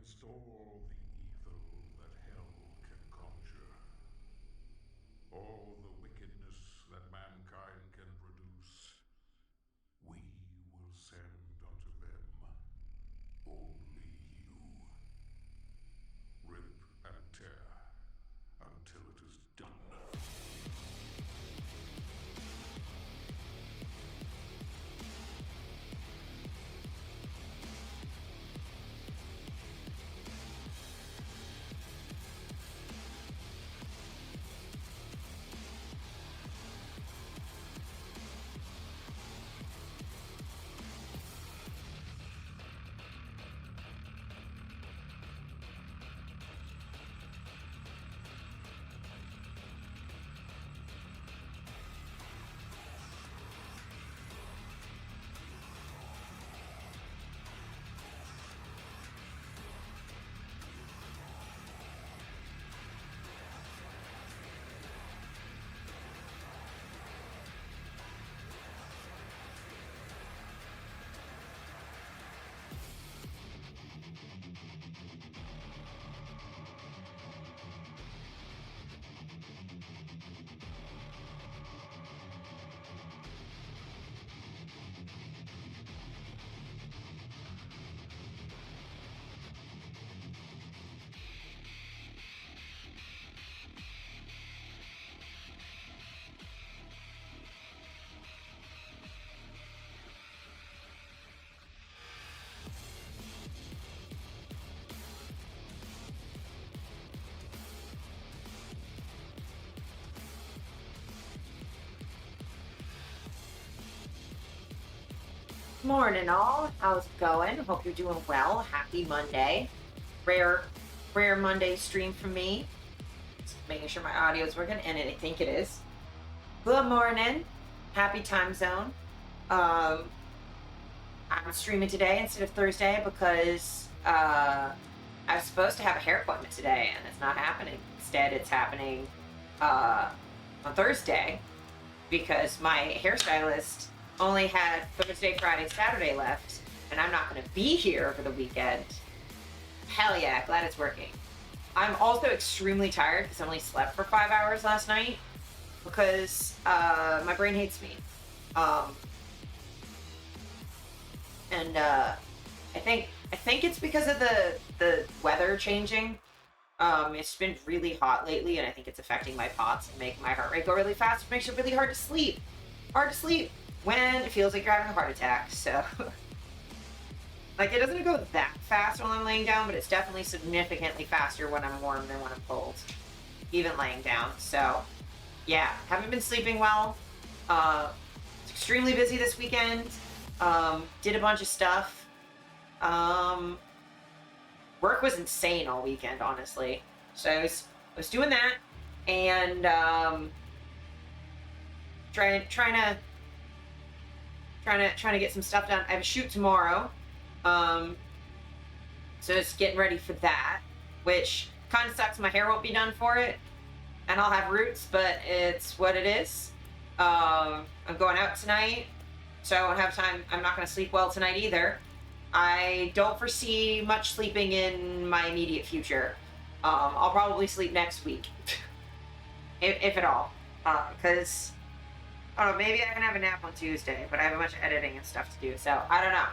against all the evil that hell can conjure, all the wickedness that mankind can produce, we will send unto them only you. Rip and tear until it is done. Morning all, how's it going? Hope you're doing well. Happy Monday. Rare Monday stream from me. Just making sure my audio is working, and I think it is. Good morning. Happy time zone. I'm streaming today instead of Thursday because I was supposed to have a hair appointment today, and it's not happening. Instead, it's happening on Thursday because my hairstylist only had Thursday, Friday, Saturday left, and I'm not going to be here over the weekend. Hell yeah, glad it's working. I'm also extremely tired because I only slept for 5 hours last night because my brain hates me. I think it's because of the weather changing. It's been really hot lately, and I think it's affecting my POTS and making my heart rate go really fast, which makes it really hard to sleep. Hard to sleep when it feels like you're having a heart attack. So, like, it doesn't go that fast when I'm laying down, but it's definitely significantly faster when I'm warm than when I'm cold, even laying down. So, yeah, haven't been sleeping well. Extremely busy this weekend. Did a bunch of stuff. Work was insane all weekend, honestly. So I was doing that, and trying to get some stuff done. I have a shoot tomorrow, so just getting ready for that, which kind of sucks. My hair won't be done for it, and I'll have roots, but it's what it is. I'm going out tonight, so I won't have time. I'm not going to sleep well tonight either. I don't foresee much sleeping in my immediate future. I'll probably sleep next week, if at all, because I don't know, maybe I can have a nap on Tuesday, but I have a bunch of editing and stuff to do, so I don't know.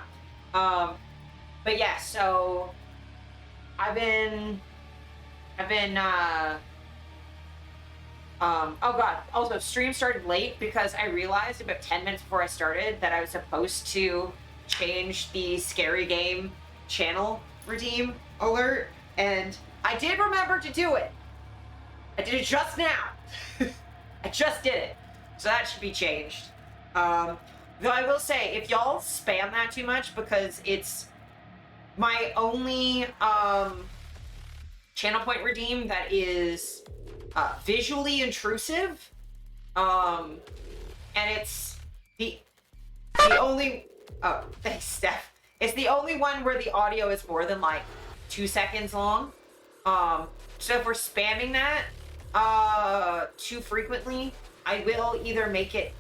But yeah, so I've been oh god, also stream started late because I realized about 10 minutes before I started that I was supposed to change the scary game channel redeem alert, and I did remember to do it. I did it just now. I just did it. So that should be changed. Though I will say, if y'all spam that too much, because it's my only channel point redeem that is visually intrusive, and it's the only... Oh, thanks, Steph. It's the only one where the audio is more than like 2 seconds long. So if we're spamming that too frequently, I will either make it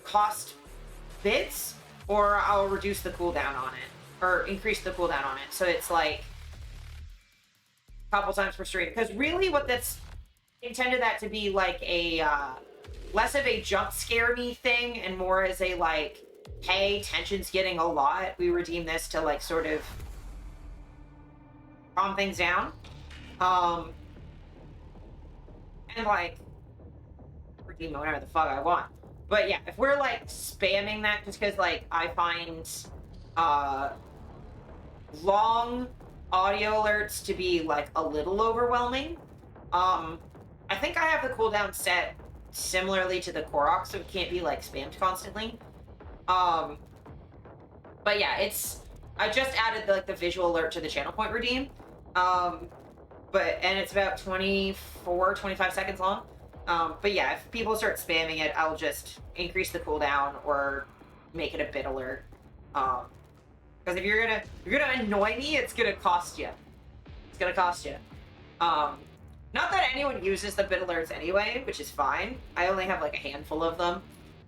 cost bits, or I'll reduce the cooldown on it, or increase the cooldown on it. So it's like couple times per stream. Because really what that's intended that to be like a less of a jump scare me thing and more as a like, hey, tension's getting a lot. We redeem this to like sort of calm things down. And like redeem whatever the fuck I want. But yeah, if we're like spamming that just because like I find long audio alerts to be like a little overwhelming. I think I have the cooldown set similarly to the Korok, so it can't be like spammed constantly. But yeah, I just added the visual alert to the channel point redeem. And it's about 25 seconds long. But yeah, if people start spamming it, I'll just increase the cooldown or make it a bit alert. Because if you're gonna annoy me, it's gonna cost you. It's gonna cost you. Not that anyone uses the bit alerts anyway, which is fine. I only have like a handful of them.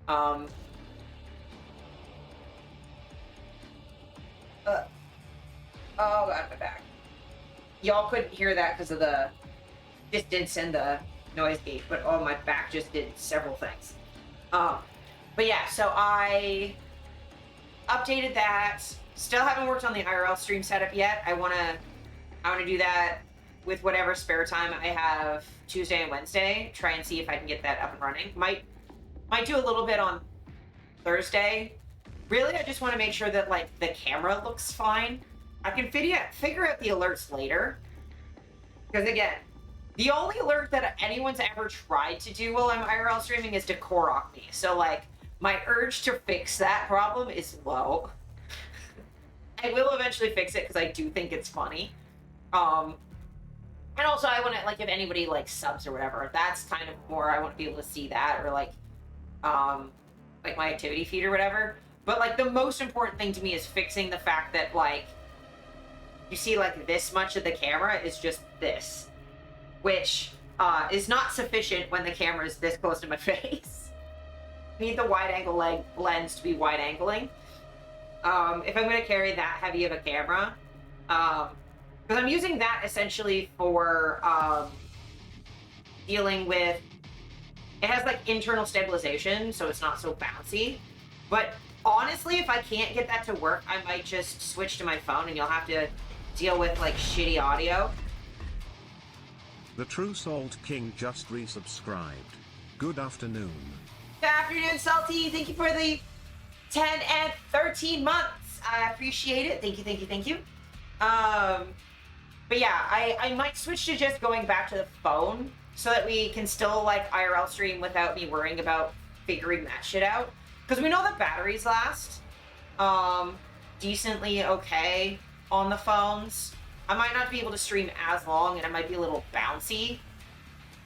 Oh god, my back. Y'all couldn't hear that because of the distance and the noise gate, but oh, my back just did several things. But yeah, so I updated that. Still haven't worked on the IRL stream setup yet. I wanna do that with whatever spare time I have Tuesday and Wednesday. Try and see if I can get that up and running. Might do a little bit on Thursday. Really, I just want to make sure that like the camera looks fine. I can figure out the alerts later. Because again, the only alert that anyone's ever tried to do while I'm IRL streaming is to Korok me. So like, my urge to fix that problem is low. I will eventually fix it because I do think it's funny. And also I want to, like, if anybody like subs or whatever, that's kind of more, I want to be able to see that, or like my activity feed or whatever. But like the most important thing to me is fixing the fact that like, you see like this much of the camera is just this, which is not sufficient when the camera is this close to my face. I need the wide angle lens to be wide angling. If I'm going to carry that heavy of a camera, because I'm using that essentially for dealing with, it has like internal stabilization, so it's not so bouncy. But honestly, if I can't get that to work, I might just switch to my phone and you'll have to deal with like shitty audio. The True Salt King just resubscribed. Good afternoon. Good afternoon, Salty. Thank you for the 10 and 13 months. I appreciate it. Thank you, thank you, thank you. But yeah, I might switch to just going back to the phone so that we can still like IRL stream without me worrying about figuring that shit out. Because we know that batteries last decently okay on the phones. I might not be able to stream as long and it might be a little bouncy.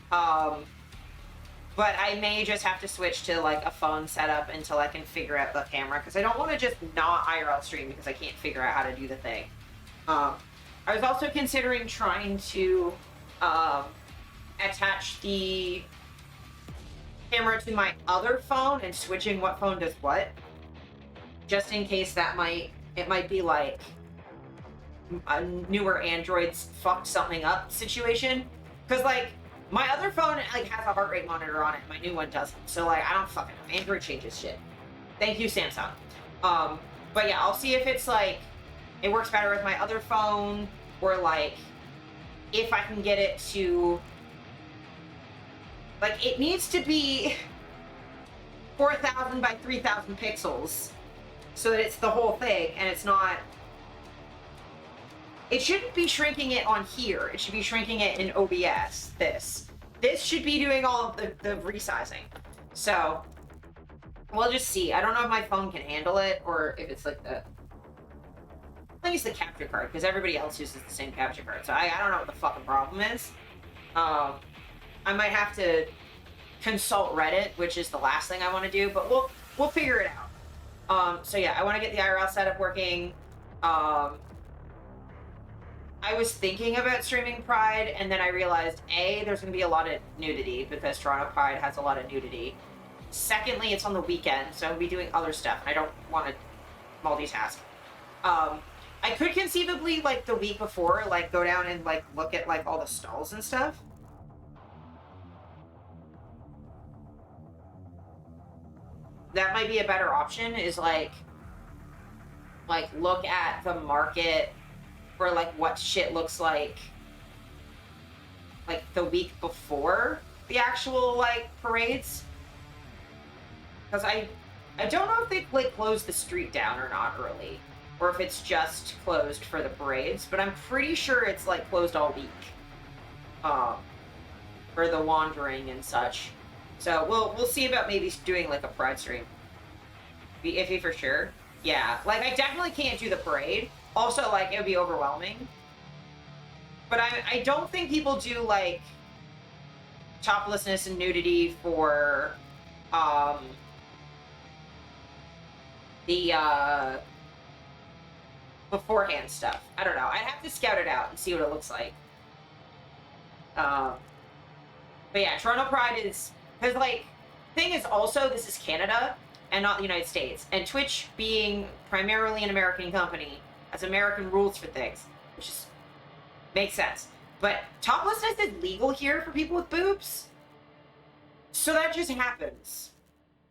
But I may just have to switch to like a phone setup until I can figure out the camera, because I don't want to just not IRL stream because I can't figure out how to do the thing. I was also considering trying to attach the camera to my other phone and switching what phone does what, just in case it might be like a newer Android's fucked something up situation. Because like my other phone like has a heart rate monitor on it, my new one doesn't. So like I don't fucking know. Android changes shit. Thank you, Samsung. But yeah, I'll see if it's like it works better with my other phone, or like if I can get it to, like, it needs to be 4,000 by 3,000 pixels so that it's the whole thing, and it's not, it shouldn't be shrinking it on here. It should be shrinking it in OBS. This should be doing all of the resizing. So we'll just see. I don't know if my phone can handle it, or if it's like the, I think it's the capture card, because everybody else uses the same capture card. So I don't know what the fucking problem is. I might have to consult Reddit, which is the last thing I want to do, but we'll figure it out. So yeah, I want to get the IRL setup working. I was thinking about streaming Pride, and then I realized, A, there's going to be a lot of nudity, because Toronto Pride has a lot of nudity. Secondly, it's on the weekend, so I'm going to be doing other stuff, and I don't want to multitask. I could conceivably, like, the week before, like, go down and, like, look at, like, all the stalls and stuff. That might be a better option, is, like, look at the market for, like, what shit looks like the week before the actual, like, parades. Because I don't know if they, like, closed the street down or not early, or if it's just closed for the parades, but I'm pretty sure it's, like, closed all week. For the wandering and such. So we'll see about maybe doing, like, a pride stream. Be iffy for sure. Yeah, like, I definitely can't do the parade. Also, like, it would be overwhelming. But I don't think people do, like, toplessness and nudity for, the, beforehand stuff. I don't know. I'd have to scout it out and see what it looks like. But yeah, Toronto Pride is... Because, like, thing is also, this is Canada and not the United States. And Twitch, being primarily an American company, has American rules for things, which is... makes sense. But toplessness is legal here for people with boobs. So that just happens.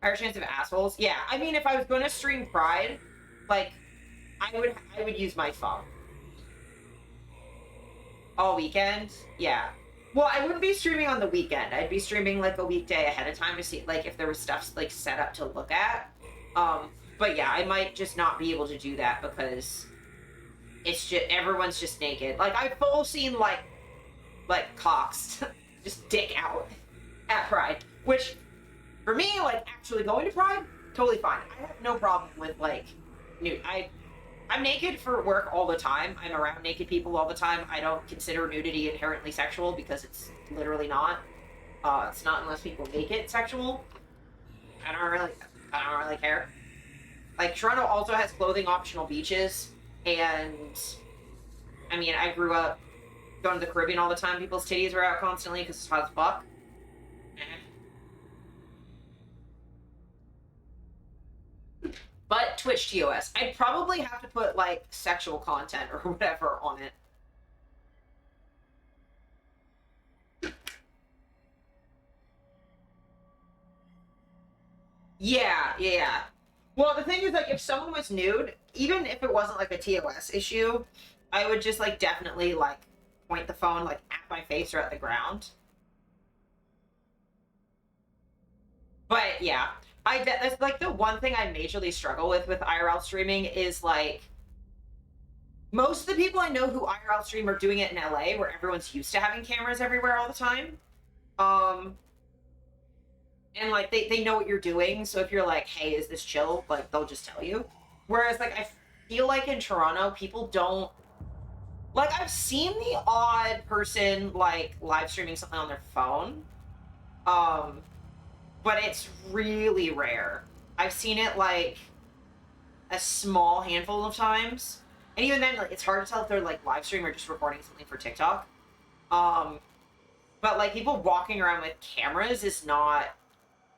Higher chance of assholes. Yeah, I mean, if I was going to stream Pride, like, I would use my phone. All weekend? Yeah. Well, I wouldn't be streaming on the weekend. I'd be streaming, like, a weekday ahead of time to see, like, if there was stuff, like, set up to look at. But yeah, I might just not be able to do that because it's just, everyone's just naked. Like, I've full seen, like cocks just dick out at Pride, which, for me, like, actually going to Pride, totally fine. I have no problem with, like, nude. I'm naked for work all the time. I'm around naked people all the time. I don't consider nudity inherently sexual because it's literally not. It's not unless people make it sexual. I don't really care. Like, Toronto also has clothing optional beaches, and I mean, I grew up going to the Caribbean all the time. People's titties were out constantly because it's hot as fuck. But Twitch TOS, I'd probably have to put, like, sexual content or whatever on it. Yeah. Well, the thing is, like, if someone was nude, even if it wasn't, like, a TOS issue, I would just, like, definitely, like, point the phone, like, at my face or at the ground. But, yeah. That's, like, the one thing I majorly struggle with IRL streaming is, like, most of the people I know who IRL stream are doing it in LA, where everyone's used to having cameras everywhere all the time. And, like, they know what you're doing, so if you're like, hey, is this chill? Like, they'll just tell you. Whereas, like, I feel like in Toronto, people don't... Like, I've seen the odd person, like, live streaming something on their phone. But it's really rare. I've seen it, like, a small handful of times. And even then, like, it's hard to tell if they're, like, live stream or just recording something for TikTok. But, like, people walking around with cameras is not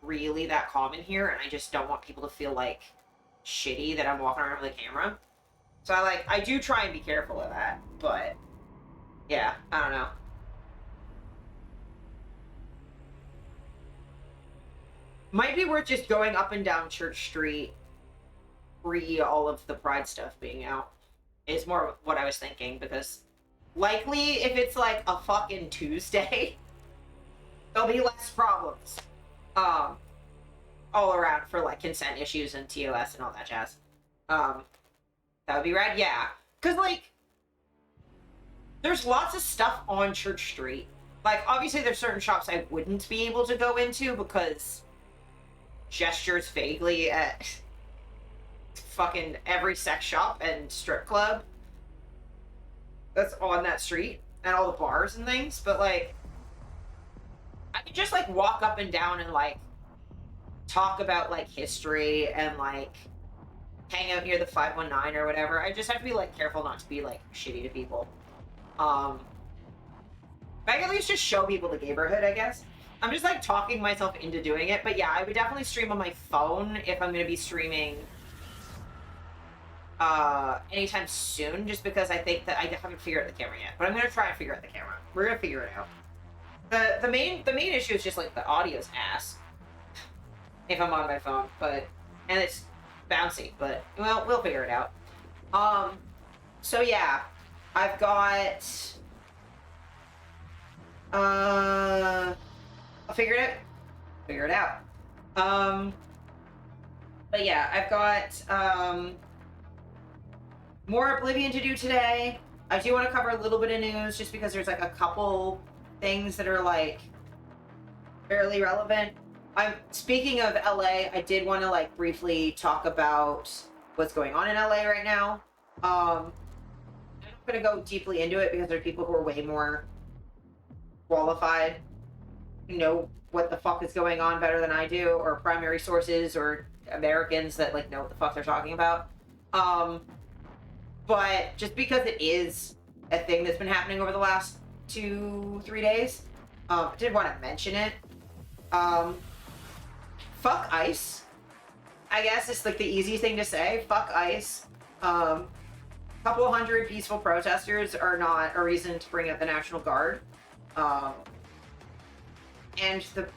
really that common here, and I just don't want people to feel, like, shitty that I'm walking around with a camera. So I do try and be careful of that, but, yeah, I don't know. Might be worth just going up and down Church Street pre all of the Pride stuff being out. Is more what I was thinking, because likely if it's like a fucking Tuesday, there'll be less problems. All around for, like, consent issues and TOS and all that jazz. That would be rad, yeah. Because, like, there's lots of stuff on Church Street. Like, obviously there's certain shops I wouldn't be able to go into because gestures vaguely at fucking every sex shop and strip club that's on that street and all the bars and things, but, like, I could just, like, walk up and down and, like, talk about, like, history and, like, hang out near the 519 or whatever. I just have to be, like, careful not to be, like, shitty to people. But I can at least just show people the neighborhood, I guess. I'm just, like, talking myself into doing it, but yeah, I would definitely stream on my phone if I'm gonna be streaming anytime soon, just because I think that I haven't figured out the camera yet. But I'm gonna try and figure out the camera. We're gonna figure it out. The main issue is just like the audio's ass if I'm on my phone, and it's bouncy, but well, we'll figure it out. So yeah, I've got I'll figure it out. But yeah, I've got more Oblivion to do today. I do want to cover a little bit of news just because there's like a couple things that are like fairly relevant. I'm speaking of LA, I did want to like briefly talk about what's going on in LA right now. I'm not going to go deeply into it because there are people who are way more qualified, who know what the fuck is going on better than I do, or primary sources, or Americans that like know what the fuck they're talking about. But just because it is a thing that's been happening over the last 2-3 days, I did want to mention it. Fuck ICE. I guess it's like the easy thing to say. Fuck ICE. Couple hundred peaceful protesters are not a reason to bring up the National Guard. And the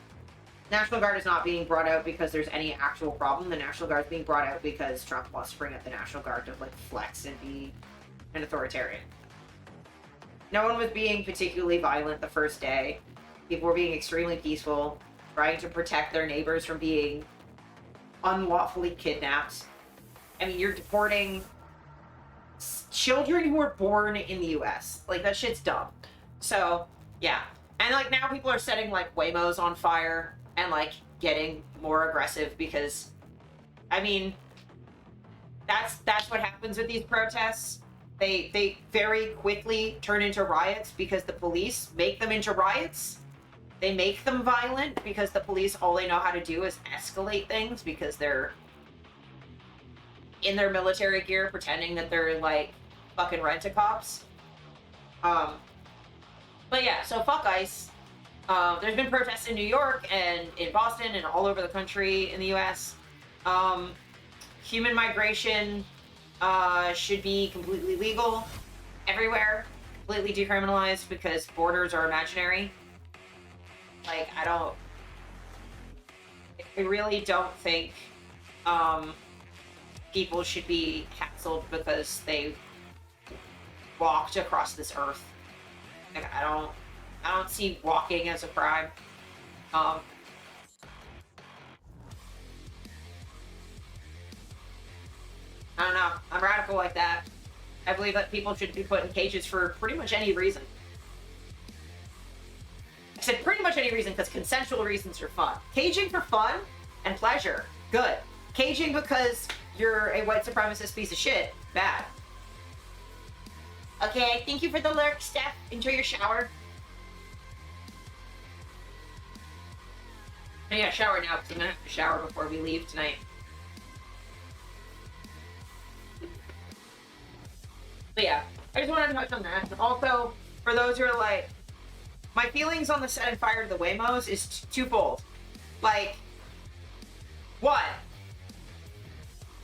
National Guard is not being brought out because there's any actual problem. The National Guard is being brought out because Trump wants to bring up the National Guard to like flex and be an authoritarian. No one was being particularly violent the first day. People were being extremely peaceful, trying to protect their neighbors from being unlawfully kidnapped. I mean, you're deporting children who were born in the US. Like, that shit's dumb. So, yeah. And, like, now people are setting, like, Waymos on fire and, like, getting more aggressive because, I mean, that's what happens with these protests. They very quickly turn into riots because the police make them into riots. They make them violent because the police, all they know how to do is escalate things because they're in their military gear pretending that they're, like, fucking rent-a-cops. But yeah, so fuck ICE. There's been protests in New York and in Boston and all over the country in the US. Human migration should be completely legal everywhere, completely decriminalized because borders are imaginary. Like, I really don't think people should be hassled because they walked across this earth. Like, I don't see walking as a crime. I don't know. I'm radical like that. I believe that people should be put in cages for pretty much any reason. I said pretty much any reason because consensual reasons are fun. Caging for fun and pleasure, good. Caging because you're a white supremacist piece of shit, bad. Okay, thank you for the lurk, Steph. Enjoy your shower. I gotta shower now because I'm gonna have to shower before we leave tonight. But yeah, I just wanted to touch on that. And also, for those who are like, my feelings on the set and fire of the Waymos is twofold. Like, one,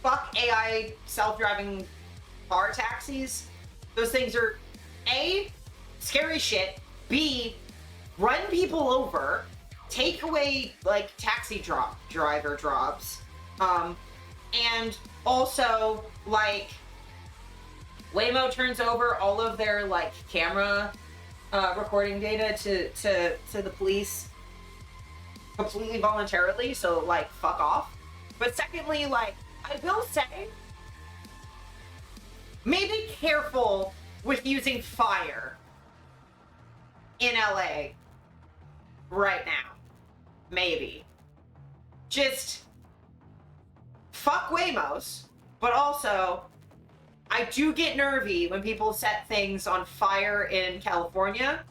fuck AI self-driving car taxis. Those things are A, scary shit, B, run people over, take away like taxi driver jobs, and also like Waymo turns over all of their like camera recording data to the police completely voluntarily, so like fuck off. But secondly, like, I will say, maybe careful with using fire in LA right now. Maybe. Just fuck Waymos, but also I do get nervy when people set things on fire in California,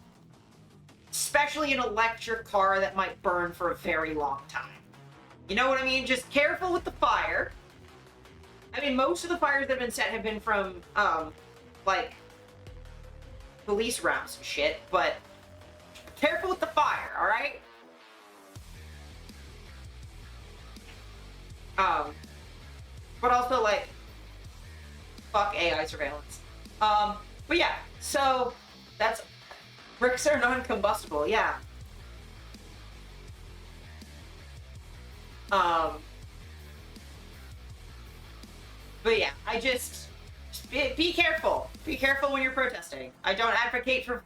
especially an electric car that might burn for a very long time. You know what I mean? Just careful with the fire. I mean, most of the fires that have been set have been from, like, police rounds and shit, but careful with the fire, alright? But also, like, Fuck AI surveillance. But yeah, so that's bricks are non-combustible. Yeah. But yeah, I just be careful. Be careful when you're protesting. I don't advocate for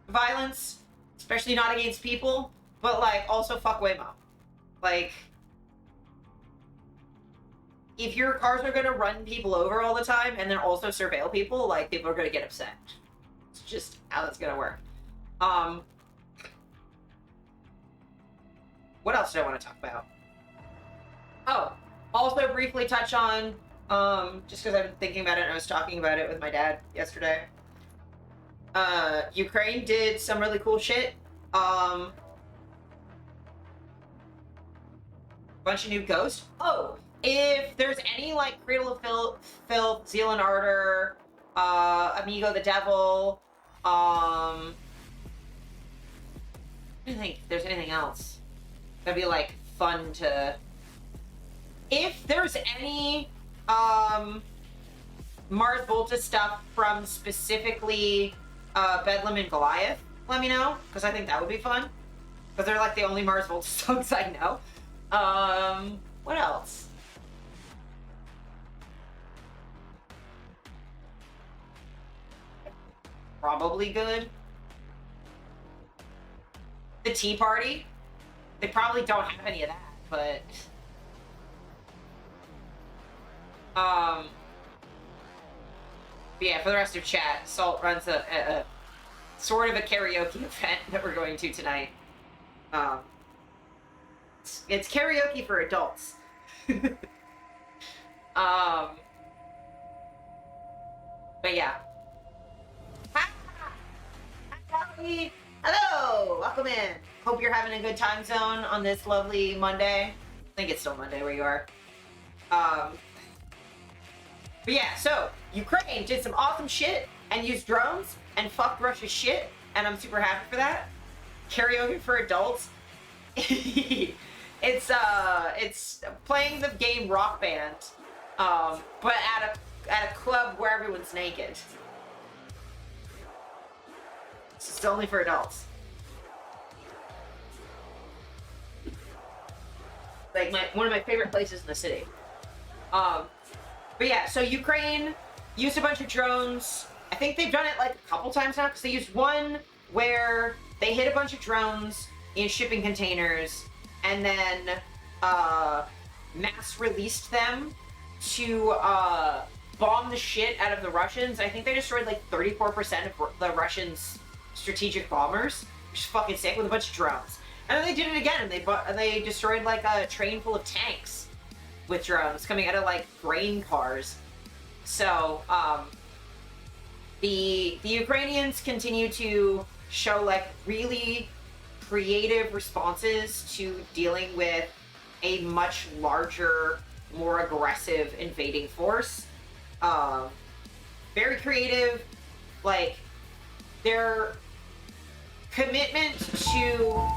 violence, especially not against people, but like also fuck Waymo. Like, if your cars are gonna run people over all the time and then also surveil people, like people are gonna get upset. It's just how that's gonna work. What else do I want to talk about? Oh, also briefly touch on, just because I've been thinking about it and I was talking about it with my dad yesterday. Ukraine did some really cool shit. Bunch of new ghosts. Oh, if there's any like Cradle of Filth, Zealand Ardor, Amigo the Devil, I don't think there's anything else that'd be like fun to. If there's any Mars Volta stuff from specifically Bedlam and Goliath, let me know, because I think that would be fun. Because they're like the only Mars Volta songs I know. What else? Probably good. The Tea Party. They probably don't have any of that, but yeah, for the rest of chat, Salt runs a sort of a karaoke event that we're going to tonight. It's karaoke for adults. But yeah. Hi, hello, welcome in. Hope you're having a good time zone on this lovely Monday. I think it's still Monday where you are. But yeah, so Ukraine did some awesome shit and used drones and fucked Russia's shit, and I'm super happy for that. Karaoke for adults. It's playing the game Rock Band, but at a club where everyone's naked. It's only for adults. Like one of my favorite places in the city. But yeah, so Ukraine used a bunch of drones. I think they've done it like a couple times now, because they used one where they hit a bunch of drones in shipping containers and then mass released them to bomb the shit out of the Russians. I think they destroyed like 34% of the Russians' strategic bombers, which is fucking sick, with a bunch of drones. And then they did it again, and they destroyed like a train full of tanks with drones coming out of like grain cars. So the Ukrainians continue to show like really creative responses to dealing with a much larger, more aggressive invading force. Very creative. Like, their commitment to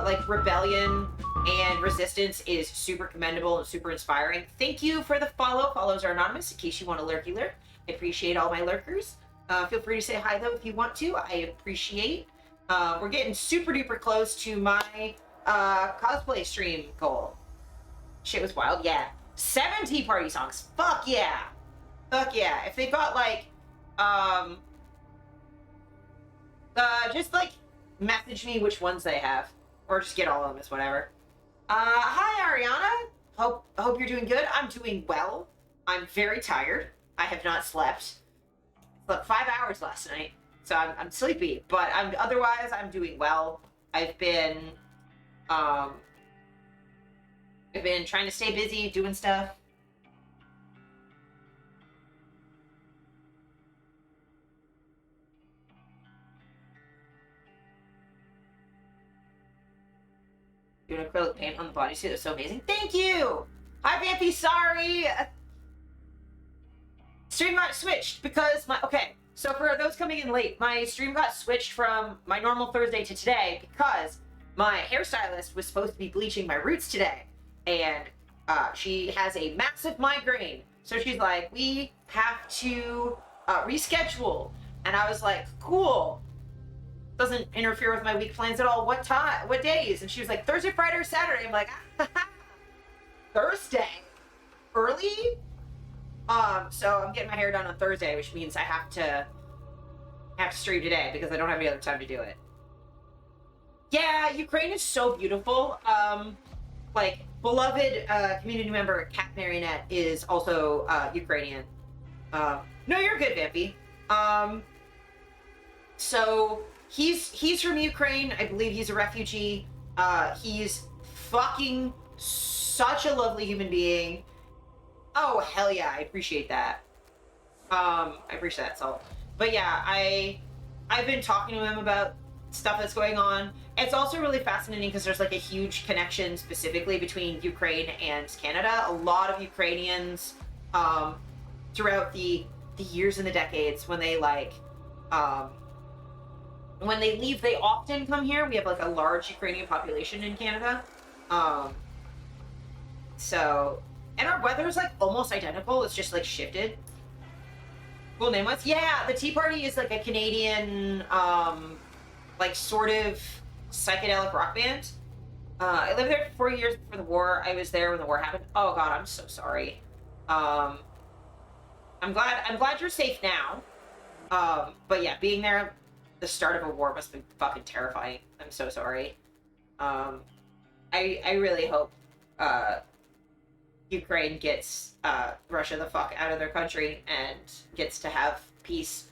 like rebellion and resistance is super commendable and super inspiring. Thank you for the follow. Follows are anonymous in case you want a lurky lurk. I appreciate all my lurkers. Feel free to say hi though if you want to. I appreciate. We're getting super duper close to my cosplay stream goal. Shit was wild. Yeah. 7 Tea Party songs. Fuck yeah. Fuck yeah. If they've got like just like message me which ones they have, or just get all of them. It's whatever. Hi Ariana. Hope you're doing good. I'm doing well. I'm very tired. I have not slept. Slept 5 hours last night, so I'm sleepy. But otherwise I'm doing well. I've been trying to stay busy, doing stuff. Doing acrylic paint on the bodysuit. It was so amazing. Thank you! Hi, Vampy, sorry! Stream got switched because okay, so for those coming in late, my stream got switched from my normal Thursday to today because my hairstylist was supposed to be bleaching my roots today, and she has a massive migraine, So she's like, we have to reschedule. And I was like, cool. Doesn't interfere with my week plans at all. What time? What days? And she was like, Thursday, Friday, or Saturday. I'm like, Thursday? Early? So I'm getting my hair done on Thursday, which means I have to stream today because I don't have any other time to do it. Yeah, Ukraine is so beautiful. Like, beloved community member Cat Marionette is also Ukrainian. No, you're good, Vampy. So he's from Ukraine. I believe he's a refugee. He's fucking such a lovely human being. Oh, hell yeah, I appreciate that. I appreciate that, Salt. But yeah, I've been talking to him about stuff that's going on. It's also really fascinating because there's like a huge connection specifically between Ukraine and Canada. A lot of Ukrainians throughout the years and the decades when they when they leave, they often come here. We have like a large Ukrainian population in Canada. So, and our weather is like almost identical. It's just like shifted. Cool name was? Yeah, the Tea Party is like a Canadian, like sort of psychedelic rock band. I lived there for 4 years before the war. I was there when the war happened. Oh God, I'm so sorry. I'm glad you're safe now. But yeah, being there at the start of a war must have been fucking terrifying. I'm so sorry. I really hope Ukraine gets Russia the fuck out of their country and gets to have peace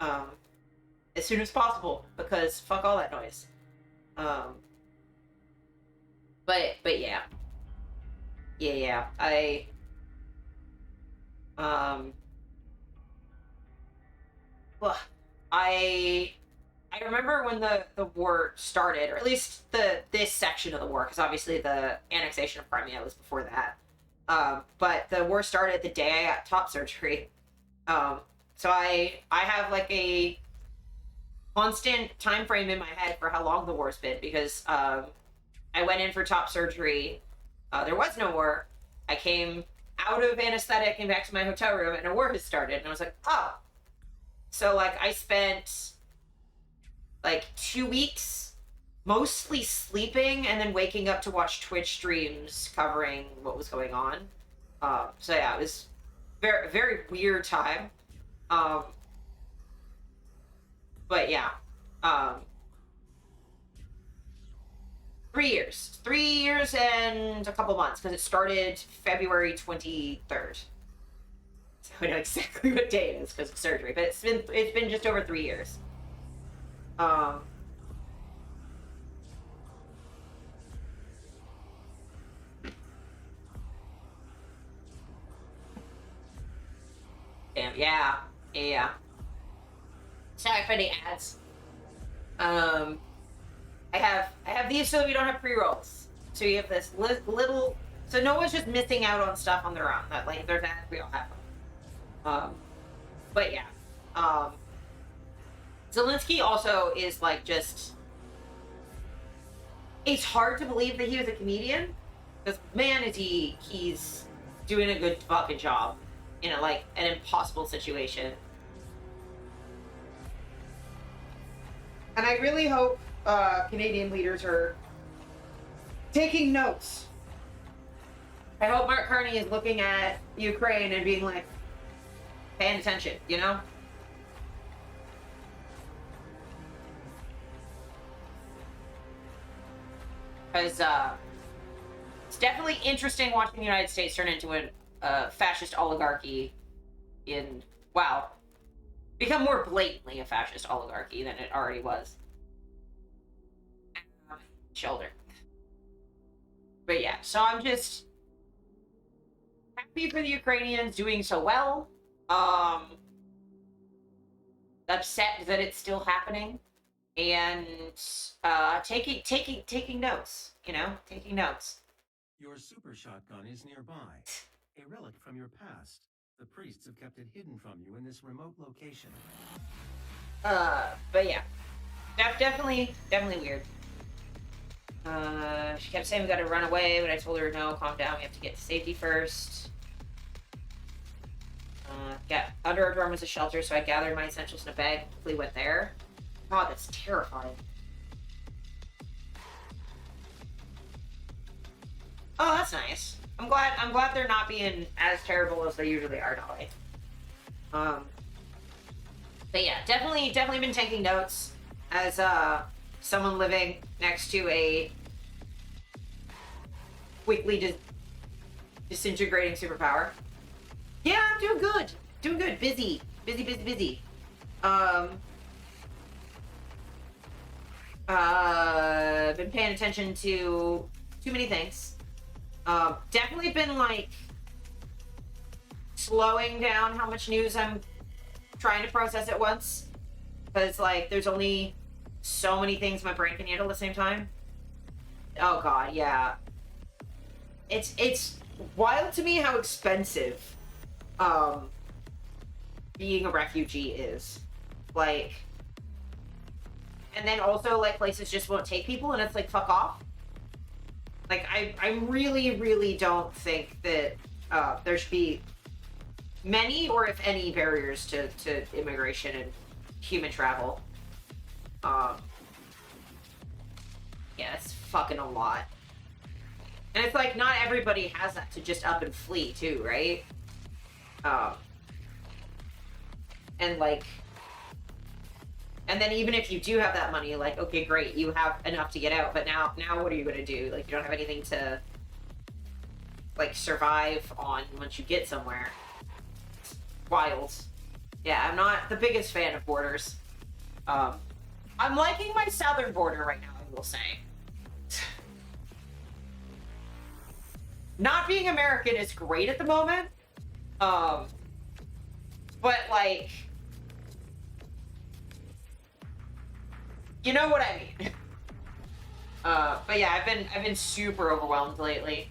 as soon as possible, because fuck all that noise. But yeah. Yeah, well, I remember when the war started, or at least this section of the war, because obviously the annexation of Crimea was before that. But the war started the day I got top surgery. So I have like a constant time frame in my head for how long the war's been, because I went in for top surgery. There was no war. I came out of anesthetic and back to my hotel room, and a war had started. And I was like, oh. So like I spent like 2 weeks mostly sleeping and then waking up to watch Twitch streams covering what was going on. So yeah, it was very, very weird time. But yeah, 3 years. 3 years and a couple months, because it started February 23rd. So I know exactly what day it is because of surgery, but it's been just over 3 years. Damn, yeah. Sorry for the ads. I have these so that we don't have pre-rolls. So you have this little, so no one's just missing out on stuff on their own. That like there's ads, we all have them. But yeah. Zelensky also is like just, it's hard to believe that he was a comedian, because man is he's doing a good fucking job in a, like an impossible situation. And I really hope Canadian leaders are taking notes. I hope Mark Carney is looking at Ukraine and being like, paying attention, you know? Because it's definitely interesting watching the United States turn into a fascist oligarchy in, wow, become more blatantly a fascist oligarchy than it already was. Shoulder. But yeah, so I'm just happy for the Ukrainians doing so well. Upset that it's still happening, and taking notes. You know, taking notes. Your super shotgun is nearby, a relic from your past. The priests have kept it hidden from you in this remote location. But yeah, definitely weird. She kept saying we gotta run away, but I told her no, calm down, we have to get to safety first. Under our dorm was a shelter, so I gathered my essentials in a bag and quickly went there. God, that's terrifying. Oh, that's nice. I'm glad they're not being as terrible as they usually are, Dolly. But yeah, definitely been taking notes as someone living next to a quickly disintegrating superpower. Yeah, I'm doing good. Doing good. Busy. Busy. Been paying attention to too many things. Definitely been like slowing down how much news I'm trying to process at once, because like there's only so many things my brain can handle at the same time. Oh god, yeah. It's wild to me how expensive being a refugee is. Like, and then also like places just won't take people, and it's like fuck off. Like I really don't think that there should be many, or if any, barriers to immigration and human travel. Yeah, it's fucking a lot. And it's like, not everybody has that to just up and flee, too, right? And like, and then even if you do have that money, like, okay, great, you have enough to get out, but now what are you gonna do? Like, you don't have anything to, like, survive on once you get somewhere. It's wild. Yeah, I'm not the biggest fan of borders. I'm liking my southern border right now, I will say. Not being American is great at the moment. But like, you know what I mean. But yeah, I've been super overwhelmed lately.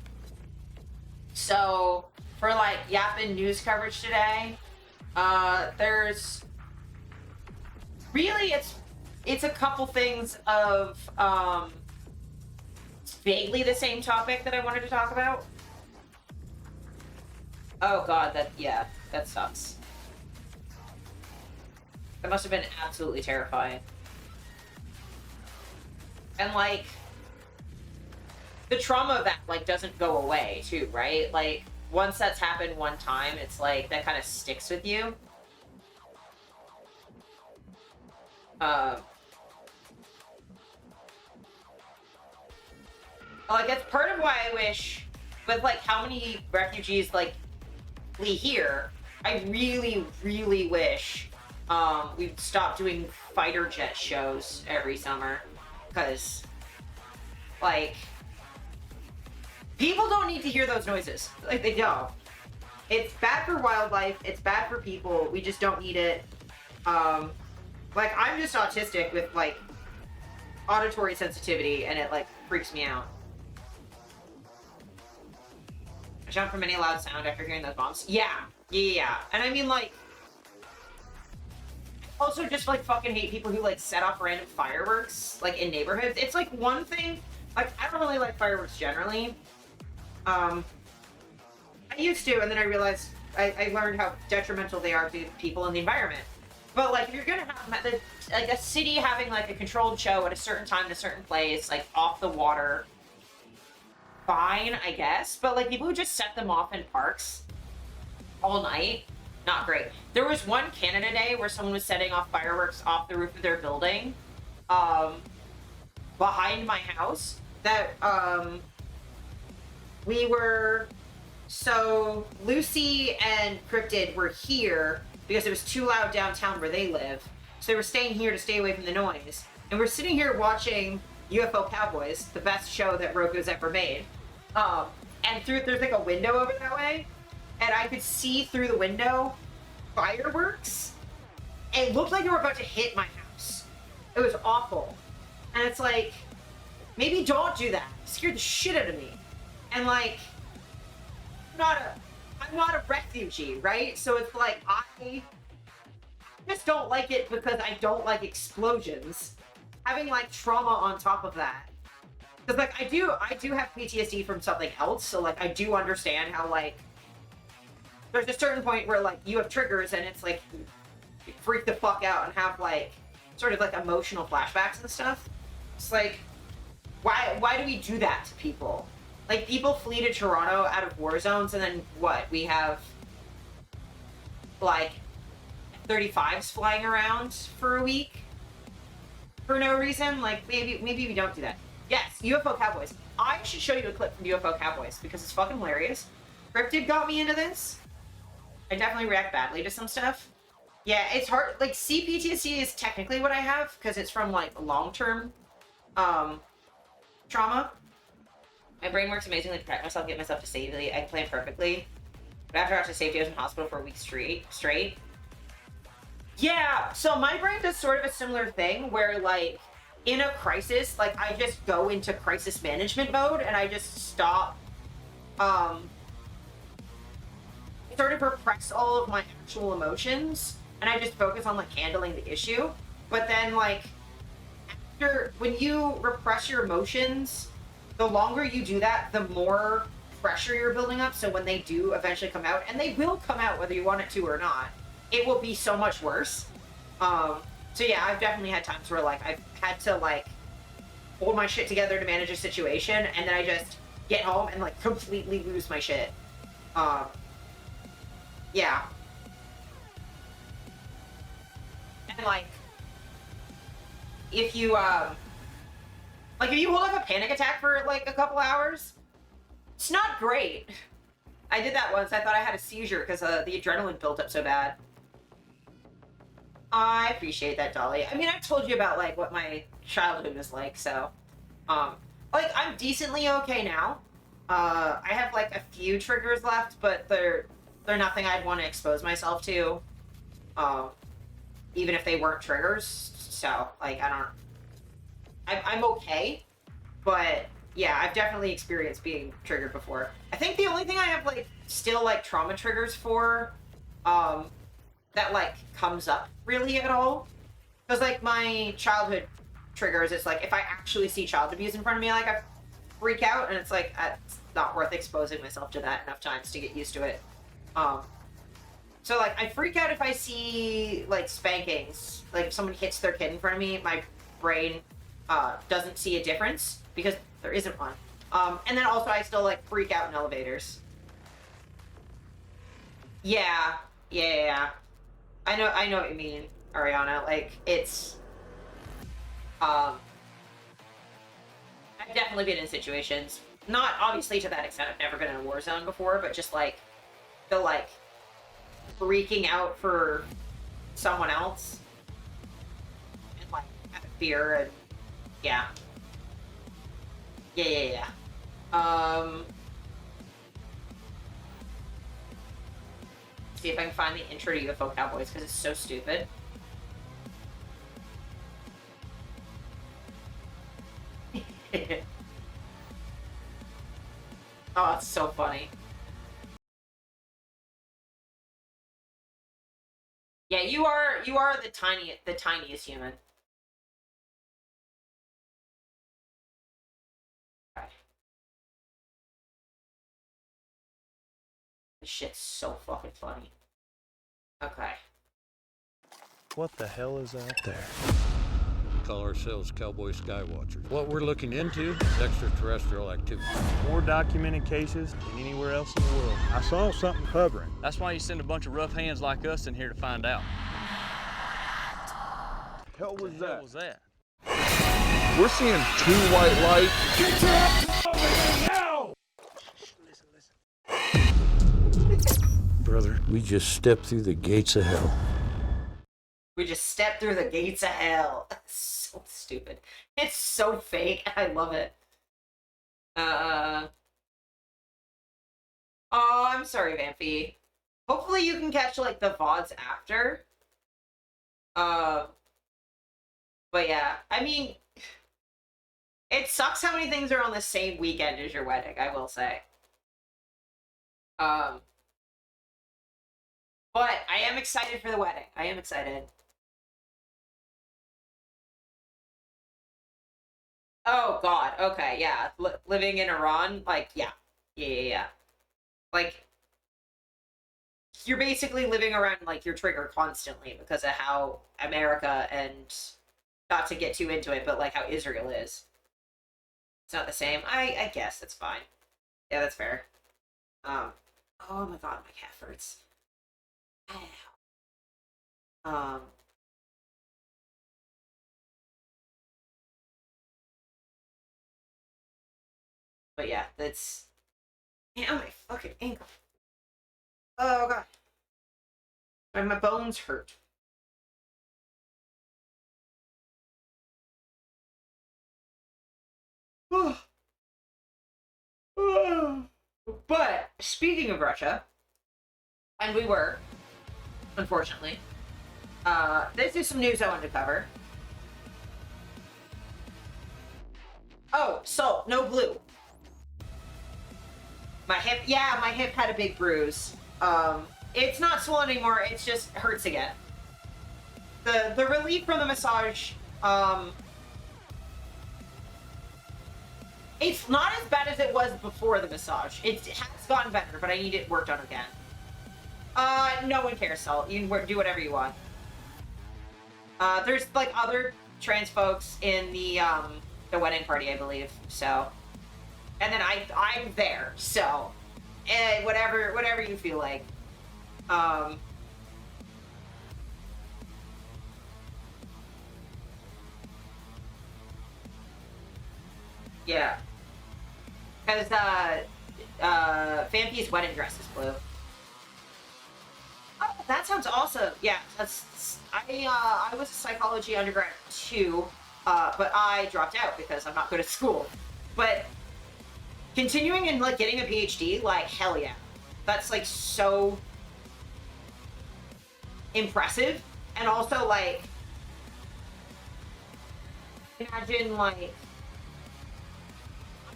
So for like yappin news coverage today, there's really it's a couple things of vaguely the same topic that I wanted to talk about. Oh god, that sucks. That must have been absolutely terrifying. And like, the trauma of that like doesn't go away too, right? Like, once that's happened one time, it's like that kind of sticks with you. Like, that's part of why I wish, with like how many refugees like flee here, I really wish we'd stop doing fighter jet shows every summer, because like, people don't need to hear those noises. Like, they don't. It's bad for wildlife, it's bad for people, we just don't need it. Like, I'm just autistic with like auditory sensitivity, and it like freaks me out. I jump from any loud sound after hearing those bombs. Yeah. And I mean, like, also just like fucking hate people who like set off random fireworks like in neighborhoods. It's like one thing, like, I don't really like fireworks generally. I used to, and then I realized I learned how detrimental they are to people and the environment. But like, if you're gonna have like a city having like a controlled show at a certain time in a certain place, like off the water, fine, I guess. But like, people who just set them off in parks all night, not great. There was one Canada Day where someone was setting off fireworks off the roof of their building, behind my house. That so Lucy and Cryptid were here because it was too loud downtown where they live. So they were staying here to stay away from the noise. And we're sitting here watching UFO Cowboys, the best show that Roku's ever made. And there's like a window over that way, and I could see through the window fireworks. It looked like they were about to hit my house. It was awful. And it's like, maybe don't do that. It scared the shit out of me. And like, I'm not a refugee, right? So it's like, I just don't like it because I don't like explosions. Having like trauma on top of that. Because like, I do have PTSD from something else, so like, I do understand how like there's a certain point where like you have triggers and it's like you freak the fuck out and have like sort of like emotional flashbacks and stuff. It's like, why do we do that to people? Like, people flee to Toronto out of war zones, and then what? We have like 35s flying around for a week for no reason. Like, maybe we don't do that. Yes, UFO Cowboys. I should show you a clip from UFO Cowboys because it's fucking hilarious. Cryptid got me into this. I definitely react badly to some stuff. Yeah, it's hard. Like, CPTSD is technically what I have because it's from like long-term trauma. My brain works amazingly to protect myself, get myself to safety. I plan perfectly. But after I got to safety, I was in hospital for a week straight. Yeah, so my brain does sort of a similar thing where, like, in a crisis, like, I just go into crisis management mode and I just stop, sort of repress all of my actual emotions and I just focus on, like, handling the issue. But then, like, when you repress your emotions, the longer you do that, the more pressure you're building up. So when they do eventually come out, and they will come out whether you want it to or not, it will be so much worse. So yeah, I've definitely had times where like I've had to like hold my shit together to manage a situation, and then I just get home and like completely lose my shit. Yeah. And like if you like if you hold up a panic attack for like a couple hours, it's not great. I did that once. I thought I had a seizure because the adrenaline built up so bad. I appreciate that, Dolly. I mean, I've told you about like what my childhood was like, so like I'm decently okay now. I have like a few triggers left, but they're nothing I'd want to expose myself to. Even if they weren't triggers. So like I'm okay, but yeah, I've definitely experienced being triggered before. I think the only thing I have like still like trauma triggers for, that like comes up really at all, because like my childhood triggers, it's like if I actually see child abuse in front of me, like I freak out, and it's like it's not worth exposing myself to that enough times to get used to it. So like I freak out if I see like spankings, like if someone hits their kid in front of me, my brain doesn't see a difference because there isn't one. And then also I still like freak out in elevators. Yeah. I know what you mean, Ariana. Like, it's, I've definitely been in situations, not obviously to that extent, I've never been in a war zone before, but just, like, the, like, freaking out for someone else, and, like, having fear, and, yeah. Yeah. See if I can find the intro to UFO Cowboys, because it's so stupid. Oh, it's so funny. Yeah, you are the tiniest human. Okay. This shit's so fucking funny. Okay. What the hell is out there? We call ourselves Cowboy Skywatchers. What we're looking into is extraterrestrial activity. More documented cases than anywhere else in the world. I saw something hovering. That's why you send a bunch of rough hands like us in here to find out. Hell was What the hell was that? We're seeing two white lights. Get your ass over here now! Listen. Brother, we just stepped through the gates of hell. We just stepped through the gates of hell. So stupid. It's so fake. I love it. Oh, I'm sorry, Vampy. Hopefully you can catch, like, the VODs after. But yeah, I mean, it sucks how many things are on the same weekend as your wedding, I will say. But I am excited for the wedding. I am excited. Oh God. Okay. Yeah. Living in Iran. Like, yeah. Like, you're basically living around like your trigger constantly because of how America and not to get too into it, but like how Israel is. It's not the same. I guess that's fine. Yeah, that's fair. Oh my god, my calf hurts. Ow. But yeah, that's damn my fucking ankle. Oh god. And my bones hurt. But speaking of Russia, and we were, unfortunately, this is some news I wanted to cover. Oh, salt, no blue. My hip, yeah, my hip had a big bruise. It's not swollen anymore, it just hurts again. The relief from the massage, it's not as bad as it was before the massage. It has gotten better, but I need it worked on again. No one cares, Salt. You can do whatever you want. There's like other trans folks in the wedding party, I believe. So, and then I'm there. So, whatever you feel like. Yeah. Because Vampy's wedding dress is blue. Oh, that sounds awesome. Yeah, I was a psychology undergrad too, but I dropped out because I'm not good at school. But continuing and like getting a PhD, like hell yeah, that's like so impressive. And also like imagine like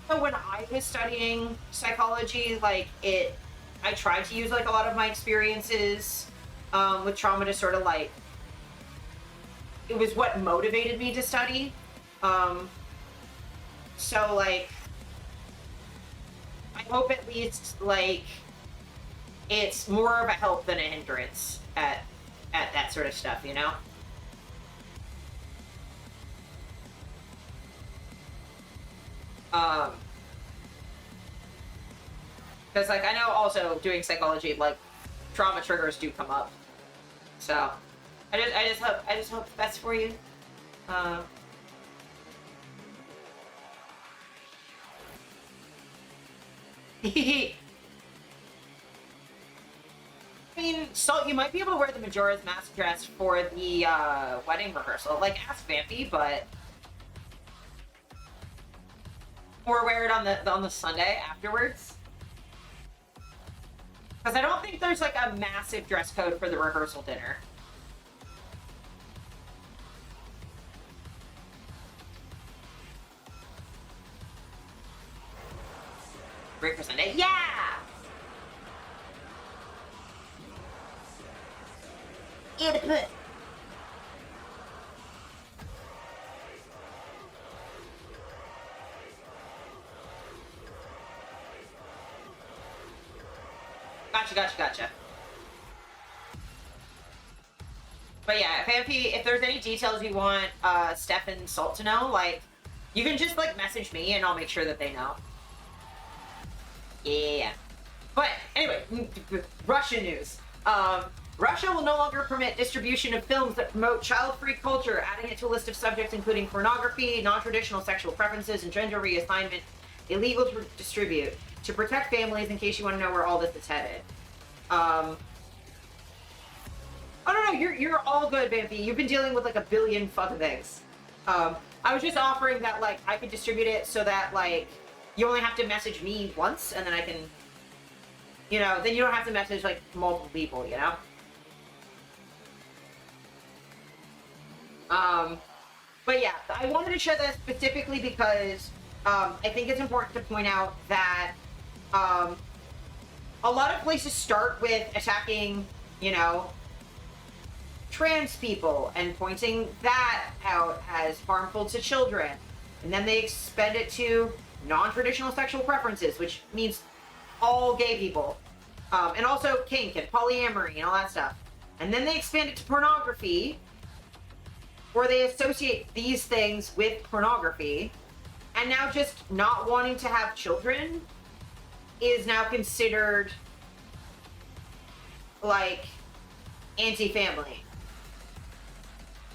when I was studying psychology, like I tried to use like a lot of my experiences with trauma to sort of like, it was what motivated me to study. So like, I hope at least like it's more of a help than a hindrance at that sort of stuff, you know? Because like I know also doing psychology, like trauma triggers do come up. So I just hope the best for you. I mean, Salt, you might be able to wear the Majora's Mask dress for the wedding rehearsal. Like, ask Vampy, but or wear it on the Sunday afterwards. Because I don't think there's like a massive dress code for the rehearsal dinner. Break for Sunday. Yeah! Input. Gotcha. But yeah, if there's any details you want Steph and Salt to know, like, you can just like message me and I'll make sure that they know. Yeah. But anyway, Russian news. Russia will no longer permit distribution of films that promote child-free culture, adding it to a list of subjects including pornography, non-traditional sexual preferences, and gender reassignment illegal to distribute. To protect families, in case you want to know where all this is headed. Oh no, you're all good, Vampy. You've been dealing with like a billion fucking things. I was just offering that like I could distribute it so that like you only have to message me once, and then I can, you know, then you don't have to message like multiple people, you know. But yeah, I wanted to share that specifically because I think it's important to point out that a lot of places start with attacking, you know, trans people and pointing that out as harmful to children. And then they expand it to non-traditional sexual preferences, which means all gay people. And also kink and polyamory and all that stuff. And then they expand it to pornography, where they associate these things with pornography. And now just not wanting to have children is now considered like anti-family.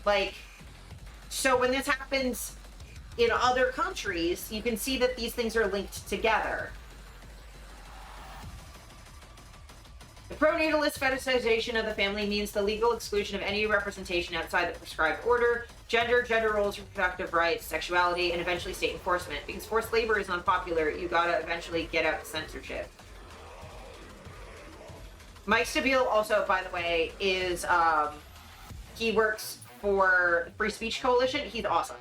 Like, so when this happens in other countries, you can see that these things are linked together. The pronatalist fetishization of the family means the legal exclusion of any representation outside the prescribed order, gender roles, reproductive rights, sexuality, and eventually state enforcement. Because forced labor is unpopular, you gotta eventually get out censorship. Mike Stabile also, by the way, is, he works for the Free Speech Coalition. He's awesome.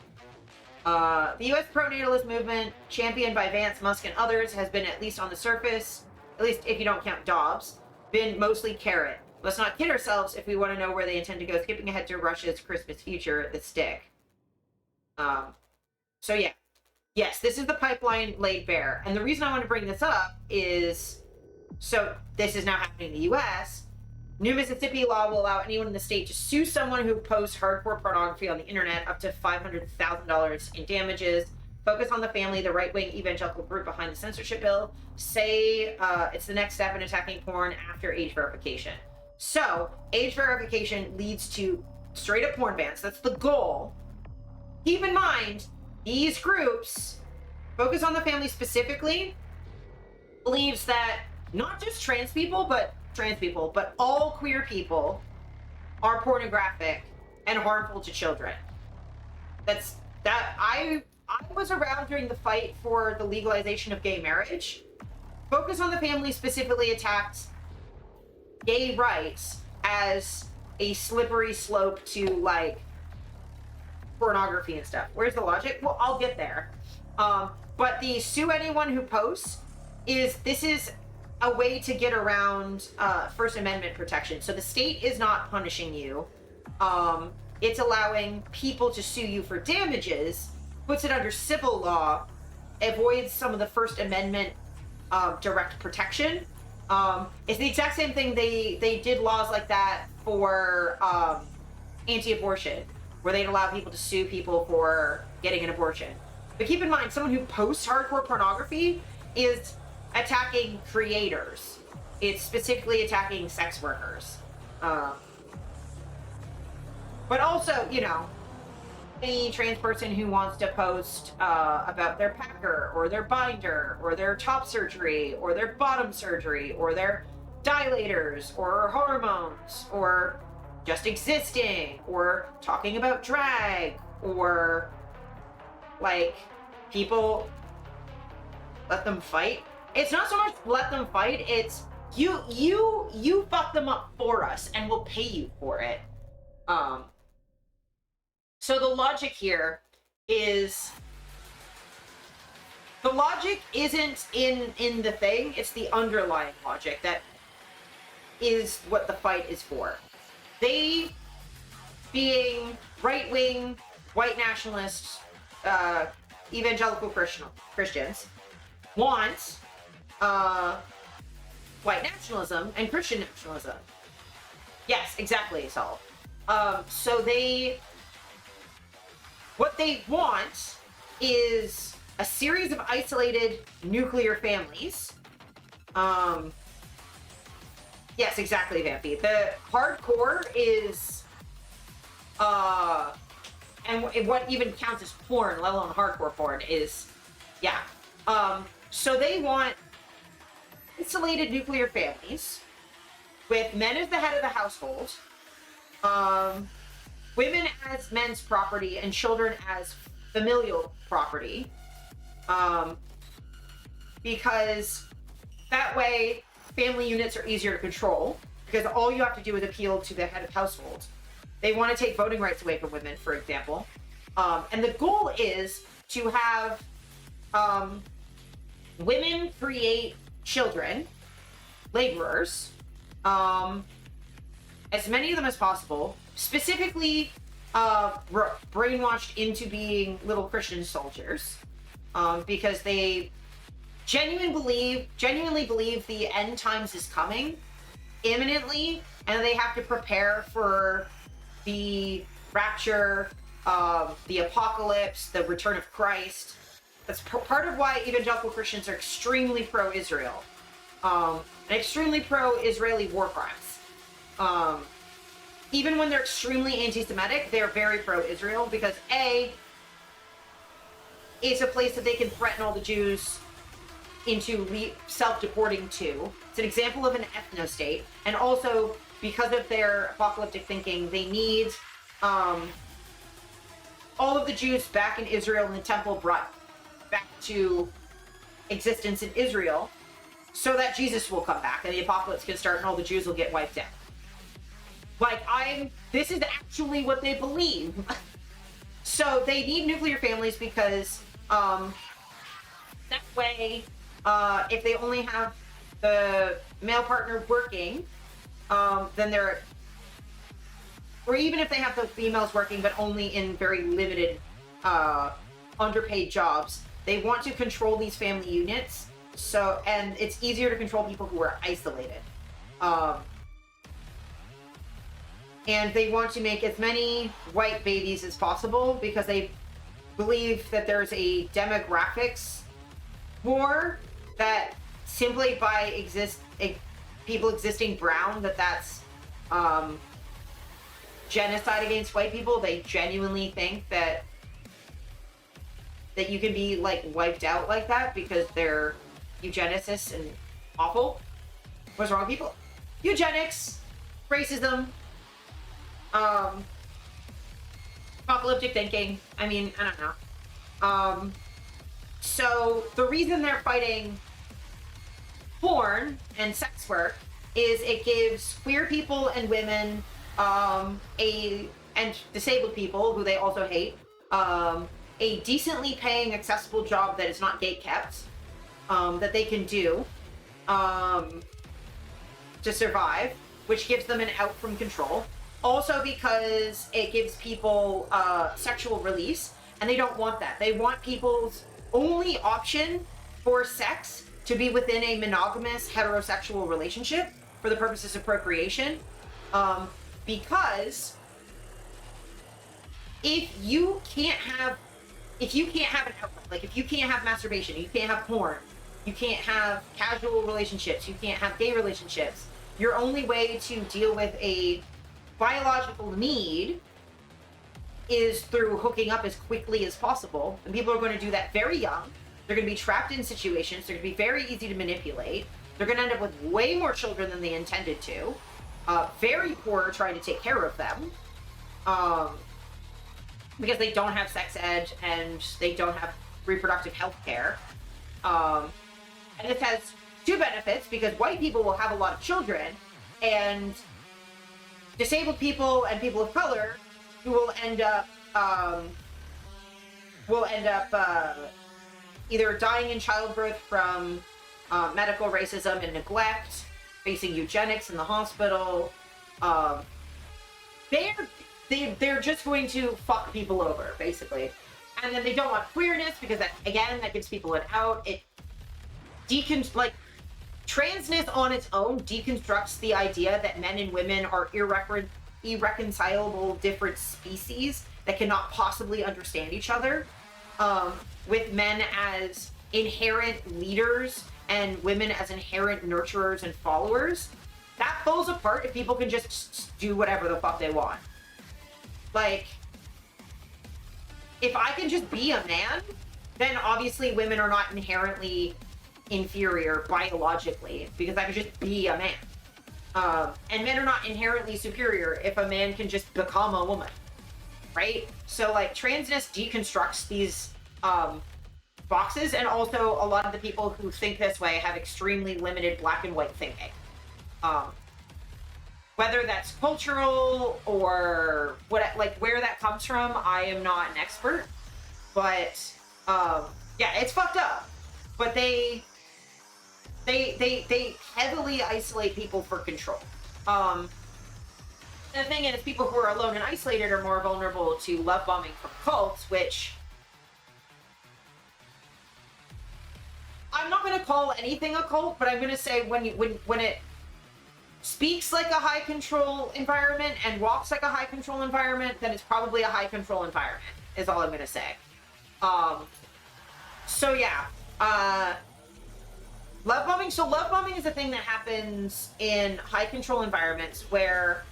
The U.S. pronatalist movement, championed by Vance, Musk, and others, has been, at least on the surface, at least if you don't count Dobbs, been mostly carrot. Let's not kid ourselves if we want to know where they intend to go, skipping ahead to Russia's Christmas future, the stick. So yeah. Yes, this is the pipeline laid bare. And the reason I want to bring this up is, so this is now happening in the U.S., new Mississippi law will allow anyone in the state to sue someone who posts hardcore pornography on the internet up to $500,000 in damages. Focus on the Family, the right-wing evangelical group behind the censorship bill, say it's the next step in attacking porn after age verification. So, age verification leads to straight-up porn bans. That's the goal. Keep in mind, these groups, Focus on the Family specifically, believes that not just trans people, but all queer people are pornographic and harmful to children. I was around during the fight for the legalization of gay marriage. Focus on the Family specifically attacked gay rights as a slippery slope to, like, pornography and stuff. Where's the logic? Well, I'll get there. But the sue anyone who posts this is a way to get around First Amendment protection. So the state is not punishing you. It's allowing people to sue you for damages, puts it under civil law, avoids some of the First Amendment direct protection. It's the exact same thing. They did laws like that for anti-abortion, where they'd allow people to sue people for getting an abortion. But keep in mind, someone who posts hardcore pornography is attacking creators. It's specifically attacking sex workers. But also, you know, any trans person who wants to post about their packer or their binder or their top surgery or their bottom surgery or their dilators or hormones or just existing or talking about drag or, like, people, let them fight. It's not so much let them fight, it's you fuck them up for us and we'll pay you for it. So the logic here is, the logic isn't in the thing, it's the underlying logic that is what the fight is for. They, being right-wing, white nationalists, evangelical Christians, want white nationalism and Christian nationalism. Yes, exactly, Saul. So what they want is a series of isolated nuclear families. Yes, exactly, Vampy. The hardcore is, and what even counts as porn, let alone hardcore porn, is, yeah. So they want isolated nuclear families with men as the head of the household, women as men's property, and children as familial property. Because that way family units are easier to control, because all you have to do is appeal to the head of household. They want to take voting rights away from women, for example. And the goal is to have women create children, laborers, as many of them as possible, specifically brainwashed into being little Christian soldiers, because they genuinely believe the end times is coming imminently, and they have to prepare for the rapture, the apocalypse, the return of Christ. That's part of why evangelical Christians are extremely pro-Israel, and extremely pro-Israeli war crimes. Even when they're extremely anti-Semitic, they're very pro-Israel because A, it's a place that they can threaten all the Jews into self-deporting to. It's an example of an ethno-state, and also because of their apocalyptic thinking, they need all of the Jews back in Israel and the temple brought back to existence in Israel so that Jesus will come back and the apocalypse can start and all the Jews will get wiped out. This is actually what they believe. So they need nuclear families because that way, if they only have the male partner working, then they're, or even if they have the females working but only in very limited underpaid jobs, they want to control these family units. So, and it's easier to control people who are isolated. And they want to make as many white babies as possible because they believe that there's a demographics war that simply by people existing brown, that's genocide against white people. They genuinely think that you can be like wiped out like that because they're eugenicists and awful. What's wrong with people? Eugenics, racism, apocalyptic thinking. I mean, I don't know. So the reason they're fighting porn and sex work is it gives queer people and women and disabled people, who they also hate, a decently paying, accessible job that is not gate kept, that they can do to survive, which gives them an out from control. Also because it gives people sexual release, and they don't want that. They want people's only option for sex to be within a monogamous heterosexual relationship for the purposes of procreation. Because if you can't have an outlet, like if you can't have masturbation, you can't have porn, you can't have casual relationships, you can't have gay relationships, your only way to deal with a biological need is through hooking up as quickly as possible. And people are going to do that very young. They're going to be trapped in situations. They're going to be very easy to manipulate. They're going to end up with way more children than they intended to. Very poor trying to take care of them. Because they don't have sex ed and they don't have reproductive health care. And this has two benefits, because white people will have a lot of children, and disabled people and people of color who will end up either dying in childbirth from medical racism and neglect, facing eugenics in the hospital. They're just going to fuck people over, basically. And then they don't want queerness because that gives people an out. It transness on its own deconstructs the idea that men and women are irreconcilable different species that cannot possibly understand each other, with men as inherent leaders and women as inherent nurturers and followers. That falls apart if people can just do whatever the fuck they want. Like, if I can just be a man, then obviously women are not inherently inferior biologically, because I could just be a man. And men are not inherently superior if a man can just become a woman, right? So, like, transness deconstructs these boxes, and also a lot of the people who think this way have extremely limited black and white thinking. Whether that's cultural or where that comes from, I am not an expert, but yeah, it's fucked up. But they heavily isolate people for control. And the thing is, people who are alone and isolated are more vulnerable to love bombing from cults, which I'm not going to call anything a cult, but I'm going to say when it speaks like a high control environment and walks like a high control environment, then it's probably a high control environment, is all I'm going to say. So yeah, love bombing. So love bombing is a thing that happens in high control environments where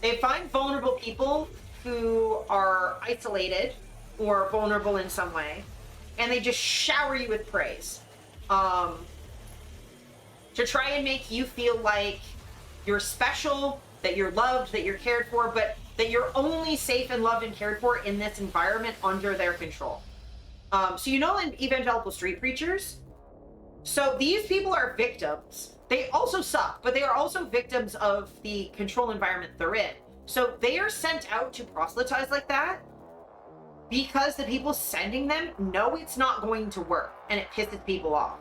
they find vulnerable people who are isolated or vulnerable in some way, and they just shower you with praise to try and make you feel like you're special, that you're loved, that you're cared for, but that you're only safe and loved and cared for in this environment under their control. So you know, in evangelical street preachers, so these people are victims. They also suck, but they are also victims of the control environment they're in. So they are sent out to proselytize like that because the people sending them know it's not going to work, and it pisses people off.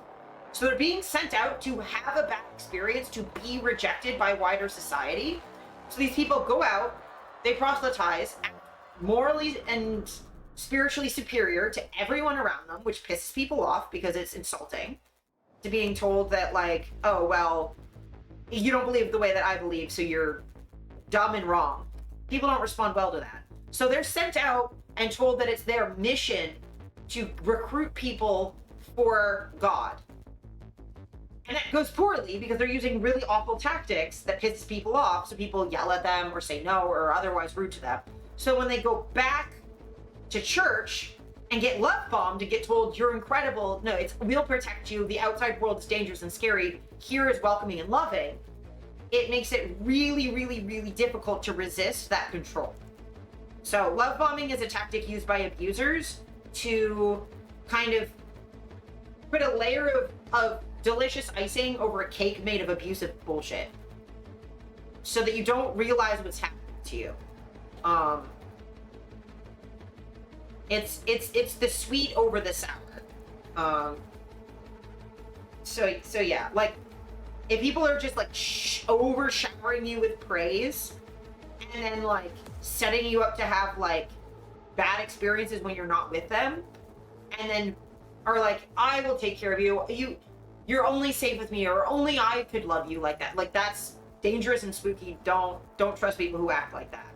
So they're being sent out to have a bad experience, to be rejected by wider society. So these people go out, they proselytize, act morally and spiritually superior to everyone around them, which pisses people off because it's insulting to being told that, like, oh, well, you don't believe the way that I believe, so you're dumb and wrong. People don't respond well to that. So they're sent out and told that it's their mission to recruit people for God. And that goes poorly because they're using really awful tactics that pisses people off, so people yell at them or say no or otherwise rude to them. So when they go back to church and get love bombed and get told you're incredible, no, we'll protect you, the outside world is dangerous and scary, here is welcoming and loving, it makes it really, really, really difficult to resist that control. So love bombing is a tactic used by abusers to kind of put a layer of delicious icing over a cake made of abusive bullshit so that you don't realize what's happening to you. It's the sweet over the sour. So yeah, like, if people are just like overshowering you with praise and then like setting you up to have like bad experiences when you're not with them, and then are like, I will take care of you, you're only safe with me, or only I could love you like that, like, that's dangerous and spooky. Don't trust people who act like that.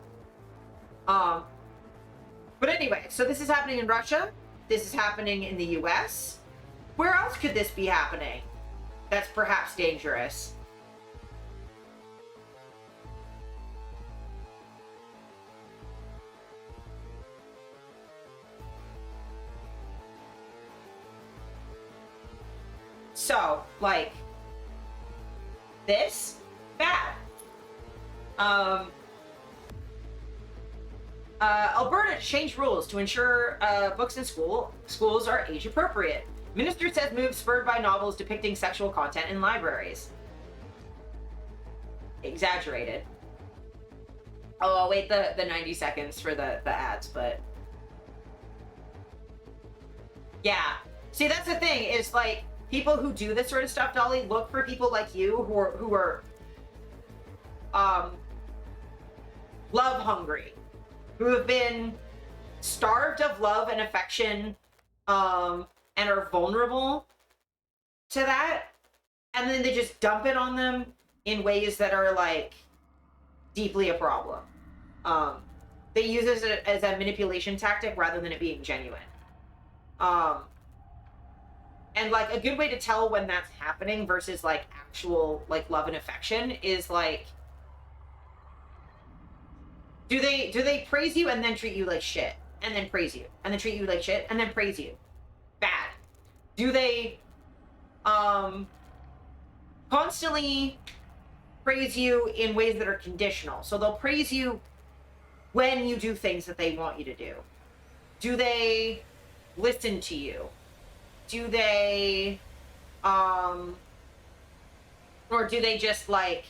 But anyway, so this is happening in Russia. This is happening in the US. Where else could this be happening that's perhaps dangerous? So, like, this, bad. Alberta changed rules to ensure books in schools are age appropriate. Minister says move spurred by novels depicting sexual content in libraries. Exaggerated. Oh, I'll wait the 90 seconds for the ads, but yeah. See, that's the thing, is like, people who do this sort of stuff, Dolly, look for people like you who are love hungry, who have been starved of love and affection, and are vulnerable to that, and then they just dump it on them in ways that are like deeply a problem. They use it as a manipulation tactic rather than it being genuine. And like, a good way to tell when that's happening versus like actual like love and affection is like, do they praise you and then treat you like shit, and then praise you, and then treat you like shit, and then praise you? Bad. Do they constantly praise you in ways that are conditional? So they'll praise you when you do things that they want you to do. Do they listen to you? Do they or do they just like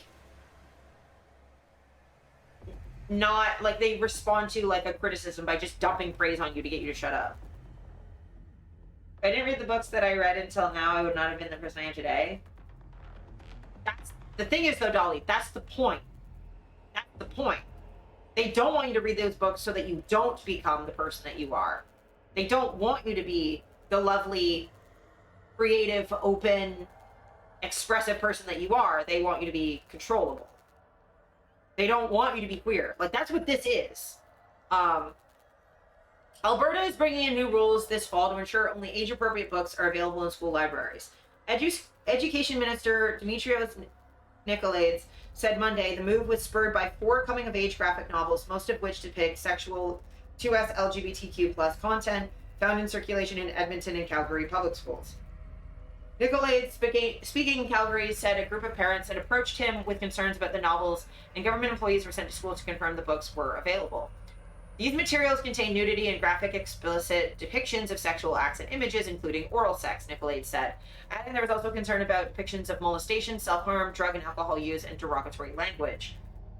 not, like, they respond to like a criticism by just dumping praise on you to get you to shut up? If I didn't read the books that I read until now, I would not have been the person I am today. That's the thing is, though, Dolly, that's the point. That's the point. They don't want you to read those books so that you don't become the person that you are. They don't want you to be the lovely, creative, open, expressive person that you are. They want you to be controllable. They don't want you to be queer. Like, that's what this is. Alberta is bringing in new rules this fall to ensure only age-appropriate books are available in school libraries. Education Minister Dimitrios Nicolaides said Monday the move was spurred by 4 coming-of-age graphic novels, most of which depict sexual 2S LGBTQ plus content found in circulation in Edmonton and Calgary public schools. Nicolaides, speaking in Calgary, said a group of parents had approached him with concerns about the novels, and government employees were sent to school to confirm the books were available. These materials contain nudity and graphic, explicit depictions of sexual acts and images, including oral sex, Nicolaides said. Adding there was also concern about depictions of molestation, self-harm, drug and alcohol use, and derogatory language.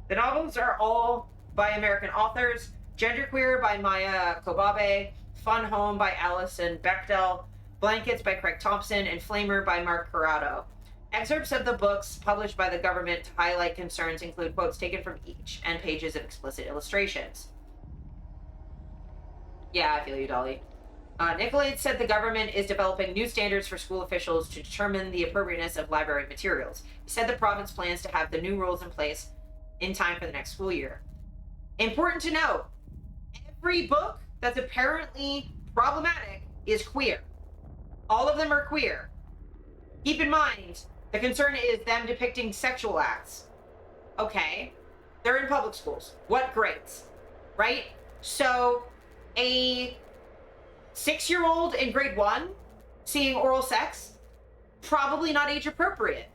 The novels are all by American authors: Genderqueer by Maya Kobabe, Fun Home by Alison Bechdel, Blankets by Craig Thompson, and Flamer by Mark Corrado. Excerpts of the books published by the government to highlight concerns include quotes taken from each and pages of explicit illustrations. Yeah, I feel you, Dolly. Nicolaides said the government is developing new standards for school officials to determine the appropriateness of library materials. He said the province plans to have the new rules in place in time for the next school year. Important to note, every book that's apparently problematic is queer. All of them are queer. Keep in mind, the concern is them depicting sexual acts. Okay, they're in public schools. What grades? Right? So, a 6-year-old in grade 1 seeing oral sex, probably not age appropriate.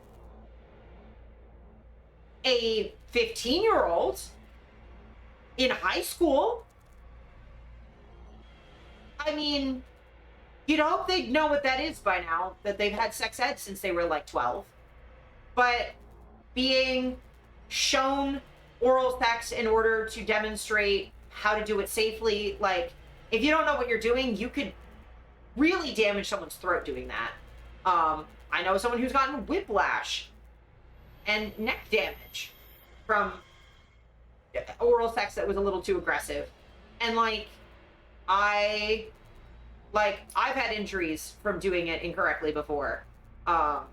A 15-year-old in high school, I mean, you'd hope they'd know what that is by now, that they've had sex ed since they were like 12. But being shown oral sex in order to demonstrate how to do it safely, like, if you don't know what you're doing, you could really damage someone's throat doing that. I know someone who's gotten whiplash and neck damage from oral sex that was a little too aggressive. And I've had injuries from doing it incorrectly before. I've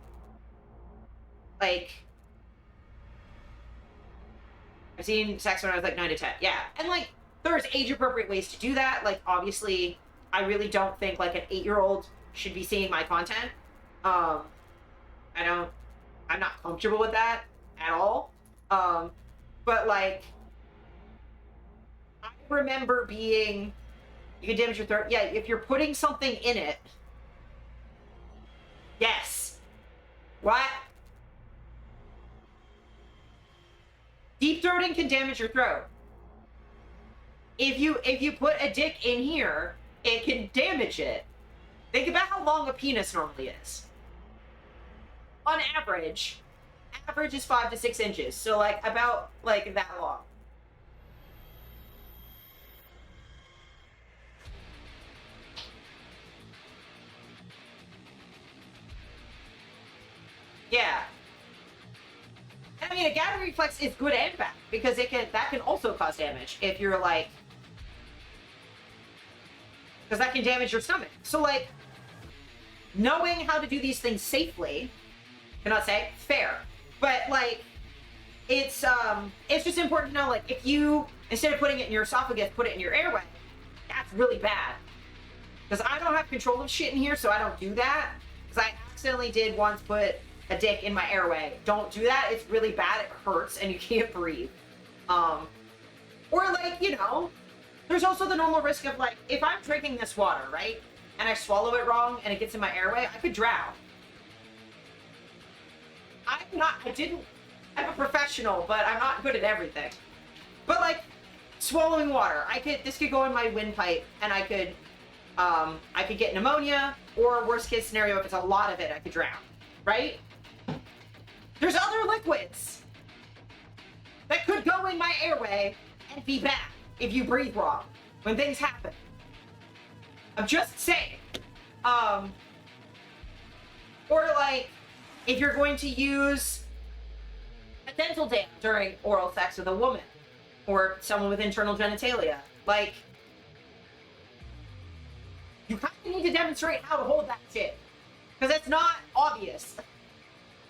seen sex when I was 9 to 10. Yeah. And there's age-appropriate ways to do that. Obviously, I really don't think an 8-year-old should be seeing my content. I'm not comfortable with that at all. But I remember being, you can damage your throat. Yeah, if you're putting something in it. Yes. What? Deep throating can damage your throat. If you put a dick in here, it can damage it. Think about how long a penis normally is. On average is 5 to 6 inches. So about that long. Yeah. I mean, a gag reflex is good and bad because that can also cause damage if you're because that can damage your stomach. So knowing how to do these things safely, cannot say fair, but it's just important to know if you, instead of putting it in your esophagus, put it in your airway, that's really bad. Because I don't have control of shit in here, so I don't do that. Because I accidentally did once put a dick in my airway. Don't do that. It's really bad. It hurts and you can't breathe. Or there's also the normal risk of if I'm drinking this water, right? And I swallow it wrong and it gets in my airway, I could drown. I'm a professional, but I'm not good at everything. But swallowing water, this could go in my windpipe and I could get pneumonia, or worst case scenario, if it's a lot of it, I could drown, right? There's other liquids that could go in my airway and be bad if you breathe wrong when things happen. I'm just saying. Or if you're going to use a dental dam during oral sex with a woman or someone with internal genitalia, you kind of need to demonstrate how to hold that shit. Because it's not obvious.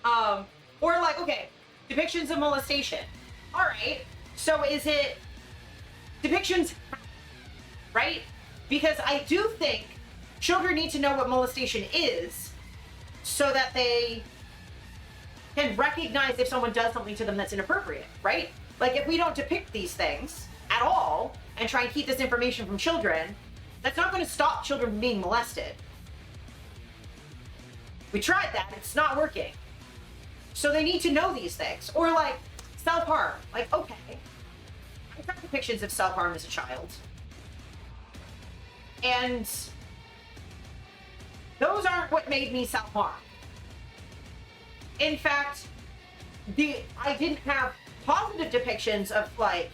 Or like, okay, depictions of molestation. All right, so is it depictions, right? Because I do think children need to know what molestation is so that they can recognize if someone does something to them that's inappropriate, right? Like if we don't depict these things at all and try and keep this information from children, that's not going to stop children from being molested. We tried that, it's not working. So they need to know these things. Or like self-harm. Like, okay, I saw depictions of self-harm as a child. And those aren't what made me self-harm. In fact, I didn't have positive depictions of like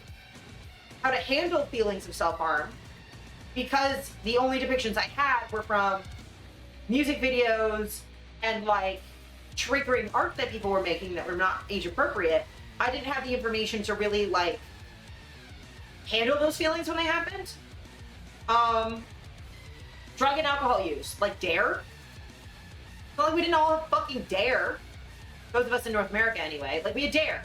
how to handle feelings of self-harm because the only depictions I had were from music videos and like triggering art that people were making that were not age appropriate. I didn't have the information to really like handle those feelings when they happened. Drug and alcohol use, like DARE. Well, like we didn't all fucking DARE. Those of us in North America anyway. Like we had DARE.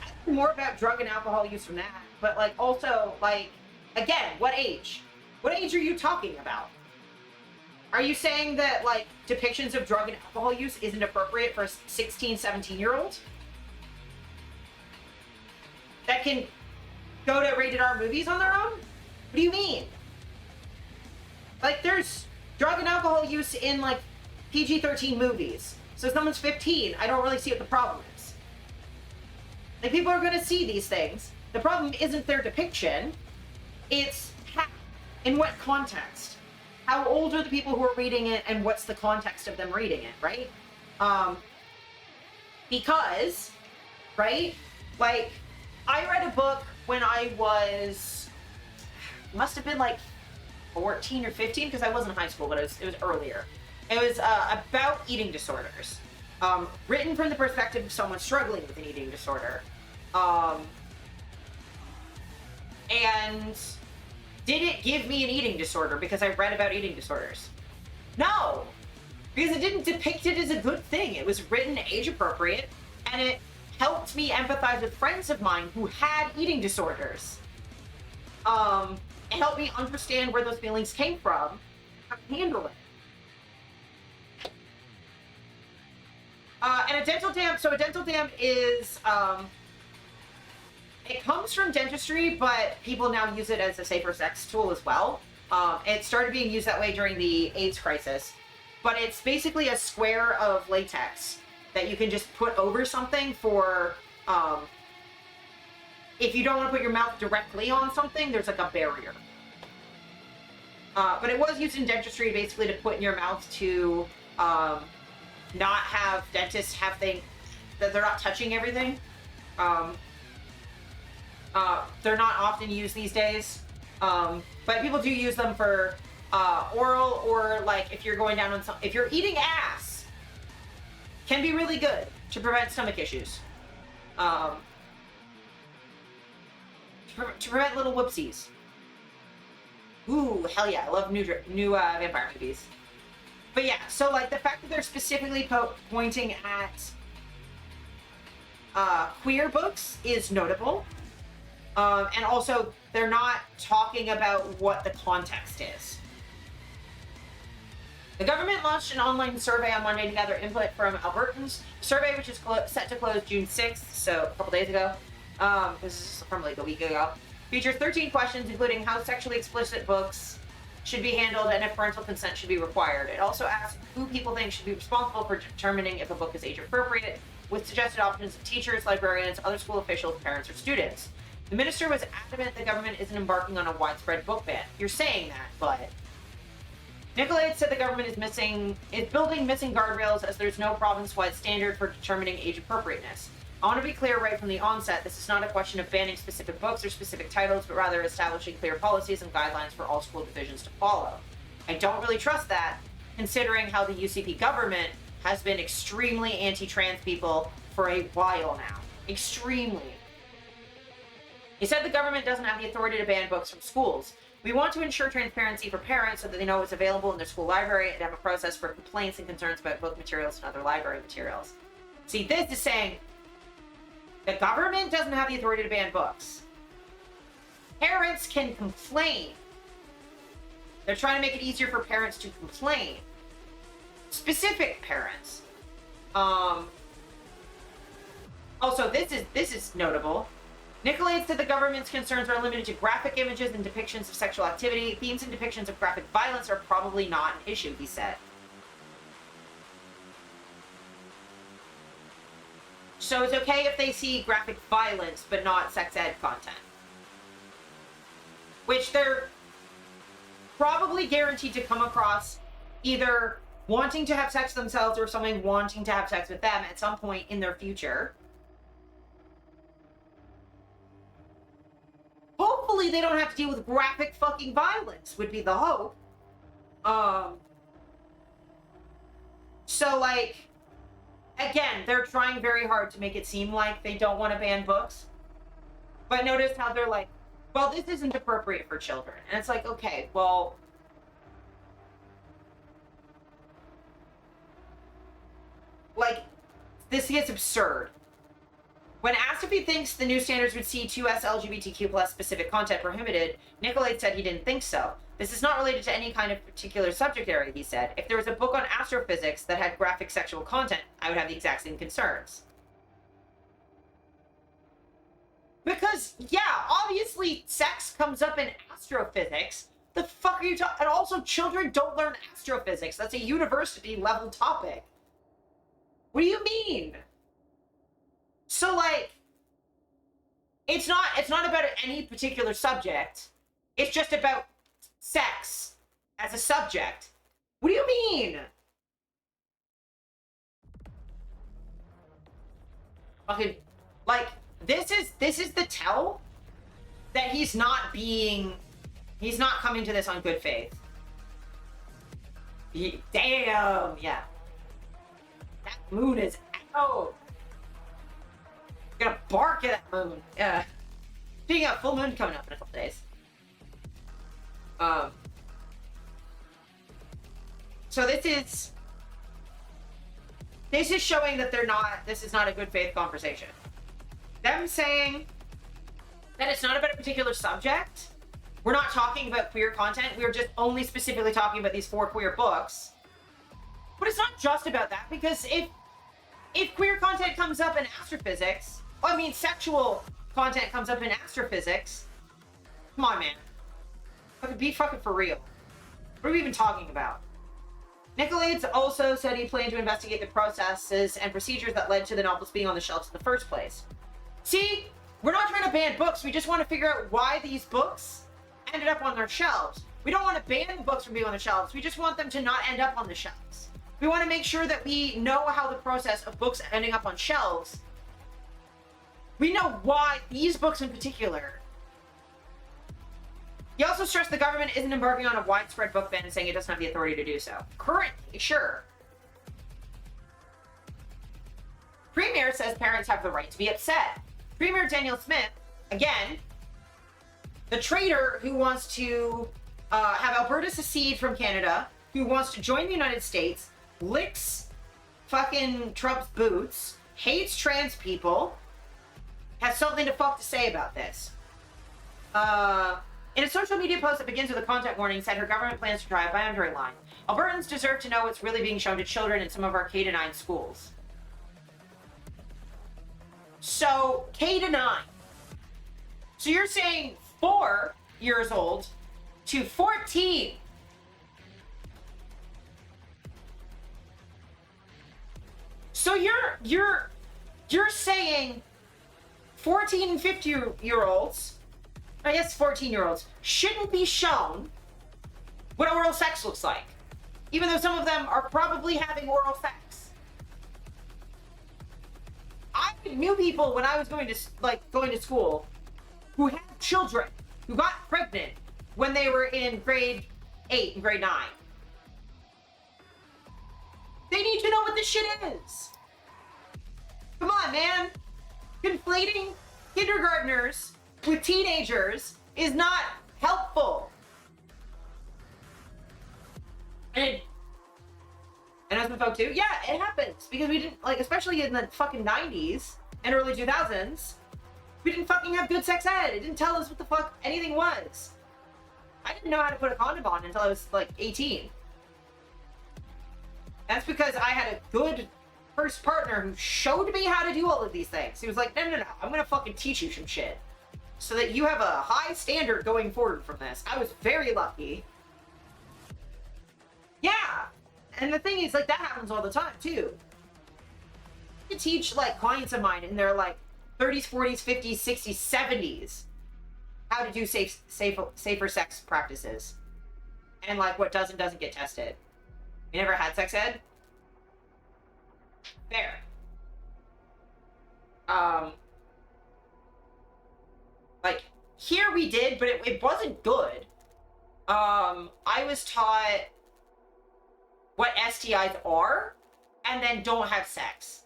I learned more about drug and alcohol use from that. But like also like, again, what age? What age are you talking about? Are you saying that like depictions of drug and alcohol use isn't appropriate for a 16, 17-year-old? That can go to rated R movies on their own? What do you mean? Like there's drug and alcohol use in like PG-13 movies. So if someone's 15, I don't really see what the problem is. Like people are gonna see these things. The problem isn't their depiction, it's how, in what context. How old are the people who are reading it and what's the context of them reading it, right? Because, right, like, I read a book when I was, must have been like 14 or 15, because I wasn't in high school, but it was earlier. It was about eating disorders, written from the perspective of someone struggling with an eating disorder. And did it give me an eating disorder because I read about eating disorders? No, because it didn't depict it as a good thing. It was written age appropriate, and it helped me empathize with friends of mine who had eating disorders. It helped me understand where those feelings came from, how to handle it. And a dental dam, so a dental dam is, it comes from dentistry, but people now use it as a safer sex tool as well. It started being used that way during the AIDS crisis. But it's basically a square of latex that you can just put over something for, if you don't want to put your mouth directly on something, there's like a barrier. But it was used in dentistry basically to put in your mouth to not have dentists have things that they're not touching everything. They're not often used these days, but people do use them for oral, or like if you're going down on some, if you're eating ass, can be really good to prevent stomach issues, to prevent little whoopsies. Ooh, hell yeah, I love new vampire movies. But yeah, so like the fact that they're specifically pointing at queer books is notable. And also, they're not talking about what the context is. The government launched an online survey on Monday to gather input from Albertans. The survey, which is set to close June 6th, so a couple days ago, this is from like a week ago, features 13 questions, including how sexually explicit books should be handled and if parental consent should be required. It also asks who people think should be responsible for determining if a book is age appropriate, with suggested options of teachers, librarians, other school officials, parents, or students. The minister was adamant the government isn't embarking on a widespread book ban. You're saying that, but Nicolaides said the government is building missing guardrails as there's no province-wide standard for determining age appropriateness. I want to be clear right from the onset, this is not a question of banning specific books or specific titles, but rather establishing clear policies and guidelines for all school divisions to follow. I don't really trust that, considering how the UCP government has been extremely anti-trans people for a while now. Extremely. He said the government doesn't have the authority to ban books from schools. We want to ensure transparency for parents so that they know what's available in their school library and have a process for complaints and concerns about book materials and other library materials. See, this is saying the government doesn't have the authority to ban books. Parents can complain. They're trying to make it easier for parents to complain. Specific parents. Also, this is notable. Nicolaides said the government's concerns are limited to graphic images and depictions of sexual activity. Themes and depictions of graphic violence are probably not an issue, he said. So it's okay if they see graphic violence, but not sex ed content. Which they're probably guaranteed to come across either wanting to have sex themselves or someone wanting to have sex with them at some point in their future. Hopefully they don't have to deal with graphic fucking violence, would be the hope. So, like, again, they're trying very hard to make it seem like they don't want to ban books. But notice how they're like, well, this isn't appropriate for children. And it's like, okay, well, like, this gets absurd. When asked if he thinks the new standards would see 2S LGBTQ plus specific content prohibited, Nicolaides said he didn't think so. This is not related to any kind of particular subject area, he said. If there was a book on astrophysics that had graphic sexual content, I would have the exact same concerns. Because, yeah, obviously sex comes up in astrophysics. The fuck are you talking? And also, children don't learn astrophysics. That's a university level topic. What do you mean? So, like, it's not about any particular subject. It's just about sex as a subject. What do you mean? Okay, like, this is the tell that he's not coming to this on good faith. Damn, yeah. That moon is out. Gonna bark at that moon. Yeah. Speaking of, full moon coming up in a couple days. So this is showing that this is not a good faith conversation. Them saying that it's not about a particular subject. We're not talking about queer content. We're just only specifically talking about these 4 queer books. But it's not just about that, because if queer content comes up in astrophysics, sexual content comes up in astrophysics, come on, man. Be fucking for real. What are we even talking about? Nicolaides also said he planned to investigate the processes and procedures that led to the novels being on the shelves in the first place. See, we're not trying to ban books. We just want to figure out why these books ended up on their shelves. We don't want to ban the books from being on the shelves. We just want them to not end up on the shelves. We want to make sure that we know how the process of books ending up on shelves. We know why these books in particular. He also stressed the government isn't embarking on a widespread book ban and saying it doesn't have the authority to do so. Currently, sure. Premier says parents have the right to be upset. Premier Daniel Smith, again, the traitor who wants to have Alberta secede from Canada, who wants to join the United States, licks fucking Trump's boots, hates trans people, has something to fuck to say about this. In a social media post that begins with a content warning, said her government plans to try a boundary line. Albertans deserve to know what's really being shown to children in some of our K-9 schools. So, K-9. So you're saying 4 years old to 14. So you're saying 14 and 50-year-olds, I guess 14-year-olds, shouldn't be shown what oral sex looks like, even though some of them are probably having oral sex. I knew people when I was going to school who had children who got pregnant when they were in grade 8 and grade 9. They need to know what this shit is. Come on, man. Conflating kindergartners with teenagers is not helpful. And husband folk too? Yeah, it happens. Because we didn't, like, especially in the fucking 90s and early 2000s, we didn't fucking have good sex ed. It didn't tell us what the fuck anything was. I didn't know how to put a condom on until I was, like, 18. That's because I had a good first partner who showed me how to do all of these things. He was like, no, I'm gonna fucking teach you some shit so that you have a high standard going forward from this. I was very lucky. Yeah. And the thing is, like, that happens all the time, too. I teach, like, clients of mine in their, like, 30s, 40s, 50s, 60s, 70s how to do safer sex practices. And, like, what does and doesn't get tested. You never had sex ed? Fair. Like, here we did, but it wasn't good. I was taught what STIs are, and then don't have sex.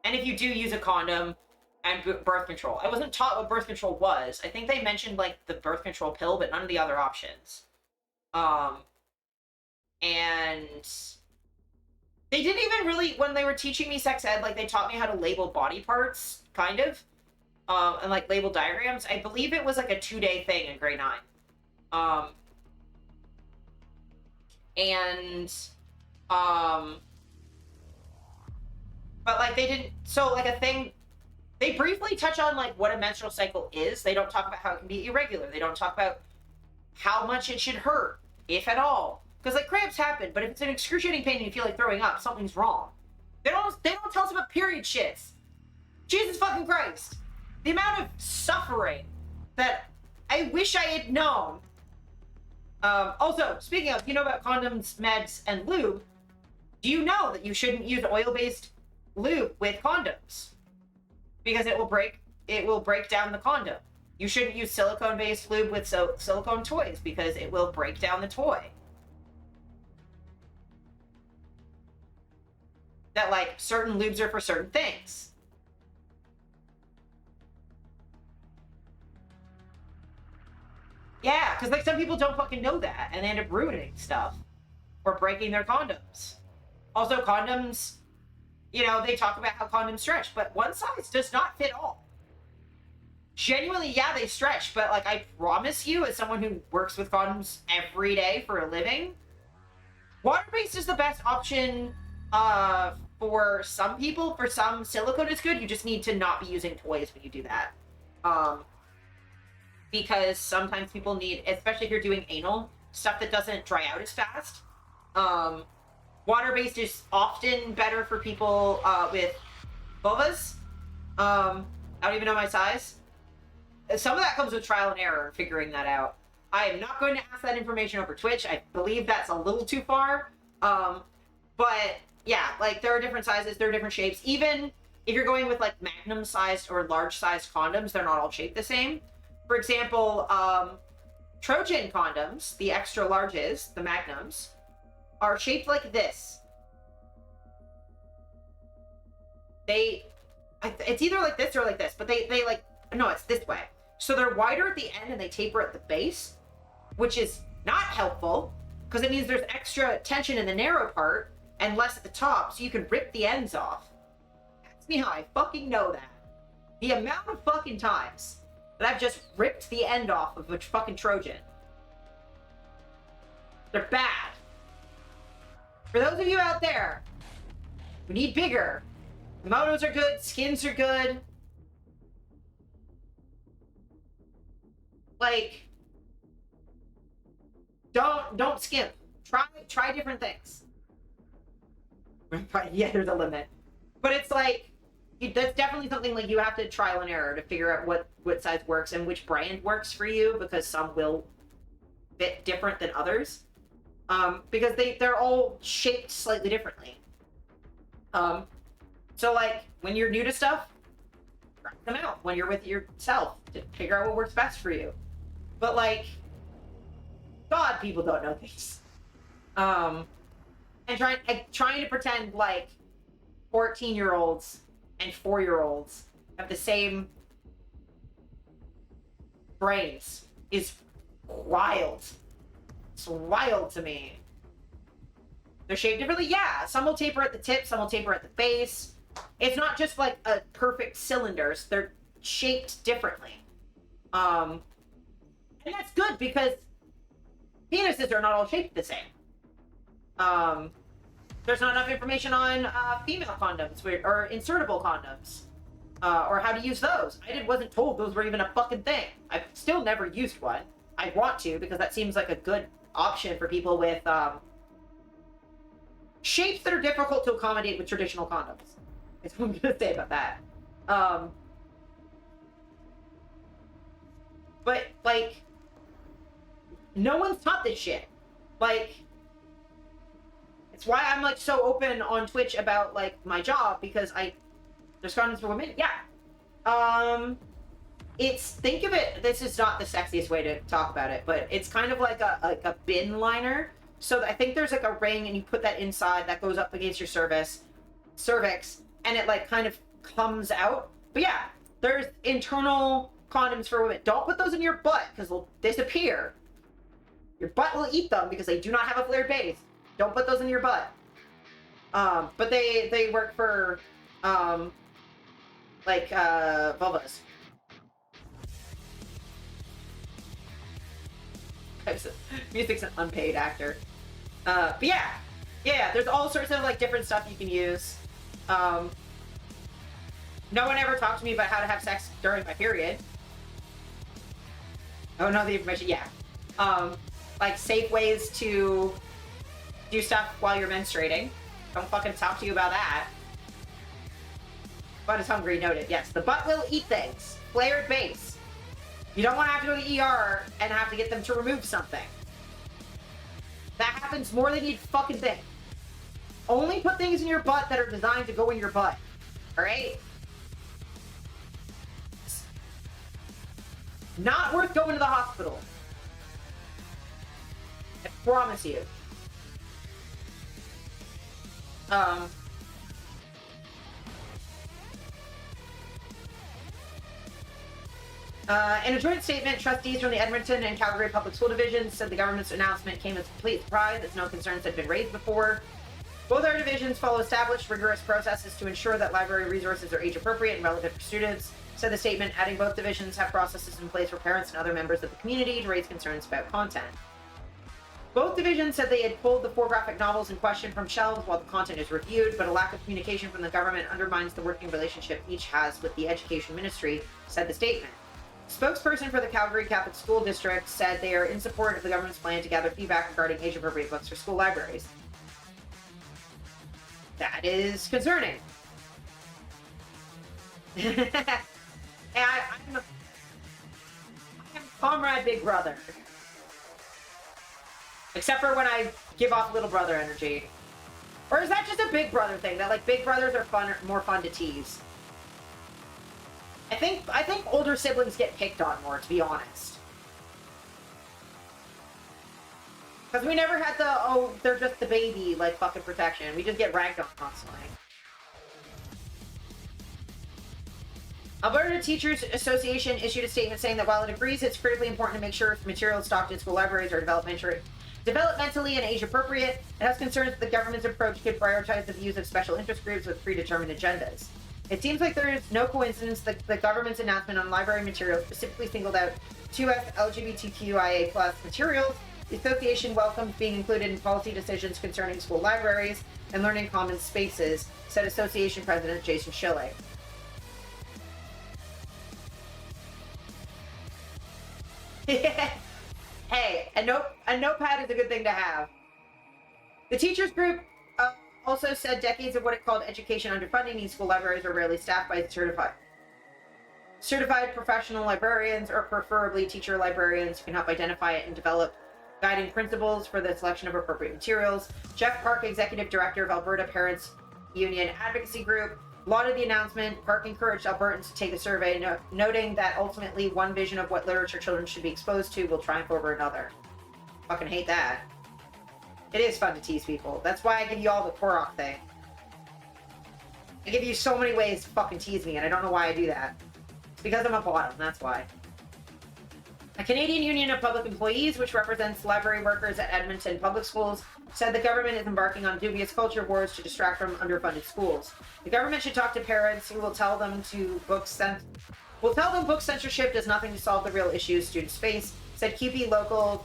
And if you do, use a condom and birth control. I wasn't taught what birth control was. I think they mentioned, like, the birth control pill, but none of the other options. And they didn't even really, when they were teaching me sex ed, like, they taught me how to label body parts, kind of, and, like, label diagrams. I believe it was, like, a 2-day thing in grade 9. But, like, they didn't, so, like, a thing, they briefly touch on, like, what a menstrual cycle is. They don't talk about how it can be irregular. They don't talk about how much it should hurt, if at all. Because, like, cramps happen, but if it's an excruciating pain and you feel like throwing up, something's wrong. They don't tell us about period shits. Jesus fucking Christ. The amount of suffering that I wish I had known. Also, speaking of, you know about condoms, meds, and lube, do you know that you shouldn't use oil-based lube with condoms? Because it will break down the condom. You shouldn't use silicone-based lube with silicone toys because it will break down the toy. That, like, certain lubes are for certain things. Yeah, because, like, some people don't fucking know that, and they end up ruining stuff. Or breaking their condoms. Also, condoms, you know, they talk about how condoms stretch, but one size does not fit all. Genuinely, yeah, they stretch, but, like, I promise you, as someone who works with condoms every day for a living, water-based is the best option, for some people. For some, silicone is good. You just need to not be using toys when you do that. Because sometimes people need, especially if you're doing anal, stuff that doesn't dry out as fast. Water-based is often better for people with vulvas. I don't even know my size. Some of that comes with trial and error and figuring that out. I am not going to ask that information over Twitch. I believe that's a little too far. But yeah, like, there are different sizes, there are different shapes. Even if you're going with, like, magnum-sized or large-sized condoms, they're not all shaped the same. For example, Trojan condoms, the extra larges, the magnums, are shaped like this. It's either like this or like this, but they like, no, it's this way. So they're wider at the end and they taper at the base, which is not helpful because it means there's extra tension in the narrow part and less at the top, so you can rip the ends off. Ask me how I fucking know that. The amount of fucking times that I've just ripped the end off of a fucking Trojan. They're bad. For those of you out there who need bigger, Motos are good, skins are good. Like, don't skimp. Try different things. Yeah, there's a limit. But it's like, that's definitely something, like, you have to trial and error to figure out what size works and which brand works for you, because some will fit different than others. Because they're all shaped slightly differently. So, like, when you're new to stuff, try them out when you're with yourself to figure out what works best for you. But, like, God, people don't know things. And trying to pretend like 14-year-olds and 4-year-olds have the same brains is wild. It's wild to me. They're shaped differently? Yeah. Some will taper at the tip, some will taper at the base. It's not just like a perfect cylinders. They're shaped differently. And that's good because penises are not all shaped the same. There's not enough information on female condoms or insertable condoms. Or how to use those. I wasn't told those were even a fucking thing. I've still never used one. I want to because that seems like a good option for people with shapes that are difficult to accommodate with traditional condoms. That's what I'm gonna say about that. But like, no one's taught this shit. Like, it's why I'm like so open on Twitch about like my job because there's condoms for women. Yeah. Think of it. This is not the sexiest way to talk about it, but it's kind of like a bin liner. So I think there's like a ring, and you put that inside that goes up against your cervix, and it like kind of comes out. But yeah, there's internal condoms for women. Don't put those in your butt because they'll disappear. Your butt will eat them because they do not have a flared base. Don't put those in your butt. But they work for vulvas. Music's an unpaid actor. But yeah, there's all sorts of like different stuff you can use. No one ever talked to me about how to have sex during my period. Oh no, the information, yeah. Like safe ways to do stuff while you're menstruating. Don't fucking talk to you about that. Butt is hungry, noted. Yes, the butt will eat things. Flared base. You don't want to have to go to the ER and have to get them to remove something. That happens more than you'd fucking think. Only put things in your butt that are designed to go in your butt. Alright? Not worth going to the hospital. I promise you. In a joint statement, trustees from the Edmonton and Calgary Public School Divisions said the government's announcement came as a complete surprise as no concerns had been raised before. Both our divisions follow established, rigorous processes to ensure that library resources are age-appropriate and relevant for students, said the statement, adding both divisions have processes in place for parents and other members of the community to raise concerns about content. Both divisions said they had pulled the 4 graphic novels in question from shelves while the content is reviewed, but a lack of communication from the government undermines the working relationship each has with the Education Ministry, said the statement. Spokesperson for the Calgary Catholic School District said they are in support of the government's plan to gather feedback regarding age-appropriate books for school libraries. That is concerning. I'm Comrade Big Brother. Except for when I give off little brother energy. Or is that just a Big Brother thing? That like Big Brothers are more fun to tease? I think older siblings get picked on more, to be honest. Because we never had the, oh, they're just the baby, like, fucking protection. We just get ragged on constantly. Alberta Teachers Association issued a statement saying that while it agrees it's critically important to make sure materials stocked in school libraries are developmentally and age-appropriate, it has concerns that the government's approach could prioritize the views of special interest groups with predetermined agendas. It seems like there is no coincidence that the government's announcement on library materials specifically singled out 2F LGBTQIA+ materials. The association welcomes being included in policy decisions concerning school libraries and learning commons spaces, said Association President Jason Schilling. Hey, a notepad is a good thing to have. The teachers group also said decades of what it called education underfunding means school libraries are rarely staffed by certified professional librarians, or preferably teacher librarians who can help identify it and develop guiding principles for the selection of appropriate materials. Jeff Park, Executive Director of Alberta Parents Union Advocacy Group, lauded the announcement. Park encouraged Albertans to take the survey, noting that ultimately one vision of what literature children should be exposed to will triumph over another. Fucking hate that. It is fun to tease people. That's why I give you all the Korok thing. I give you so many ways to fucking tease me, and I don't know why I do that. It's because I'm a bottom, that's why. The Canadian Union of Public Employees, which represents library workers at Edmonton Public Schools, said the government is embarking on dubious culture wars to distract from underfunded schools. The government should talk to parents who will tell them book censorship does nothing to solve the real issues students face, said QP Local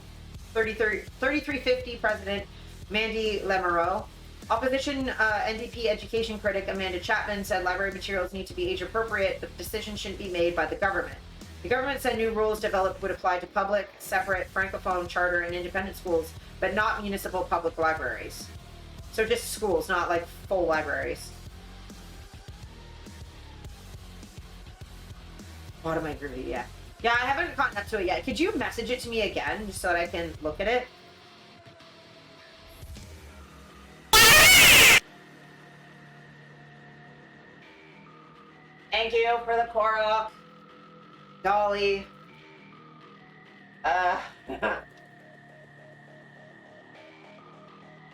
3350 President Mandy Lemereau. Opposition NDP education critic Amanda Chapman said library materials need to be age appropriate, but the decision shouldn't be made by the government. The government said new rules developed would apply to public, separate, francophone, charter, and independent schools, but not municipal public libraries. So just schools, not like full libraries. What am I agree? Yeah. Yeah, I haven't gotten up to it yet. Could you message it to me again, just so that I can look at it? Thank you for the Korok. Dolly.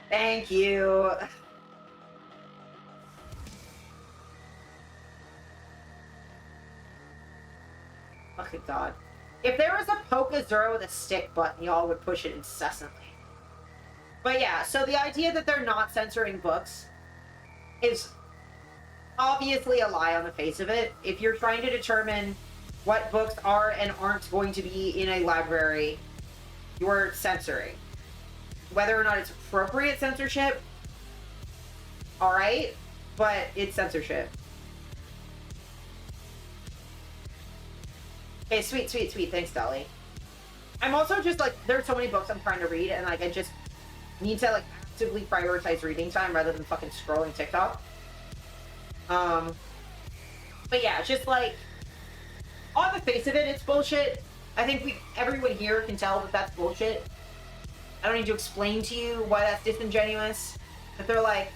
Thank you. Fucking God. If there was a Poke-Zero with a stick button, y'all would push it incessantly. But yeah, so the idea that they're not censoring books is obviously a lie on the face of it. If you're trying to determine what books are and aren't going to be in a library, you're censoring. Whether or not it's appropriate censorship, alright, but it's censorship. Okay, sweet. Thanks, Dolly. I'm also just like, there's so many books I'm trying to read, and like I just need to like actively prioritize reading time rather than fucking scrolling TikTok. But yeah, just like on the face of it, it's bullshit. I think everyone here can tell that that's bullshit. I don't need to explain to you why that's disingenuous. That they're like,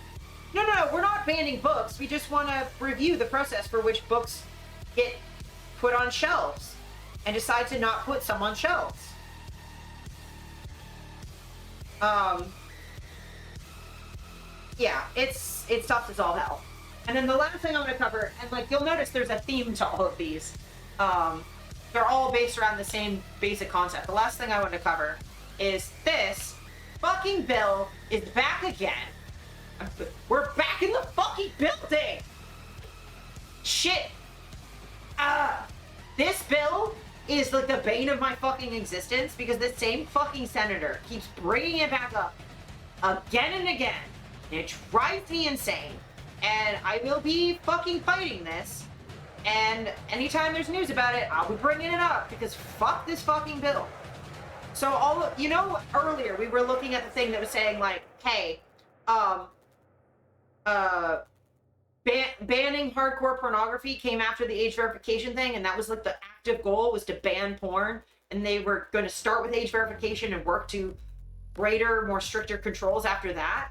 no, we're not banning books. We just want to review the process for which books get put on shelves and decide to not put some on shelves. Yeah, it's tough as all hell. And then the last thing I'm going to cover, and like you'll notice there's a theme to all of these. They're all based around the same basic concept. The last thing I want to cover is this fucking bill is back again. We're back in the fucking building. Shit. This bill is like the bane of my fucking existence because the same fucking senator keeps bringing it back up again and again. And it drives me insane. And I will be fucking fighting this. And anytime there's news about it, I'll be bringing it up because fuck this fucking bill. So earlier we were looking at the thing that was saying like, hey, banning hardcore pornography came after the age verification thing, and that was like the active goal was to ban porn, and they were going to start with age verification and work to greater, more stricter controls after that.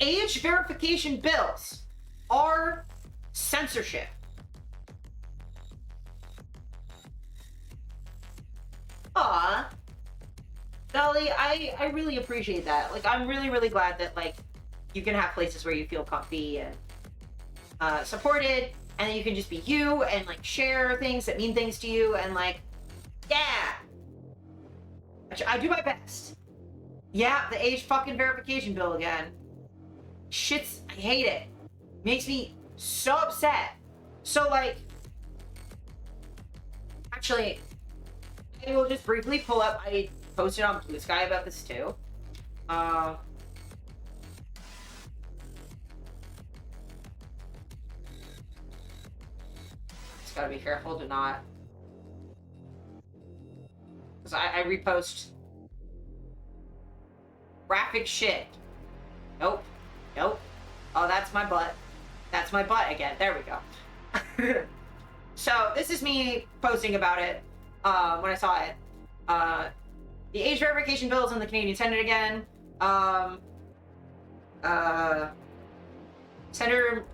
Age verification bills are censorship. Aw. Dolly, I really appreciate that. Like, I'm really, really glad that, like, you can have places where you feel comfy and supported, and then you can just be you and, like, share things that mean things to you, and, like, yeah. I do my best. Yeah, the age fucking verification bill again. I hate it. Makes me so upset. So, like, actually, I will just briefly pull up, I posted on Blue Sky about this too. Just gotta be careful to not, because I repost graphic shit. Nope. Oh, that's my butt. That's my butt again. There we go. So this is me posting about it when I saw it. The age verification bill is in the Canadian Senate again. Senator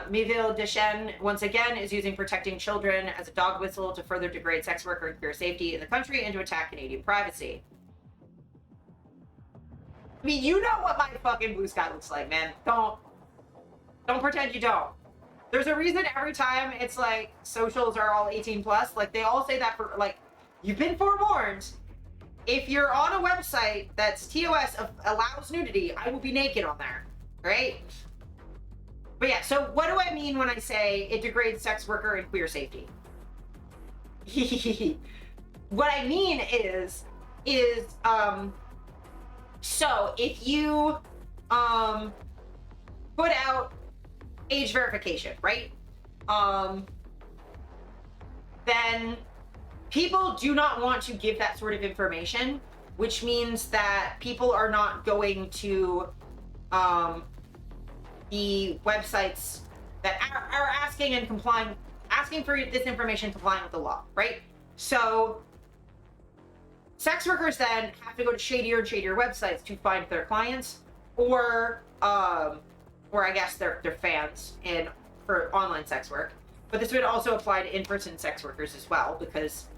Miville Deschênes once again is using protecting children as a dog whistle to further degrade sex worker and career safety in the country and to attack Canadian privacy. I mean, you know what my fucking Blue Sky looks like, man. Don't pretend you don't. There's a reason every time it's like socials are all 18 plus. Like they all say that for like, you've been forewarned. If you're on a website that's TOS allows nudity, I will be naked on there, right? But yeah, so what do I mean when I say it degrades sex worker and queer safety? What I mean is, so if you put out age verification, right? Then people do not want to give that sort of information, which means that people are not going to the websites that are asking and asking for this information complying with the law, right? So sex workers then have to go to shadier and shadier websites to find their clients, or I guess their fans for online sex work. But this would also apply to in-person sex workers as well, because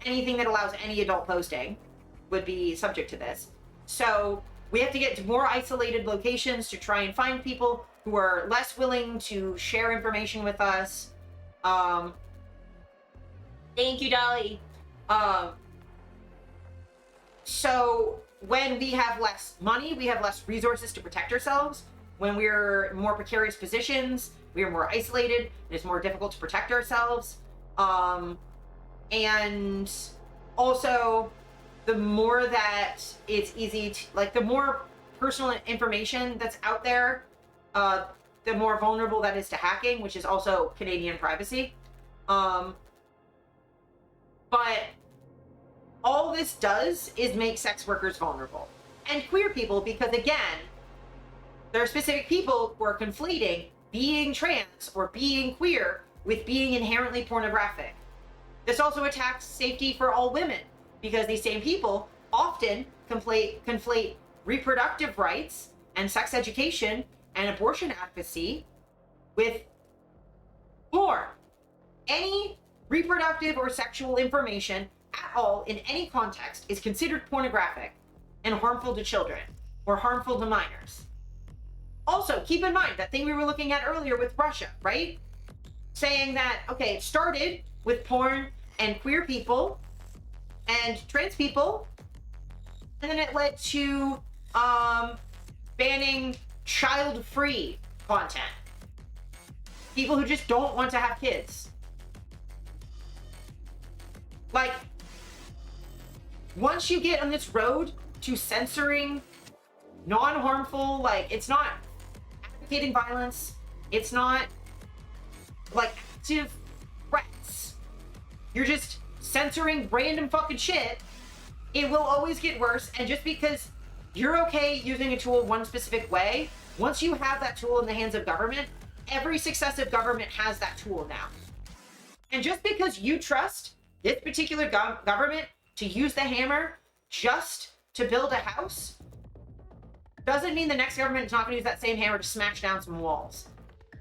anything that allows any adult posting would be subject to this. So we have to get to more isolated locations to try and find people who are less willing to share information with us. Thank you, Dolly. So when we have less money, we have less resources to protect ourselves. When we're in more precarious positions, we are more isolated, and it's more difficult to protect ourselves. And also, the more that it's easy to, like, the more personal information that's out there, the more vulnerable that is to hacking, which is also Canadian privacy. But all this does is make sex workers vulnerable. And queer people, because again, there are specific people who are conflating being trans or being queer with being inherently pornographic. This also attacks safety for all women, because these same people often conflate reproductive rights and sex education and abortion advocacy with porn. Any reproductive or sexual information at all in any context is considered pornographic and harmful to children or harmful to minors. Also, keep in mind that thing we were looking at earlier with Russia, right? Saying that, okay, it started with porn and queer people and trans people, and then it led to banning child-free content. People who just don't want to have kids. Like, once you get on this road to censoring non-harmful, like, it's not advocating violence, it's not like active threats, you're just censoring random fucking shit, it will always get worse. And just because you're okay using a tool one specific way, once you have that tool in the hands of government, every successive government has that tool now. And just because you trust this particular government to use the hammer just to build a house doesn't mean the next government is not going to use that same hammer to smash down some walls,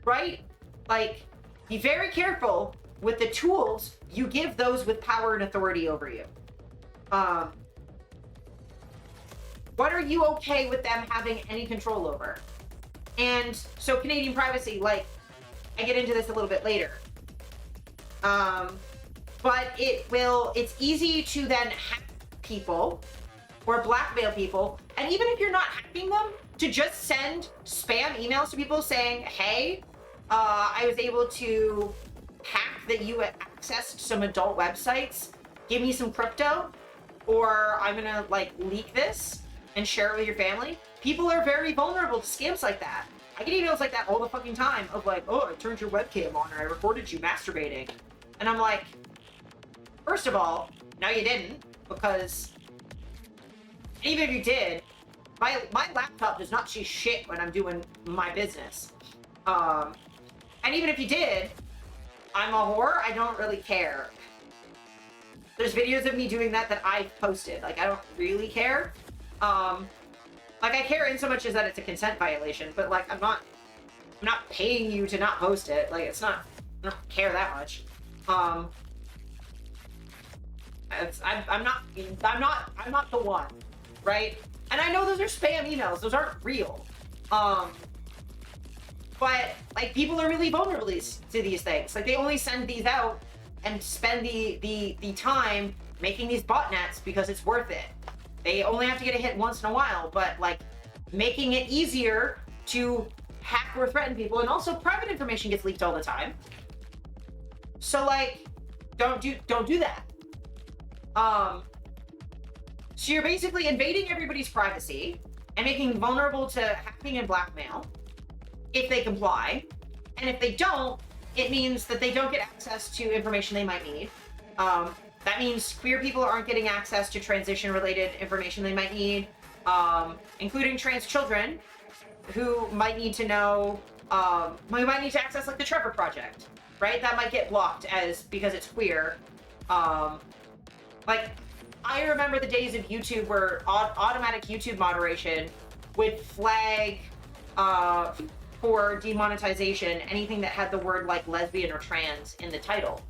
right? Like, be very careful with the tools you give those with power and authority over you. What are you okay with them having any control over? And so Canadian privacy, like, I get into this a little bit later. But it's easy to then hack people or blackmail people. And even if you're not hacking them, to just send spam emails to people saying, hey, I was able to hack that you accessed some adult websites. Give me some crypto, or I'm gonna like leak this and share it with your family. People are very vulnerable to scams like that. I get emails like that all the fucking time of like, oh, I turned your webcam on or I recorded you masturbating. And I'm like, first of all, no you didn't, because even if you did, my laptop does not see shit when I'm doing my business. And even if you did, I'm a whore, I don't really care. There's videos of me doing that I've posted. Like, I don't really care. Like, I care in so much as that it's a consent violation, but like, I'm not paying you to not post it. Like, it's not, I don't care that much. I'm not the one, right? And I know those are spam emails. Those aren't real. But like people are really vulnerable to these things. Like they only send these out and spend the time making these botnets because it's worth it. They only have to get a hit once in a while, but like making it easier to hack or threaten people, and also private information gets leaked all the time. So like, don't do that. So you're basically invading everybody's privacy and making them vulnerable to hacking and blackmail if they comply, and if they don't, it means that they don't get access to information they might need. That means queer people aren't getting access to transition-related information they might need, including trans children who might need to know, who might need to access like the Trevor Project, right? That might get blocked because it's queer. Like, I remember the days of YouTube where automatic YouTube moderation would flag for demonetization anything that had the word like lesbian or trans in the title,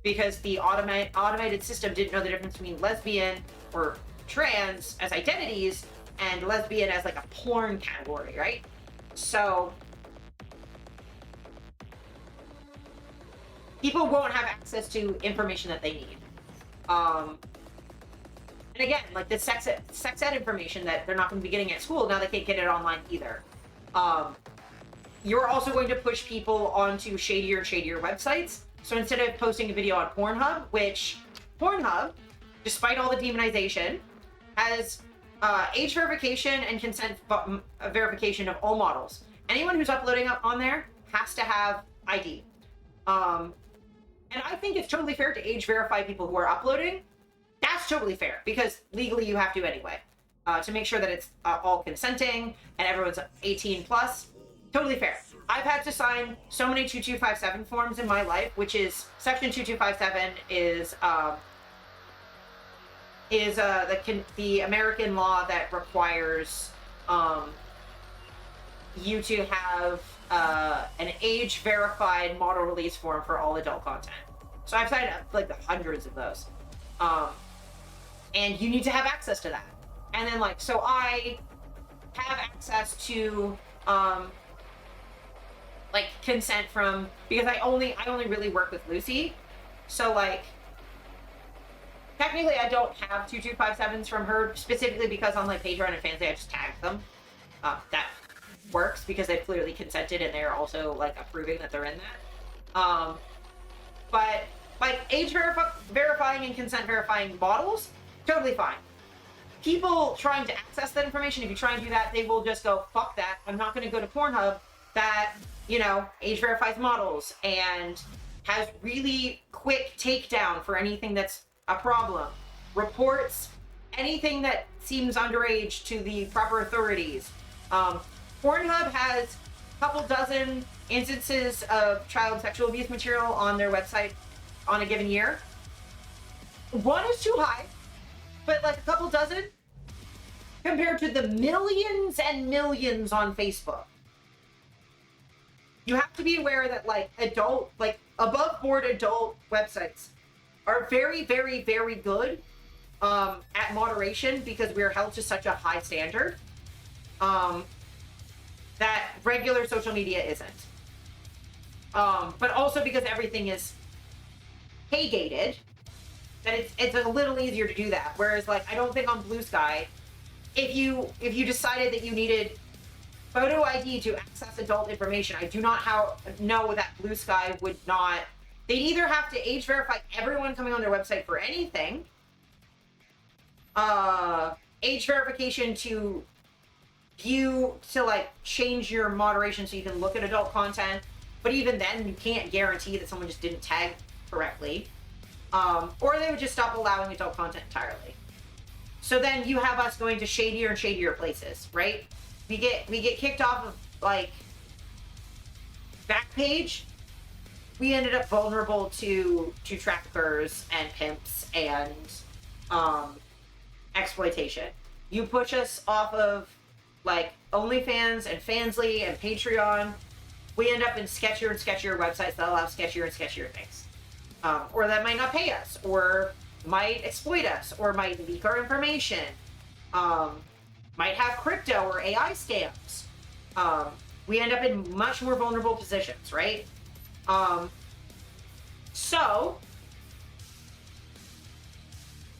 because the automated system didn't know the difference between lesbian or trans as identities and lesbian as like a porn category, right? So people won't have access to information that they need. And again, like the sex ed information that they're not going to be getting at school, now they can't get it online either. You're also going to push people onto shadier and shadier websites. So instead of posting a video on Pornhub, which Pornhub, despite all the demonization, has age verification and consent verification of all models. Anyone who's uploading on there has to have ID. And I think it's totally fair to age verify people who are uploading. That's totally fair, because legally you have to anyway, to make sure that it's all consenting and everyone's 18 plus. Totally fair. I've had to sign so many 2257 forms in my life, which is section 2257 is the American law that requires you to have an age verified model release form for all adult content. So I've signed up like hundreds of those. And you need to have access to that. And then like, so I have access to like consent from, because I only really work with Lucy. So like, technically I don't have 2257s from her specifically because on like Patreon and Fansly I just tagged them. That works because they've clearly consented and they're also like approving that they're in that. But like age verifying and consent verifying models, totally fine. People trying to access that information, if you try and do that, they will just go, fuck that. I'm not going to go to Pornhub that, you know, age verifies models and has really quick takedown for anything that's a problem. Reports anything that seems underage to the proper authorities. Pornhub has a couple dozen instances of child sexual abuse material on their website on a given year. One is too high, but like a couple dozen compared to the millions and millions on Facebook. You have to be aware that like adult, like above board adult websites are very, very, very good at moderation because we're held to such a high standard that regular social media isn't. But also because everything is pay-gated, that it's a little easier to do that. Whereas like I don't think on Blue Sky, if you decided that you needed photo ID to access adult information, I do not know that Blue Sky would not. They'd either have to age verify everyone coming on their website for anything, age verification to like change your moderation so you can look at adult content, but even then you can't guarantee that someone just didn't tag correctly, or they would just stop allowing adult content entirely. So then you have us going to shadier and shadier places, right? We get kicked off of like Backpage. We ended up vulnerable to traffickers and pimps and exploitation. You push us off of like OnlyFans and Fansly and Patreon, we end up in sketchier and sketchier websites that allow sketchier and sketchier things. Or that might not pay us, or might exploit us, or might leak our information, might have crypto or AI scams. we end up in much more vulnerable positions, right? So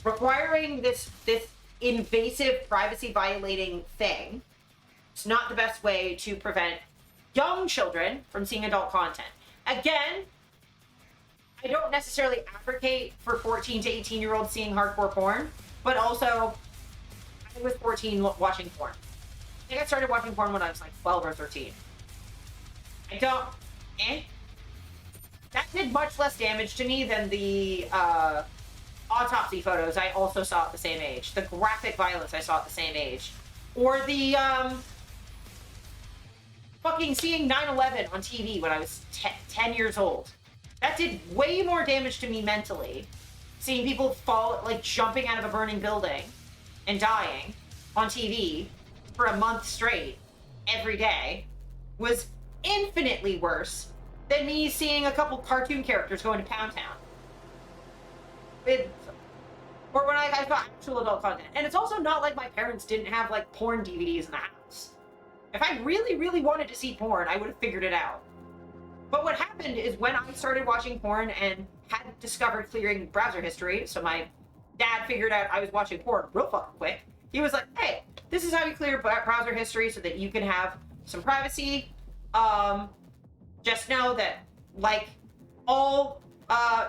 requiring this invasive privacy violating thing is not the best way to prevent young children from seeing adult content. Again, I don't necessarily advocate for 14 to 18-year-olds seeing hardcore porn, but also I was 14 watching porn. I think I started watching porn when I was like 12 or 13. That did much less damage to me than the autopsy photos I also saw at the same age. The graphic violence I saw at the same age. Or the fucking seeing 9/11 on TV when I was 10 years old. That did way more damage to me mentally. Seeing people fall, like jumping out of a burning building and dying on TV for a month straight every day was infinitely worse than me seeing a couple cartoon characters go into Pound Town. Or when I saw actual adult content. And it's also not like my parents didn't have like porn DVDs in the house. If I really, really wanted to see porn, I would have figured it out. But what happened is when I started watching porn and had discovered clearing browser history, so my dad figured out I was watching porn real fucking quick. He was like, hey, this is how you clear browser history so that you can have some privacy. Just know that, like all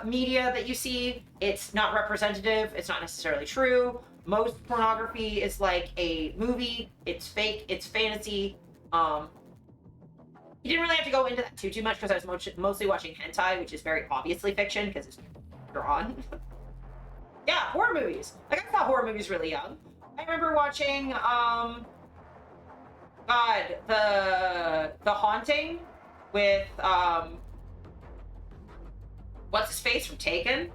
media that you see, it's not representative, it's not necessarily true. Most pornography is like a movie, it's fake, it's fantasy. You didn't really have to go into that too much because I was mostly watching hentai, which is very obviously fiction because it's drawn. Yeah, horror movies. Like, I saw horror movies really young. I remember watching, The Haunting with, what's his face from Taken?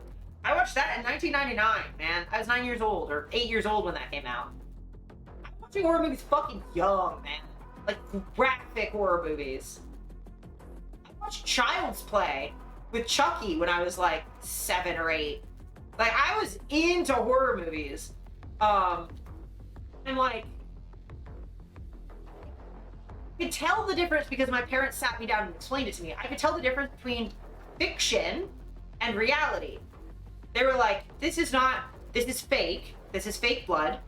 I watched that in 1999, man. I was 9 years old, or 8 years old when that came out. I'm watching horror movies fucking young, man. Like, graphic horror movies. I watched Child's Play with Chucky when I was, like, 7 or 8. Like, I was into horror movies. And, like, I could tell the difference because my parents sat me down and explained it to me. I could tell the difference between fiction and reality. They were like, this is fake. This is fake blood.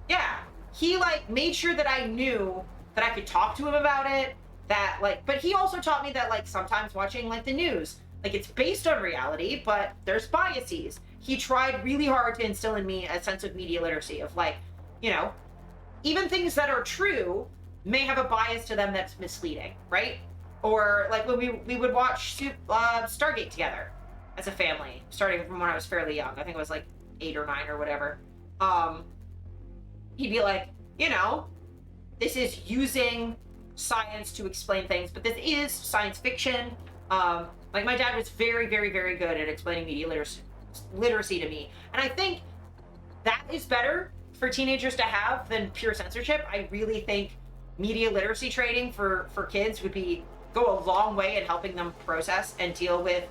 Yeah. He, like, made sure that I knew that I could talk to him about it, that, like, but he also taught me that, like, sometimes watching, like, the news, like, it's based on reality, but there's biases. He tried really hard to instill in me a sense of media literacy, of, like, you know, even things that are true may have a bias to them that's misleading, right? Or, like, when we would watch Stargate together as a family, starting from when I was fairly young. I think it was, like, 8 or 9 or whatever. He'd be like, you know, this is using science to explain things, but this is science fiction. Like, my dad was very, very, very good at explaining media literacy to me. And I think that is better for teenagers to have than pure censorship. I really think media literacy training for kids would go a long way in helping them process and deal with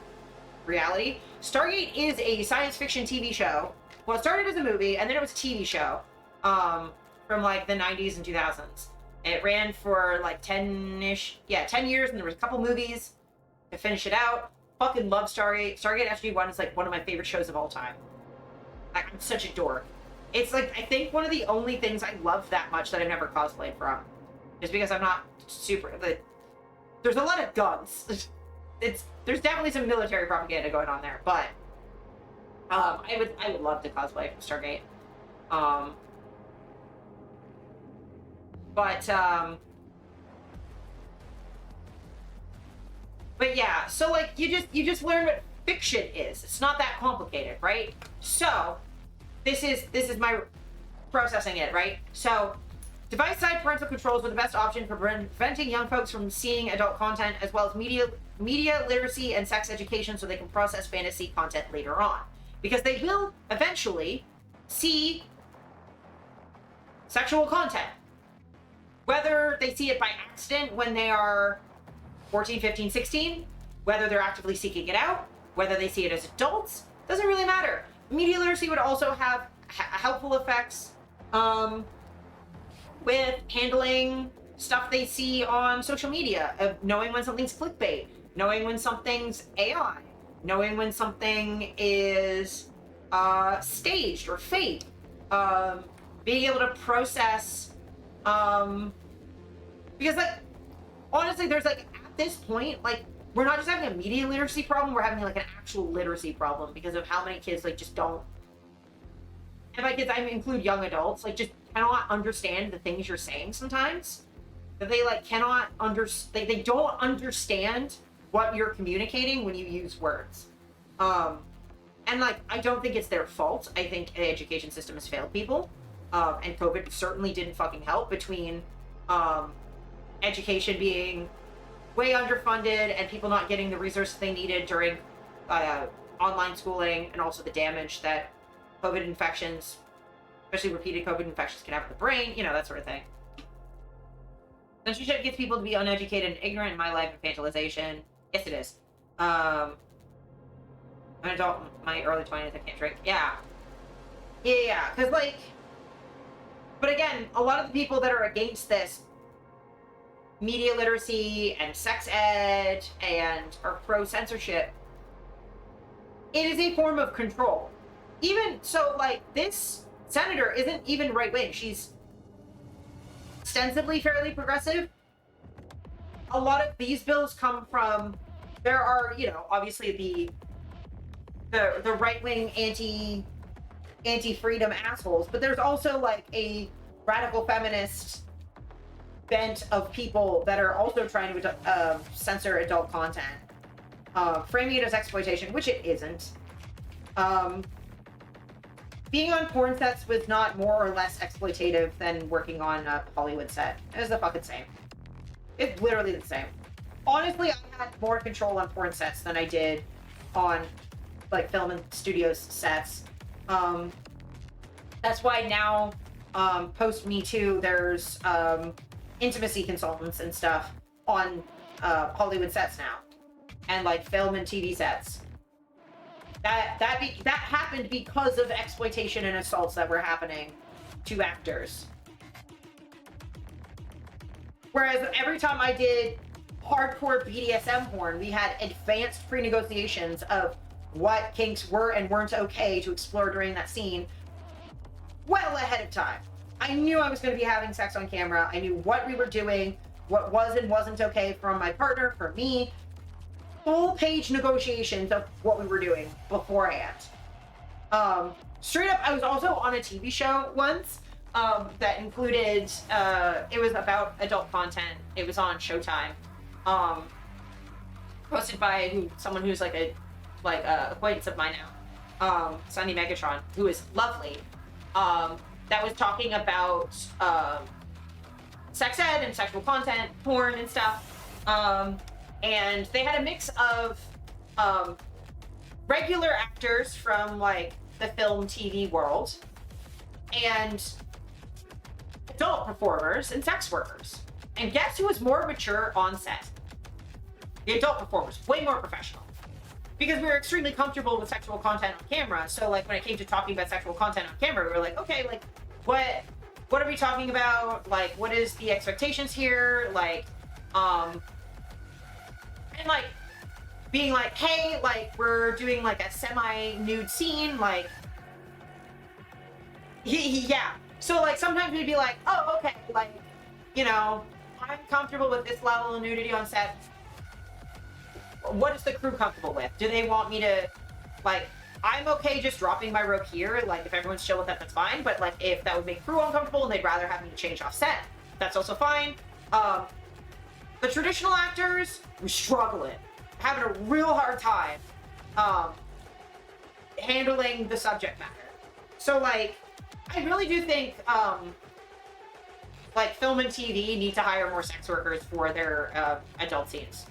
reality. Stargate is a science fiction TV show. Well, it started as a movie, and then it was a TV show from, like, the 90s and 2000s. It ran for, like, 10 years, and there was a couple movies to finish it out. Fucking love Stargate. Stargate SG-1 is, like, one of my favorite shows of all time. Like, I'm such a dork. It's, like, I think one of the only things I love that much that I've never cosplayed from. Just because I'm not super... There's a lot of guns. There's definitely some military propaganda going on there, but I would love to cosplay from Stargate. But yeah, so, like, you just learn what fiction is. It's not that complicated, right? So this is my processing it, right? So device-side parental controls are the best option for preventing young folks from seeing adult content, as well as media literacy and sex education, so they can process fantasy content later on. Because they will eventually see sexual content. Whether they see it by accident when they are 14, 15, 16, whether they're actively seeking it out, whether they see it as adults, doesn't really matter. Media literacy would also have helpful effects with handling stuff they see on social media, of knowing when something's clickbait, knowing when something's AI, knowing when something is staged or fake, being able to process, because like, honestly, there's like, at this point, like, we're not just having a media literacy problem, we're having like an actual literacy problem because of how many kids like just don't, and by kids I include young adults, like just cannot understand the things you're saying sometimes. That they like cannot they don't understand what you're communicating when you use words. And like, I don't think it's their fault. I think the education system has failed people. And COVID certainly didn't fucking help, between education being way underfunded and people not getting the resources they needed during online schooling, and also the damage that COVID infections, especially repeated COVID infections, can have in the brain, you know, that sort of thing. Censorship gets people to be uneducated and ignorant in my life, infantilization. Yes, it is. I'm an adult in my early 20s, I can't drink. Yeah. Yeah, because like, but again, a lot of the people that are against this media literacy and sex ed and are pro-censorship, it is a form of control. Even so, like, this senator isn't even right-wing. She's ostensibly fairly progressive. A lot of these bills come from, there are, you know, obviously the right-wing anti-freedom assholes, but there's also like a radical feminist bent of people that are also trying to censor adult content, framing it as exploitation, which it isn't. Being on porn sets was not more or less exploitative than working on a Hollywood set. It was the fucking same. It's literally the same. Honestly, I had more control on porn sets than I did on like film and studios sets. That's why now, post Me Too, there's intimacy consultants and stuff on Hollywood sets now, and like film and TV sets. That happened because of exploitation and assaults that were happening to actors. Whereas every time I did hardcore BDSM porn, we had advanced pre-negotiations of what kinks were and weren't okay to explore during that scene well ahead of time. I knew I was going to be having sex on camera. I knew what we were doing, what was and wasn't okay from my partner, for me. Full page negotiations of what we were doing beforehand. Straight up, I was also on a TV show once that included, it was about adult content. It was on Showtime. Hosted by someone who's like a acquaintance of mine now, Sunny Megatron, who is lovely. That was talking about sex ed and sexual content, porn and stuff. And they had a mix of regular actors from like the film TV world and adult performers and sex workers. And guess who was more mature on set? The adult performers, way more professional. Because we were extremely comfortable with sexual content on camera. So like when it came to talking about sexual content on camera, we were like, okay, like what are we talking about? Like, what is the expectations here? Like, and like being like, hey, like we're doing like a semi-nude scene, like, yeah. So like sometimes we'd be like, oh, okay, like, you know, I'm comfortable with this level of nudity on set. What is the crew comfortable with? Do they want me to, like, I'm okay just dropping my rope here, like if everyone's chill with that, that's fine, but like if that would make crew uncomfortable and they'd rather have me to change off set, that's also fine. The traditional actors were struggling, having a real hard time handling the subject matter. So like, I really do think like film and TV need to hire more sex workers for their adult scenes.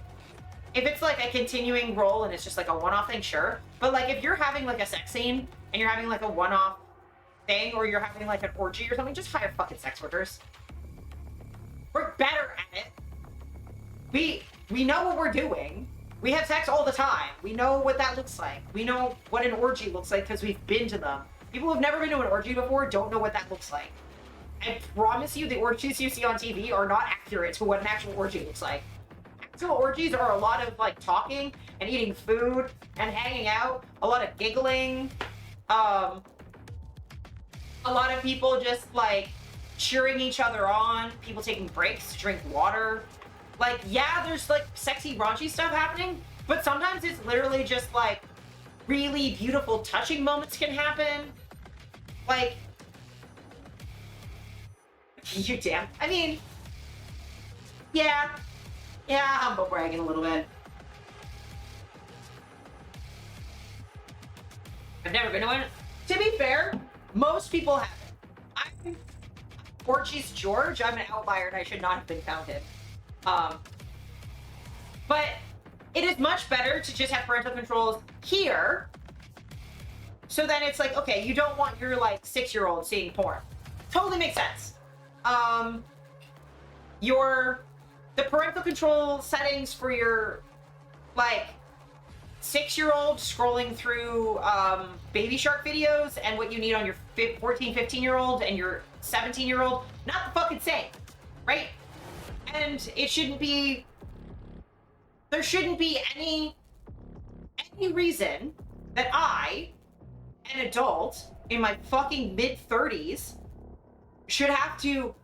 If it's like a continuing role and it's just like a one-off thing, sure. But like if you're having like a sex scene and you're having like a one-off thing, or you're having like an orgy or something, just hire fucking sex workers. We're better at it. We know what we're doing. We have sex all the time. We know what that looks like. We know what an orgy looks like because we've been to them. People who've never been to an orgy before don't know what that looks like. I promise you the orgies you see on TV are not accurate to what an actual orgy looks like. Actual orgies are a lot of like talking and eating food and hanging out, a lot of giggling, a lot of people just like cheering each other on, people taking breaks to drink water. Like, yeah, there's like sexy, raunchy stuff happening, but sometimes it's literally just like really beautiful, touching moments can happen. Like, you damn. I mean, yeah, humble bragging a little bit. I've never been to one. To be fair, most people haven't. I'm Orgy's George. I'm an outlier and I should not have been counted. But it is much better to just have parental controls here. So then it's like, okay, you don't want your like 6-year-old seeing porn. Totally makes sense. The parental control settings for your like 6-year-old scrolling through Baby Shark videos and what you need on your 14, 15-year-old and your 17-year-old, not the fucking same, right? And it shouldn't be, there shouldn't be any reason that I, an adult in my fucking mid-30s, should have to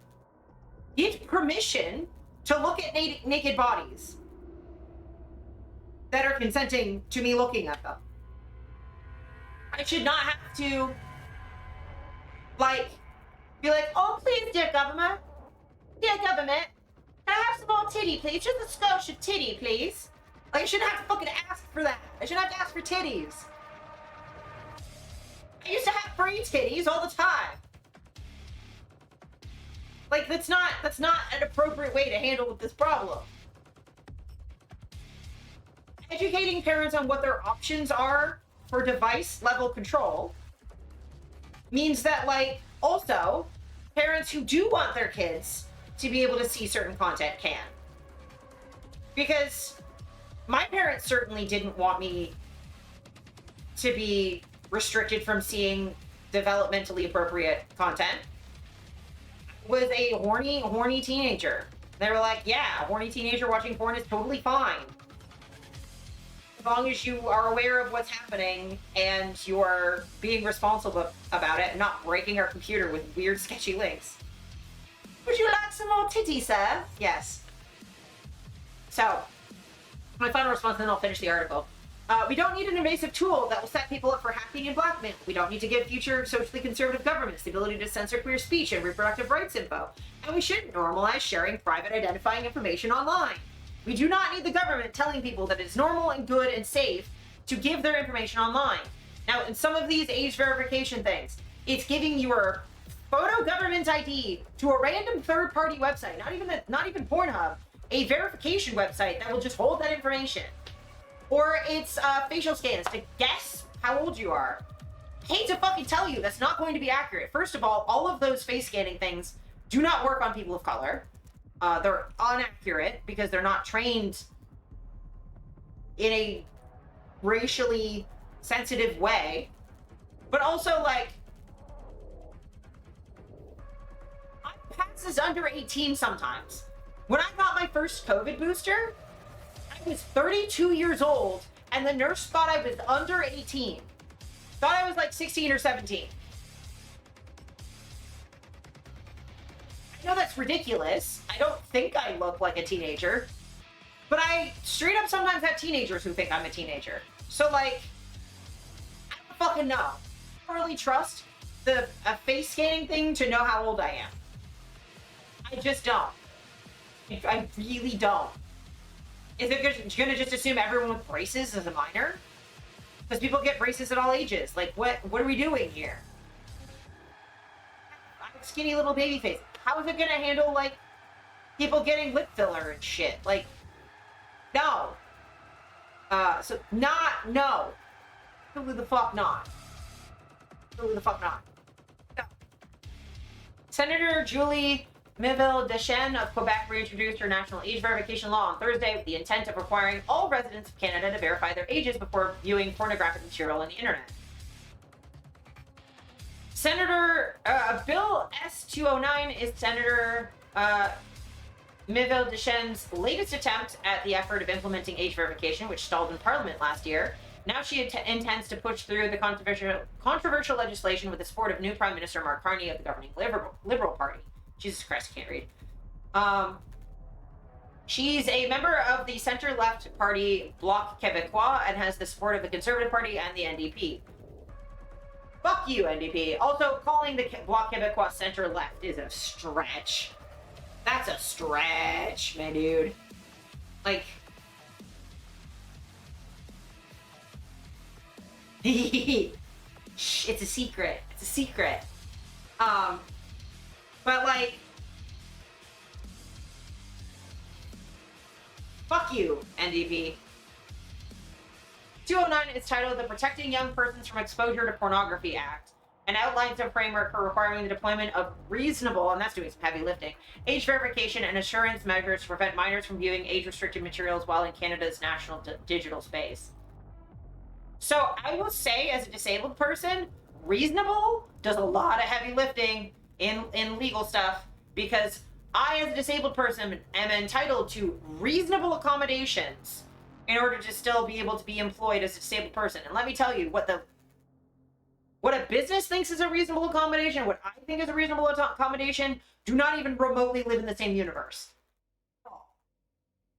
give permission to look at naked bodies that are consenting to me looking at them. I should not have to, like, be like, oh, please, dear government, can I have some more titty, please? Just a skosh of titty, please. Like, I shouldn't have to fucking ask for that. I shouldn't have to ask for titties. I used to have free titties all the time. Like, that's not an appropriate way to handle this problem. Educating parents on what their options are for device level control means that, like, also, parents who do want their kids to be able to see certain content can. Because my parents certainly didn't want me to be restricted from seeing developmentally appropriate content. Was a horny teenager. They were like, yeah, a horny teenager watching porn is totally fine. As long as you are aware of what's happening and you're being responsible about it and not breaking our computer with weird, sketchy links. Would you like some more titty, sir? Yes. So, my final response, and then I'll finish the article. We don't need an invasive tool that will set people up for hacking and blackmail. We don't need to give future socially conservative governments the ability to censor queer speech and reproductive rights info. And we shouldn't normalize sharing private identifying information online. We do not need the government telling people that it's normal and good and safe to give their information online. Now, in some of these age verification things, it's giving your photo government ID to a random third-party website, not even Pornhub, a verification website that will just hold that information. Or it's facial scans to guess how old you are. I hate to fucking tell you, that's not going to be accurate. First of all of those face scanning things do not work on people of color. They're inaccurate because they're not trained in a racially sensitive way. But also, like, I'm passes under 18 sometimes. When I got my first COVID booster, I was 32 years old, and the nurse thought I was under 18. Thought I was like 16 or 17. I know that's ridiculous. I don't think I look like a teenager. But I straight up sometimes have teenagers who think I'm a teenager. So, like, I don't fucking know. I don't really trust a face scanning thing to know how old I am. I just don't. I really don't. Is it gonna just assume everyone with braces is a minor? Because people get braces at all ages. Like, what are we doing here? I'm a skinny little baby face. How is it gonna handle, like, people getting lip filler and shit? Like, no. No. Who the fuck not? Who the fuck not? No. Senator Julie Miville Deschênes of Quebec reintroduced her national age verification law on Thursday with the intent of requiring all residents of Canada to verify their ages before viewing pornographic material on the internet. Bill S-209 is Senator Miville Deschennes' latest attempt at the effort of implementing age verification, which stalled in Parliament last year. Now she intends to push through the controversial legislation with the support of new Prime Minister Mark Carney of the governing Liberal Party. Jesus Christ, I can't read. She's a member of the centre-left party Bloc Québécois and has the support of the Conservative Party and the NDP. Fuck you, NDP. Also, calling the Bloc Québécois centre-left is a stretch. That's a stretch, my dude. Like... Shh, it's a secret. It's a secret. But like... Fuck you, NDP. 209 is titled the Protecting Young Persons from Exposure to Pornography Act and outlines a framework for requiring the deployment of reasonable, and that's doing some heavy lifting, age verification and assurance measures to prevent minors from viewing age-restricted materials while in Canada's national digital space. So I will say, as a disabled person, reasonable does a lot of heavy lifting in legal stuff, because I, as a disabled person, am entitled to reasonable accommodations in order to still be able to be employed as a disabled person. And let me tell you, what a business thinks is a reasonable accommodation, what I think is a reasonable accommodation, do not even remotely live in the same universe.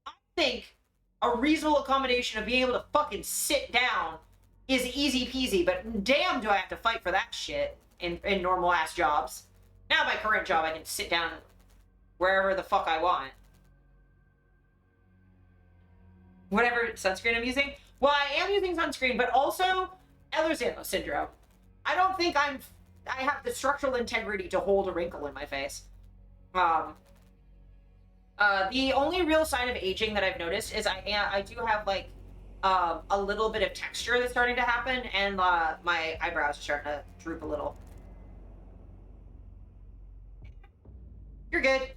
I think a reasonable accommodation of being able to fucking sit down is easy peasy, but damn do I have to fight for that shit in normal ass jobs. Now my current job, I can sit down wherever the fuck I want. Whatever sunscreen I'm using. Well, I am using sunscreen, but also Ehlers-Danlos syndrome. I don't think I have the structural integrity to hold a wrinkle in my face. The only real sign of aging that I've noticed is I do have like a little bit of texture that's starting to happen, and my eyebrows are starting to droop a little. You're good.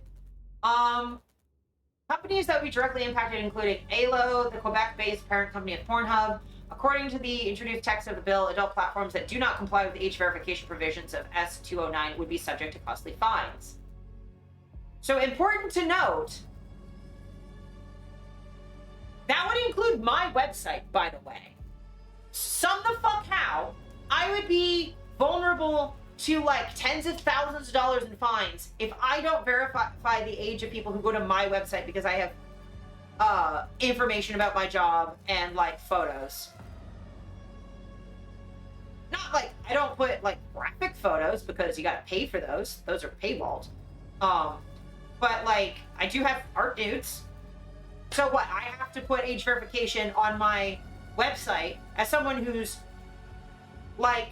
Companies that would be directly impacted including ALO, the Quebec-based parent company of Pornhub. According to the introduced text of the bill, adult platforms that do not comply with the age verification provisions of S-209 would be subject to costly fines. So important to note, that would include my website, by the way. Sum the fuck how I would be vulnerable to like tens of thousands of dollars in fines if I don't verify the age of people who go to my website because I have information about my job and like photos. Not like I don't put like graphic photos because you gotta pay for those. Those are paywalled. But like I do have art nudes. So what? I have to put age verification on my website as someone who's like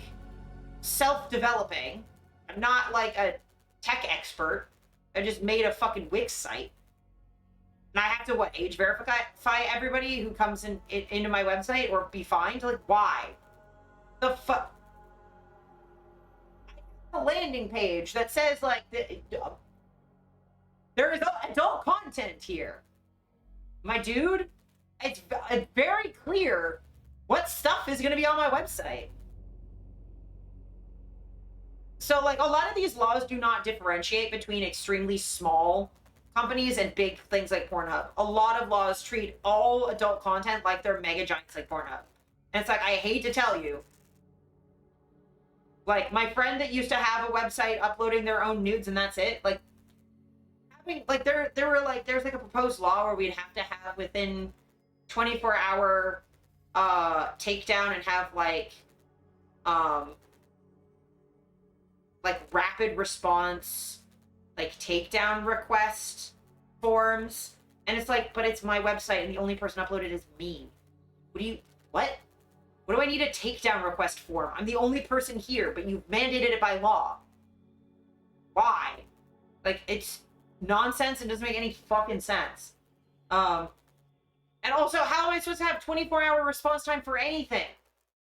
self-developing. I'm not like a tech expert. I just made a fucking Wix site. And I have to, what, age verify everybody who comes into my website or be fined? Like, why? The fuck? A landing page that says, like, there is adult content here. My dude, it's very clear what stuff is going to be on my website. So, like, a lot of these laws do not differentiate between extremely small companies and big things like Pornhub. A lot of laws treat all adult content like they're mega giants like Pornhub. And it's like, I hate to tell you. Like, my friend that used to have a website uploading their own nudes and that's it, like, having, like, there's like a proposed law where we'd have to have within 24-hour takedown and have, like rapid response, like takedown request forms. And it's like, but it's my website and the only person uploaded is me. What do I need a takedown request form? I'm the only person here, but you've mandated it by law. Why? Like, it's nonsense and doesn't make any fucking sense. And also, how am I supposed to have 24-hour response time for anything?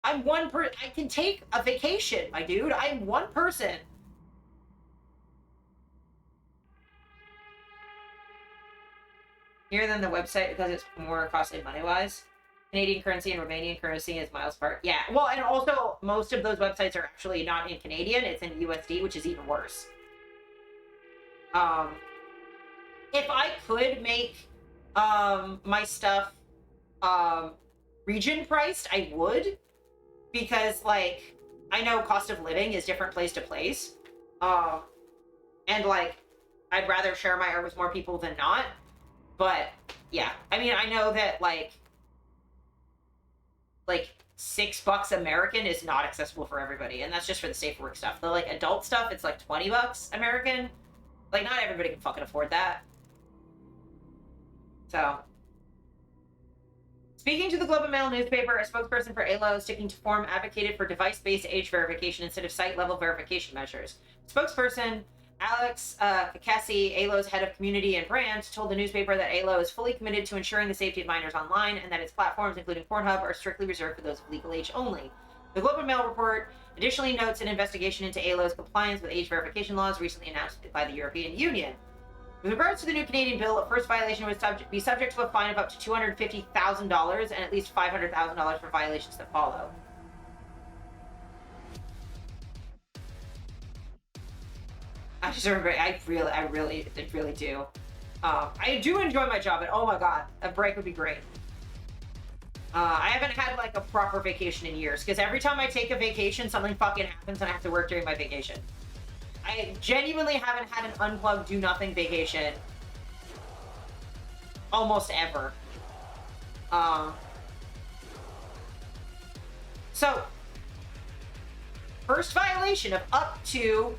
I'm one person. I can take a vacation, my dude. I'm one person. Here than the website because it's more costly money-wise. Canadian currency and Romanian currency is miles apart. Yeah, well, and also most of those websites are actually not in Canadian, it's in USD, which is even worse. If I could make my stuff region priced, I would, because like I know cost of living is different place to place, and like I'd rather share my art with more people than not. But yeah, I mean, I know that like $6 American is not accessible for everybody, and that's just for the safe work stuff. The like adult stuff, it's like $20 American. Like, not everybody can fucking afford that. So, speaking to the Globe and Mail newspaper, a spokesperson for ALO sticking to form advocated for device-based age verification instead of site-level verification measures. Spokesperson Alex Kakesi, ALO's head of community and brand, told the newspaper that ALO is fully committed to ensuring the safety of minors online and that its platforms, including Pornhub, are strictly reserved for those of legal age only. The Globe and Mail report additionally notes an investigation into ALO's compliance with age verification laws recently announced by the European Union. With regards to the new Canadian bill, a first violation would be subject to a fine of up to $250,000 and at least $500,000 for violations that follow. I just remember, I really do. I do enjoy my job, and oh my god, a break would be great. I haven't had like a proper vacation in years, because every time I take a vacation, something fucking happens and I have to work during my vacation. I genuinely haven't had an unplugged, do-nothing vacation almost ever. So, first violation of up to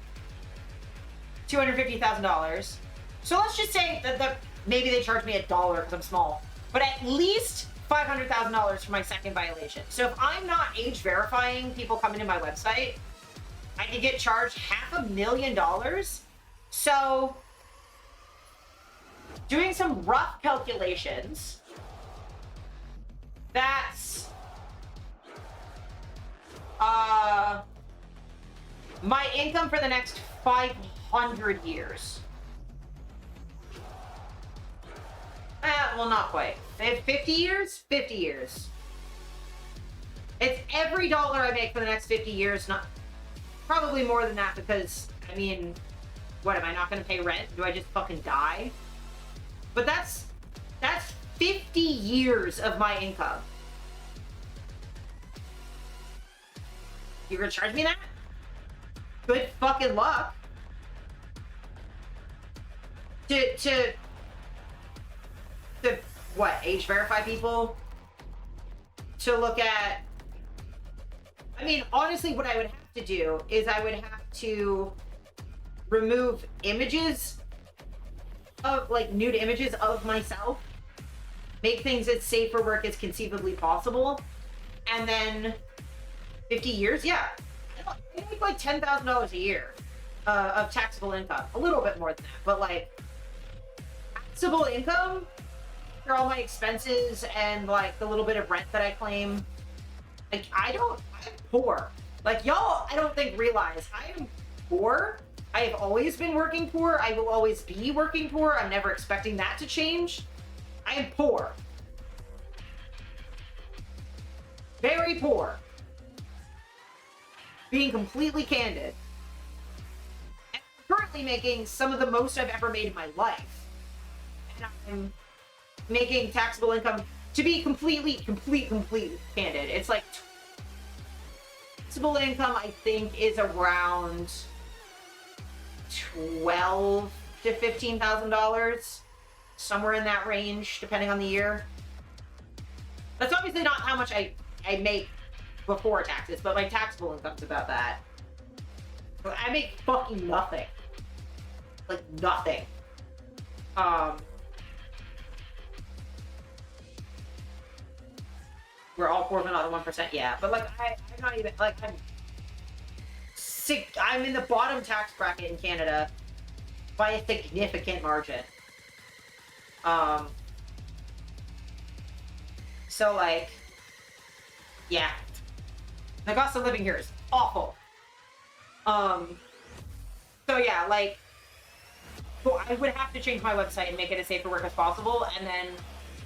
$250,000. So let's just say that maybe they charge me $1 because I'm small, but at least $500,000 for my second violation. So if I'm not age verifying people coming to my website, I could get charged $500,000. So doing some rough calculations, that's my income for the next 500 years. Well, not quite. 50 years? 50 years. It's every dollar I make for the next 50 years, not probably more than that, because, I mean, what, am I not going to pay rent? Do I just fucking die? But that's 50 years of my income. You're going to charge me that? Good fucking luck. To what, age verify people? To look at, I mean, honestly, what I would have to do is I would have to remove images of, like, nude images of myself, make things as safe for work as conceivably possible, and then 50 years, yeah, I make like $10,000 a year of taxable income. A little bit more than that, but like, taxable income for all my expenses and like the little bit of rent that I claim. Like, I'm poor. Like, y'all, I don't think realize I am poor. I have always been working poor. I will always be working poor. I'm never expecting that to change. I am poor. Very poor. Being completely candid. And I'm currently making some of the most I've ever made in my life. And I'm making taxable income, to be completely candid. It's like taxable income, I think, is around $12,000 to $15,000, somewhere in that range, depending on the year. That's obviously not how much I make before taxes, but my taxable income's about that. I make fucking nothing. Like, nothing. We're all poor, but not the 1%. Yeah, but like, I'm not even, like, I'm sick. I'm in the bottom tax bracket in Canada by a significant margin. So like, yeah, the cost of living here is awful. So yeah, like, so I would have to change my website and make it as safe for work as possible, and then,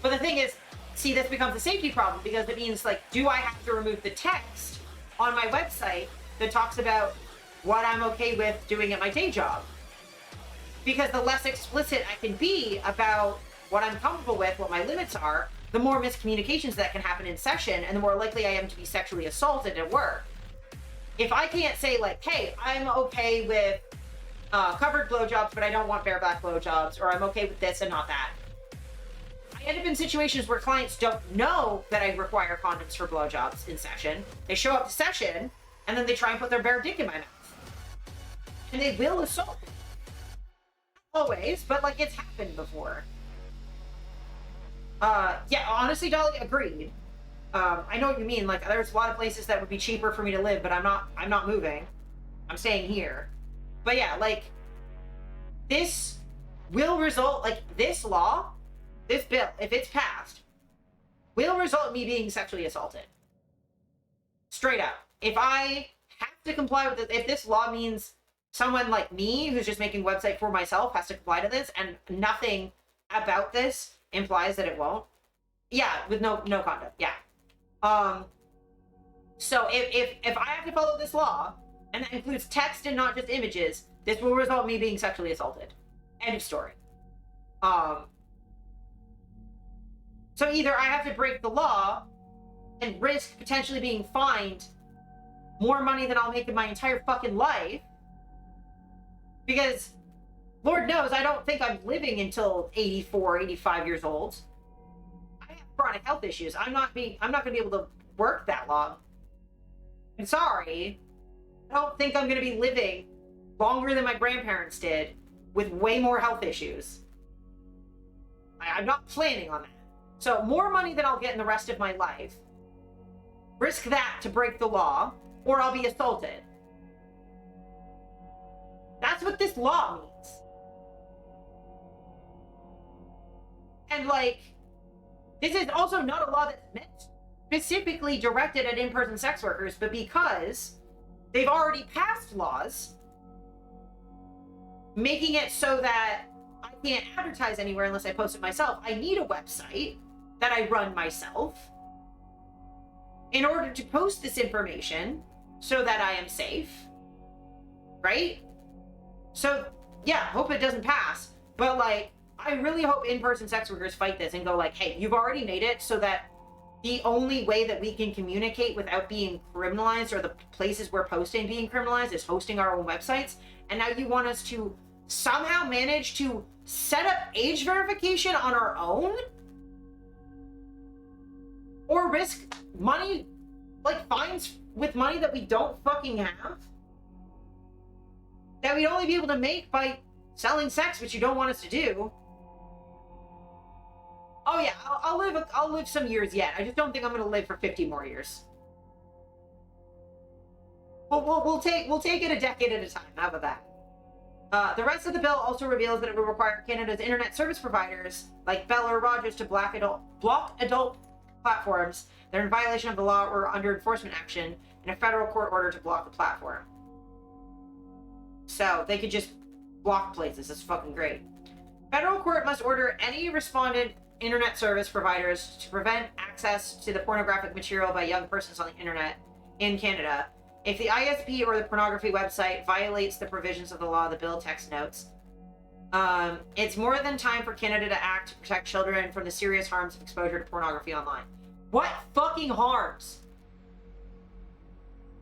but the thing is, see, this becomes a safety problem because it means, like, do I have to remove the text on my website that talks about what I'm okay with doing at my day job? Because the less explicit I can be about what I'm comfortable with, what my limits are, the more miscommunications that can happen in session, and the more likely I am to be sexually assaulted at work. If I can't say, like, hey, I'm okay with covered blowjobs, but I don't want bareback blowjobs, or I'm okay with this and not that. I end up in situations where clients don't know that I require condoms for blowjobs in session. They show up to session, and then they try and put their bare dick in my mouth. And they will assault me. Always, but, like, it's happened before. Yeah, honestly, Dolly, agreed. I know what you mean. Like, there's a lot of places that would be cheaper for me to live, but I'm not moving. I'm staying here. But yeah, like, this will result, like, this law, this bill, if it's passed, will result in me being sexually assaulted. Straight up. If I have to comply with it, if this law means someone like me, who's just making a website for myself, has to comply to this, and nothing about this implies that it won't. Yeah, with no conduct. Yeah. So if I have to follow this law, and that includes text and not just images, this will result in me being sexually assaulted. End of story. So either I have to break the law and risk potentially being fined more money than I'll make in my entire fucking life, because Lord knows I don't think I'm living until 84, 85 years old. I have chronic health issues. I'm not going to be able to work that long. I'm sorry. I don't think I'm going to be living longer than my grandparents did with way more health issues. I'm not planning on that. So more money than I'll get in the rest of my life. Risk that to break the law, or I'll be assaulted. That's what this law means. And, like, this is also not a law that's meant specifically directed at in-person sex workers, but because they've already passed laws making it so that I can't advertise anywhere unless I post it myself. I need a website that I run myself in order to post this information so that I am safe, right? So, yeah, hope it doesn't pass, but, like, I really hope in-person sex workers fight this and go, like, hey, you've already made it so that the only way that we can communicate without being criminalized, or the places we're posting being criminalized, is hosting our own websites, and now you want us to somehow manage to set up age verification on our own? Or risk money, like fines with money that we don't fucking have? That we'd only be able to make by selling sex, which you don't want us to do. Oh yeah, I'll live some years yet. I just don't think I'm gonna live for 50 more years. We'll take it a decade at a time. How about that? The rest of the bill also reveals that it will require Canada's internet service providers, like Bell or Rogers, to block adult platforms that are in violation of the law or under enforcement action in a federal court order to block the platform. So they could just block places. That's fucking great. Federal court must order any respondent internet service providers to prevent access to the pornographic material by young persons on the internet in Canada. If the ISP or the pornography website violates the provisions of the law, the bill text notes, it's more than time for Canada to act to protect children from the serious harms of exposure to pornography online. What fucking harms?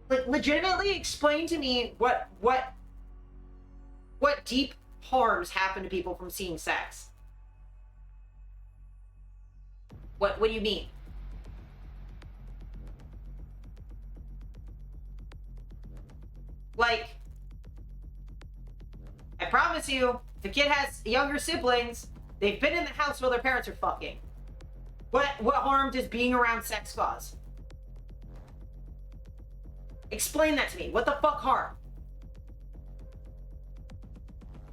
Like, legitimately explain to me what deep harms happen to people from seeing sex. What do you mean? Like, I promise you, if a kid has younger siblings, they've been in the house while their parents are fucking. What harm does being around sex cause? Explain that to me. What the fuck harm?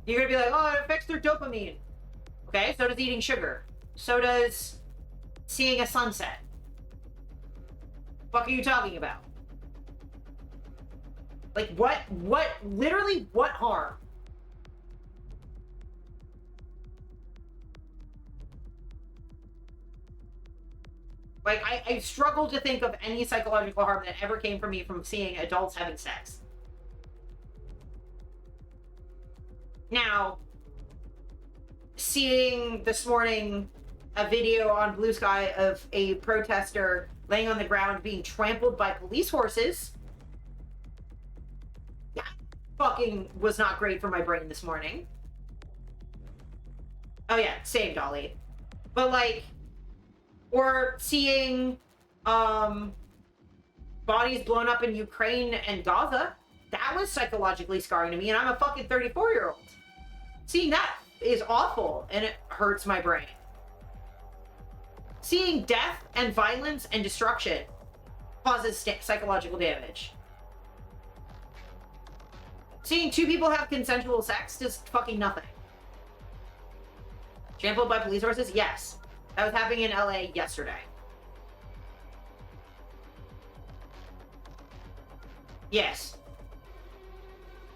You're gonna be like, oh, it affects their dopamine. Okay, so does eating sugar. So does seeing a sunset. What are you talking about? Like, literally what harm? Like, I struggle to think of any psychological harm that ever came from me from seeing adults having sex. Now, seeing this morning a video on Blue Sky of a protester laying on the ground being trampled by police horses, that fucking was not great for my brain this morning. Oh yeah, same, Dolly. But like, or seeing bodies blown up in Ukraine and Gaza, that was psychologically scarring to me, and I'm a fucking 34-year-old. Seeing that is awful, and it hurts my brain. Seeing death and violence and destruction causes psychological damage. Seeing two people have consensual sex does fucking nothing. Trampled by police horses? Yes. That was happening in LA yesterday. Yes.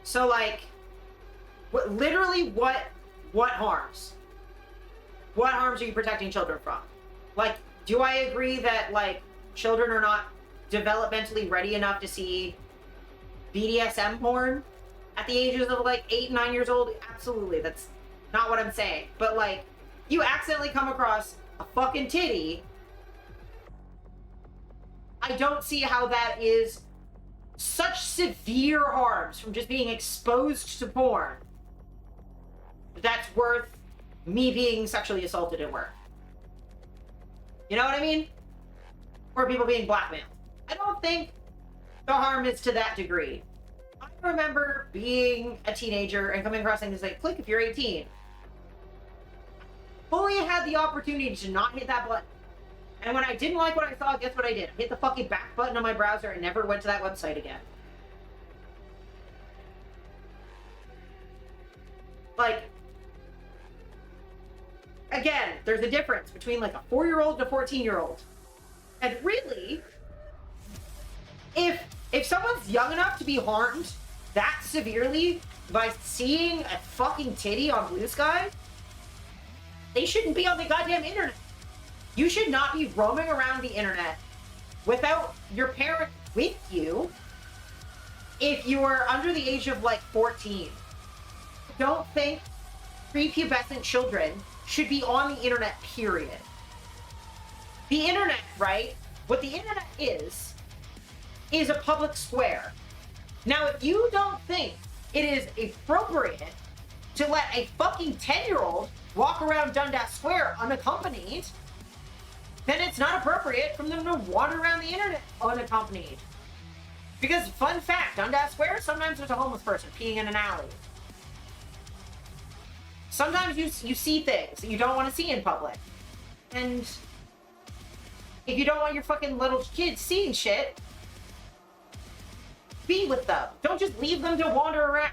So, like, literally what harms? What harms are you protecting children from? Like, do I agree that, like, children are not developmentally ready enough to see BDSM porn at the ages of, like, 8 and 9 years old? Absolutely. That's not what I'm saying. But, like, you accidentally come across a fucking titty. I don't see how that is such severe harms from just being exposed to porn that's worth me being sexually assaulted at work. You know what I mean? Or people being blackmailed. I don't think the harm is to that degree. I remember being a teenager and coming across things like, click if you're 18. Fully had the opportunity to not hit that button. And when I didn't like what I saw, guess what I did? Hit the fucking back button on my browser and never went to that website again. Like, again, there's a difference between like a 4-year-old and a 14-year-old. And really, if someone's young enough to be harmed that severely by seeing a fucking titty on Blue Sky, they shouldn't be on the goddamn internet. You should not be roaming around the internet without your parent with you if you are under the age of like 14. Don't think prepubescent children should be on the internet, period. The internet, right? What the internet is a public square. Now, if you don't think it is appropriate to let a fucking 10-year-old walk around Dundas Square unaccompanied, then it's not appropriate for them to wander around the internet unaccompanied. Because, fun fact, Dundas Square, sometimes there's a homeless person peeing in an alley. Sometimes you see things that you don't want to see in public. And if you don't want your fucking little kids seeing shit, be with them. Don't just leave them to wander around.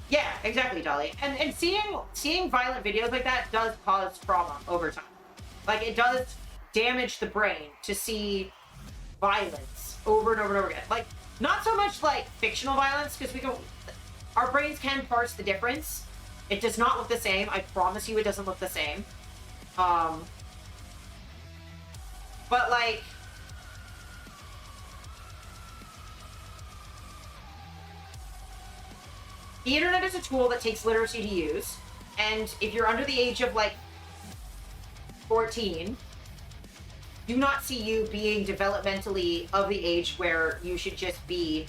Yeah, exactly, Dolly. And seeing violent videos like that does cause trauma over time. Like, it does damage the brain to see violence over and over and over again. Like, not so much like fictional violence, because our brains can parse the difference. It does not look the same. I promise you it doesn't look the same. But like, the internet is a tool that takes literacy to use, and if you're under the age of like 14, do not see you being developmentally of the age where you should just be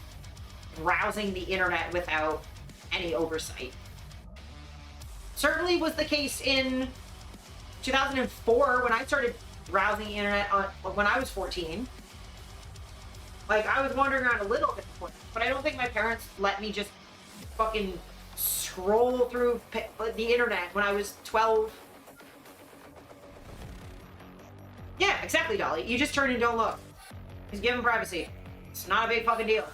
browsing the internet without any oversight. Certainly was the case in 2004 when I started browsing the internet when I was 14. Like, I was wandering around a little bit before, but I don't think my parents let me just fucking scroll through the internet when I was 12. Yeah, exactly, Dolly. You just turn and don't look. Just give them privacy. It's not a big fucking deal.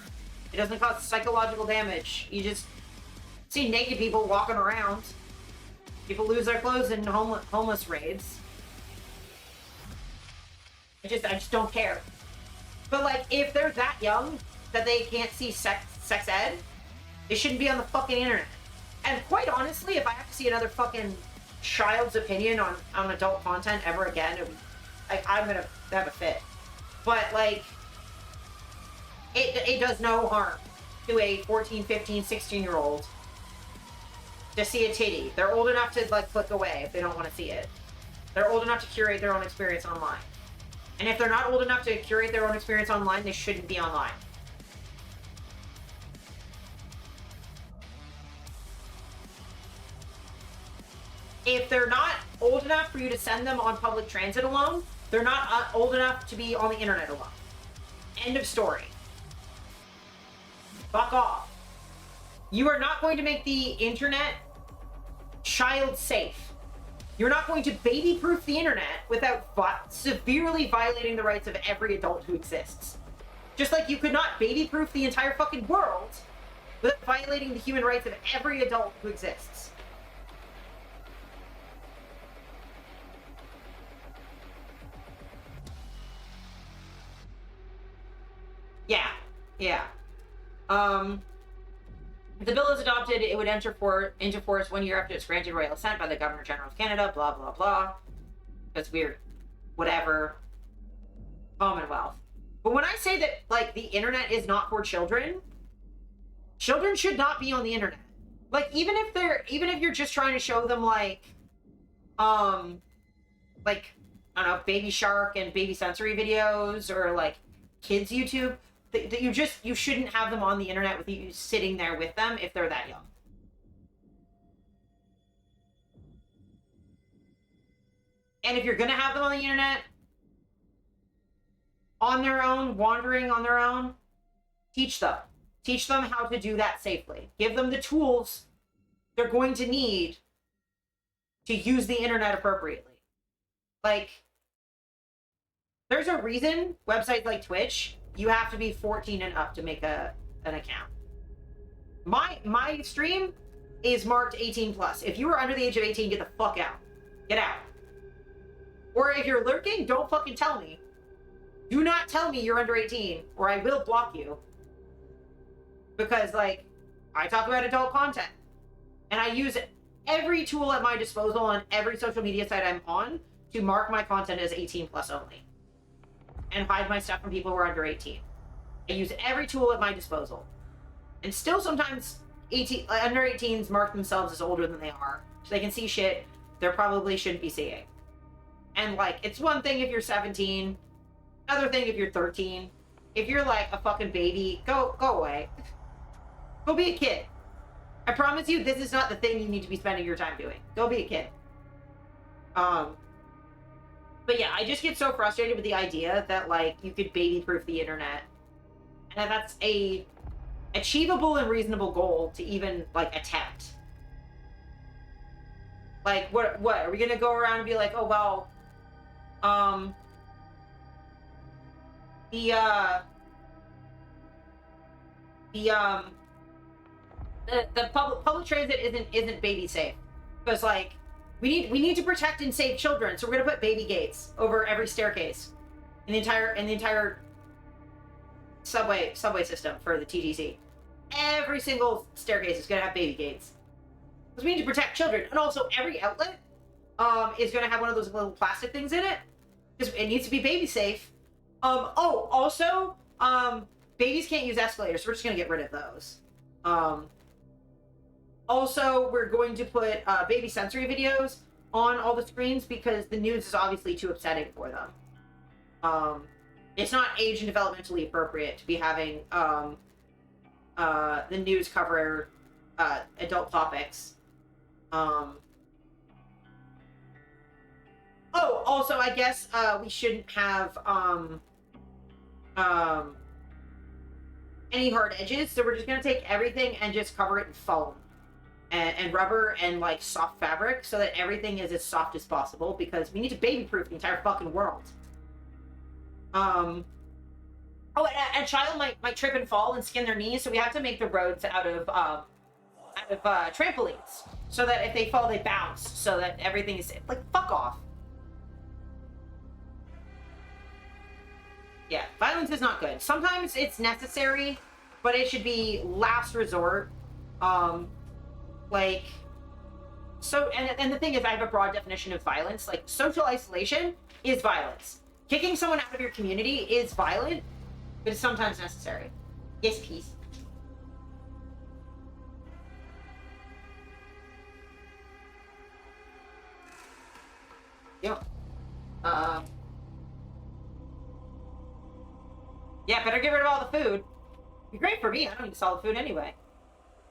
It doesn't cause psychological damage. You just see naked people walking around. People lose their clothes in homeless raids. I just don't care. But like, if they're that young that they can't see sex ed, they shouldn't be on the fucking internet. And quite honestly, if I have to see another fucking child's opinion on adult content ever again, I'm gonna have a fit. But like, it does no harm to a 14, 15, 16-year-old to see a titty. They're old enough to like click away if they don't want to see it. They're old enough to curate their own experience online. And if they're not old enough to curate their own experience online, they shouldn't be online. If they're not old enough for you to send them on public transit alone, they're not old enough to be on the internet alone. End of story. Fuck off. You are not going to make the internet child safe. You're not going to baby-proof the internet without severely violating the rights of every adult who exists. Just like you could not baby-proof the entire fucking world without violating the human rights of every adult who exists. Yeah. If the bill is adopted, it would enter into force 1 year after it's granted royal assent by the Governor General of Canada, blah, blah, blah. That's weird. Whatever. Commonwealth. But when I say that, like, the internet is not for children, children should not be on the internet. Like, even if you're just trying to show them, like, I don't know, Baby Shark and Baby Sensory videos, or, like, kids YouTube, that you shouldn't have them on the internet with you sitting there with them if they're that young. And if you're gonna have them on the internet on their own, wandering on their own, teach them how to do that safely. Give them the tools they're going to need to use the internet appropriately. Like, there's a reason websites like Twitch, you have to be 14 and up to make an account. My stream is marked 18 plus. If you are under the age of 18, get the fuck out. Get out. Or if you're lurking, don't fucking tell me. Do not tell me you're under 18, or I will block you. Because, like, I talk about adult content. And I use every tool at my disposal on every social media site I'm on to mark my content as 18 plus only. And hide my stuff from people who are under 18. I use every tool at my disposal. And still sometimes under 18s mark themselves as older than they are. So they can see shit they probably shouldn't be seeing. And, like, it's one thing if you're 17. Another thing if you're 13. If you're, like, a fucking baby, go away. Go be a kid. I promise you, this is not the thing you need to be spending your time doing. Go be a kid. But yeah, I just get so frustrated with the idea that, like, you could baby-proof the internet. And that's a achievable and reasonable goal to even, like, attempt. Like, what? Are we gonna go around and be like, oh, well, the public transit isn't baby safe. Because, like, we need to protect and save children, so we're gonna put baby gates over every staircase in the entire subway system for the TTC. Every single staircase is gonna have baby gates because we need to protect children, and also every outlet is gonna have one of those little plastic things in it because it needs to be baby safe. Also, babies can't use escalators, so we're just gonna get rid of those. Also, we're going to put baby sensory videos on all the screens because the news is obviously too upsetting for them. It's not age and developmentally appropriate to be having the news cover adult topics. Also, I guess we shouldn't have any hard edges, so we're just going to take everything and just cover it in foam. And rubber and, like, soft fabric so that everything is as soft as possible because we need to baby-proof the entire fucking world. And a child might trip and fall and skin their knees, so we have to make the roads out of trampolines so that if they fall, they bounce so that everything is, like, fuck off. Yeah, violence is not good. Sometimes it's necessary, but it should be last resort. Like, So, and the thing is, I have a broad definition of violence. Like, social isolation is violence. Kicking someone out of your community is violent, but it's sometimes necessary. Yes, peace. Yeah. Yeah, better get rid of all the food. Be great for me. I don't eat solid food anyway.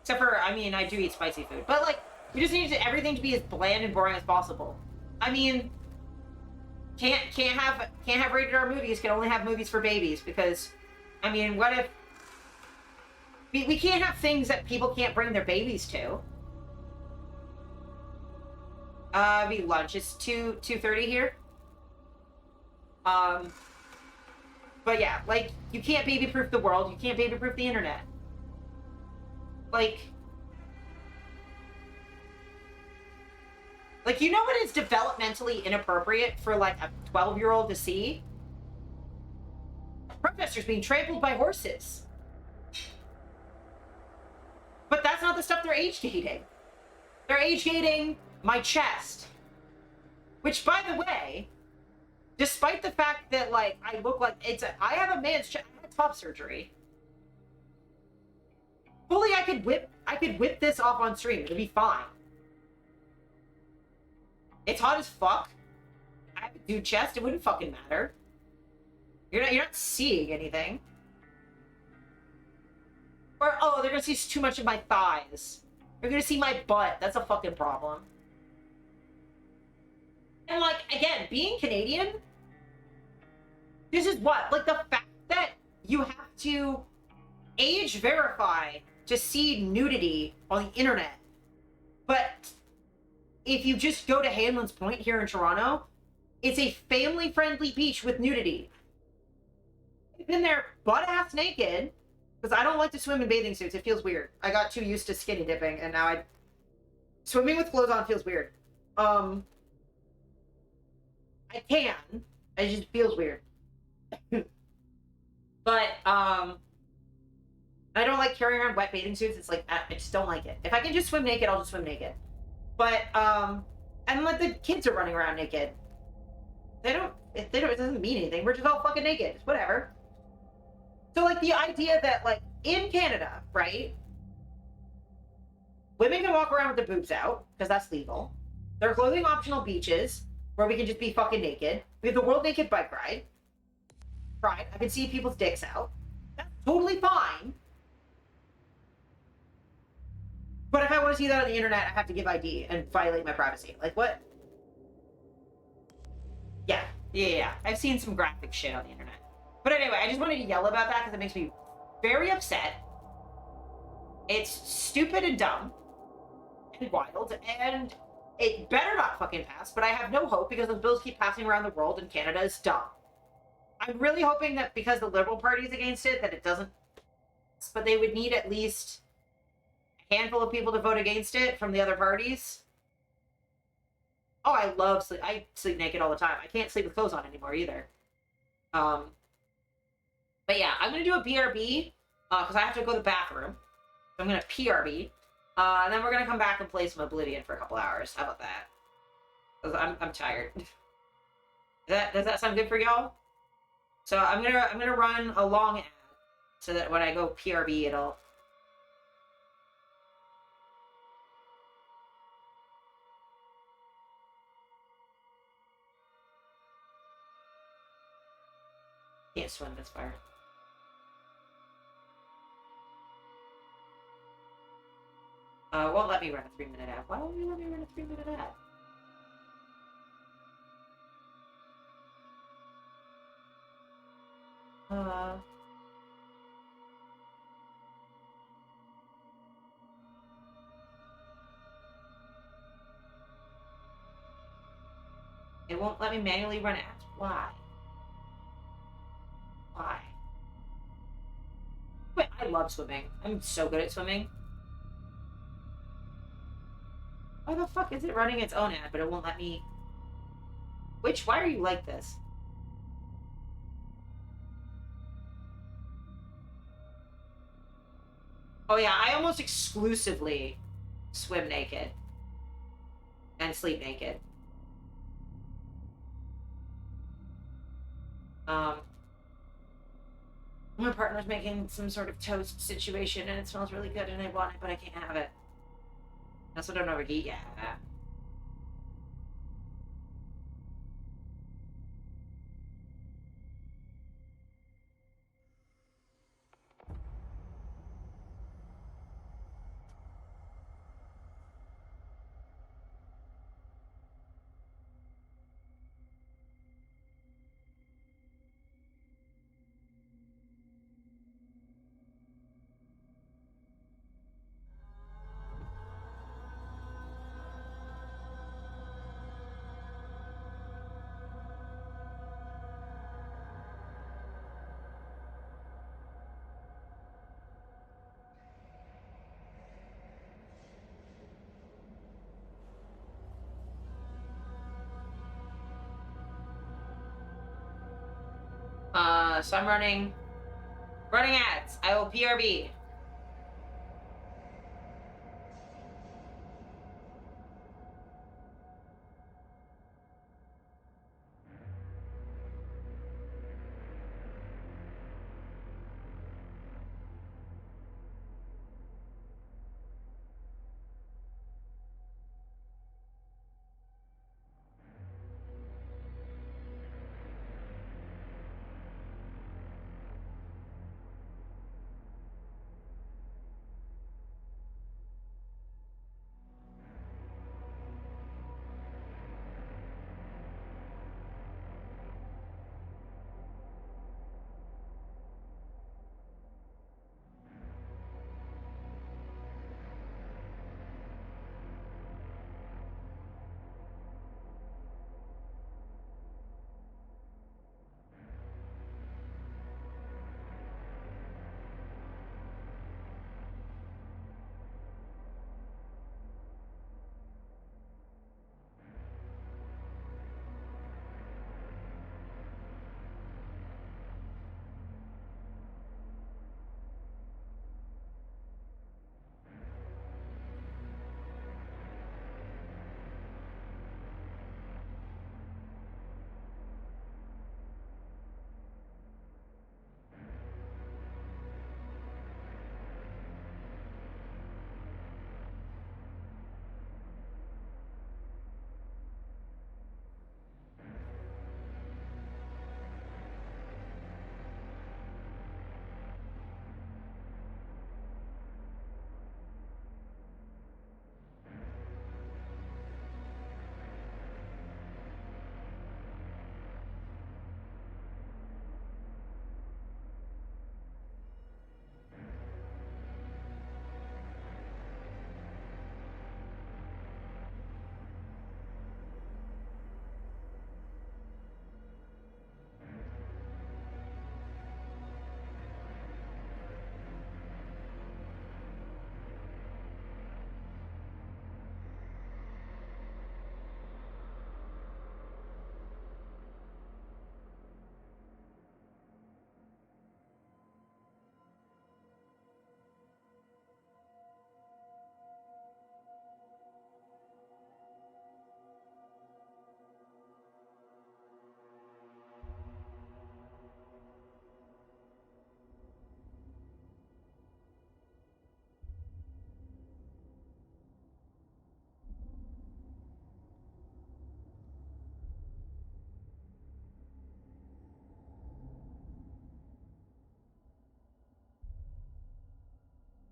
Except for, I mean, I do eat spicy food. But, like, we just need everything to be as bland and boring as possible. I mean, can't have rated R movies. Can only have movies for babies because, I mean, what if we can't have things that people can't bring their babies to? Be lunch. It's 2:30 here. But yeah, like, you can't baby-proof the world. You can't baby-proof the internet. Like, you know what is developmentally inappropriate for, like, a 12-year-old to see? Protesters being trampled by horses. But that's not the stuff they're age-gating. They're age-gating my chest. Which, by the way, despite the fact that, like, I look like I have a man's chest. I had top surgery. Fully, I could whip this off on stream. It'd be fine. It's hot as fuck. I have a dude chest. It wouldn't fucking matter. You're not seeing anything. Or, oh, they're gonna see too much of my thighs. They're gonna see my butt. That's a fucking problem. And, like, again, being Canadian, this is what? Like, the fact that you have to age verify to see nudity on the internet. But if you just go to Hanlon's Point here in Toronto, it's a family-friendly beach with nudity. I've been there butt-ass naked, because I don't like to swim in bathing suits. It feels weird. I got too used to skinny dipping, and now swimming with clothes on feels weird. I can. It just feels weird. But, I don't like carrying around wet bathing suits. It's like, I just don't like it. If I can just swim naked, I'll just swim naked. But, and like, the kids are running around naked. It doesn't mean anything. We're just all fucking naked. It's whatever. So, like, the idea that, like, in Canada, right, women can walk around with their boobs out, because that's legal. There are clothing optional beaches, where we can just be fucking naked. We have the World Naked Bike Ride. Right, I can see people's dicks out. That's totally fine. But if I want to see that on the internet, I have to give ID and violate my privacy. Like, what? Yeah. I've seen some graphic shit on the internet. But anyway, I just wanted to yell about that because it makes me very upset. It's stupid and dumb and wild, and it better not fucking pass, but I have no hope because those bills keep passing around the world and Canada is dumb. I'm really hoping that because the Liberal Party is against it, that it doesn't. But they would need at least a handful of people to vote against it from the other parties. Oh, I love sleep. I sleep naked all the time. I can't sleep with clothes on anymore either. But yeah, I'm gonna do a BRB because I have to go to the bathroom. So I'm gonna PRB, and then we're gonna come back and play some Oblivion for a couple hours. How about that? Because I'm tired. Does that sound good for y'all? So I'm gonna run a long ad so that when I go PRB, it'll. Can't swim this far. Won't let me run a 3-minute ad. Why won't you let me run a 3-minute ad? It won't let me manually run ads. Why? Wait, I love swimming. I'm so good at swimming. Why the fuck is it running its own ad, but it won't let me... Why are you like this? Oh yeah, I almost exclusively swim naked. and sleep naked. My partner's making some sort of toast situation, and it smells really good, and I want it, but I can't have it. I also don't overheat yet. So I'm running ads. I will PRB.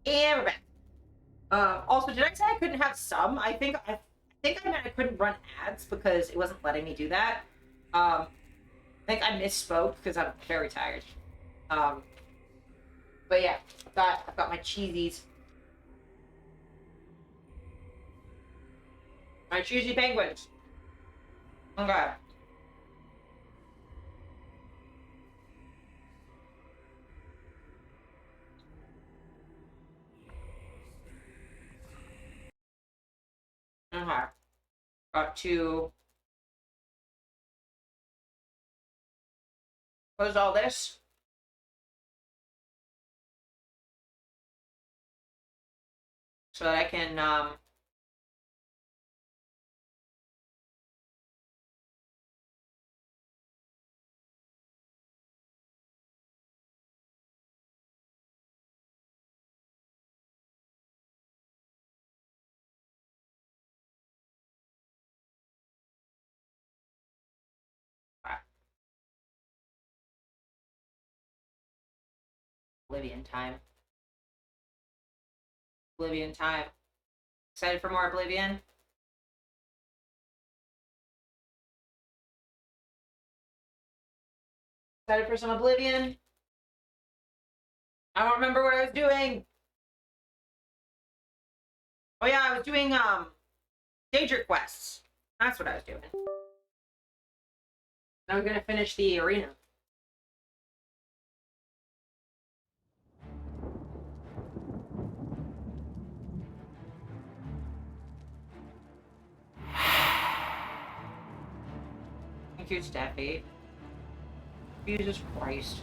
And we're back. Also, did I say I couldn't have some? I think I meant I couldn't run ads because it wasn't letting me do that. I think I misspoke because I'm very tired. But yeah, I've got my cheesies. My cheesy penguins. Okay. Okay. Got to close all this. So that I can Oblivion time. Oblivion time. Excited for more Oblivion? Excited for some Oblivion? I don't remember what I was doing. Oh yeah, I was doing Daedric quests. That's what I was doing. Now we're gonna finish the arena. Thank you, Steffi. Jesus Christ.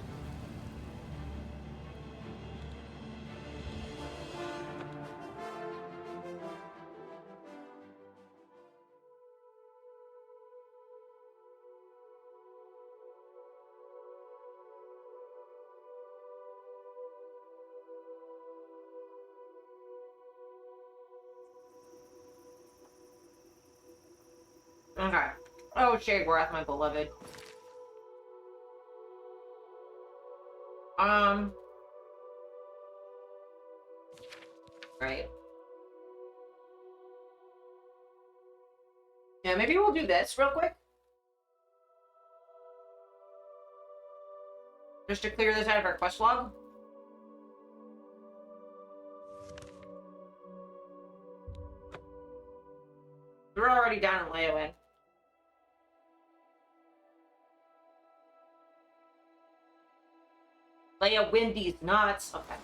Okay. Oh, Shadeworth, my beloved. Right. Yeah, maybe we'll do this real quick. Just to clear this out of our quest log. We're already down in Leowin. Leia Windy's nuts. Okay.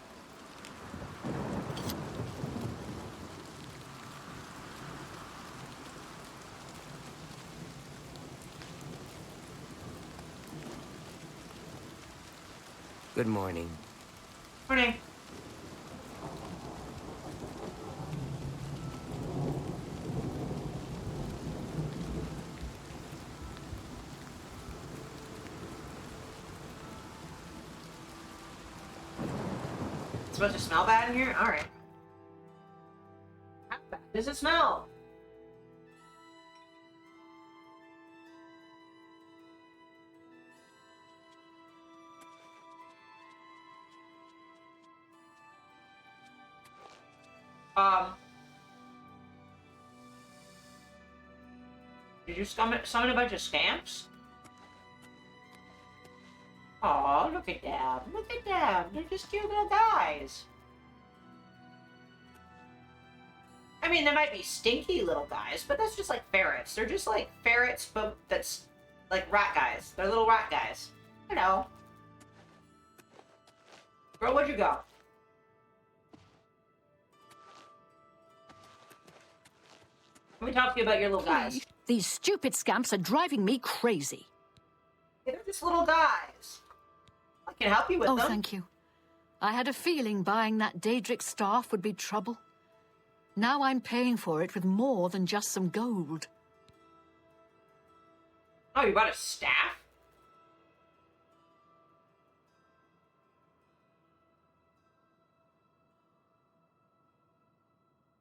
Good morning. Morning. It's supposed to smell bad in here? Alright. How bad does it smell? Did you summon a bunch of scamps? Aw, look at them. Look at them. They're just cute little guys. I mean, they might be stinky little guys, but that's just like ferrets. They're just like ferrets, but that's like rat guys. They're little rat guys. You know. Girl, where'd you go? Let me talk to you about your little guys. These stupid scamps are driving me crazy. They're just little guys. I can help you with them. Oh, thank you. I had a feeling buying that Daedric staff would be trouble. Now I'm paying for it with more than just some gold. Oh, you bought a staff?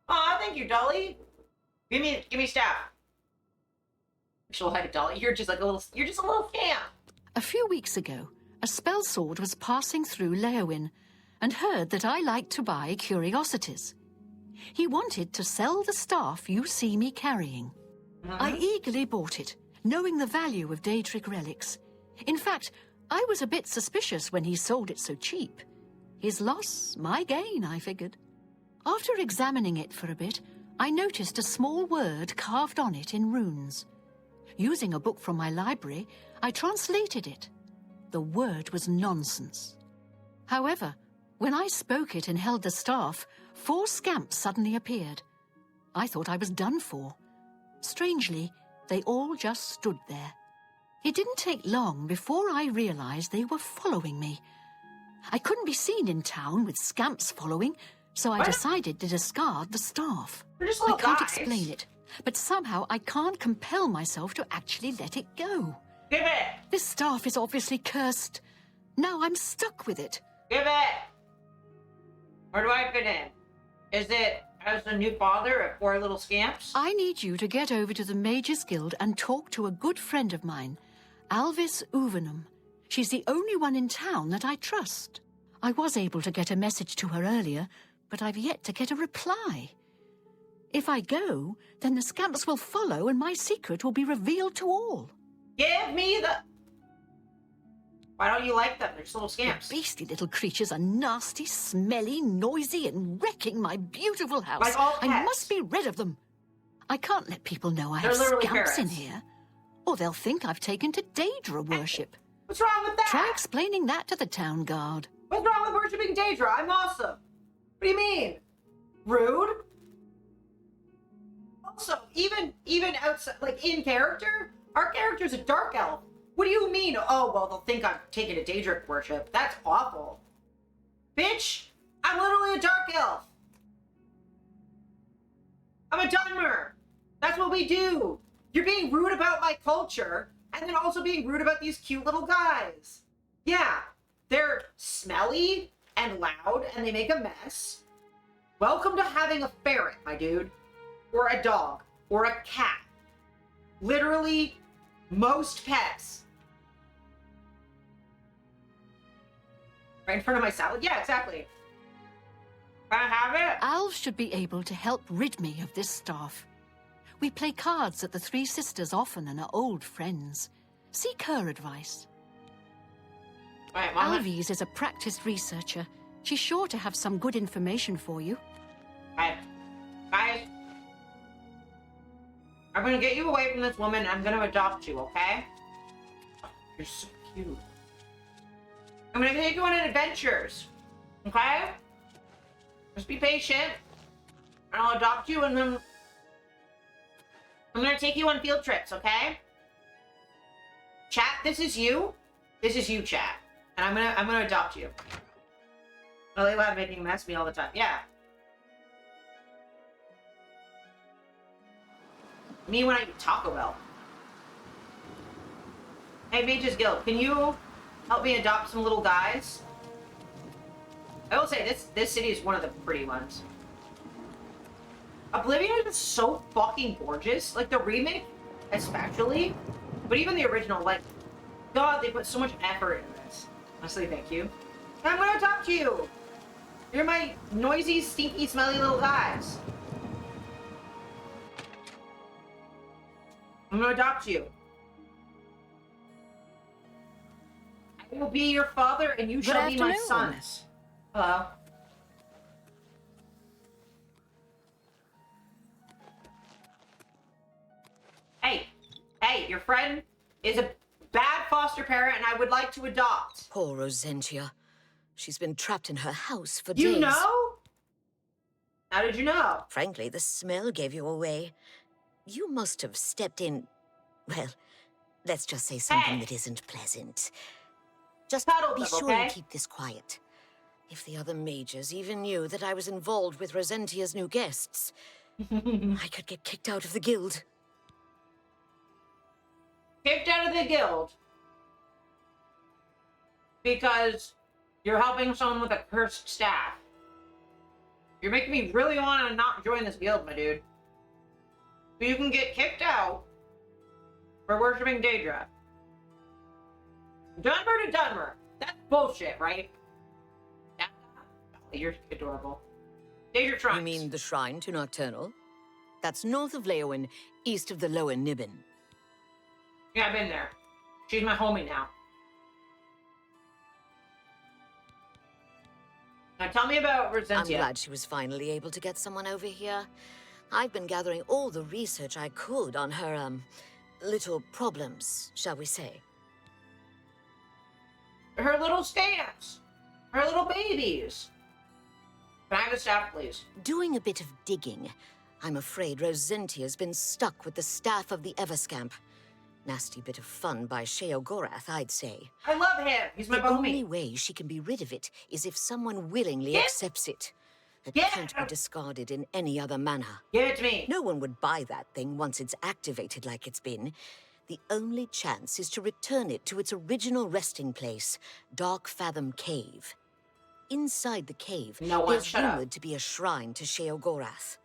Aw, thank you, Dolly. Give me staff. She'll hide Dolly. You're just a little scamp. A few weeks ago, a spellsword was passing through Leowin and heard that I liked to buy curiosities. He wanted to sell the staff you see me carrying. I eagerly bought it, knowing the value of Daedric relics. In fact, I was a bit suspicious when he sold it so cheap. His loss, my gain, I figured. After examining it for a bit, I noticed a small word carved on it in runes. Using a book from my library, I translated it. The word was nonsense. However, when I spoke it and held the staff, 4 scamps suddenly appeared. I thought I was done for. Strangely, they all just stood there. It didn't take long before I realized they were following me. I couldn't be seen in town with scamps following, so I decided to discard the staff. They're just little I can't guys. explain it, but somehow I can't compel myself to actually let it go. Give it! This staff is obviously cursed. Now I'm stuck with it. Give it! Where do I fit in? Is it as the new father of 4 little scamps? I need you to get over to the Mages Guild and talk to a good friend of mine, Alvis Uvenum. She's the only one in town that I trust. I was able to get a message to her earlier, but I've yet to get a reply. If I go, then the scamps will follow and my secret will be revealed to all. Give me the... Why don't you like them? They're just little scamps. The beastly little creatures are nasty, smelly, noisy, and wrecking my beautiful house. Like all I pets. must be rid of them. I can't let people know I They're have literally scamps in parrots. here, or they'll think I've taken to Daedra worship. What's wrong with that? Try explaining that to the town guard. What's wrong with worshipping Daedra? I'm awesome. What do you mean? Rude? Also, even outside, like in character, our character's a dark elf. What do you mean? Oh, well, they'll think I'm taking to Daedric worship. That's awful. Bitch, I'm literally a dark elf. I'm a Dunmer. That's what we do. You're being rude about my culture, and then also being rude about these cute little guys. Yeah, they're smelly and loud, and they make a mess. Welcome to having a ferret, my dude. Or a dog. Or a cat. Literally, most pets. Right in front of my salad? Yeah, exactly. Can I have it? Alv should be able to help rid me of this staff. We play cards at the Three Sisters often and are old friends. Seek her advice. Alright, Mama. Alvies is a practiced researcher. She's sure to have some good information for you. Alright. Guys. I'm gonna get you away from this woman. I'm gonna adopt you, okay? Oh, you're so cute. I'm gonna take you on adventures. Okay? Just be patient. And I'll adopt you and then I'm gonna take you on field trips, okay? Chat, this is you. This is you, chat. And I'm gonna adopt you. Really loud making a mess of me all the time. Yeah. Me when I eat Taco Bell. Hey, Mage's Guild, can you help me adopt some little guys? I will say, this city is one of the pretty ones. Oblivion is so fucking gorgeous. Like, the remake, especially. But even the original, like, God, they put so much effort into this. Honestly, thank you. I'm gonna adopt you! You're my noisy, stinky, smelly little guys. I'm gonna adopt you. I will be your father and you shall be my sons. Hello. Hey, your friend is a bad foster parent and I would like to adopt. Poor Rosentia. She's been trapped in her house for You days. know? How did you know? Frankly, the smell gave you away. You must have stepped in... Well, let's just say something that isn't pleasant. Just be sure and keep this quiet. If the other mages even knew that I was involved with Rosentia's new guests, I could get kicked out of the guild. Kicked out of the guild because you're helping someone with a cursed staff. You're making me really want to not join this guild, my dude. But you can get kicked out for worshipping Daedra. Dunmer to Dunmer. That's bullshit, right? You're adorable. Daedra Shrines. You mean the shrine to Nocturnal? That's north of Leowin, east of the Lower Nibbin. Yeah, I've been there. She's my homie now. Now tell me about Rosentia. I'm glad she was finally able to get someone over here. I've been gathering all the research I could on her, little problems, shall we say. Her little stamps. Her little babies. Can I have the staff, please? Doing a bit of digging, I'm afraid Rosentia's been stuck with the staff of the Everscamp. Nasty bit of fun by Sheogorath, I'd say. I love him. He's my The homie. only way she can be rid of it is if someone willingly accepts it. It can't be discarded in any other manner. Give it to me. No one would buy that thing once it's activated like it's been. The only chance is to return it to its original resting place, Dark Fathom Cave. Inside the cave, there's rumored to be a shrine to Sheogorath.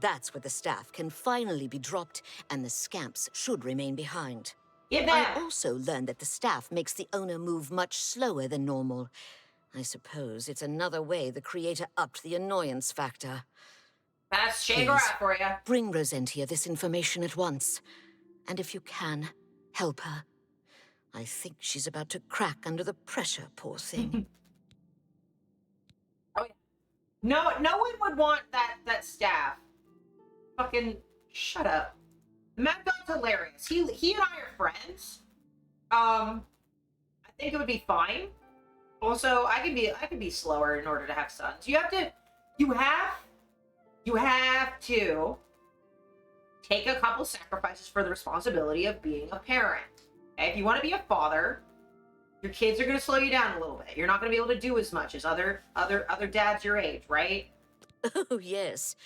That's where the staff can finally be dropped, and the scamps should remain behind. I also learned that the staff makes the owner move much slower than normal. I suppose it's another way the Creator upped the annoyance factor. That's Shangri for you. Bring Rosentia this information at once. And if you can, help her. I think she's about to crack under the pressure, poor thing. Oh, yeah. No one would want that staff. Fucking shut up. The Mad Dog's hilarious. He and I are friends. I think it would be fine. Also, I could be slower in order to have sons. You have to take a couple sacrifices for the responsibility of being a parent. Okay? If you want to be a father, your kids are going to slow you down a little bit. You're not going to be able to do as much as other dads your age, right? Oh, yes.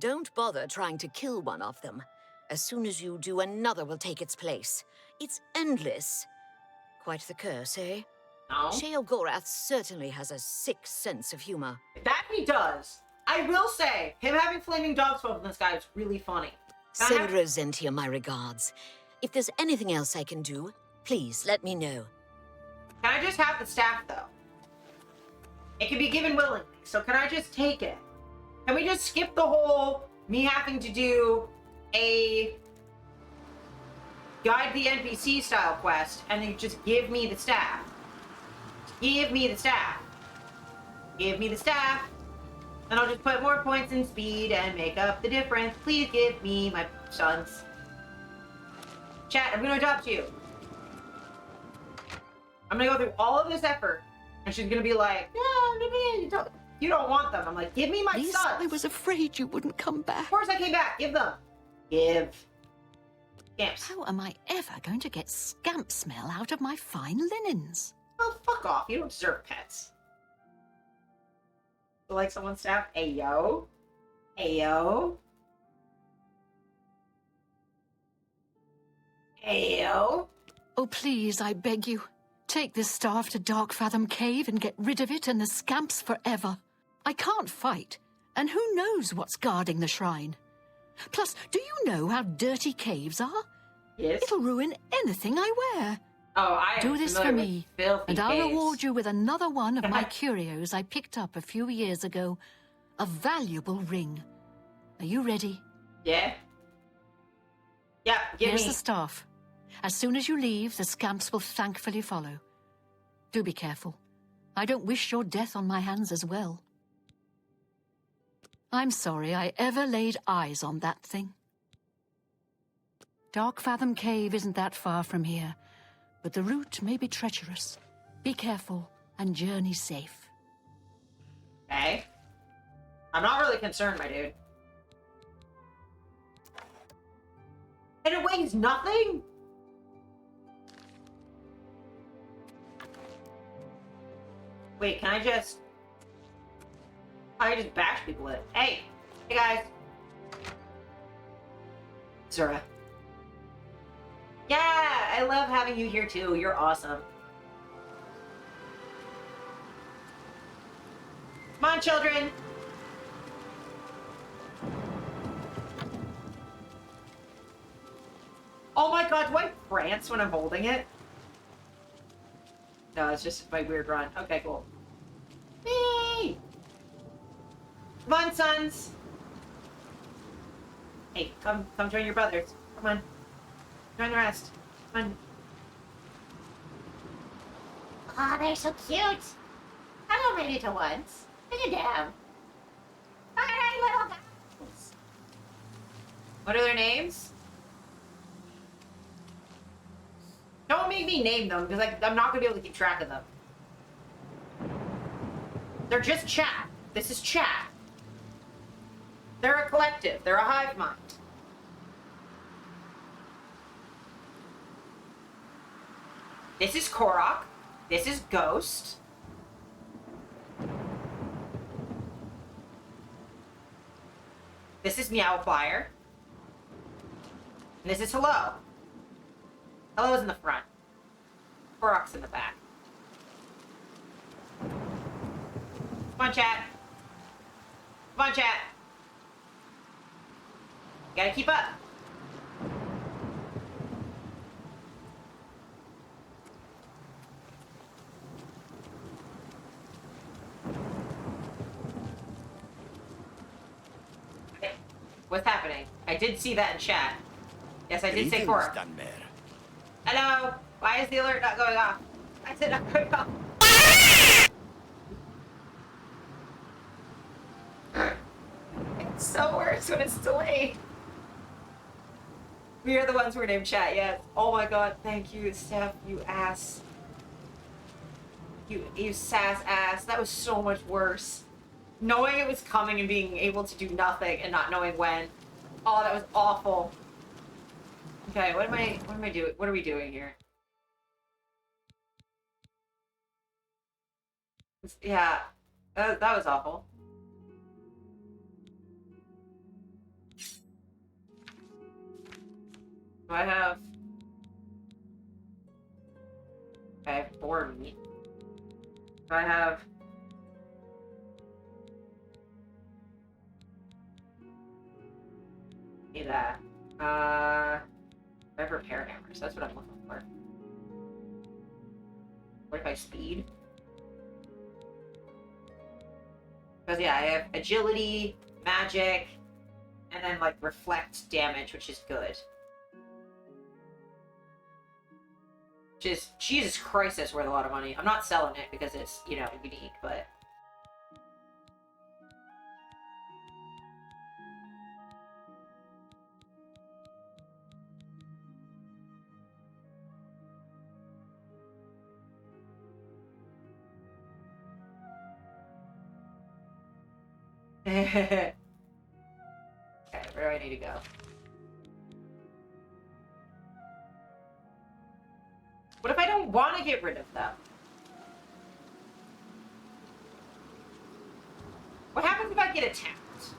Don't bother trying to kill one of them. As soon as you do, another will take its place. It's endless. Quite the curse, eh? No. Sheogorath certainly has a sick sense of humor. That he does. I will say, him having flaming dog smoke in this guy is really funny. Send Rosentia my regards. If there's anything else I can do, please let me know. Can I just have the staff, though? It can be given willingly, so can I just take it? Can we just skip the whole me having to do a guide the NPC style quest and then just give me the staff? Give me the staff. Give me the staff. And I'll just put more points in speed and make up the difference. Please give me my sons. Chat, I'm gonna adopt you. I'm gonna go through all of this effort, and she's gonna be like, "No, you don't want them." I'm like, "Give me my sons." I was afraid you wouldn't come back. Of course I came back. Give them. Give. Scamps. How am I ever going to get scamp smell out of my fine linens? Oh, fuck off. You don't deserve pets. Like someone's staff? Ayo. Ayo. Ayo. Oh, please, I beg you. Take this staff to Dark Fathom Cave and get rid of it and the scamps forever. I can't fight, and who knows what's guarding the shrine. Plus, do you know how dirty caves are? Yes. It'll ruin anything I wear. Oh, I Do this for me, and I'll caves. reward you with another one of my curios I picked up a few years ago. A valuable ring. Are you ready? Yeah. Yeah, give Here's me. the staff. As soon as you leave, the scamps will thankfully follow. Do be careful. I don't wish your death on my hands as well. I'm sorry I ever laid eyes on that thing. Dark Fathom Cave isn't that far from here, but the route may be treacherous. Be careful and journey safe. Okay. I'm not really concerned, my dude. And it weighs nothing? Wait, can I just bash people with it? Hey! Hey, guys! Zura. Yeah! I love having you here, too. You're awesome. Come on, children! Oh my god, do I prance when I'm holding it? No, it's just my weird run. Okay, cool. Yay! Come on, sons! Hey, come join your brothers. Come on. Join the rest. Come on. Oh, they're so cute. Hello, my little ones. Look at them. Alright, little guys. What are their names? Don't make me name them, because I'm not going to be able to keep track of them. They're just chat. This is chat. They're a collective. They're a hive mind. This is Korok. This is Ghost. This is Meowfire. And this is Hello. Hello's in the front. Korok's in the back. Come on, chat. Come on, chat. Gotta keep up. What's happening? I did see that in chat. Yes, I did say Cora. Hello? Why is the alert not going off? Why is it not going off? It's so worse when it's delayed. We are the ones who are named chat, yes. Oh my god, thank you, Steph, you ass. You sass ass. That was so much worse. Knowing it was coming and being able to do nothing and not knowing when. Oh, that was awful. Okay, what am I doing? What are we doing here? Yeah, that was awful. Do I have... I have 4 meat. Do I have... Need that. I have repair hammers. That's what I'm looking for. What if I speed? Because yeah, I have agility, magic, and then like reflect damage, which is good. Which is, Jesus Christ, that's worth a lot of money. I'm not selling it because it's, you know, unique, but... Okay, where do I need to go? What if I don't want to get rid of them? What happens if I get attacked?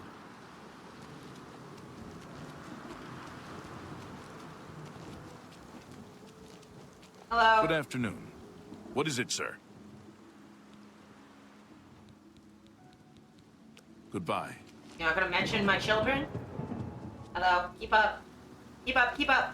Hello? Good afternoon. What is it, sir? Goodbye. You're not gonna mention my children? Hello? Keep up. Keep up, keep up.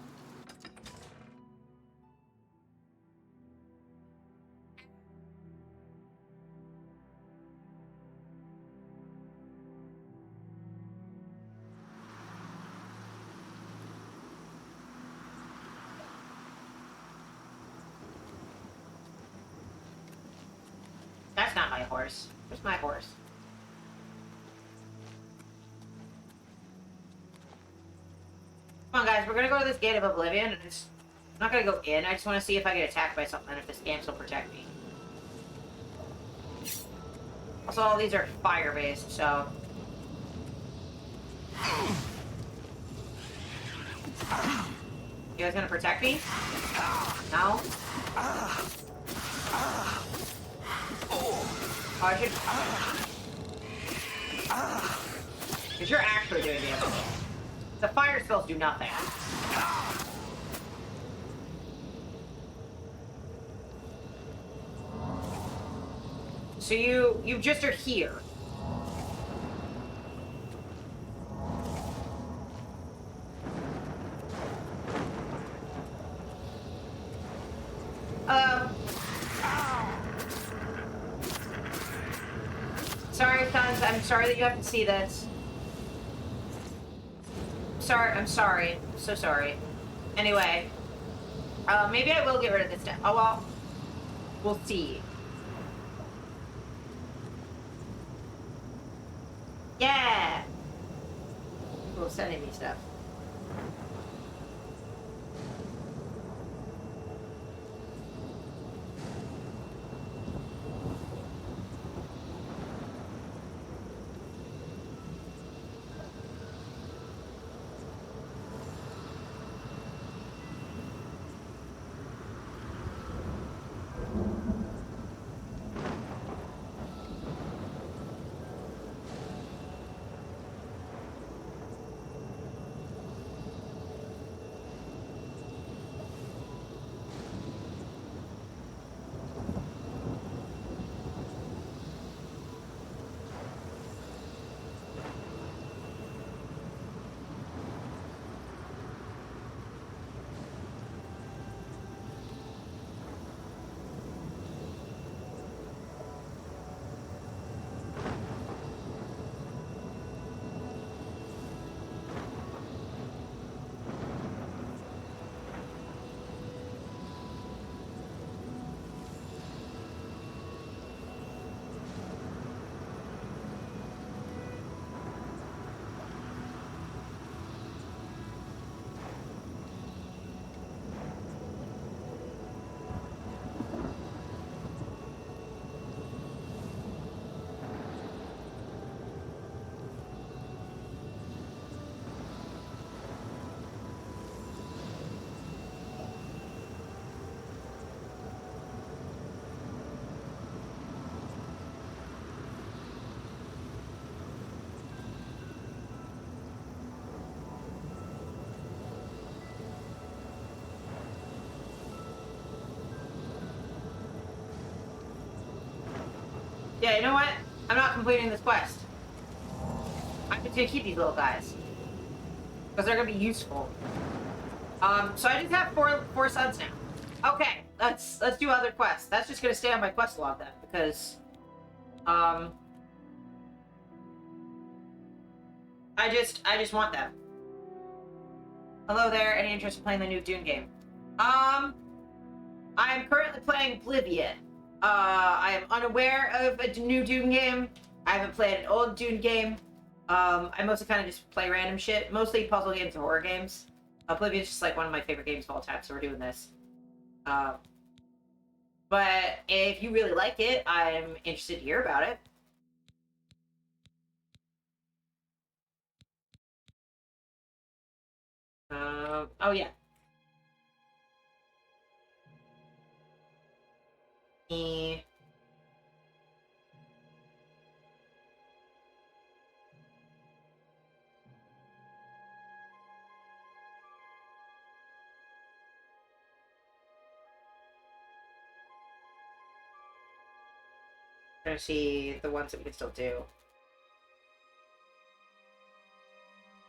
That's not my horse. Where's my horse? Come on, guys. We're gonna go to this gate of Oblivion, and I'm not gonna go in. I just want to see if I get attacked by something, and if this game still protect me. Also, all these are fire-based, so... You guys gonna protect me? No? Oh, I should... Because you're actually doing damage. The fire spells do nothing. So you just are here. Sorry, sons. I'm sorry that you have to see this. Sorry, I'm sorry. I'm so sorry. Anyway, maybe I will get rid of this stuff. Oh well, we'll see. Yeah! People sending me stuff. Yeah, you know what? I'm not completing this quest. I'm just gonna keep these little guys. Because they're gonna be useful. So I just have four sons now. Okay, let's do other quests. That's just gonna stay on my quest log then, because I just want them. Hello there, any interest in playing the new Dune game? I'm currently playing Oblivion. I am unaware of a new Dune game. I haven't played an old Dune game. I mostly kind of just play random shit, mostly puzzle games and horror games. Oblivion's just like one of my favorite games of all time, so we're doing this. But if you really like it, I'm interested to hear about it. Oh yeah. Trying to see the ones that we can still do.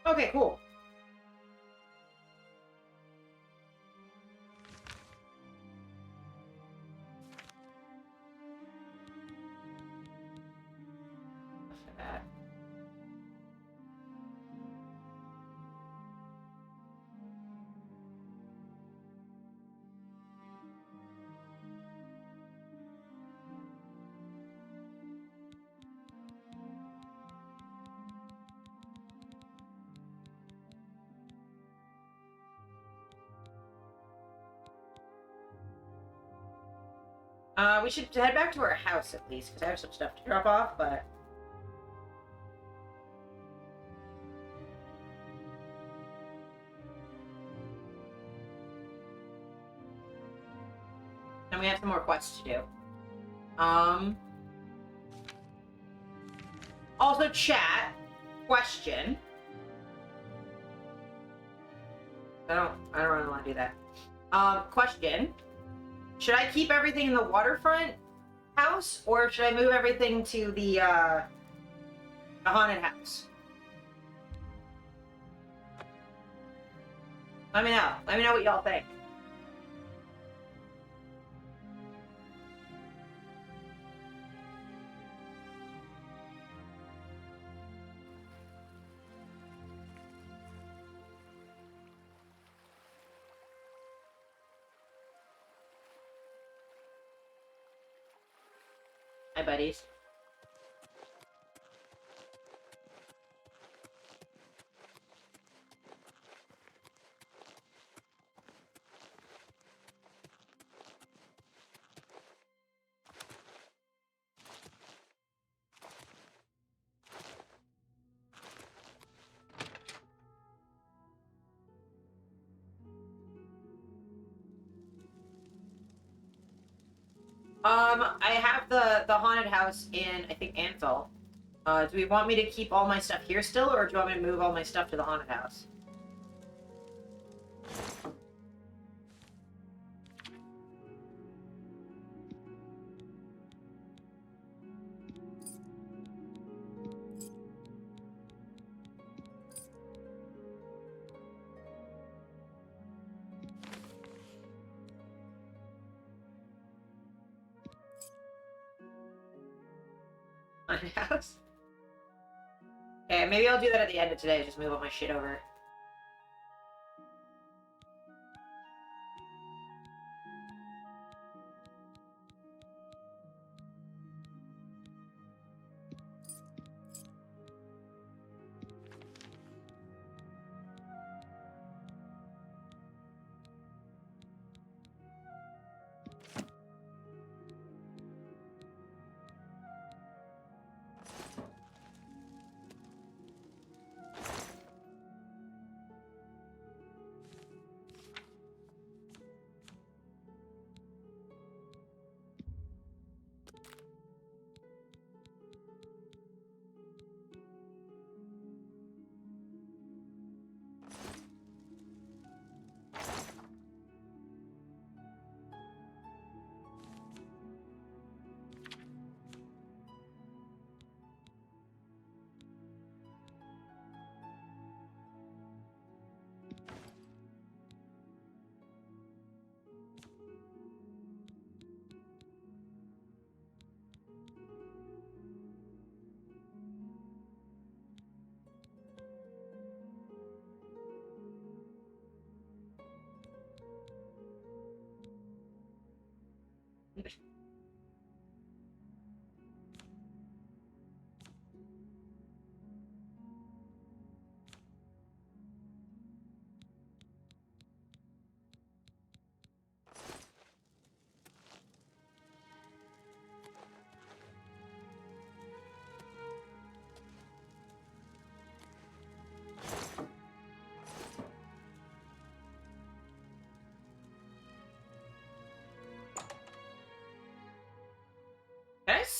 Okay, cool. We should head back to our house at least, because I have some stuff to drop off, but... And we have some more quests to do. Also, chat, question. I don't really want to do that. Question. Should I keep everything in the waterfront house, or should I move everything to the haunted house? Let me know. Let me know what y'all think. Hi, buddies. I have the haunted house in, I think, Anvil. Do we want me to keep all my stuff here still, or do you want me to move all my stuff to the haunted house? Haunted house? Okay, maybe I'll do that at the end of today, just move all my shit over.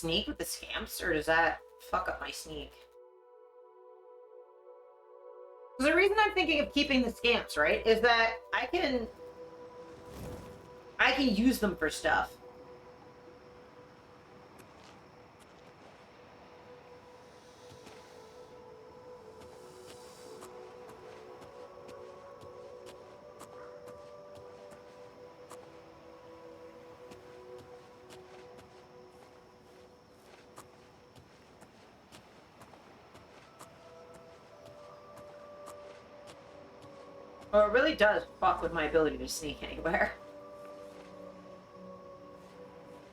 sneak with the scamps, or does that fuck up my sneak? The reason I'm thinking of keeping the scamps, right, is that I can use them for stuff. Well, it really does fuck with my ability to sneak anywhere.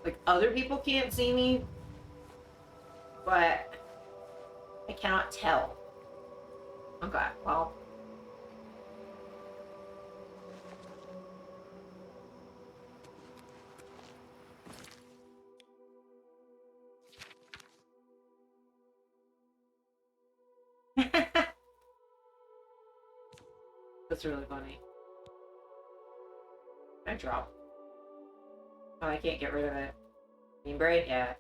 Like, other people can't see me, but I cannot tell. Okay, well. That's really funny. Can I drop? Oh, I can't get rid of it. Beam braid? Yeah.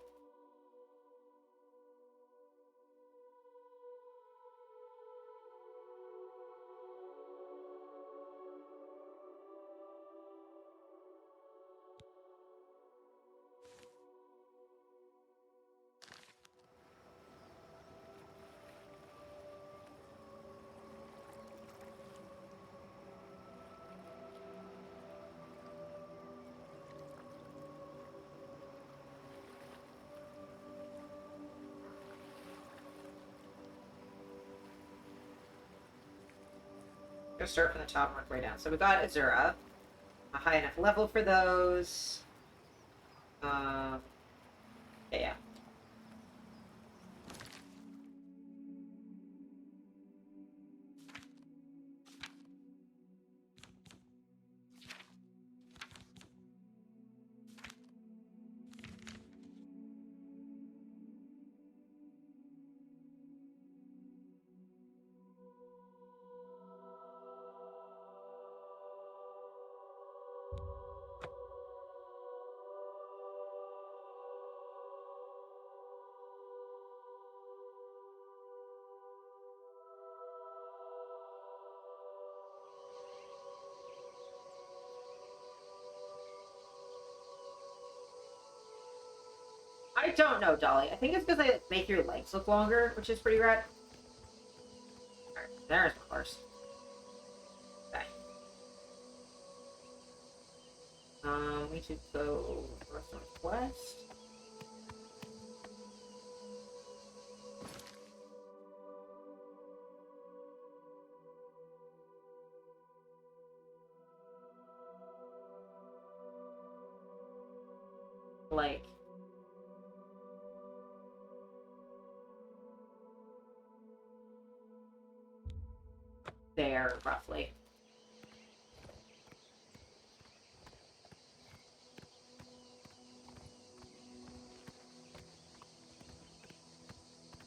Go start from the top and work way down. So we got Azura, a high enough level for those. Yeah. I don't know, Dolly. I think it's because they make your legs look longer, which is pretty rad. Alright, there's my horse. Okay. We should go north-northwest. Like... there, roughly.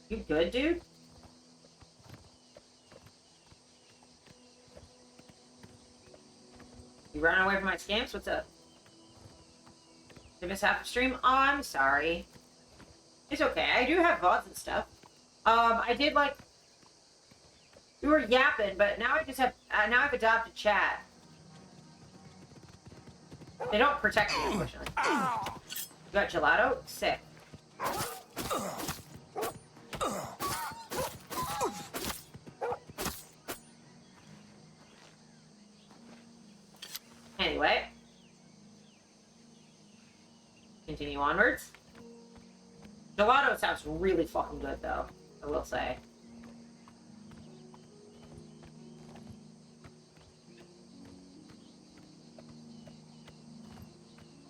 You good, dude? You running away from my scamps? What's up? Did I miss half the stream? Oh, I'm sorry. It's okay. I do have VODs and stuff. I did like... We were yapping, but now I just have... now I've adopted chat. They don't protect me, unfortunately. You got gelato? Sick. Anyway. Continue onwards. Gelato sounds really fucking good, though. I will say.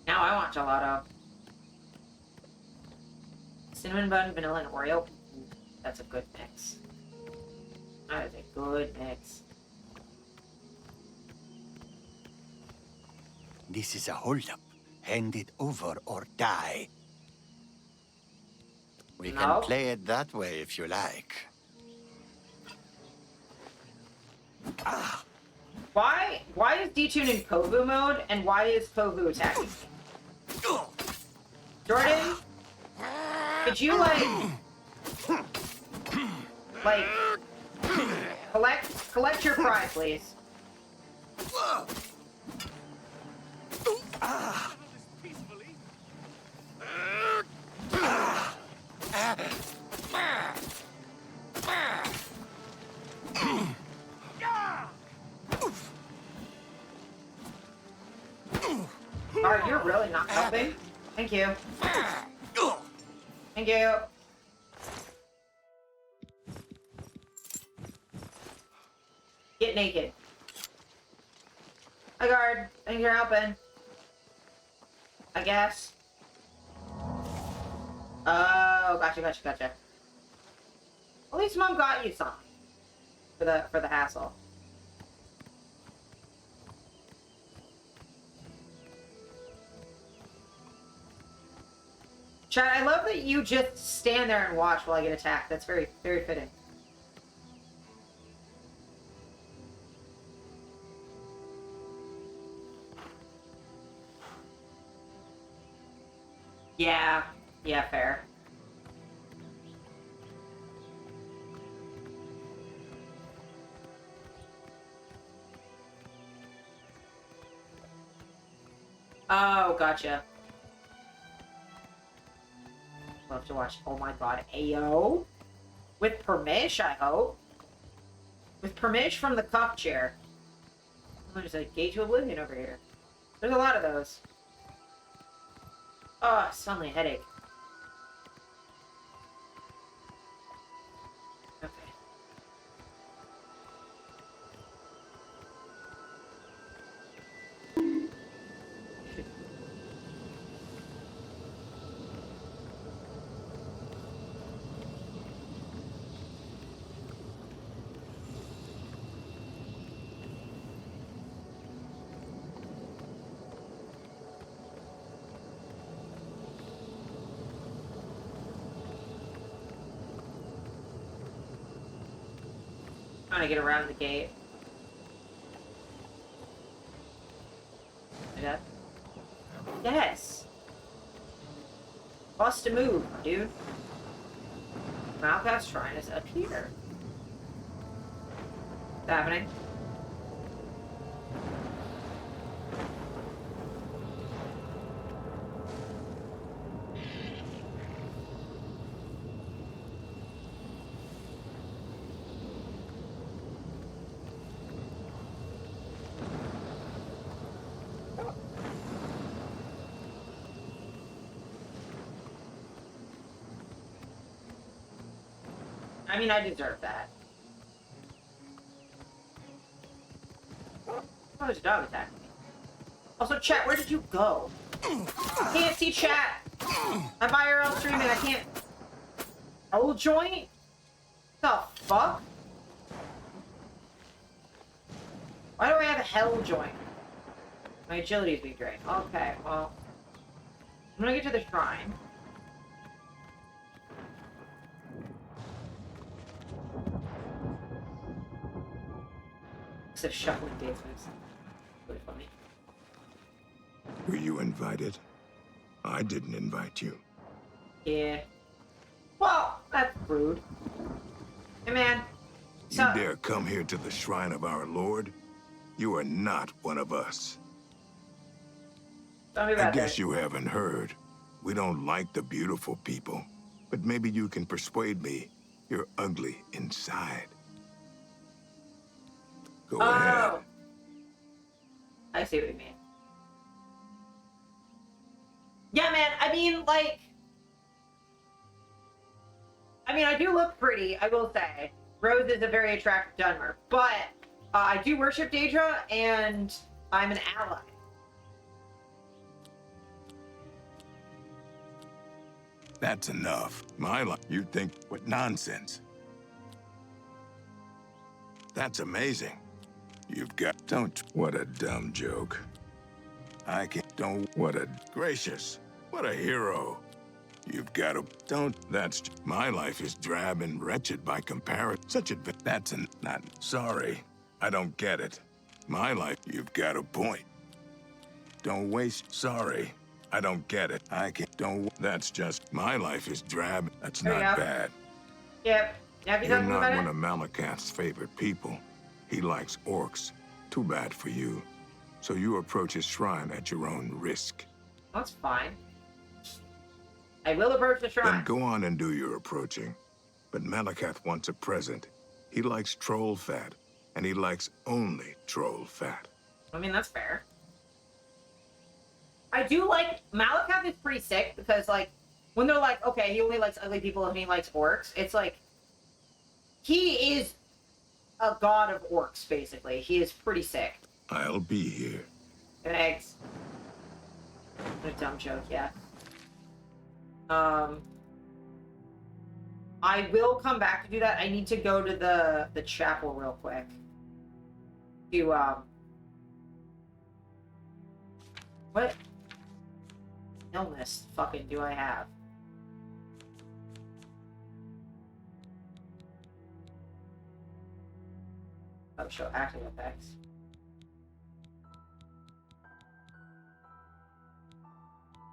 Now I want gelato. Cinnamon bun, vanilla, and Oreo. That's a good mix. That is a good mix. This is a holdup. Hand it over or die. We can play it that way if you like. Ah. Why is D-Tune in Povu mode, and why is Povu attacking me? Jordan? Could you, like, collect your pride, please? Alright, you're really not helping. Thank you. Thank you. Get naked. Hi, guard. Thank you for helping. I guess. Oh, gotcha. At least Mom got you something for the hassle. Chad, I love that you just stand there and watch while I get attacked. That's very, very fitting. Yeah, fair. Oh, gotcha. Love to watch. Oh my god, Ayo. With permission, I hope. With permission from the cup chair. Oh, there's a gate to Oblivion over here. There's a lot of those. Oh, suddenly a headache. Okay. Trying to get around the gate. Yeah. Yes. Bust a move, dude. Malkath's shrine is up here. What's happening? I mean, I deserve that. Oh, there's a dog attacking me. Also, chat, where did you go? I can't see chat. I'm IRL streaming, I can't. Old joint? What the fuck? Why do I have a hell joint? My agility's being drained. Okay, well. I'm gonna get to the shrine. Instead of shuffling dance moves. Really funny. Were you invited? I didn't invite you. Yeah. Well, that's rude. Hey, man. You dare come here to the shrine of our Lord? You are not one of us. Tell me I about guess that. you haven't heard. We don't like the beautiful people. But maybe you can persuade me you're ugly inside. Go ahead. I see what you mean. Yeah, man, I mean, like... I mean, I do look pretty, I will say. Rose is a very attractive Dunmer. But I do worship Daedra, and I'm an ally. That's enough. My life. You think what nonsense. That's amazing. You've got... Don't... What a dumb joke. I can't... Don't... What a... Gracious. What a hero. You've got to... Don't... That's... My life is drab and wretched by comparison. Such a... That's an... Not... Sorry. I don't get it. My life... You've got a point. Don't waste... Sorry. I don't get it. I can't. Don't. That's just my life is drab. That's There you not go. bad. Yep. Have you You're talked not about one it? of Malakath's favorite people. He likes orcs. Too bad for you. So you approach his shrine at your own risk. That's fine. I will approach the shrine. Then go on and do your approaching. But Malakath wants a present. He likes troll fat, and he likes only troll fat. I mean, that's fair. I do like... Malakath is pretty sick, because, like, when they're like, okay, he only likes ugly people and he likes orcs, it's like... He is a god of orcs, basically. He is pretty sick. I'll be here. Thanks. What a dumb joke, yeah. I will come back to do that. I need to go to the chapel real quick. To, what illness fucking do I have? Oh, show active effects.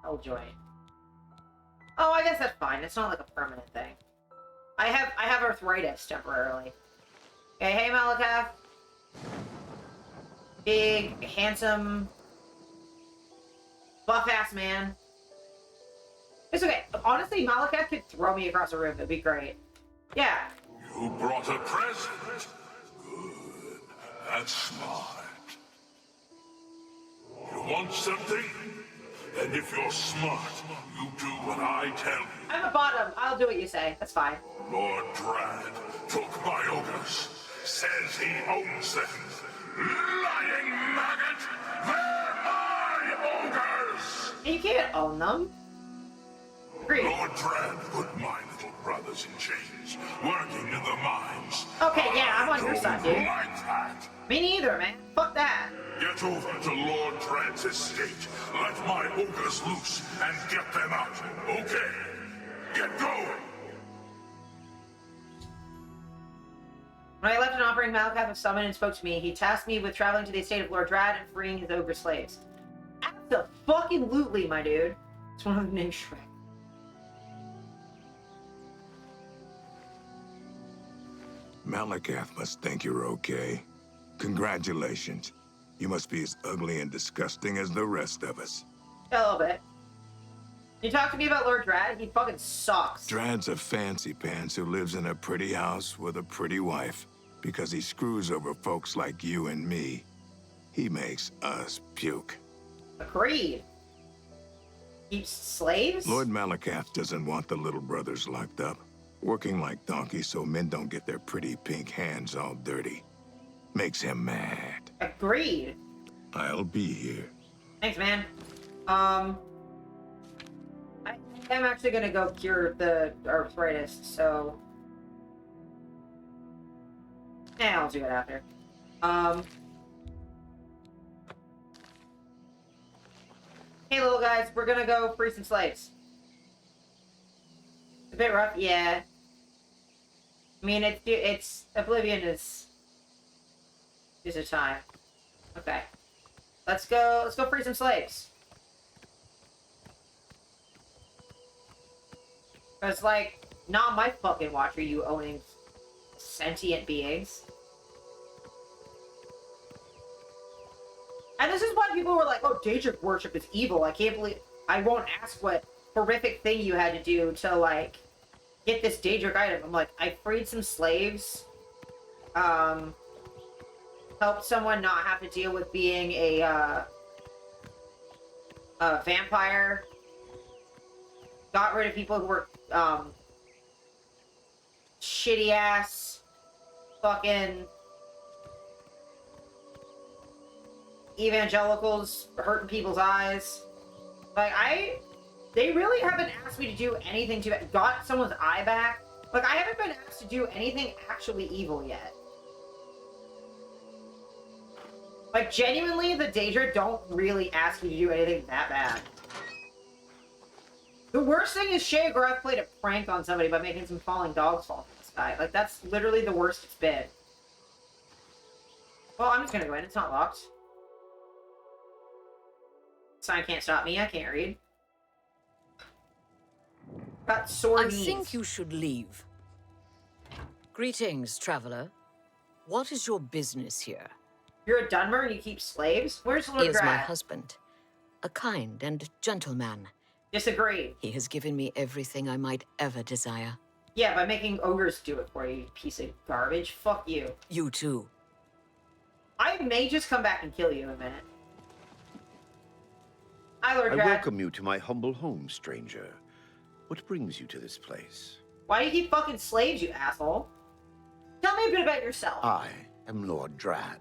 Oh, joint. Oh, I guess that's fine. It's not like a permanent thing. I have arthritis temporarily. Okay, hey Malakath. Big, handsome, buff-ass man. It's okay. Honestly, Malakath could throw me across the room. That'd be great. Yeah. You brought a present. Good. That's smart. You want something? And if you're smart, you do what I tell you. I'm a bottom. I'll do what you say. That's fine. Lord Drad took my ogres. Says he owns them. Lying maggot! They're my ogres! You can't own them. Agreed. Lord Drad put my little brothers in chains, working in the mines. Okay, yeah, I'm on your side, dude. Like that. Me neither, man. Fuck that. Get over to Lord Drad's estate. Let my ogres loose and get them out. Okay. Get going. When I left an offering, Malakath was summoned and spoke to me. He tasked me with traveling to the estate of Lord Drad and freeing his ogre slaves. Abso-fucking-lutely, my dude. It's one of them named Shrek. Malakath must think you're okay. Congratulations. You must be as ugly and disgusting as the rest of us. A little bit. You talk to me about Lord Drad? He fucking sucks. Drad's a fancy pants who lives in a pretty house with a pretty wife. Because he screws over folks like you and me. He makes us puke. Agreed. Keeps slaves? Lord Malakath doesn't want the little brothers locked up. Working like donkeys so men don't get their pretty pink hands all dirty. Makes him mad. Agreed. I'll be here. Thanks, man. I'm actually gonna go cure the arthritis, so... Yeah, I'll do it after. Hey, little guys, we're gonna go free some slaves. A bit rough, yeah. I mean, it's Oblivion is a time. Okay. Let's go free some slaves. It's like, not my fucking watch are you owning sentient beings. And this is why people were like, oh, Daedric worship is evil. I can't believe... I won't ask what horrific thing you had to do to, like, get this Daedric item. I'm like, I freed some slaves. Helped someone not have to deal with being a vampire. Got rid of people who were, shitty-ass fucking evangelicals hurting people's eyes. Like, they really haven't asked me to do anything to it. Got someone's eye back. Like, I haven't been asked to do anything actually evil yet. Like, genuinely, the Daedra don't really ask you to do anything that bad. The worst thing is Sheogorath played a prank on somebody by making some falling dogs fall from the sky. Like, that's literally the worst it's been. Well, I'm just gonna go in. It's not locked. Sign can't stop me. I can't read. Got sore I knees. think you should leave. Greetings, traveler. What is your business here? You're a Dunmer and you keep slaves? Where's Lord He is my Grad? husband, a kind and gentle man. Disagree. He has given me everything I might ever desire. Yeah, by making ogres do it for you, you piece of garbage. Fuck you. You too. I may just come back and kill you in a minute. Hi, Lord I Grad. welcome you to my humble home, stranger. What brings you to this place? Why do you keep fucking slaves, you asshole? Tell me a bit about yourself. I am Lord Drad.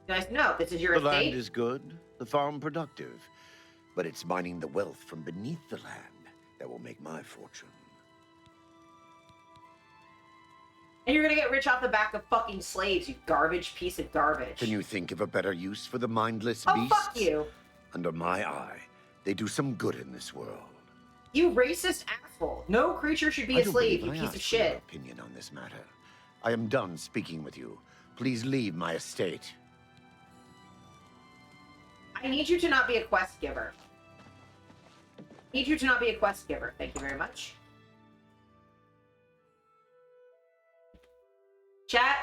Nice to know. This is your The estate? land is good, the farm productive, but it's mining the wealth from beneath the land that will make my fortune. And you're gonna get rich off the back of fucking slaves, you garbage piece of garbage. Can you think of a better use for the mindless Oh, beasts? fuck you. Under my eye, they do some good in this world. You racist asshole. No creature should be a slave, you I piece asked of for your shit. opinion on this matter. I am done speaking with you. Please leave my estate. I need you to not be a quest giver. Need you to not be a quest giver. Thank you very much. Chat.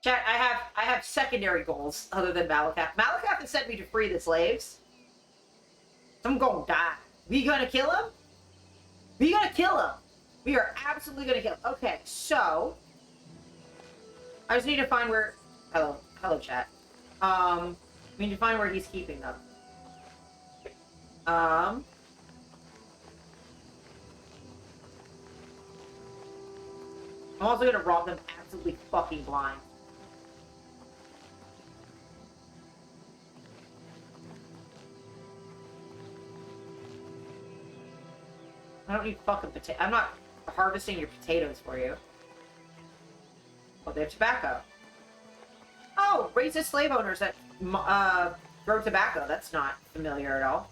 Chat, I have secondary goals other than Malacath. Malacath has sent me to free the slaves. I'm gonna die. We gonna kill him? We gonna kill him. We are absolutely gonna kill him. Okay, so I just need to find where hello chat. We need to find where he's keeping them. I'm also gonna rob them absolutely fucking blind. I don't need fucking potato. I'm not harvesting your potatoes for you. Oh, they have tobacco. Oh, racist slave owners that grow tobacco. That's not familiar at all.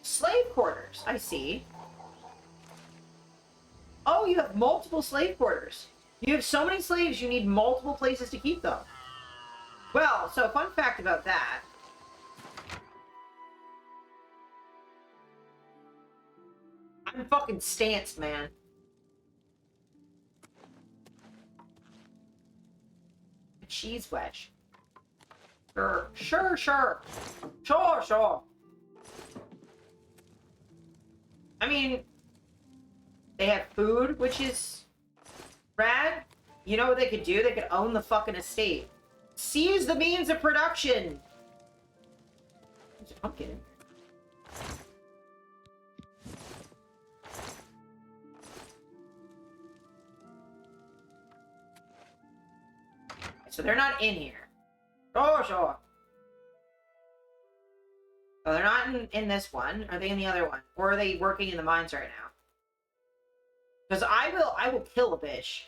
Slave quarters. I see. Oh, you have multiple slave quarters. You have so many slaves, you need multiple places to keep them. Well, so fun fact about that. I'm fucking stanced, man. A cheese wedge. Sure. I mean, they have food, which is rad. You know what they could do? They could own the fucking estate. Seize the means of production. There's a pumpkin. So they're not in here. Sure. Oh, they're not in this one. Are they in the other one? Or are they working in the mines right now? Because I will kill a bitch.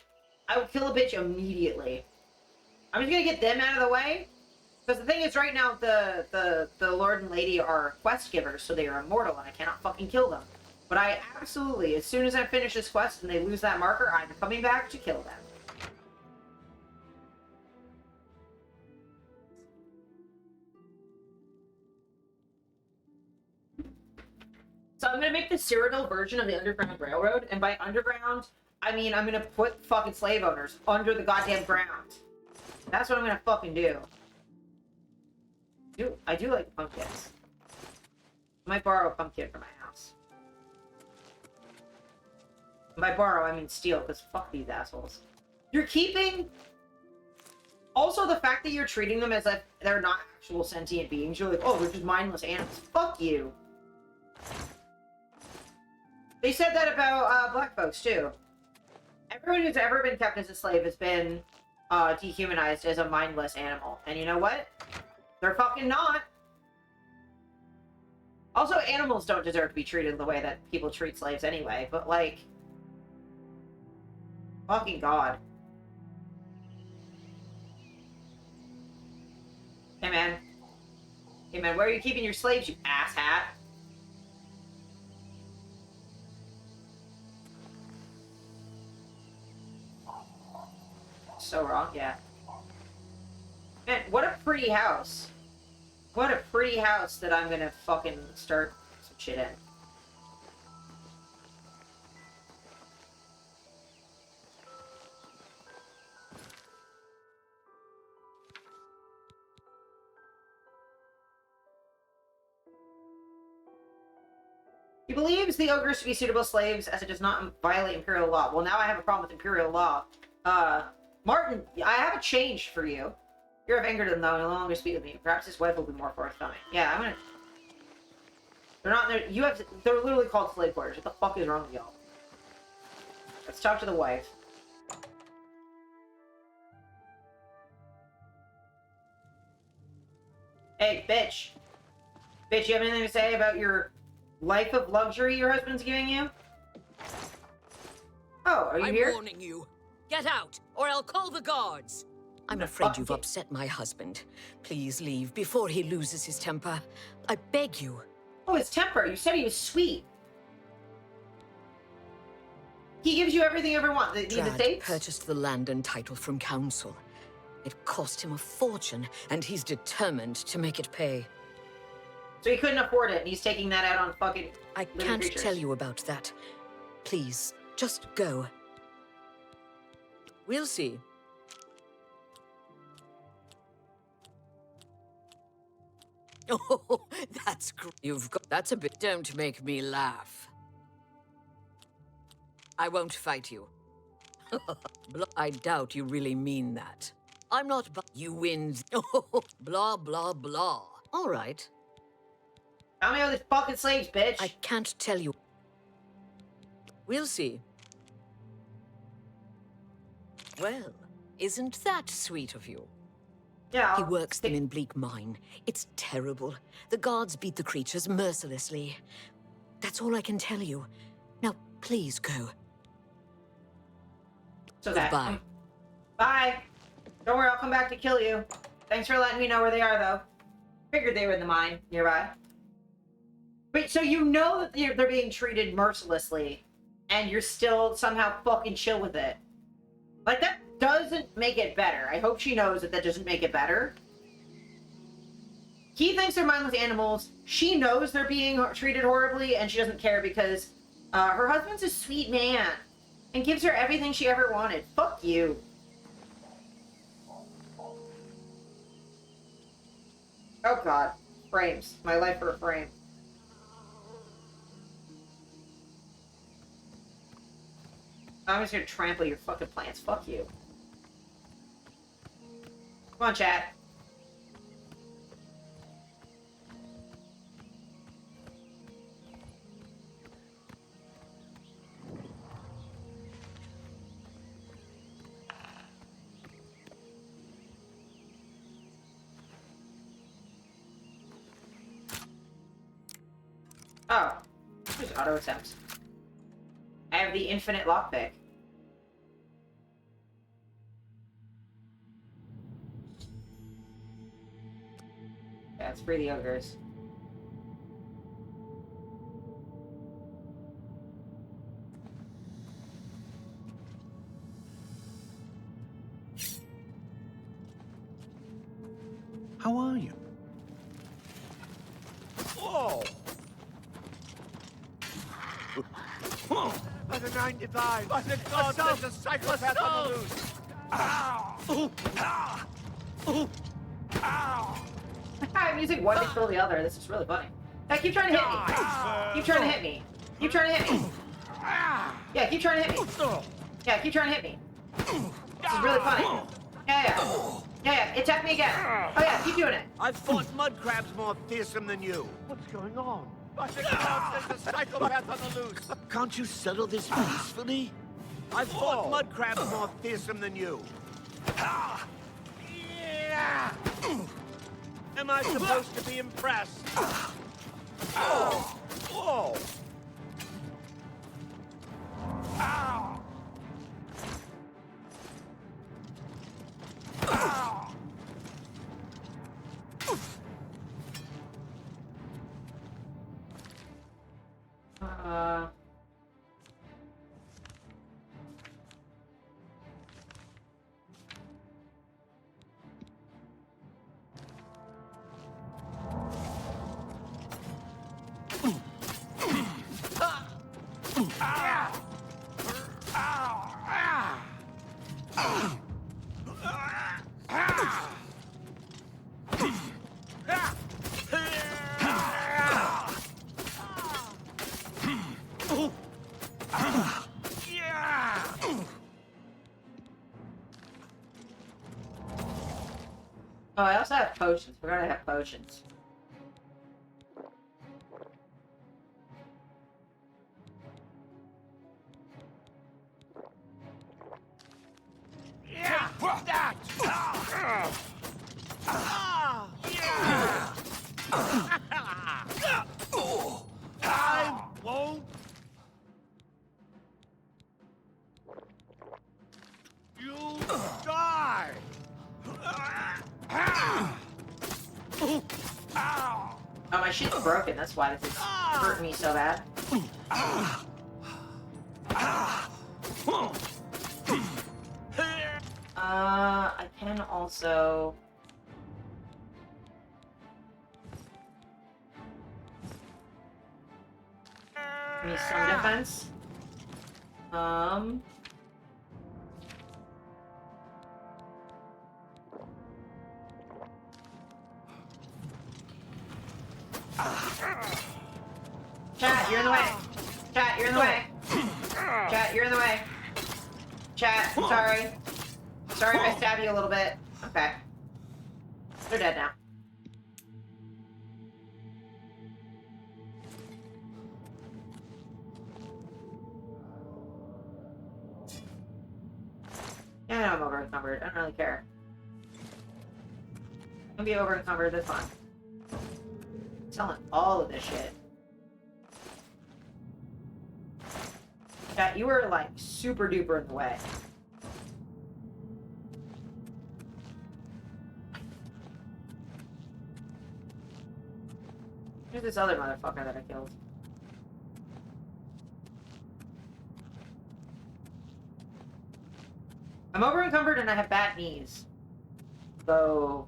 I will kill a bitch immediately. I'm just gonna get them out of the way. Because the thing is, right now, the Lord and Lady are quest givers, so they are immortal, and I cannot fucking kill them. But I absolutely, as soon as I finish this quest and they lose that marker, I'm coming back to kill them. So I'm gonna make the Cyrodiil version of the Underground Railroad, and by underground, I mean I'm gonna put fucking slave owners under the goddamn ground. That's what I'm gonna fucking do. I do like pumpkins. I might borrow a pumpkin for my house. And by borrow, I mean steal, because fuck these assholes. You're keeping... Also, the fact that you're treating them as if they're not actual sentient beings, you're like, oh, they're just mindless animals. Fuck you. They said that about black folks, too. Everyone who's ever been kept as a slave has been dehumanized as a mindless animal. And you know what? They're fucking not. Also, animals don't deserve to be treated the way that people treat slaves anyway, but like... Fucking God. Hey, man. Hey, man, where are you keeping your slaves, you asshat? So wrong, yeah. Man, what a pretty house. What a pretty house that I'm gonna fucking start some shit in. He believes the ogres to be suitable slaves as it does not violate imperial law. Well, now I have a problem with imperial law. Martin, I have a change for you. You're of anger to them, though, no longer speak with me. Perhaps his wife will be more forthcoming. Yeah, I'm gonna... They're not there. You have... They're literally called slave quarters. What the fuck is wrong with y'all? Let's talk to the wife. Hey, bitch. Bitch, you have anything to say about your life of luxury your husband's giving you? Oh, are you here? I'm warning you. Get out, or I'll call the guards. I'm afraid you've upset my husband. Please leave before he loses his temper. I beg you. Oh, his temper. You said he was sweet. He gives you everything you ever want. The estates? Purchased the land and title from council. It cost him a fortune, and he's determined to make it pay. So he couldn't afford it, and he's taking that out on fucking I can't tell you about that. Please, just go. We'll see. Oh, that's great. That's a bit. Don't make me laugh. I won't fight you. I doubt you really mean that. I'm not. You win. Blah blah blah. All right. Tell me all these fucking slaves, bitch. I can't tell you. We'll see. Well, isn't that sweet of you? Yeah. He works them in Bleak Mine. It's terrible. The guards beat the creatures mercilessly. That's all I can tell you. Now, please go. So Goodbye. Bye. Don't worry, I'll come back to kill you. Thanks for letting me know where they are, though. Figured they were in the mine nearby. Wait, so you know that they're being treated mercilessly, and you're still somehow fucking chill with it? Like, that doesn't make it better. I hope she knows that that doesn't make it better. He thinks they're mindless animals. She knows they're being treated horribly, and she doesn't care because her husband's a sweet man and gives her everything she ever wanted. Fuck you. Oh god. Frames. My life for a frame. I'm just gonna trample your fucking plants. Fuck you. Come on, chat. Oh. There's auto attempts. I have the infinite lockpick. Yeah, it's free the ogres. How are you? Whoa! By the 95! By the gods, there's a psychopath on the loose! Ow! Ooh! Ah! Ooh! Ow! I'm using one to kill the other. This is really funny. Hey, keep trying to hit me. Keep trying to hit me. Keep trying to hit me. Yeah, keep trying to hit me. Yeah, keep trying to hit me. This is really funny. Yeah. Attack me again. Oh yeah, keep doing it. I've fought mud crabs more fearsome than you. What's going on? By the gods, there's a psychopath on the loose! Can't you settle this peacefully? I've fought mud crabs more fearsome than you. Am I supposed to be impressed? Whoa! Ow! Ow! Oh, I also have potions. We're gonna have potions. Yeah, that. I won't. You die. Oh, my shit's broken. That's why this is hurting me so bad. I can also... Give me some defense. Chat, you're in the way. Chat, you're in the way. Chat, you're in the way. Chat, I'm sorry. Sorry if I stabbed you a little bit. Okay. They're dead now. Yeah, I'm over encumbered. I don't really care. I'm gonna be over encumbered, that's fine. I'm selling all of this shit. Yeah, you were like super duper in the way. Here's this other motherfucker that I killed. I'm over encumbered and I have bad knees. So...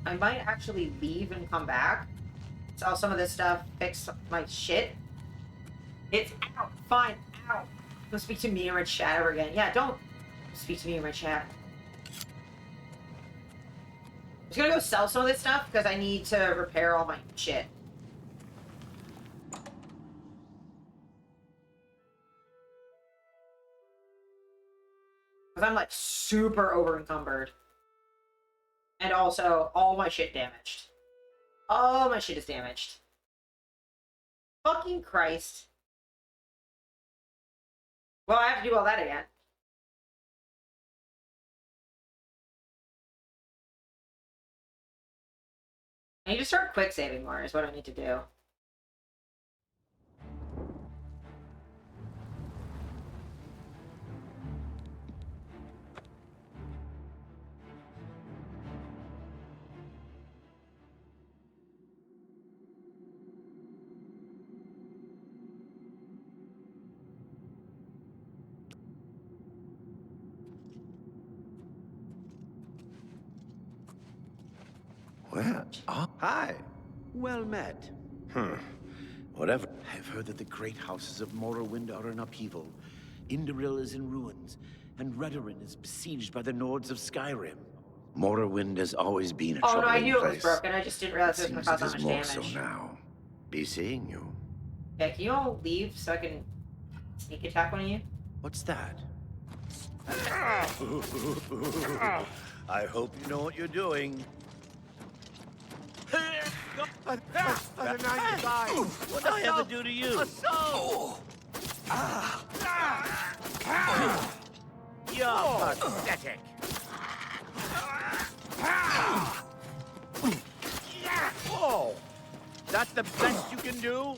I might actually leave and come back. Sell some of this stuff, fix my shit. It's out. Fine. Ow. Don't speak to me in my chat ever again. Yeah, don't speak to me in my chat. I'm just gonna go sell some of this stuff because I need to repair all my shit. Because I'm like super over encumbered. And also, all my shit damaged. All my shit is damaged. Fucking Christ. Well, I have to do all that again. I need to start quick saving more is what I need to do. Well, hi. Well met. Whatever. I've heard that the great houses of Morrowind are in upheaval. Indoril is in ruins, and Redoran is besieged by the Nords of Skyrim. Morrowind has always been a Oh no, I troubling knew it was place. broken. I just didn't realize it was gonna cause that much more damage. so now. Be seeing you. Yeah, can you all leave so I can sneak attack one of you? What's that? I hope you know what you're doing. The 95. What did I ever do to you? You're pathetic. Oh, that's the best you can do?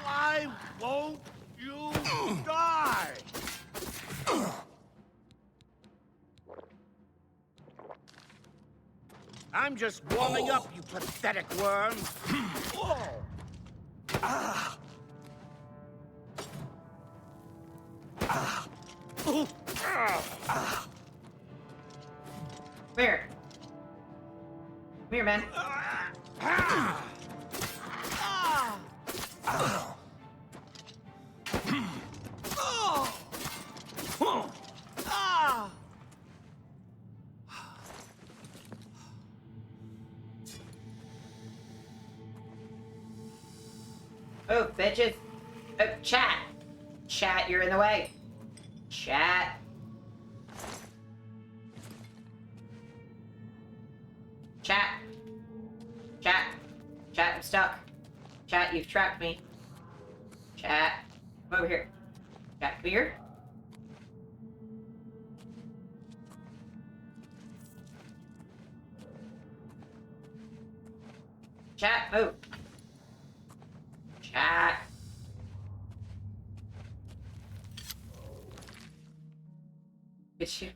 Why won't you die? I'm just warming up, you pathetic worm. Come here. Come here, man. Oh, bitches. Oh, chat. Chat, you're in the way. Chat. Chat. Chat. Chat, I'm stuck. Chat, you've trapped me. Chat. Come over here. Chat, come here. Chat, move. Chat. Get you.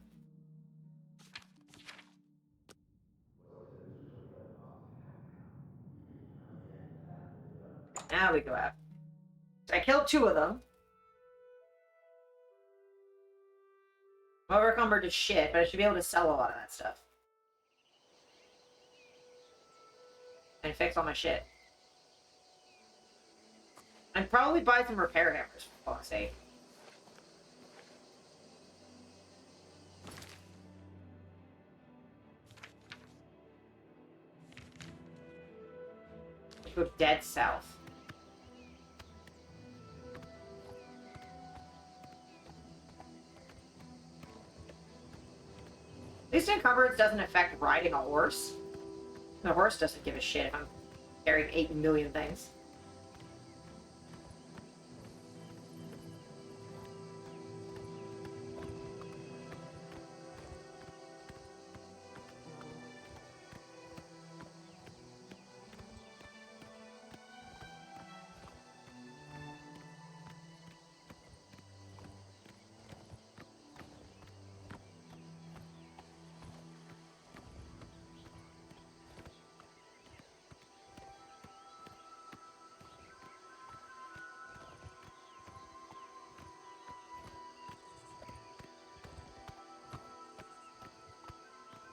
Now we go out. So I killed 2 of them. I'm overcumbered as shit, but I should be able to sell a lot of that stuff. And fix all my shit. I'd probably buy some repair hammers, for fuck's sake. Go dead south. At least encumbrance doesn't affect riding a horse. The horse doesn't give a shit if I'm carrying 8 million things.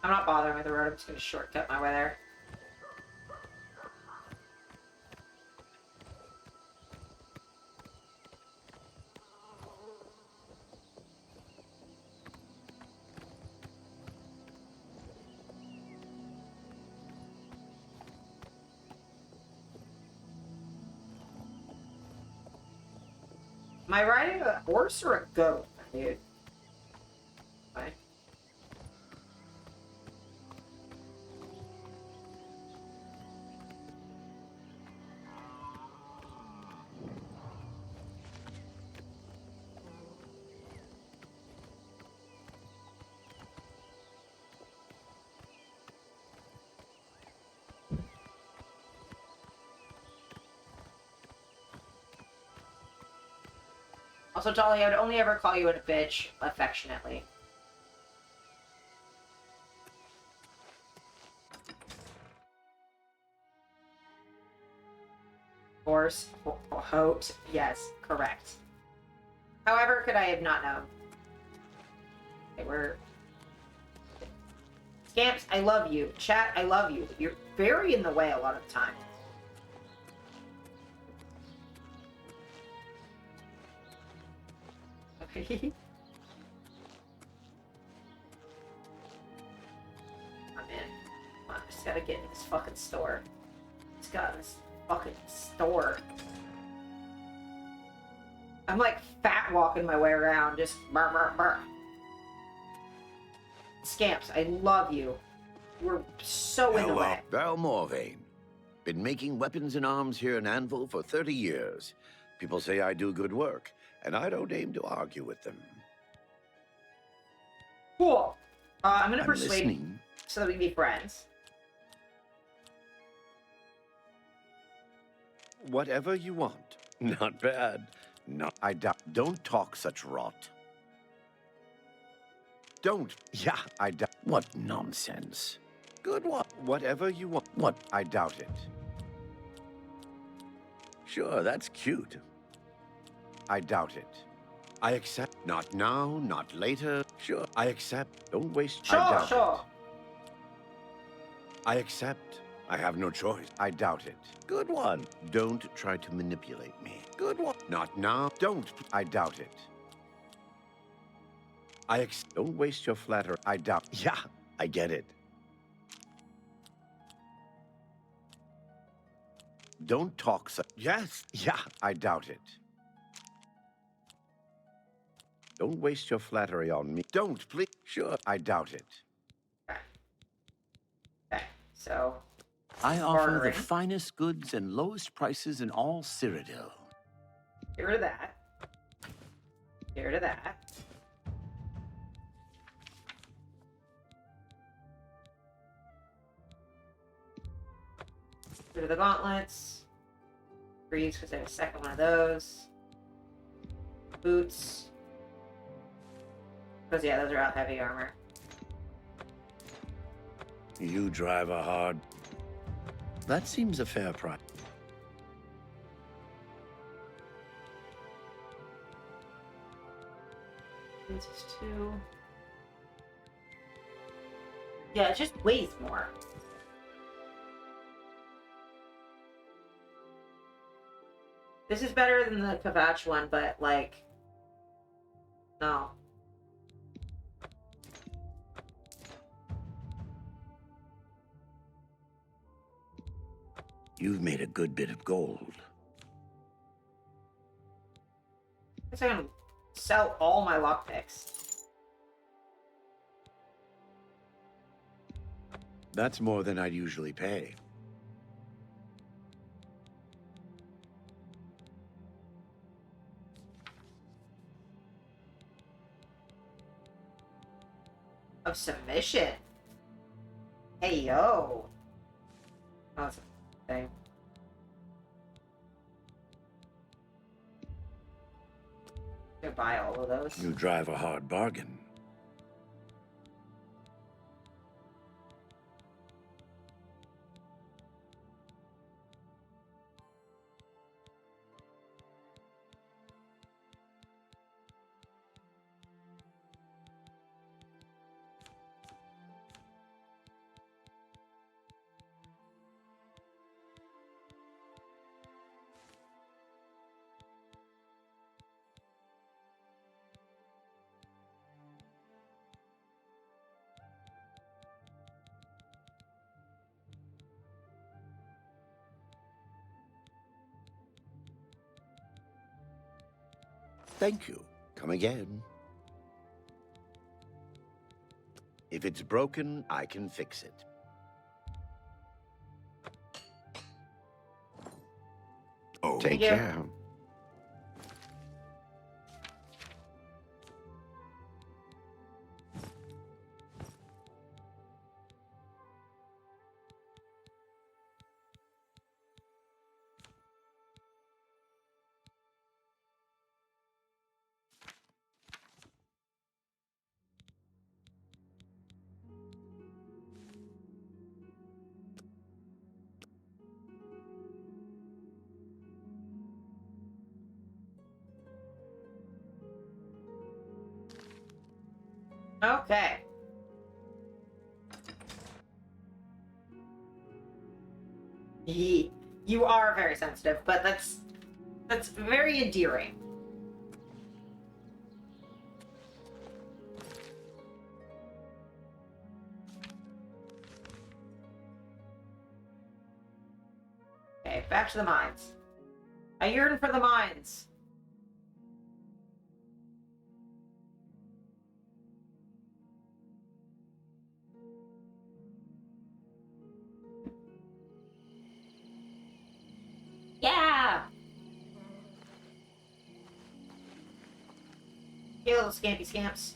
I'm not bothering with the road, I'm just gonna shortcut my way there. Am I riding a horse or a goat, dude? Okay. Also, Dolly, I would only ever call you a bitch affectionately. Horse, hoat, yes, correct. However, could I have not known? They were... Scamps, I love you. Chat, I love you. You're very in the way a lot of the time. in. Come on, I just gotta get in this fucking store. Just got in this fucking store. I'm like fat walking my way around, just burr, burr, burr. Scamps, I love you. We're so in the way. Val Morvain. Been making weapons and arms here in Anvil for 30 years. People say I do good work, and I don't aim to argue with them. Cool. I'm gonna persuade listening. so that we can be friends. Whatever you want. Not bad. No, I doubt. Don't talk such rot. Don't. Yeah, I doubt. What nonsense. Good one. Whatever you want. What? I doubt it. Sure, that's cute. I doubt it. I accept. Not now, not later. Sure, I accept. Don't waste. Sure, I doubt sure. it. I accept. I have no choice. I doubt it. Good one. Don't try to manipulate me. Good one. Not now. Don't. I doubt it. Don't waste your flattery. I doubt. Yeah, I get it. Don't talk so. Yes. Yeah, I doubt it. Don't waste your flattery on me. Don't, please. Sure, I doubt it. Okay, so I offer the bartering. finest goods and lowest prices in all Cyrodiil. Get rid of that. Get rid of that. Get rid of the gauntlets. Greaves, because I have a second one of those. Boots. Because, yeah, those are all heavy armor. You drive a hard. That seems a fair price. This is 2. Yeah, it just weighs more. This is better than the Kvatch one, but, like, no. You've made a good bit of gold. I guess I can sell all my lockpicks. That's more than I'd usually pay. Of submission. Hey, yo. Oh, that's a thing. I'm gonna buy all of those. You drive a hard bargain. Thank you. Come again. If it's broken, I can fix it. Oh, take care. Okay. You are very sensitive, but that's very endearing. Okay, back to the mines. I yearn for the mines. Yeah! You little scampy scamps.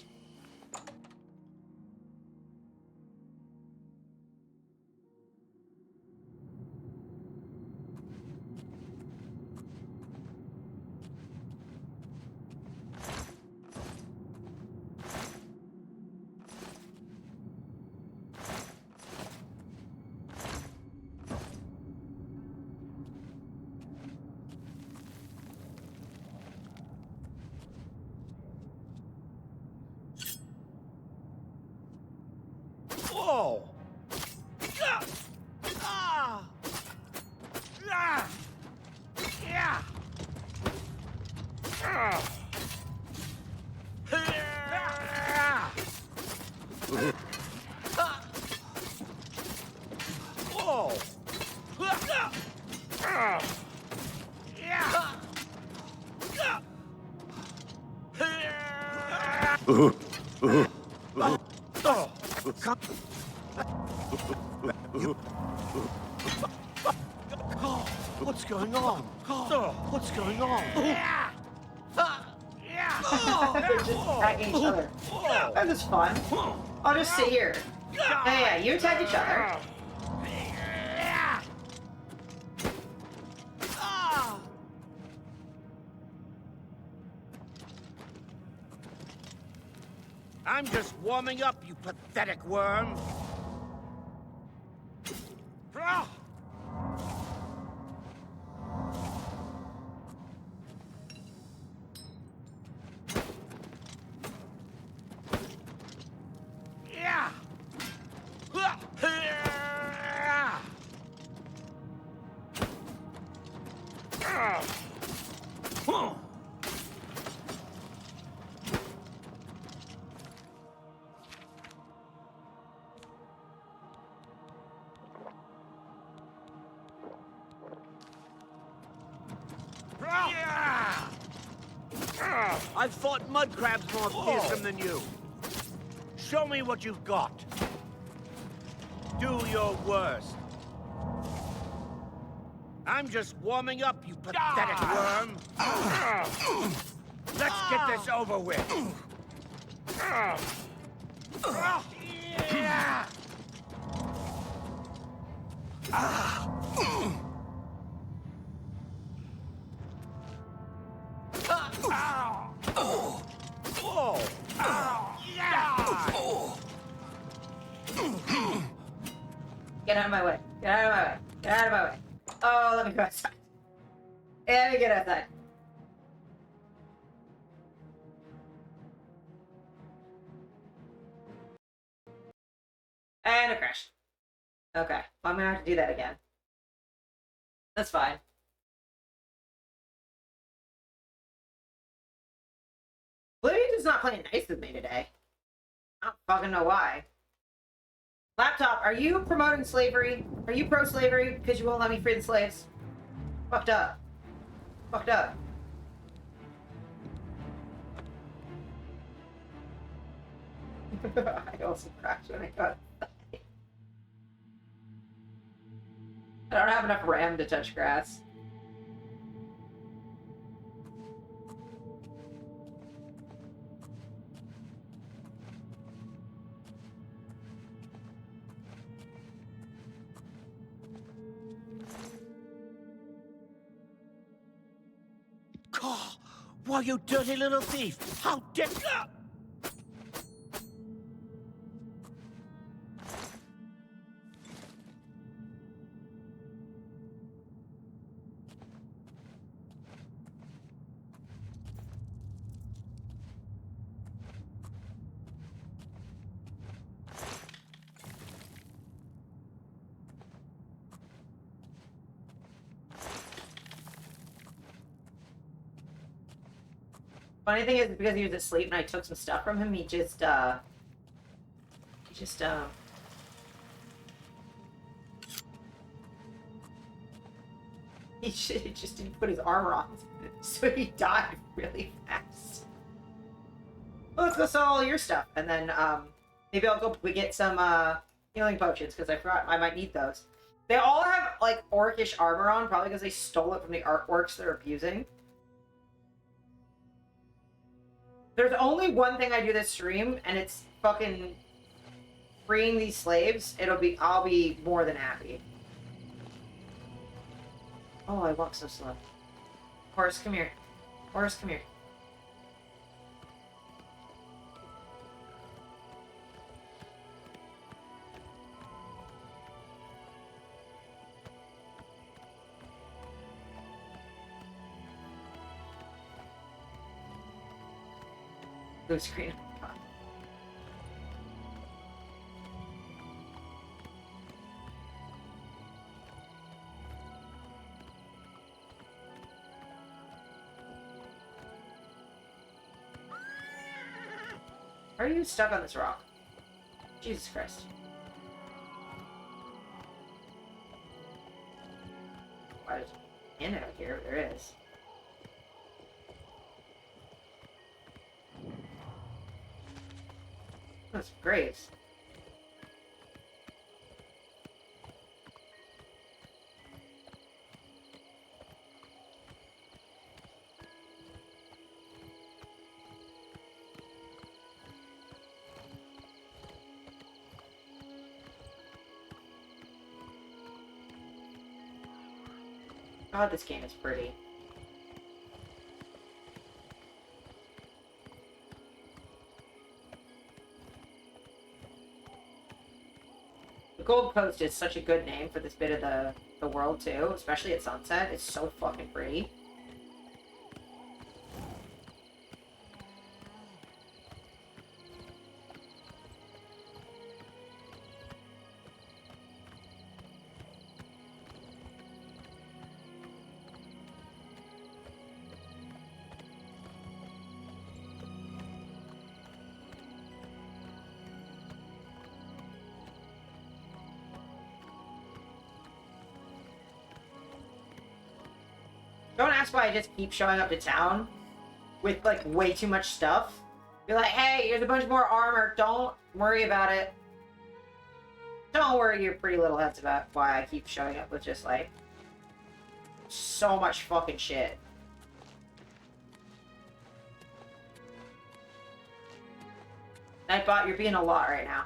Whoa! Ah! Ah! Ah! Yeah! Ah! Ah! Whoa! Ah! Yeah! Oh! Come. Oh, what's going on? Oh, what's going on? Yeah! They're just attacking each other. That is fun. I'll just sit here. Yeah, you attack each other. I'm just warming up, you pathetic worm. Ah! Yeah! I've fought mud crabs more fearsome than you. Show me what you've got. Do your worst. I'm just warming up, you pathetic worm. Let's get this over with. Yeah! Whoa! Get out of my way. Get out of my way. Get out of my way. Oh, let me go outside. Let me get outside. And a crash. Okay. Well, I'm gonna have to do that again. That's fine. Oblivion is not playing nice with me today. I don't fucking know why. Laptop, are you promoting slavery? Are you pro-slavery because you won't let me free the slaves? Fucked up. Fucked up. I also crashed when I got outside. I don't have enough RAM to touch grass. Why, you dirty little thief! How dare... Funny thing is, because he was asleep and I took some stuff from him, he just He just didn't put his armor on, so he died really fast. Well, let's go sell all your stuff, and then maybe I'll go get some healing potions because I forgot I might need those. They all have like orcish armor on, probably because they stole it from the orcs they're abusing. There's only one thing I do this stream, and it's fucking freeing these slaves. I'll be more than happy. Oh, I walk so slow. Horse, come here. Horse, come here. Blue screen. How are you stuck on this rock? Jesus Christ. Why is in out here? There is. That's graves. God, this game is pretty. The Gold Coast is such a good name for this bit of the world, too. Especially at sunset. It's so fucking pretty. Don't ask why I just keep showing up to town with, like, way too much stuff. Be like, hey, here's a bunch more armor. Don't worry about it. Don't worry your pretty little heads about why I keep showing up with just, like, so much fucking shit. Nightbot, you're being a lot right now.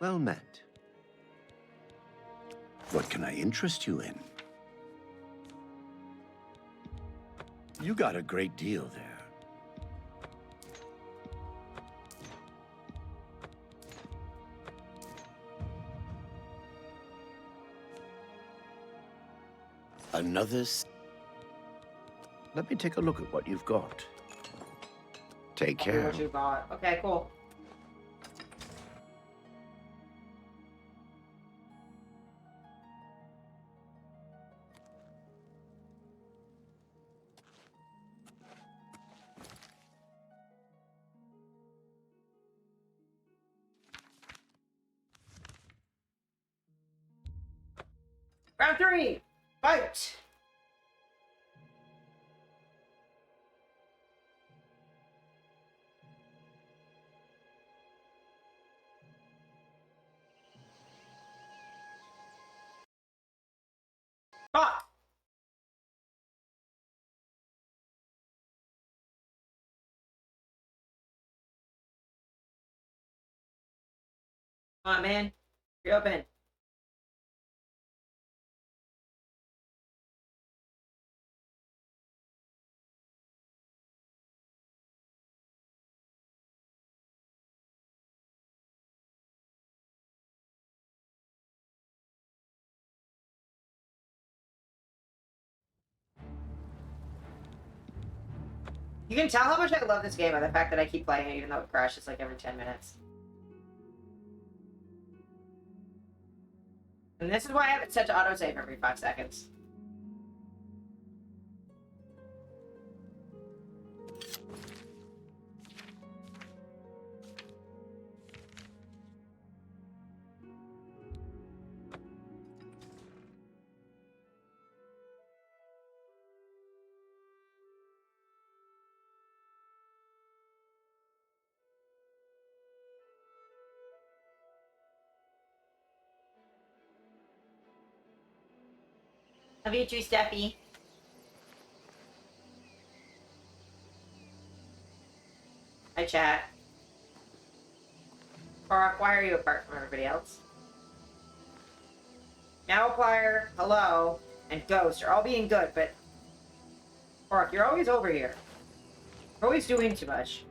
Well met. What can I interest you in? You got a great deal there. Let me take a look at what you've got. Take care. What you bought. Okay, cool. Round 3! Fight! Fuck! Come on, man. You're open. You can tell how much I love this game by the fact that I keep playing it even though it crashes like every 10 minutes. And this is why I have it set to autosave every 5 seconds. Love you too, Steffi. Hi, chat. Or why are you apart from everybody else? Mowplier, hello, and Ghost are all being good, but Orc, you're always over here. You're always doing too much.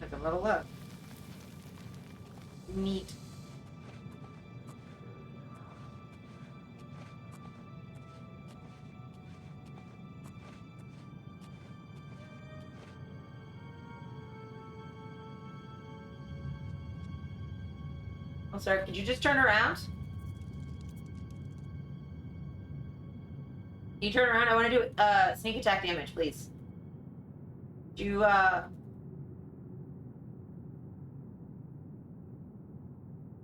Take a little look. Neat. Oh, sorry, could you just turn around? Can you turn around? I want to do sneak attack damage, please. Do you,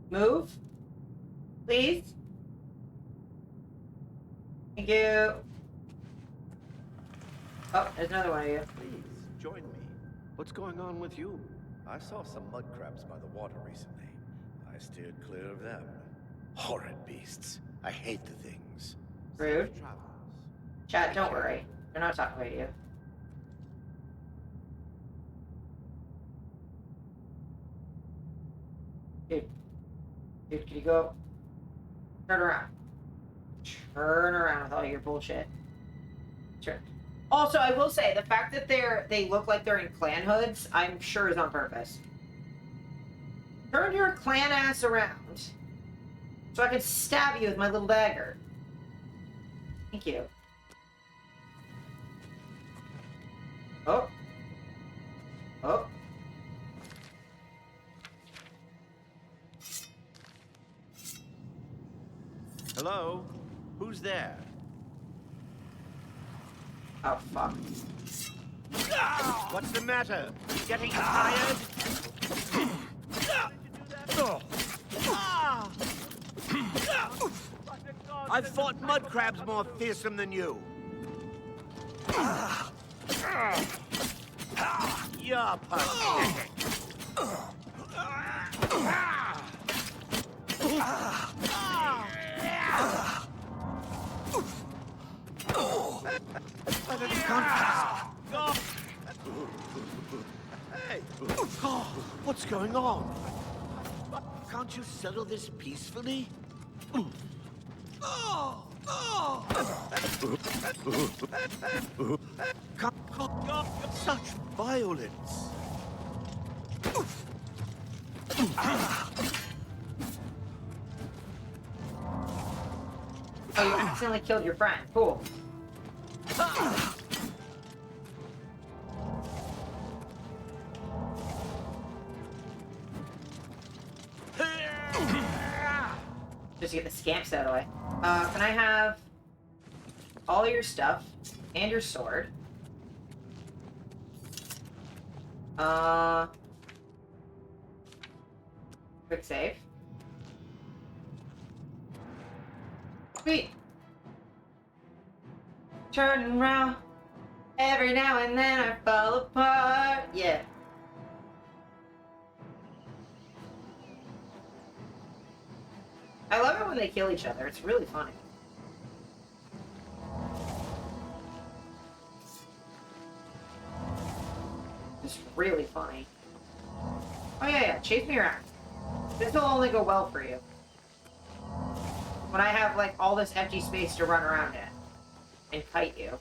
move? Please? Thank you. Oh, there's another one of you. Please, join me. What's going on with you? I saw some mud crabs by the water recently. I steered clear of them. Horrid beasts. I hate the things. Rude. Chat, don't worry. They're not talking about you. Dude, can you go? Turn around. Turn around with all your bullshit. Turn. Also, I will say, the fact that they look like they're in clan hoods, I'm sure is on purpose. Turn your clan ass around so I can stab you with my little dagger. Thank you. Oh. Oh. Hello? Who's there? Oh, fuck. What's the matter? Getting tired? I've fought mud crabs more fearsome than you. You're pathetic. Hey! Oh, what's going on? Can't you settle this peacefully? Such violence! Oh, you accidentally killed your friend. Cool. Just to get the scamps out of the way. Can I have all your stuff and your sword? Quick save. Sweet. Turn around. Every now and then I fall apart. Yeah. I love it when they kill each other. It's really funny. It's really funny. Oh yeah, chase me around. This will only go well for you. When I have, like, all this empty space to run around in. And kite you.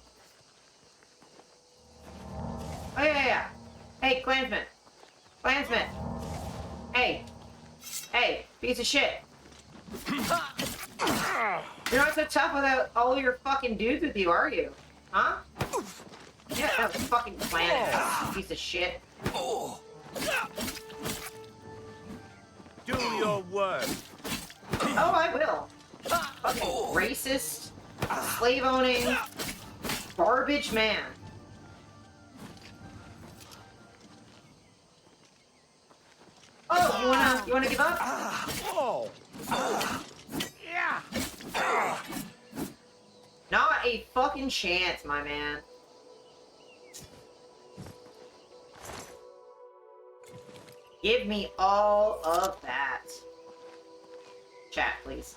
Oh yeah. Hey, Klansman. Klansman. Hey. Hey, piece of shit. You're not so tough without all your fucking dudes with you, are you? Huh? Yeah, that was fucking planet. Piece of shit. Do your work. Oh, I will. Fucking racist, slave-owning, garbage man. Oh, you wanna give up? Oh. Yeah. Not a fucking chance, my man. Give me all of that. Chat, please.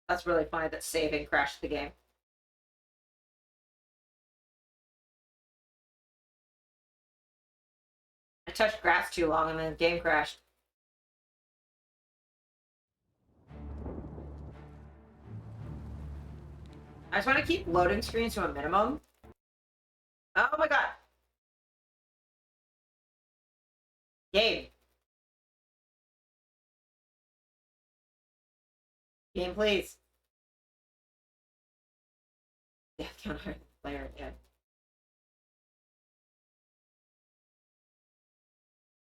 That's really funny that saving crashed the game. I touched grass too long and then the game crashed. I just want to keep loading screens to a minimum. Oh my god. Game. Game, please. Yeah, count higher player, yeah.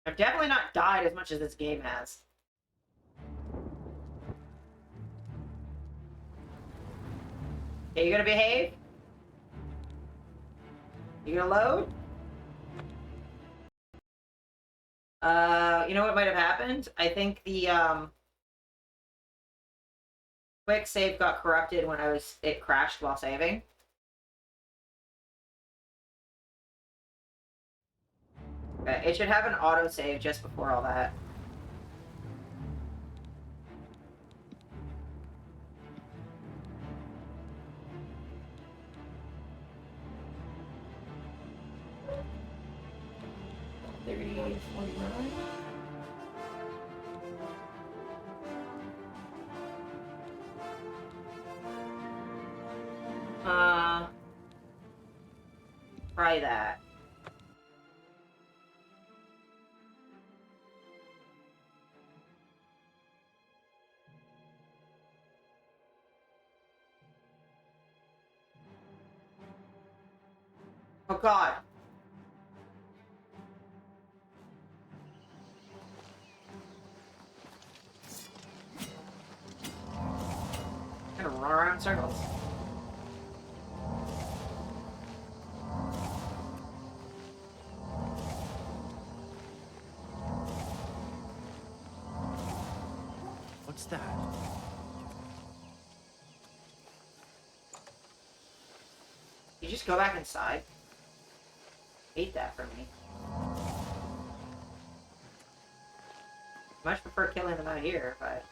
I've definitely not died as much as this game has. Okay, you gonna behave? You gonna load? You know what might have happened? I think the, quick save got corrupted when it crashed while saving. Okay, it should have an autosave just before all that. Try that. Oh god. I'm gonna run around in circles. What's that? You just go back inside. Hate that for me. Much prefer killing them out here, but...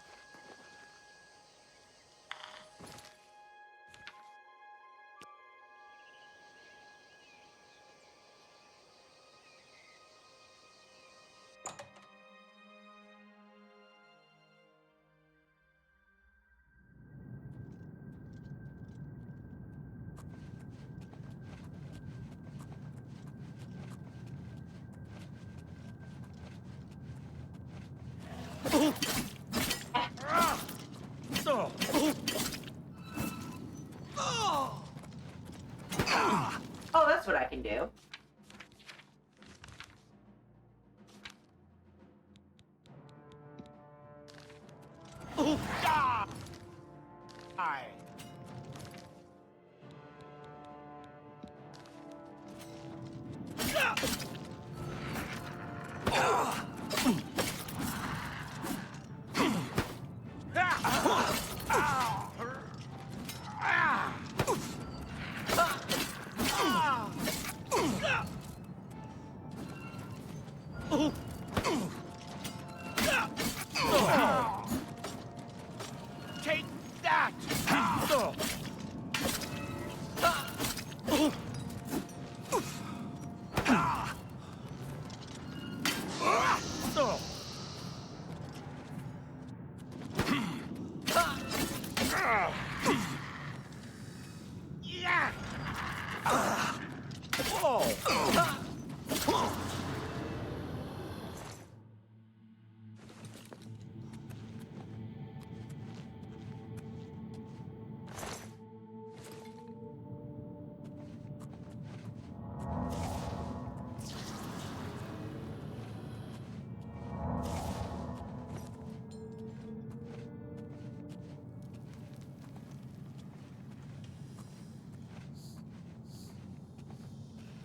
Aye. Take that!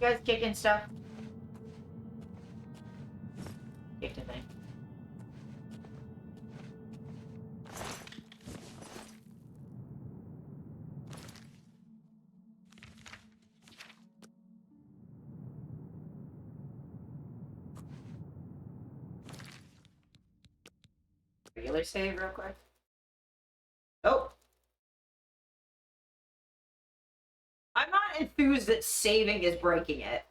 You guys kicking stuff? Kicked a thing. Regular save real quick. Oh. I'm not enthused that saving is breaking it.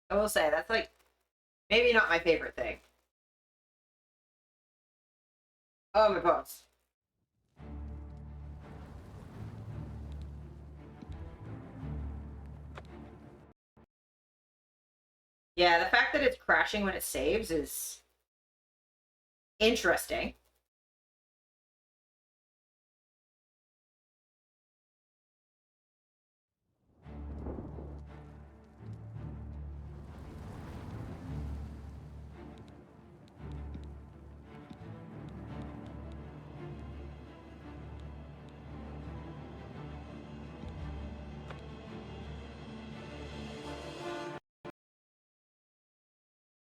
I will say, that's like, maybe not my favorite thing. Oh, my bones. Yeah, the fact that it's crashing when it saves is interesting.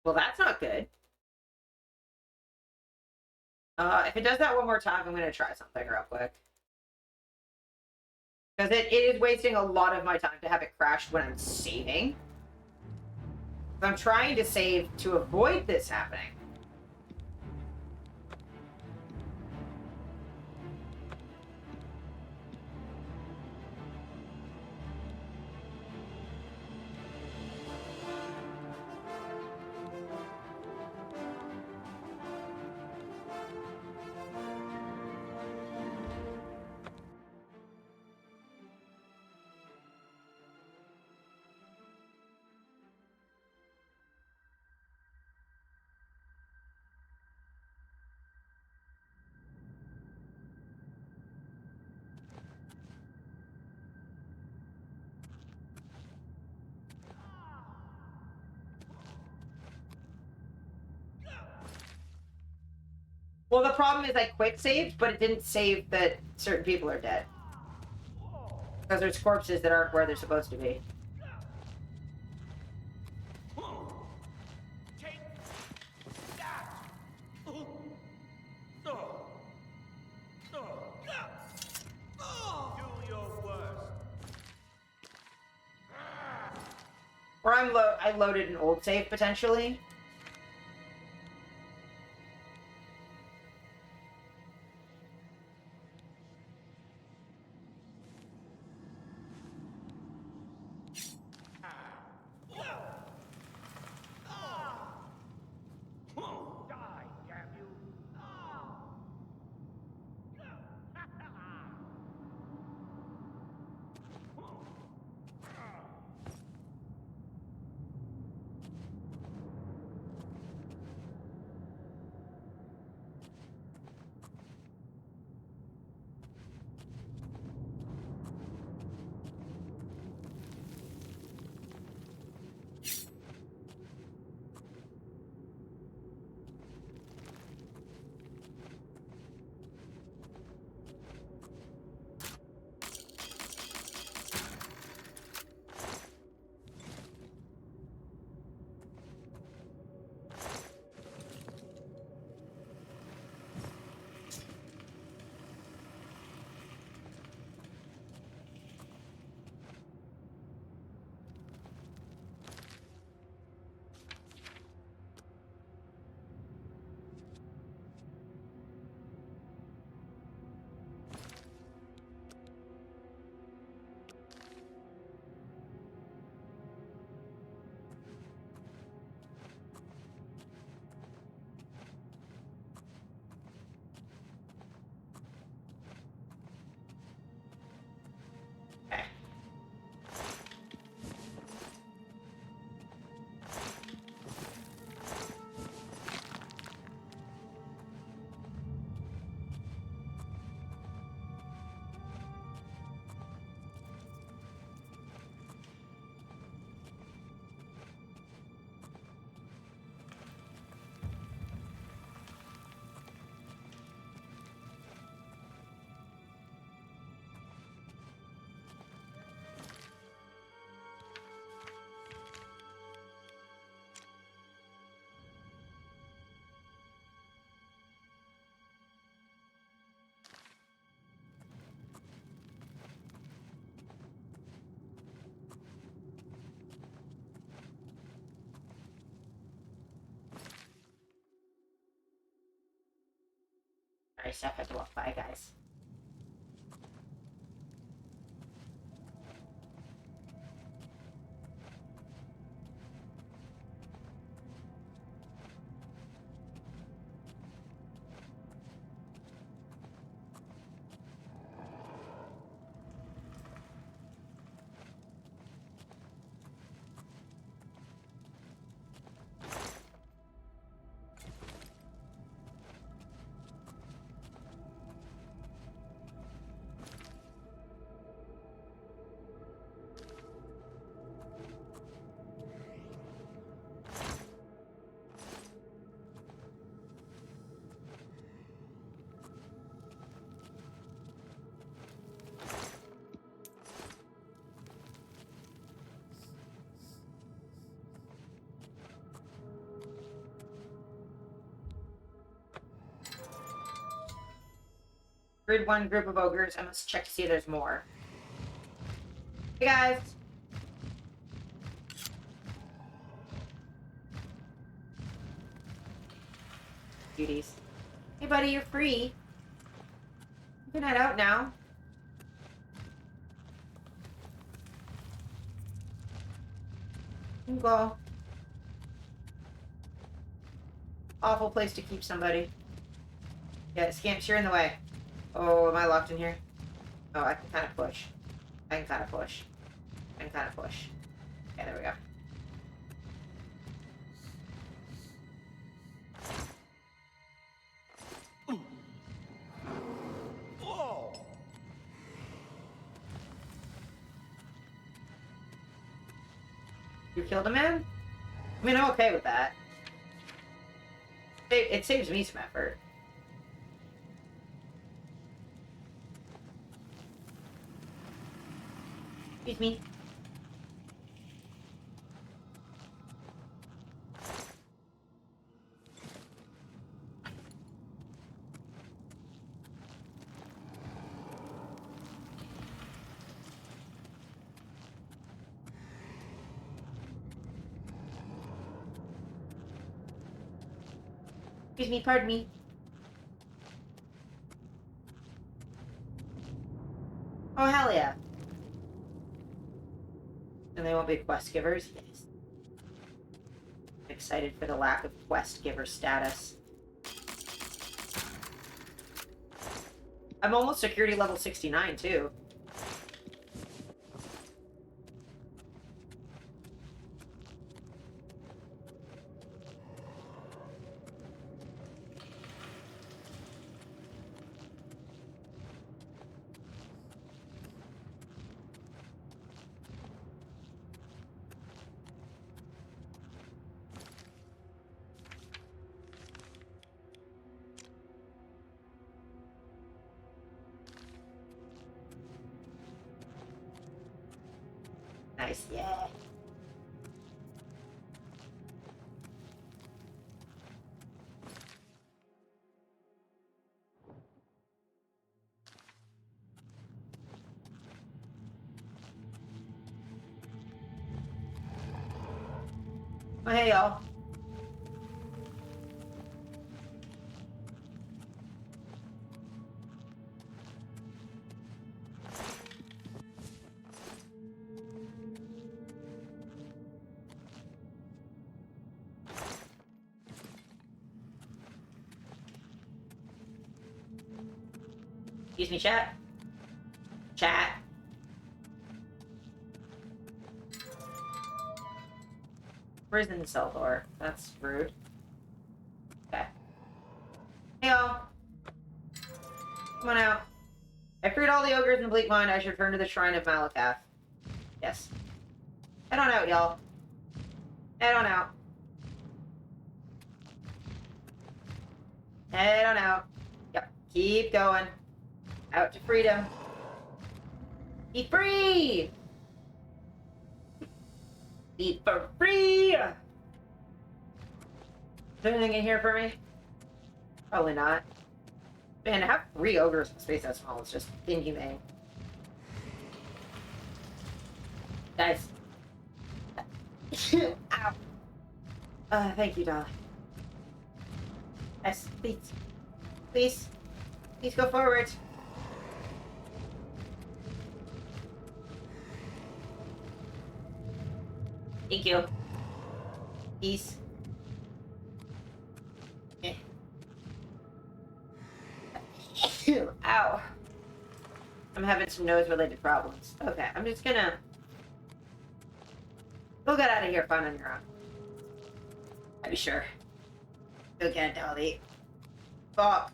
Well, that's not good. If it does that one more time, I'm going to try something real quick. Because it is wasting a lot of my time to have it crash when I'm saving. I'm trying to save to avoid this happening. Well, the problem is I quick saved, but it didn't save that certain people are dead. Because there's corpses that aren't where they're supposed to be. Or I loaded an old save, potentially. My stuff had to walk by, guys. Grid 1 group of ogres. I must check to see if there's more. Hey guys! Cuties. Hey buddy, you're free. You can head out now. You can go. Awful place to keep somebody. Yeah, Scamps, you're in the way. Oh, am I locked in here? Oh, I can kind of push. I can kind of push. I can kind of push. Okay, there we go. Whoa! You killed a man? I mean, I'm okay with that. It saves me some effort. Excuse me. Excuse me, pardon me. Oh, hell yeah. And they won't be quest givers? Yes. I'm excited for the lack of quest giver status. I'm almost security level 69, too. Nice, yeah. Oh, hey, y'all. Excuse me, chat. Chat. Prison cell door. That's rude. Okay. Hey, y'all. Come on out. I freed all the ogres in the Bleak Mine. I should return to the Shrine of Malakath. Yes. Head on out, y'all. Head on out. Head on out. Yep. Keep going. Out to freedom. Be free! Be for free! Is there anything in here for me? Probably not. Man, to have 3 ogres in space that small is just inhumane. Guys. Ow. Thank you, darling. Yes, please. Please. Please go forward. Thank you. Peace. Eh. Ow. I'm having some nose-related problems. Okay, I'm just gonna... Go get out of here, fun on your own. Are you sure? Go get Dolly. Fuck.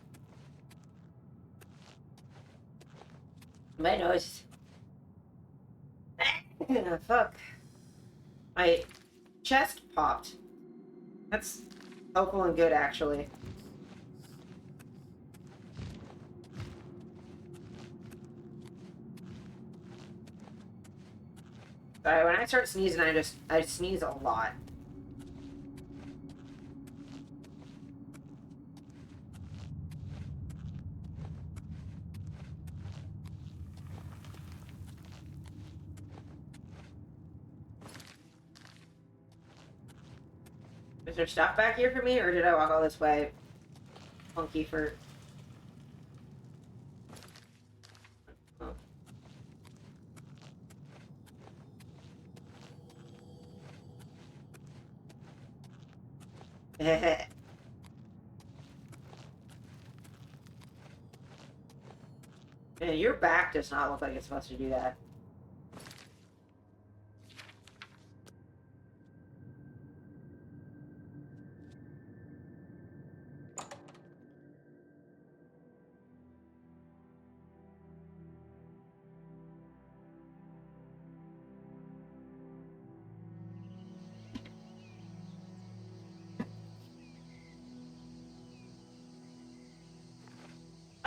My nose. Fuck. My chest popped. That's helpful and good, actually. Sorry, when I start sneezing, I sneeze a lot. Is there stuff back here for me, or did I walk all this way funky for... Oh. Man, your back does not look like it's supposed to do that.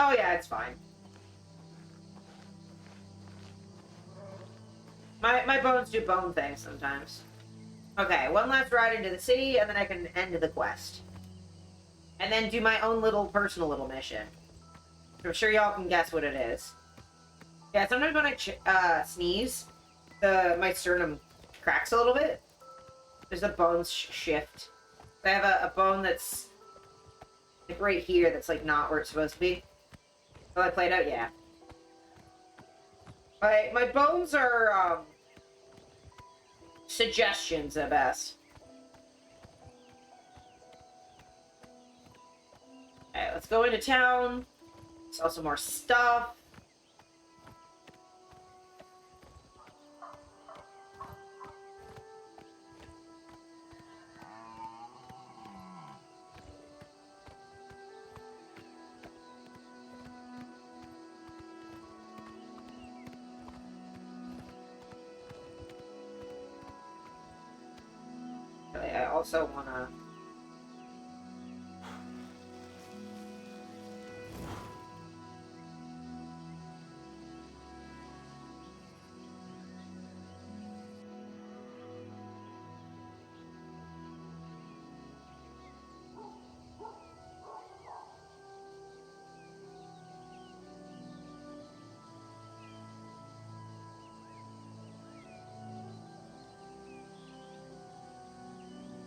Oh yeah, it's fine. My bones do bone things sometimes. Okay, one last ride into the city, and then I can end the quest. And then do my own little personal little mission. I'm sure y'all can guess what it is. Yeah, sometimes when I sneeze, my sternum cracks a little bit. There's the bones shift. I have a bone that's like right here that's like not where it's supposed to be. Will I play it out? Yeah. My bones are suggestions at best. Okay, let's go into town. Sell some more stuff. I also wanna...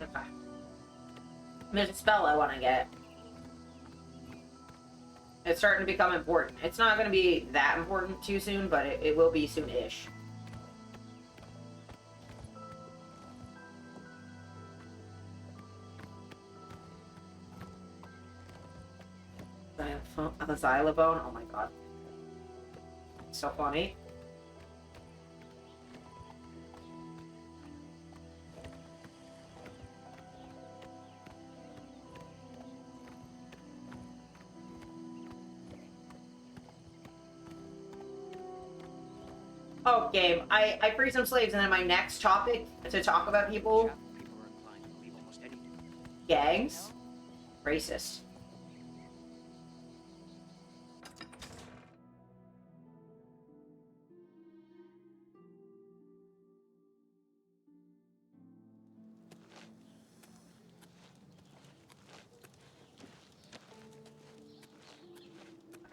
Okay. There's a spell I want to get. It's starting to become important. It's not going to be that important too soon, but it will be soon-ish. The xylobone? Oh my god. So funny. Oh, game. I free some slaves, and then my next topic to talk about people... Gangs? Racist.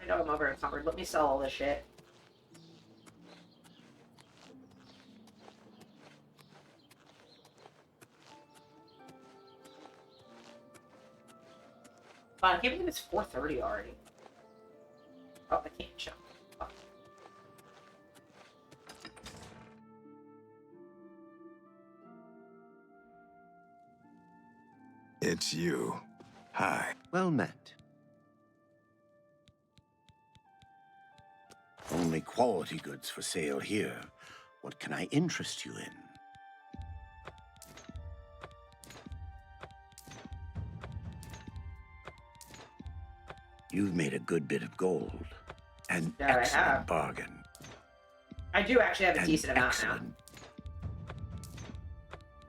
I know I'm over encumbered. Let me sell all this shit. Wow, I can't believe it's 4:30 already. Oh, I can't show. Oh. It's you. Hi. Well met. Only quality goods for sale here. What can I interest you in? You've made a good bit of gold. An Yeah, I excellent have. bargain. I do actually have a An decent amount excellent. now.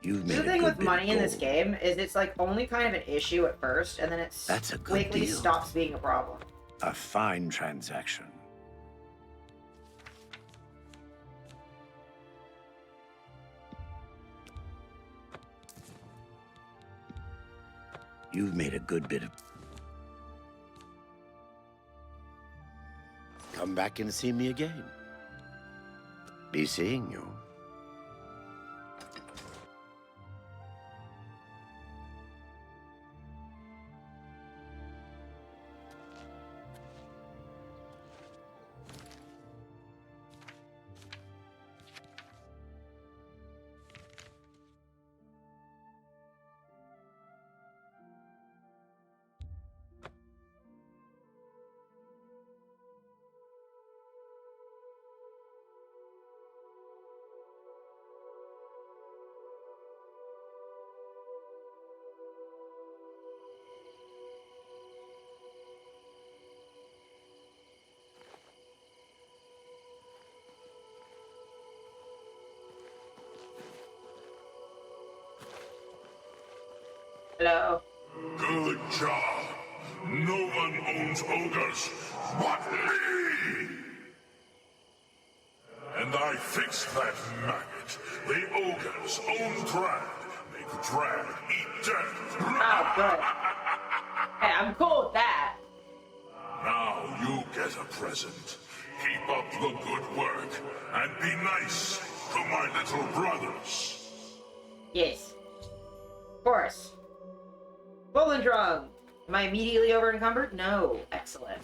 You've made The a thing good with bit of money in this gold. game is it's like only kind of an issue at first, and then it That's a good quickly deal. stops being a problem. A fine transaction. You've made a good bit of... Come back and see me again. Be seeing you. Hello. Good job. No one owns ogres but me! And I fixed that maggot. The ogres own drag. Make drag eat dirt. Oh, good. Hey, I'm cool with that. Now you get a present. Keep up the good work and be nice to my little brothers. Yes. Of course. Bowling drum. Am I immediately over encumbered? No. Excellent.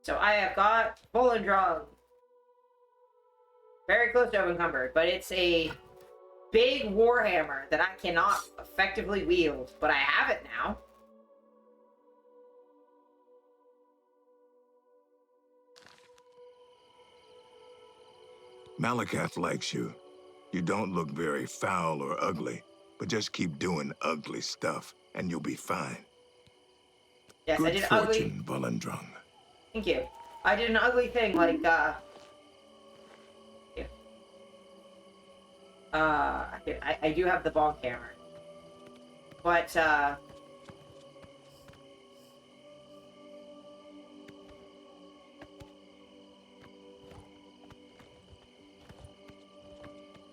So I have got bowling drum. Very close to over encumbered, but it's a big warhammer that I cannot effectively wield, but I have it now. Malakath likes you. You don't look very foul or ugly, but just keep doing ugly stuff, and you'll be fine. Yes, I Good did fortune, ugly. Volendrung. Thank you. I did an ugly thing like yeah. I do have the bonk hammer. But I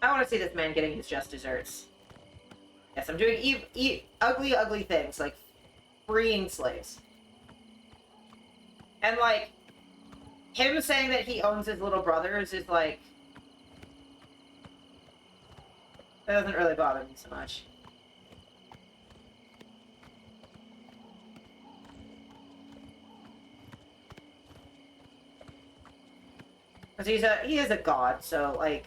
want to see this man getting his just desserts. Yes, I'm doing ugly, ugly things, like freeing slaves. And, like, him saying that he owns his little brothers is, like... That doesn't really bother me so much. Because he is a god, so, like...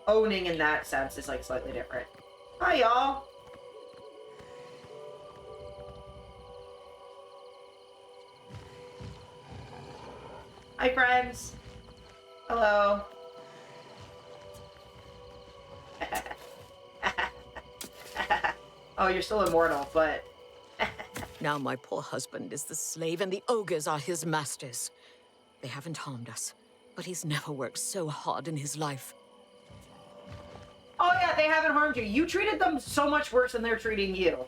Owning in that sense is, like, slightly different. Hi, y'all! Hi, friends! Hello! Oh, you're still immortal, but... Now my poor husband is the slave and the ogres are his masters. They haven't harmed us, but he's never worked so hard in his life. Oh yeah, they haven't harmed you. You treated them so much worse than they're treating you.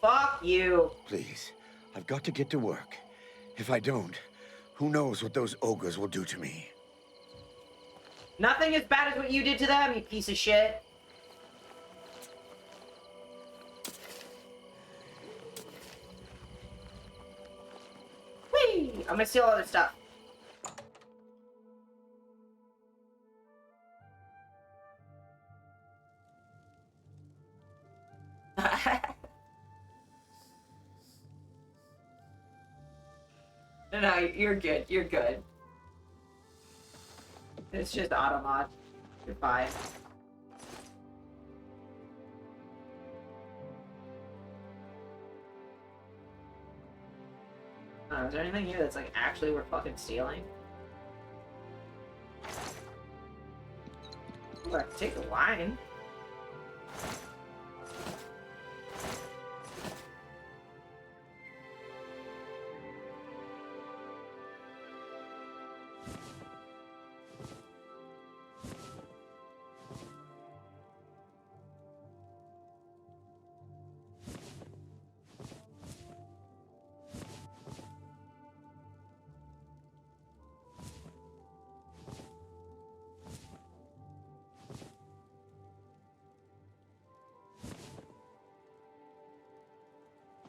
Fuck you. Please, I've got to get to work. If I don't, who knows what those ogres will do to me. Nothing as bad as what you did to them, you piece of shit. Whee! I'm gonna steal other stuff. No, you're good. You're good. It's just auto mod. You're fine. Is there anything here that's like actually worth fucking stealing? Ooh, I can take the wine.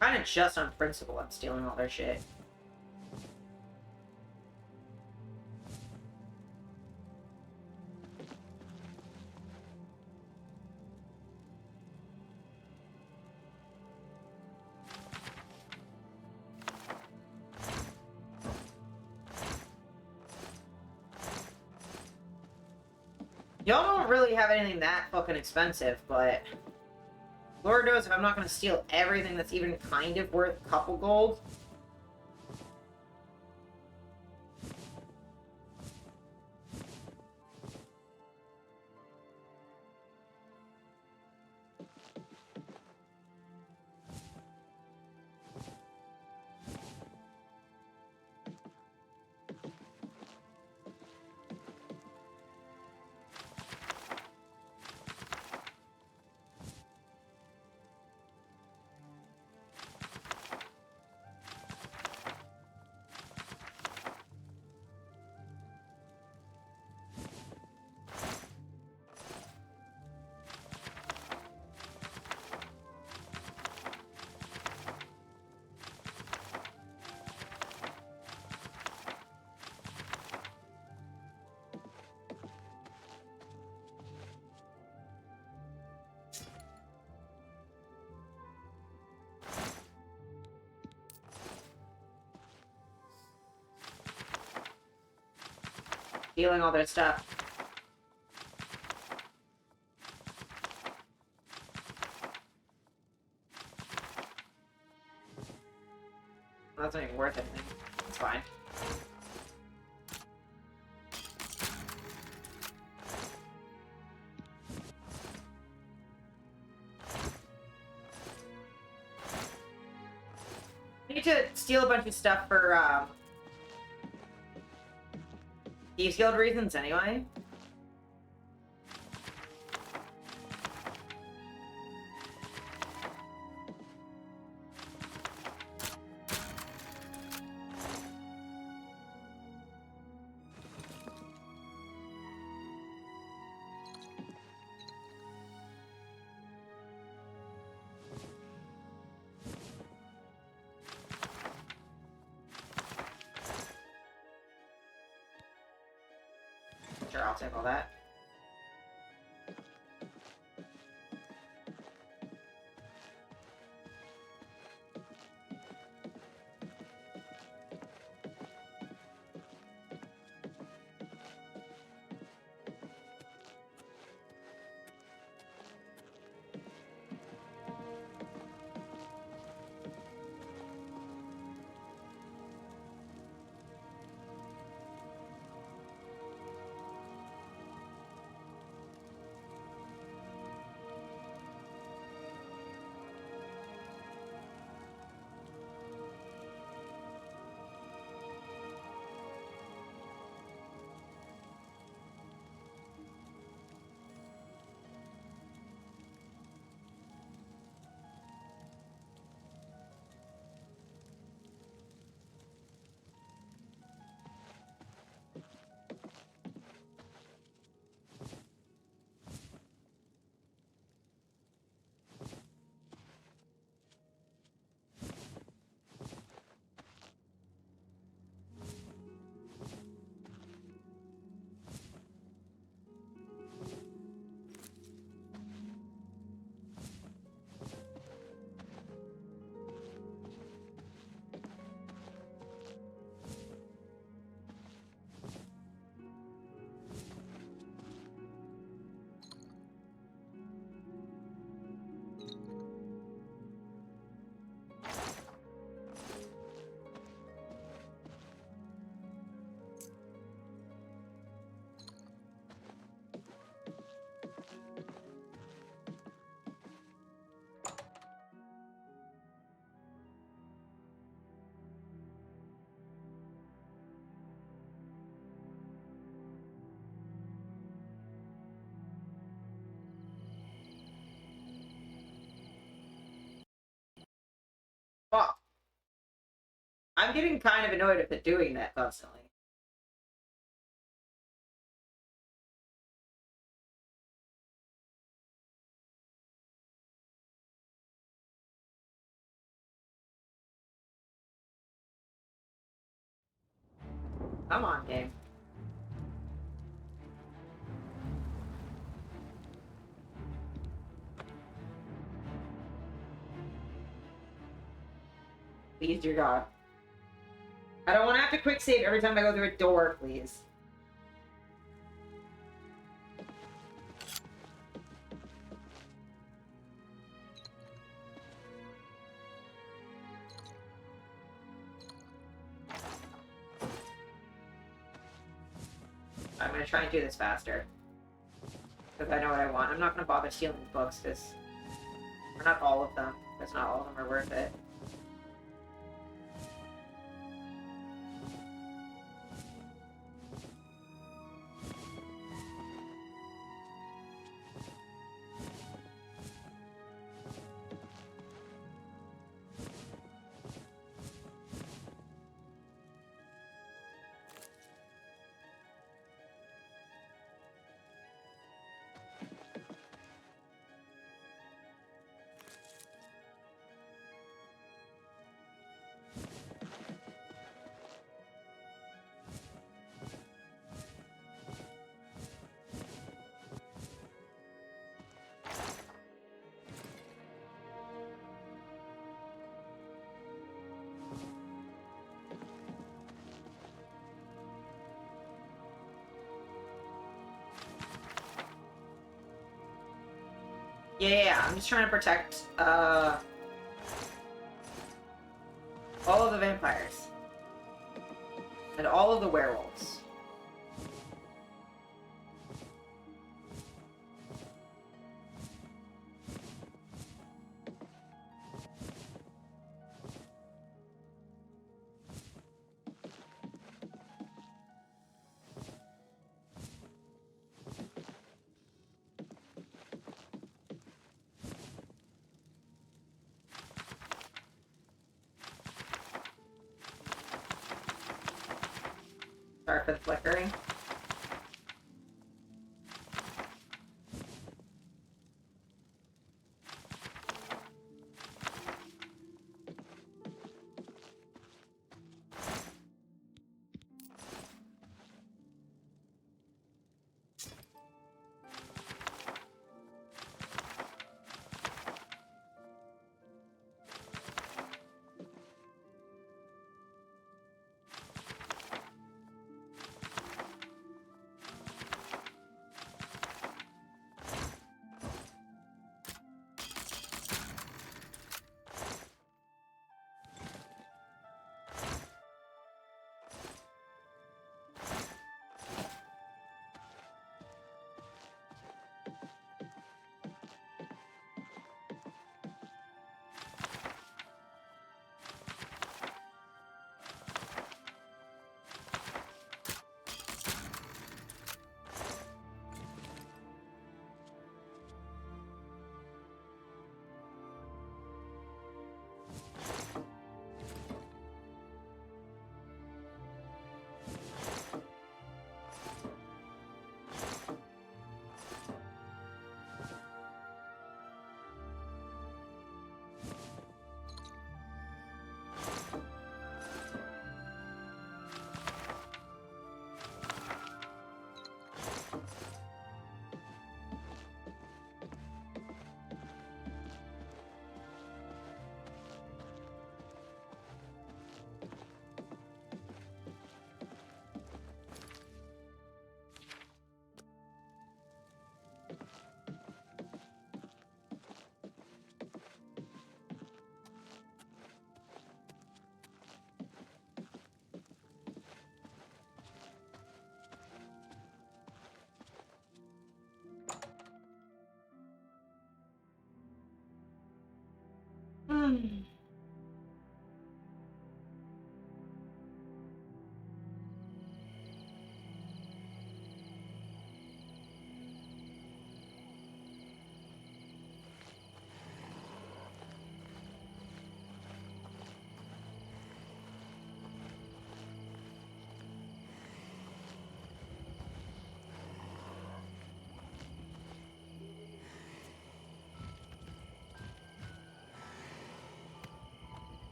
Kind of just on principle, I'm stealing all their shit. Y'all don't really have anything that fucking expensive, but Lord knows if I'm not gonna steal everything that's even kind of worth a couple gold. Stealing all their stuff. That's not even worth anything. It's fine. I need to steal a bunch of stuff for, Thieves Guild reasons anyway. Sure, I'll take all that. Fuck. I'm getting kind of annoyed at it doing that constantly. Come on, game. Please, dear God. I don't want to have to quick save every time I go through a door, please. I'm gonna try and do this faster. Because I know what I want. I'm not gonna bother stealing books, because... Or not all of them, because not all of them are worth it. Yeah, I'm just trying to protect, all of the vampires. And all of the werewolves. Sorry for the flickering.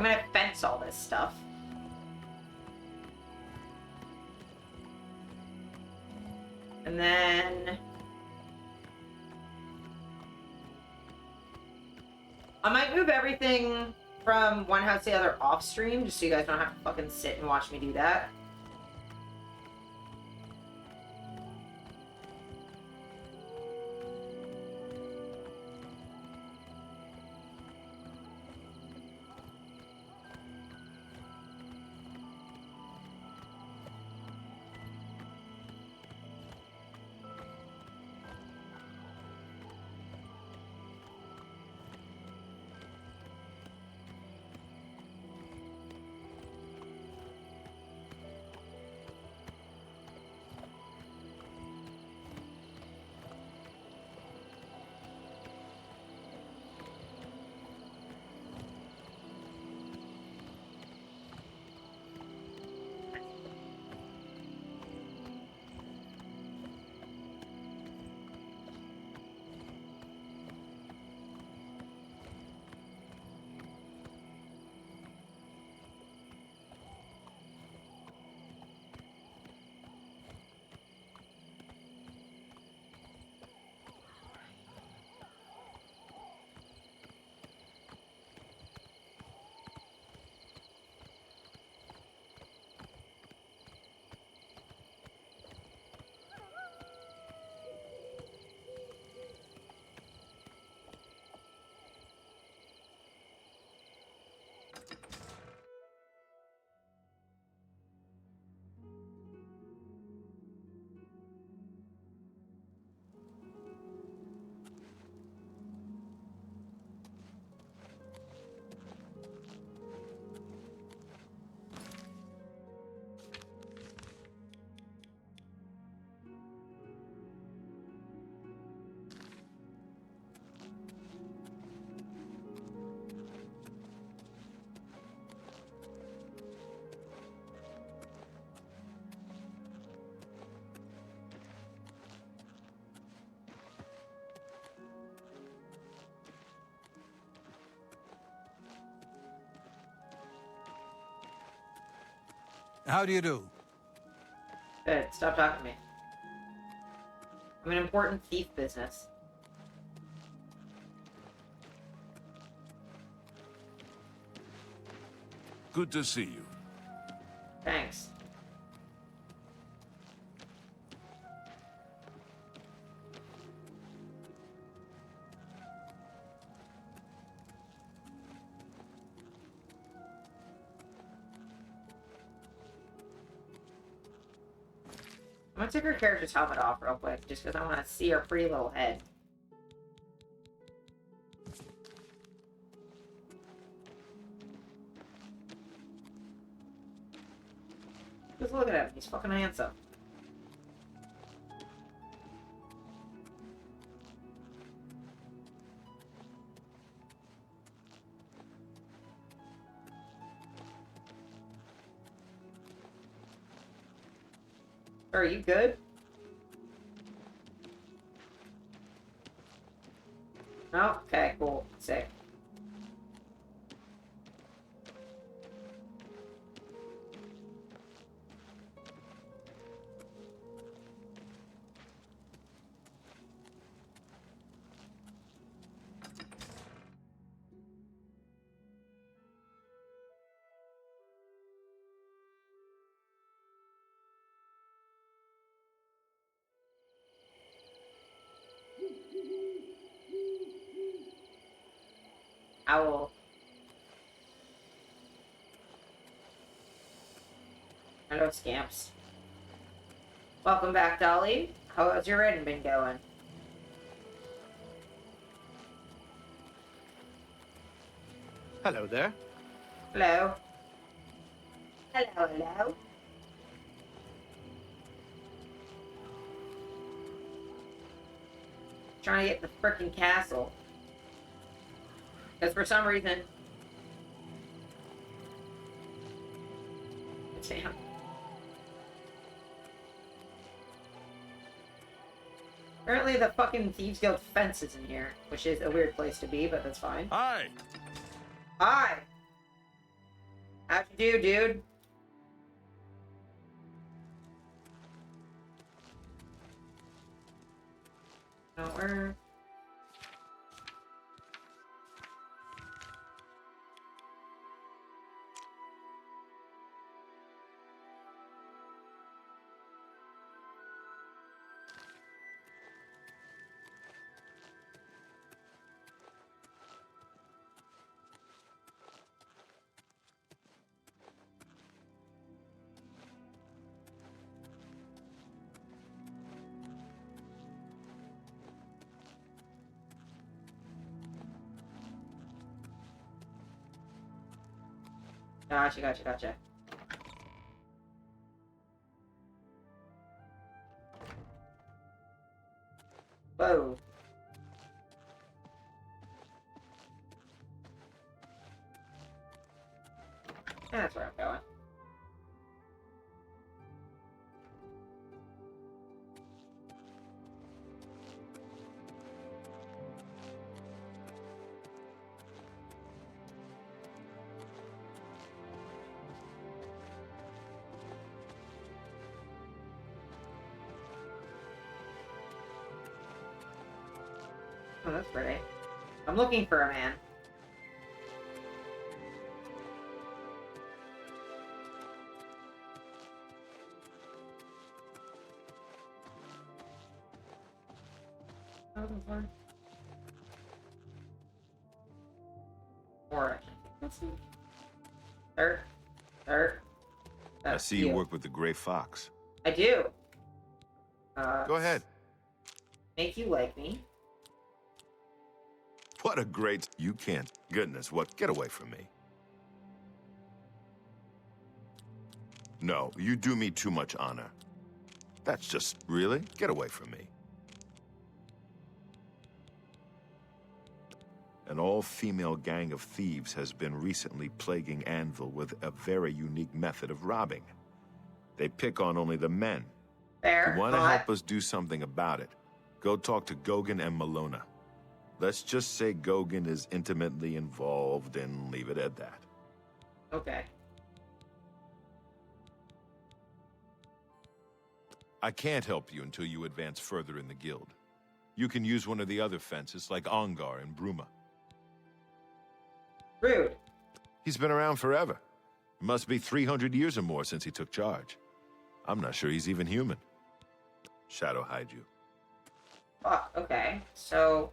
I'm gonna fence all this stuff. And then I might move everything from one house to the other off stream, just so you guys don't have to fucking sit and watch me do that. How do you do? Good, stop talking to me. I'm an important thief business. Good to see you. Thanks. I'm gonna take her character's helmet off real quick, just because I want to see her pretty little head. Just look at him, he's fucking handsome. Are you good? No? Okay, cool. Sick. Owl. Hello, scamps. Welcome back, Dolly. How has your raiding been going? Hello there. Hello. Hello, hello. Trying to get in the frickin' castle. Because for some reason... Damn. Apparently the fucking Thieves Guild fence is in here, which is a weird place to be, but that's fine. Hi! Hi! How'd you do, dude? Don't work. Gotcha. Whoa. That's where I'm going. Oh, that's pretty. I'm looking for a man. Or let's see. Third. I see you work with the Gray Fox. I do. Go ahead. Make you like me. What a great... You can't. Goodness, what? Get away from me. No, you do me too much honor. That's just... Really? Get away from me. An all-female gang of thieves has been recently plaguing Anvil with a very unique method of robbing. They pick on only the men. Fair. If you want to help us do something about it, go talk to Gauguin and Malona. Let's just say Gauguin is intimately involved and leave it at that. Okay. I can't help you until you advance further in the guild. You can use one of the other fences like Ongar and Bruma. Rude. He's been around forever. It must be 300 years or more since he took charge. I'm not sure he's even human. Shadow hide you. Fuck, okay. So...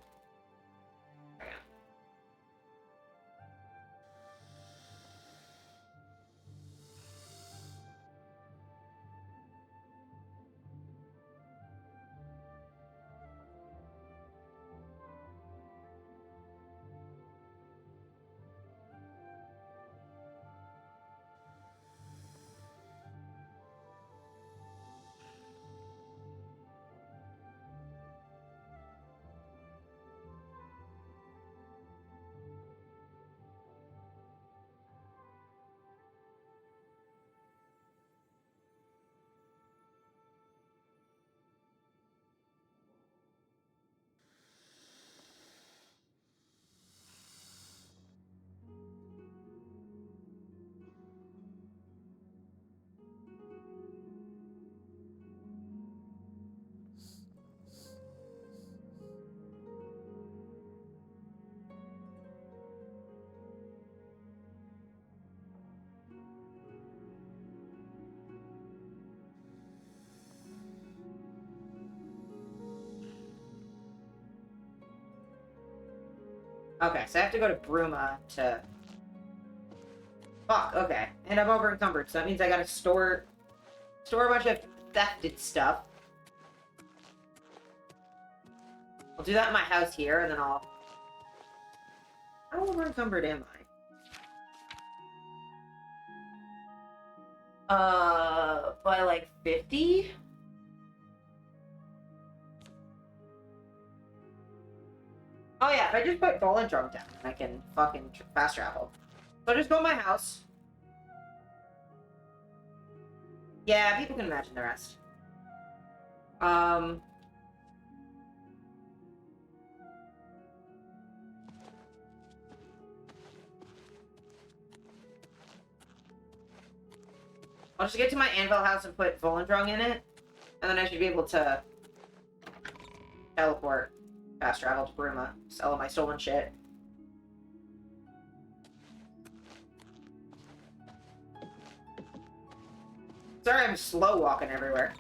Okay, so I have to go to Bruma to... Fuck, okay. And I'm over encumbered, so that means I gotta store a bunch of thefted stuff. I'll do that in my house here, and then I'll... How over encumbered am I? By like 50? Oh yeah, if I just put Golden Drum down, I can fucking fast travel. So just go to my house. Yeah, people can imagine the rest. I'll just get to my anvil house and put Volendrung in it, and then I should be able to teleport, fast travel to Bruma, sell all my stolen shit. Sorry, I'm slow walking everywhere.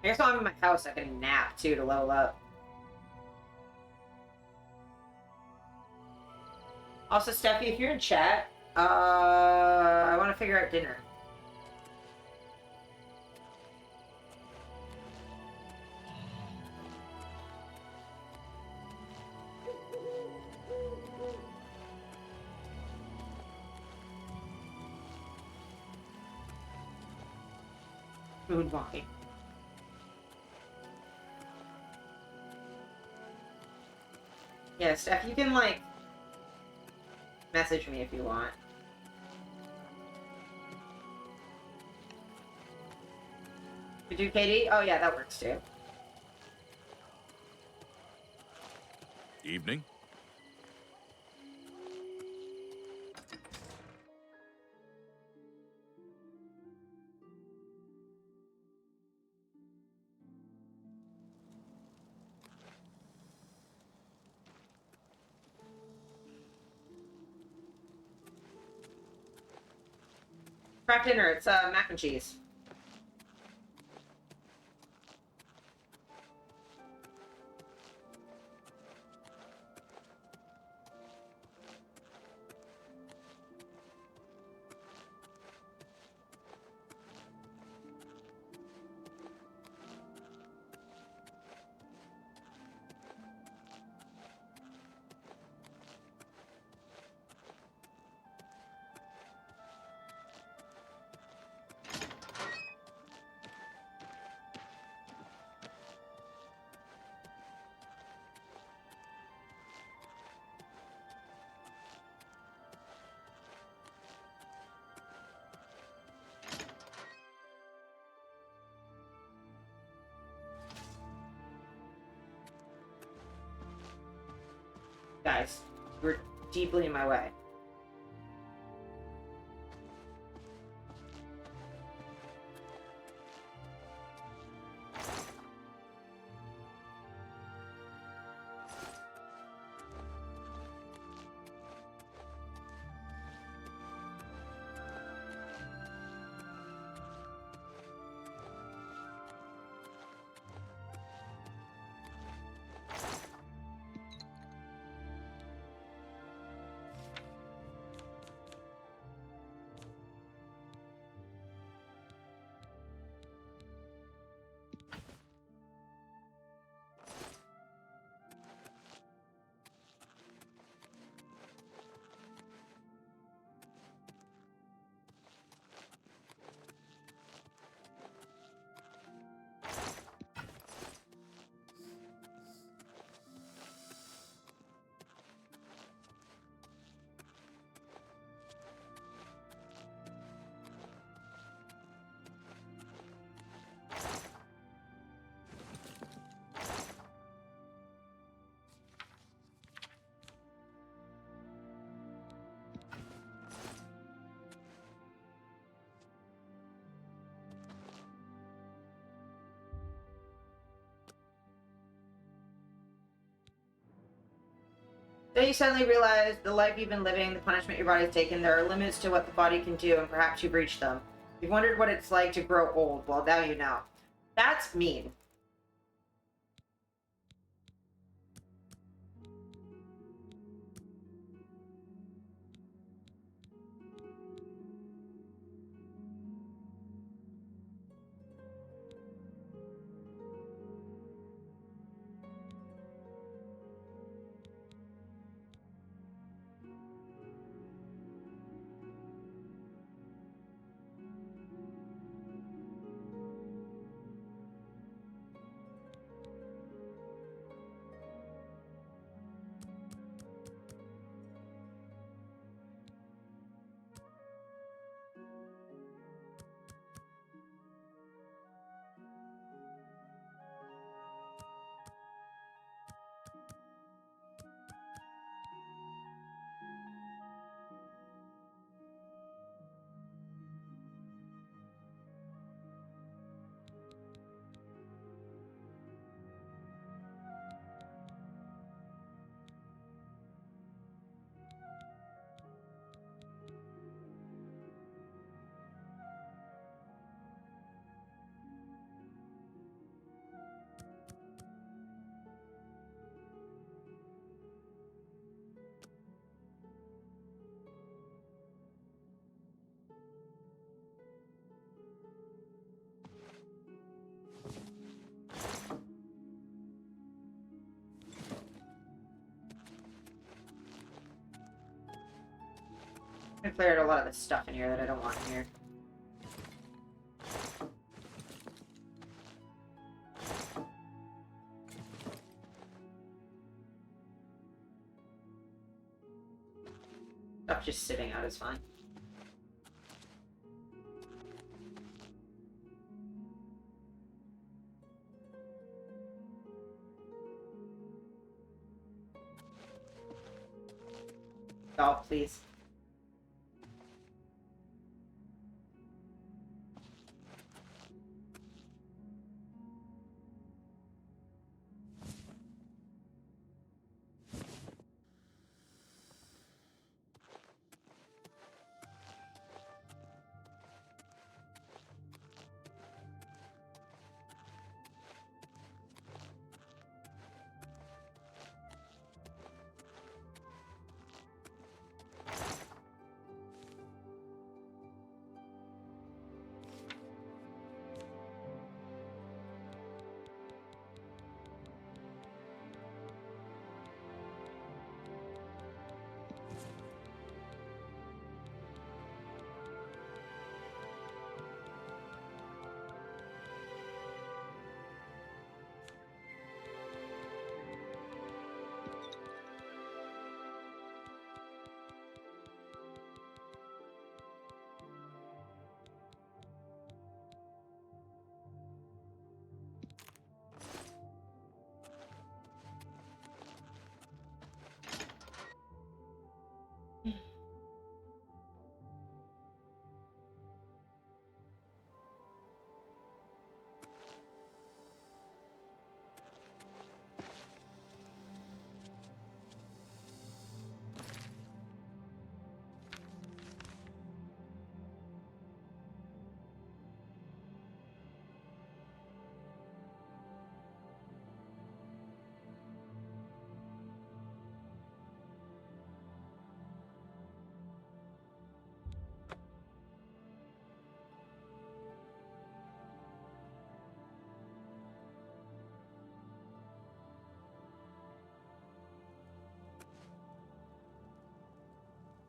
I guess while I'm in my house, I can nap too to level up. Also, Steffi, if you're in chat, I want to figure out dinner. Food walking. Yeah, Steph, you can, like, message me if you want. You do Katie? Oh, yeah, that works too. Evening. Craft dinner, it's mac and cheese. Guys, we're deeply in my way. Then you suddenly realize the life you've been living, the punishment your body's taken, there are limits to what the body can do, and perhaps you've reached them. You've wondered what it's like to grow old. Well, now you know. That's mean. I cleared a lot of the stuff in here that I don't want in here. Stuff just sitting out is fine. Oh, please.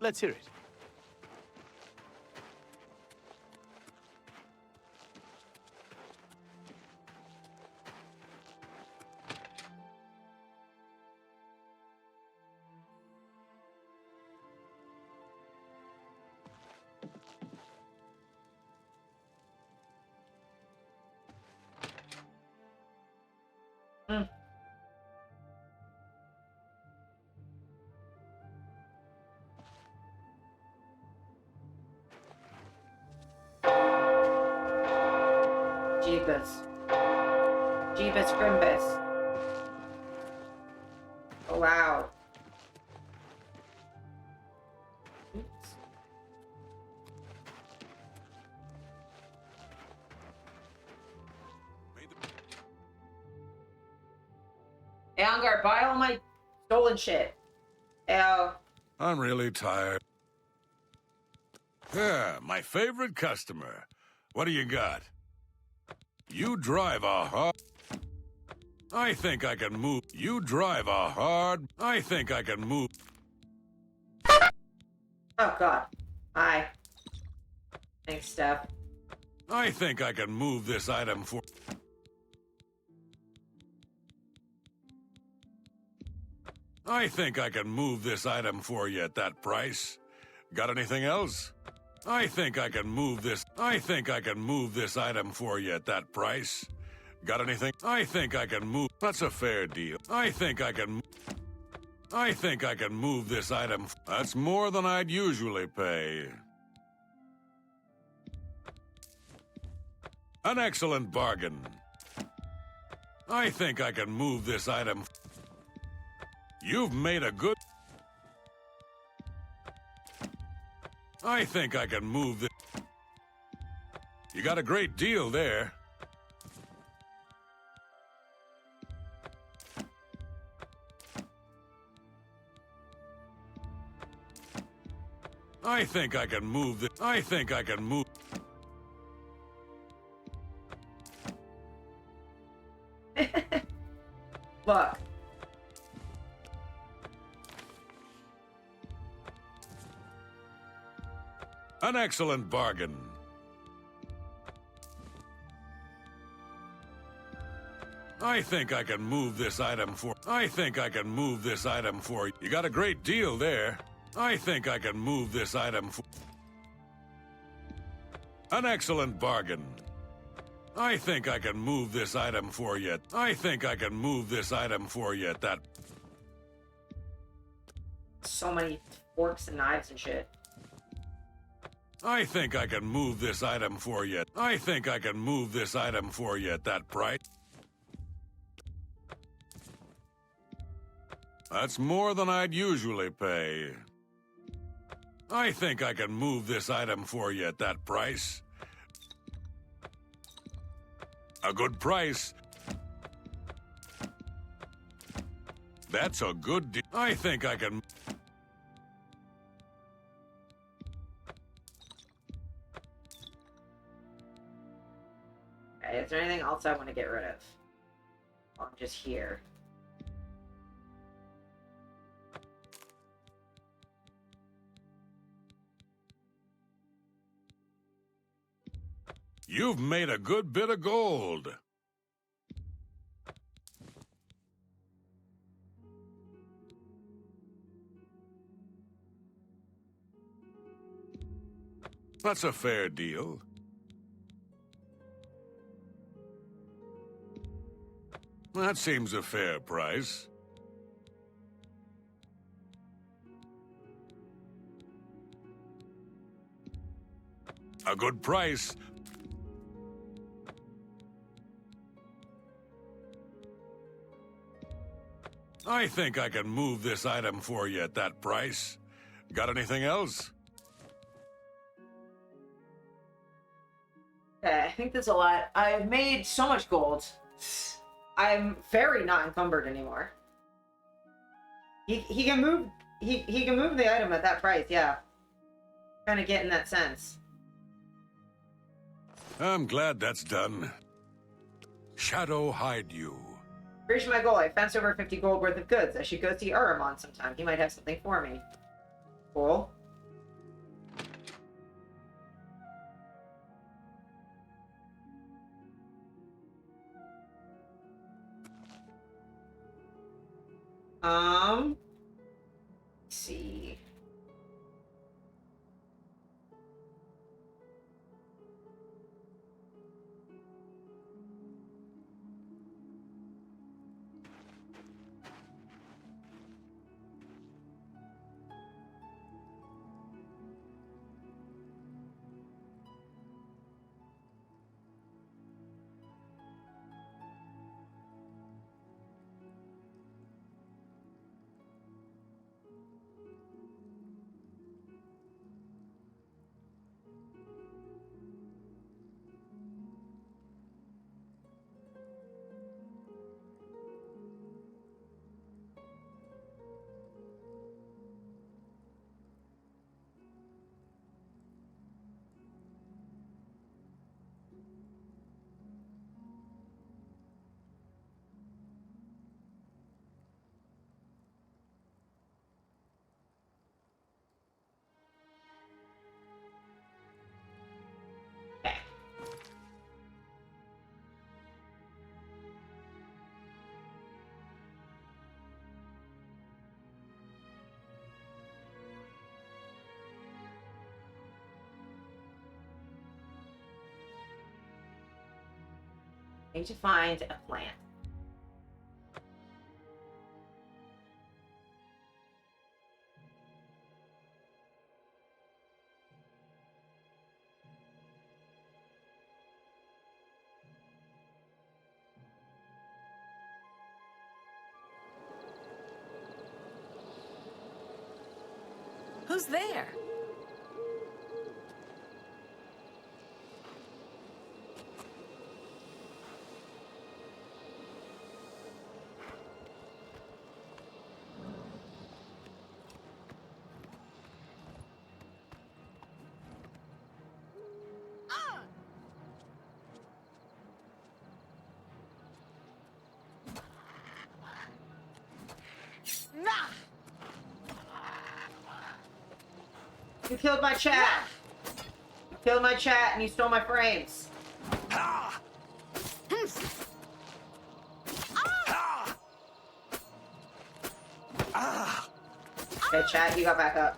Let's hear it. Jeebus. Jeebus Grimbus. Oh, wow. Oops. Hey, Ongar, buy all my stolen shit. Ow. I'm really tired. Yeah, my favorite customer. What do you got? You drive a hard... I think I can move. You drive a hard... I think I can move. Oh, God. Hi. Thanks, Steph. I think I can move this item for... I think I can move this item for you at that price. Got anything else? I think I can move this. I think I can move this item for you at that price. Got anything? I think I can move. That's a fair deal. I think I can move this item. That's more than I'd usually pay. An excellent bargain. I think I can move this item. You've made a good... I think I can move this. You got a great deal there. I think I can move this. I think I can move. Look. An excellent bargain. I think I can move this item for... I think I can move this item for... You got a great deal there. I think I can move this item for... An excellent bargain. I think I can move this item for you. I think I can move this item for you at that... So many forks and knives and shit. I think I can move this item for you. I think I can move this item for you at that price. That's more than I'd usually pay. I think I can move this item for you at that price. A good price. That's a good deal. I think I can... Okay, is there anything else I want to get rid of? While I'm just here. You've made a good bit of gold. That's a fair deal. That seems a fair price. A good price. I think I can move this item for you at that price. Got anything else? Okay, I think that's a lot. I've made so much gold. I'm very not encumbered anymore. He can move he can move the item at that price, yeah. Kind of getting that sense. I'm glad that's done. Shadow hide you. Reached my goal. I fenced over 50 gold worth of goods. I should go see Uramon sometime. He might have something for me. Cool. Let's see. Need to find a plant. Who's there? You killed my chat. killed my chat and you stole my frames. Okay, chat, you got back up.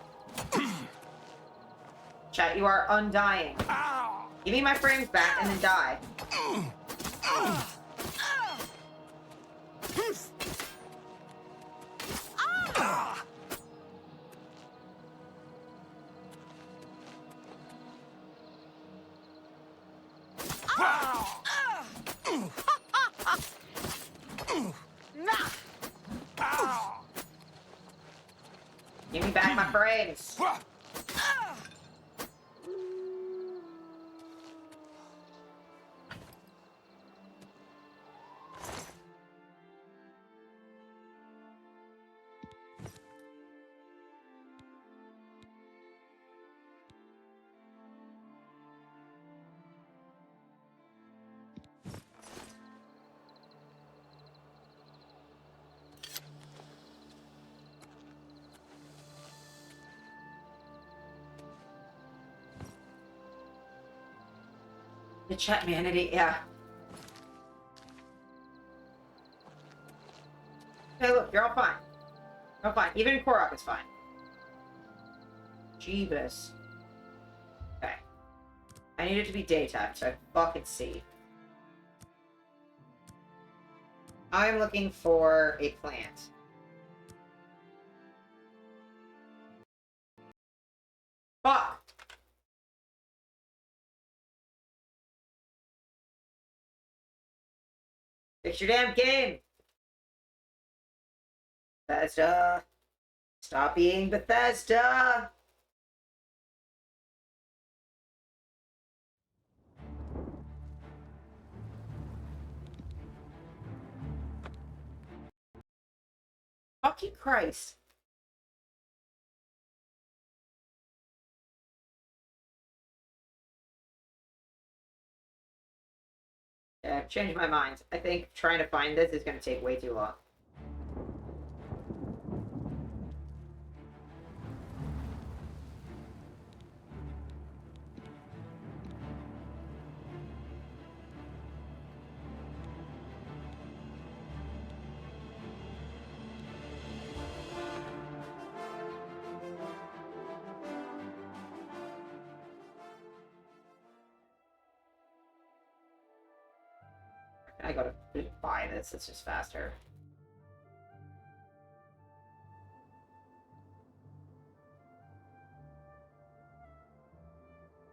Chat, you are undying. Give me my frames back and then die. Give me back my frames. The chat manatee, yeah. Hey, look, you're all fine. You're all fine. Even Korok is fine. Jeebus. Okay. I need it to be daytime so I fucking see. I'm looking for a plant. Fuck! Fix your damn game! Bethesda! Stop being Bethesda! Fucking Christ. Yeah, I've changed my mind. I think trying to find this is going to take way too long. I gotta buy this, it's just faster.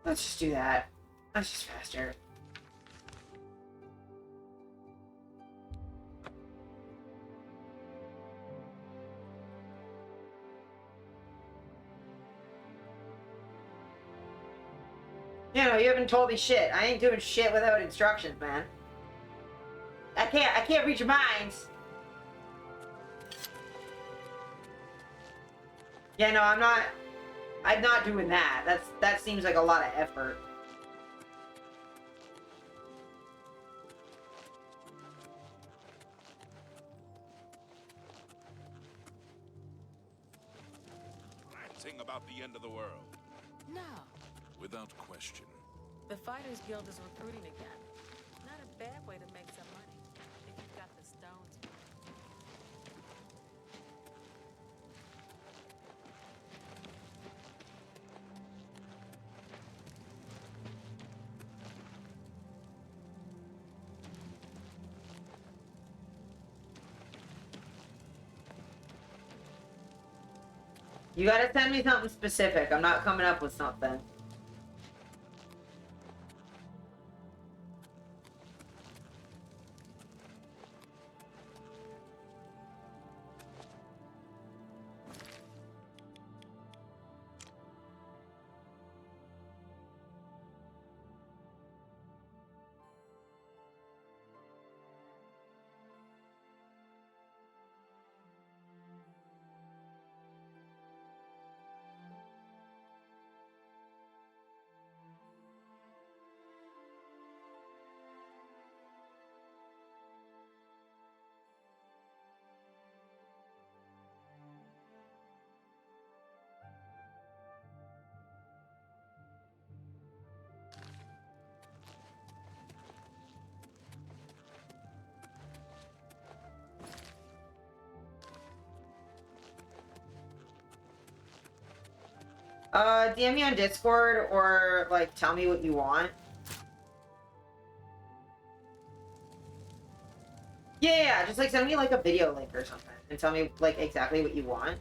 Let's just do that. That's just faster. You know, you haven't told me shit. I ain't doing shit without instructions, man. I can't read your minds. Yeah, no, I'm not doing that. That seems like a lot of effort. Ranting about the end of the world. No. Without question. The Fighters Guild is recruiting again. Not a bad way to make some money. If you've got the stones. You gotta send me something specific. I'm not coming up with something. DM me on Discord or like tell me what you want. Yeah, just like send me like a video link or something and tell me like exactly what you want.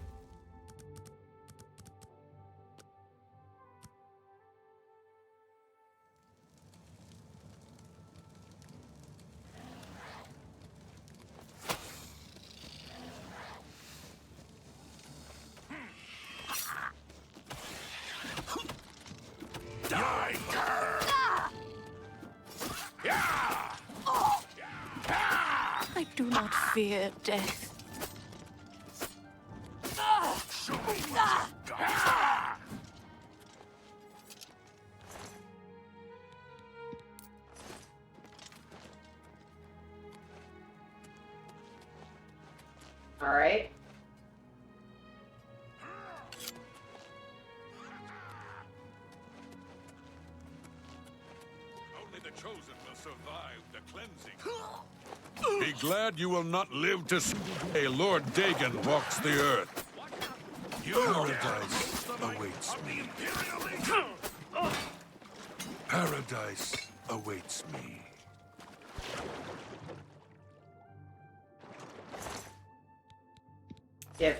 Die, girl! Yeah! I do not fear death. All right. Only the chosen will survive the cleansing. Be glad you will not live to see Lord Dagon walks the earth. Paradise awaits me. Paradise awaits me. Yeah.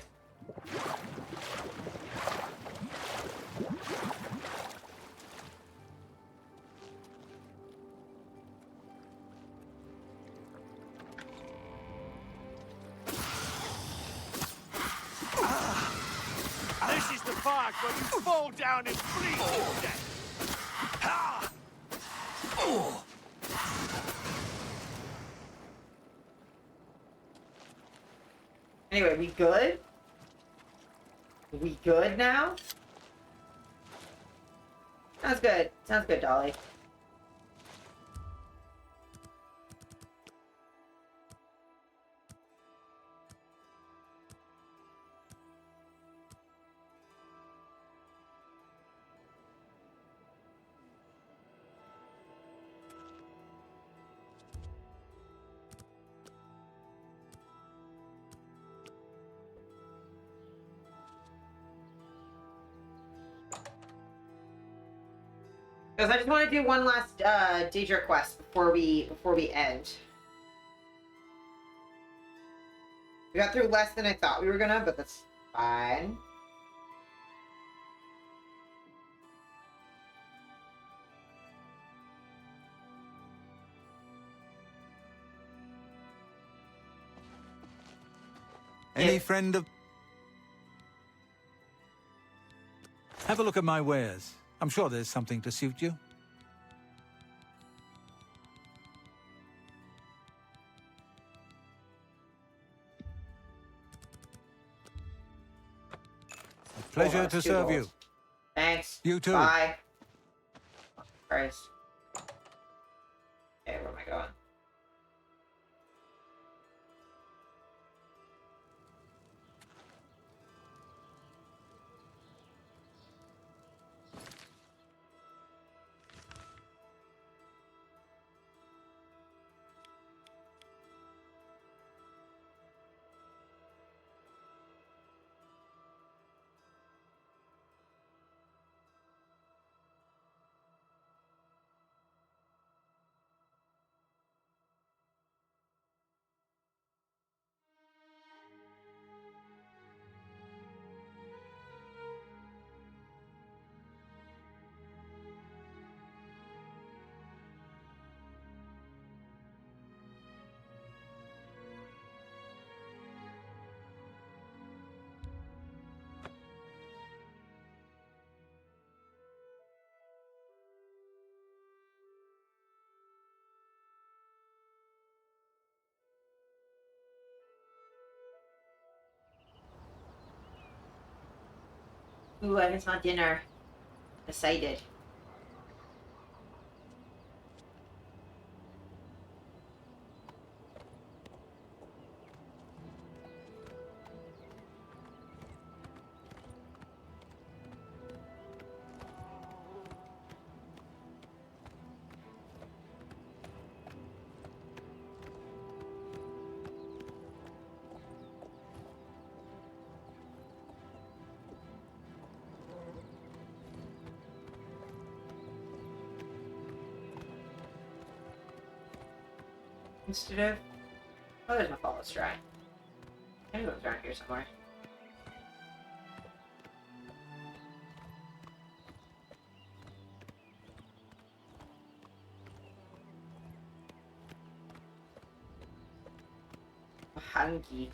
This is the part where you fall down and bleed to death. Ha! Anyway, we good? We good now? Sounds good. Sounds good, Dolly. Because I just want to do one last Daedra quest before we end. We got through less than I thought we were gonna, but that's fine. Any friend of... Have a look at my wares. I'm sure there's something to suit you. A pleasure to serve you. Thanks. You too. Bye. Oh, Christ. Okay, where am I going? Ooh, I just want dinner. Excited. Instead of... Oh, there's my follow shrine. I knew it was around here somewhere. Hanky.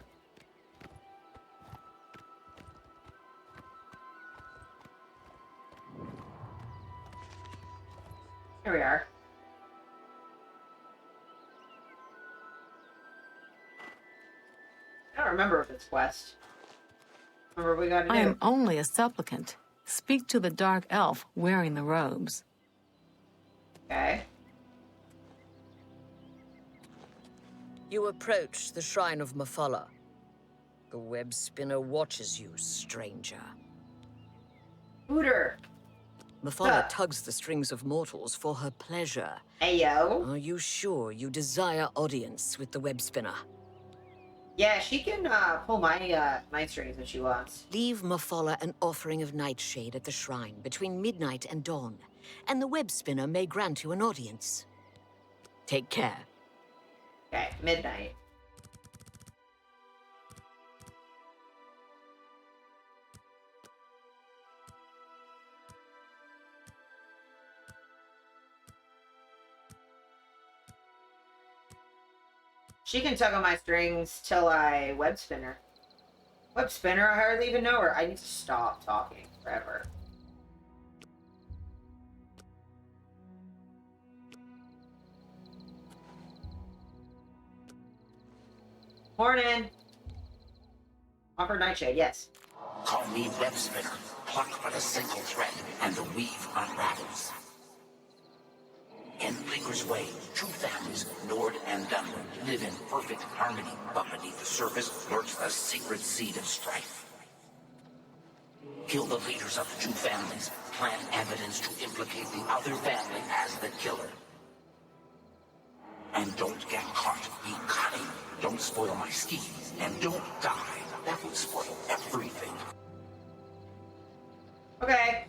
Here we are. I don't remember if it's west. Remember we gotta do. I am only a supplicant. Speak to the dark elf wearing the robes. Okay. You approach the shrine of Mafala. The web spinner watches you, stranger. Hooter. Mafala tugs the strings of mortals for her pleasure. Ayo. Are you sure you desire audience with the web spinner? Yeah, she can pull my my strings if she wants. Leave Mafala an offering of nightshade at the shrine between midnight and dawn, and the web spinner may grant you an audience. Take care. Okay, midnight. She can tug on my strings till I web spinner. Web spinner? I hardly even know her. I need to stop talking forever. Morning. Offer nightshade, yes. Call me web spinner. Pluck but a single thread, and the weave unravels. In Bleaker's Way, two families, Nord and Dunwood, live in perfect harmony, but beneath the surface lurks the secret seed of strife. Kill the leaders of the two families, plant evidence to implicate the other family as the killer. And don't get caught. Be cunning. Don't spoil my schemes, and don't die. That would spoil everything. Okay.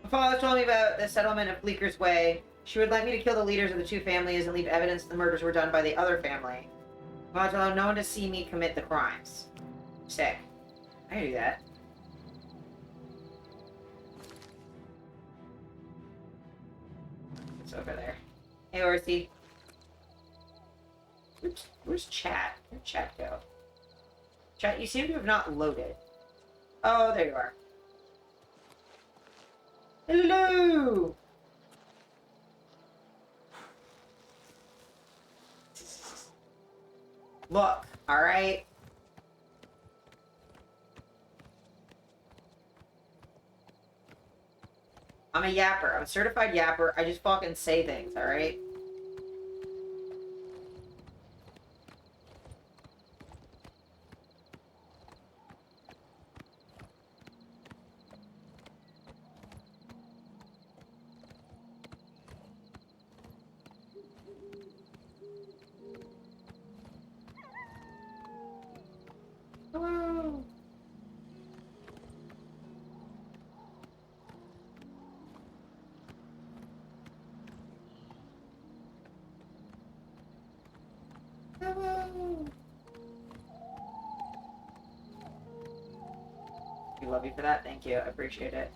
My father told me about the settlement of Bleaker's Way. She would like me to kill the leaders of the two families and leave evidence the murders were done by the other family. I want to allow no one to see me commit the crimes. Sick. I can do that. It's over there. Hey, Orsi. Where's chat? Where'd chat go? Chat, you seem to have not loaded. Oh, there you are. Hello! Look, alright? I'm a yapper. I'm a certified yapper. I just fucking say things, alright? Hello. Hello. We love you for that. Thank you. I appreciate it.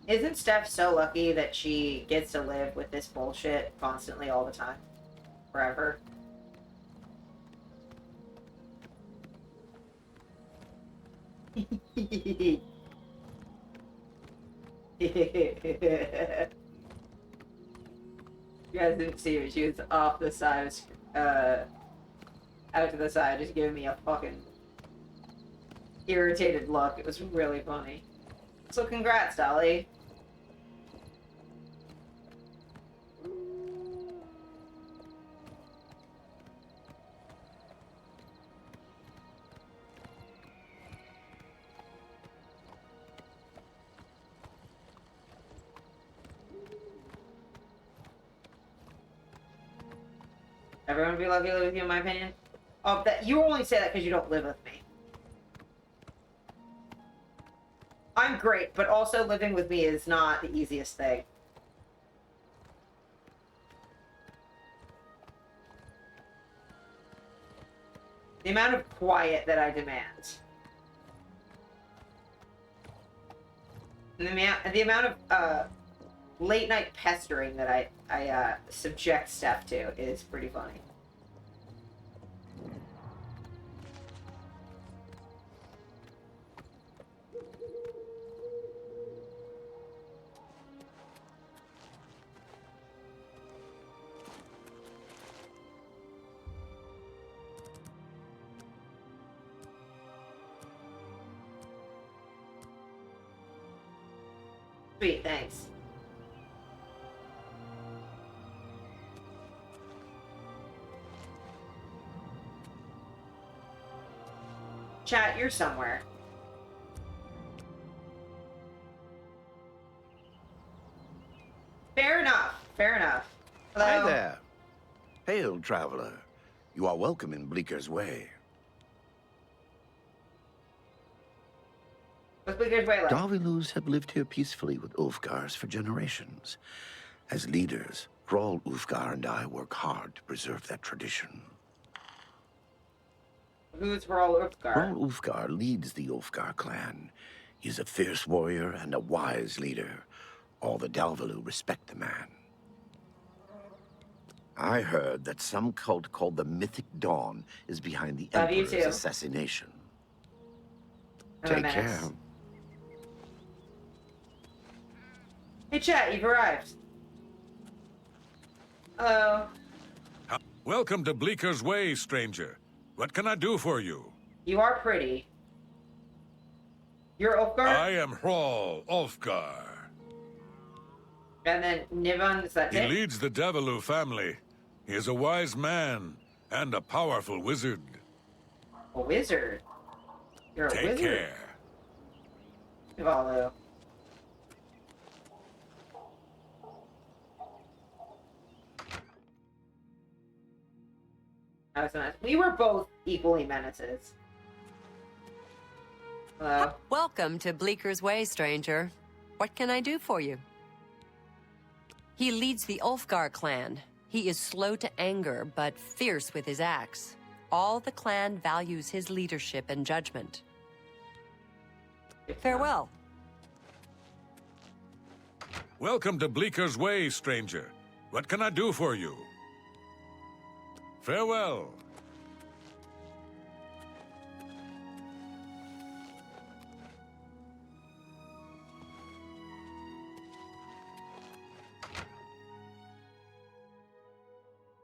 Isn't Steph so lucky that she gets to live with this bullshit constantly all the time? Forever? You guys didn't see her. She was off the side, out to the side, just giving me a fucking irritated look. It was really funny. So congrats, Dolly. Everyone would be lucky to live with you, in my opinion. Oh, that you only say that because you don't live with me. not great, but also living with me is not the easiest thing. The amount of quiet that I demand. And the amount of late night pestering that I subject Steph to is pretty funny. Sweet, thanks. Chat, you're somewhere. Fair enough. Fair enough. Hello? Hi there. Hail, traveler. You are welcome in Bleeker's Way. What's Bleeker's Way like? Darvilus have lived here peacefully with Ulfgars for generations. As leaders, Hrall Ulfgar and I work hard to preserve that tradition. Who's Hrall Ulfgar? Hrall Ulfgar leads the Ulfgar clan. He's a fierce warrior and a wise leader. All the Dalvalu respect the man. I heard that some cult called the Mythic Dawn is behind the Love you Emperor's too. assassination. I'm a Take menace. care. Hey, chat, you've arrived. Hello. Welcome to Bleeker's Way, stranger. What can I do for you? You are pretty. You're Ulfgar? I am Hrall Ulfgar. And then Nivan, is that He it? leads the Devilu family. He is a wise man and a powerful wizard. A wizard? You're a Take wizard? care. Nivalu. That was nice. We were both equally menaces. Hello? Welcome to Bleeker's Way, stranger. What can I do for you? He leads the Ulfgar clan. He is slow to anger, but fierce with his axe. All the clan values his leadership and judgment. Farewell. Welcome to Bleeker's Way, stranger. What can I do for you? Farewell.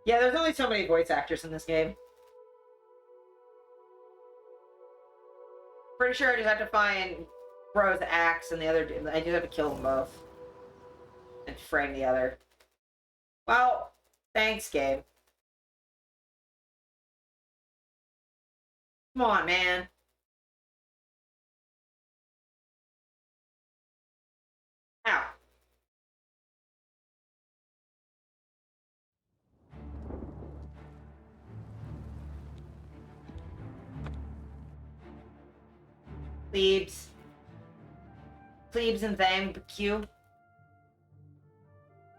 Yeah, there's only so many voice actors in this game. Pretty sure I just have to find Bro's axe and the other dude. I just have to kill them both. And frame the other. Well, thanks, game. Come on, man. Ow. Plebes. Plebes and thank you.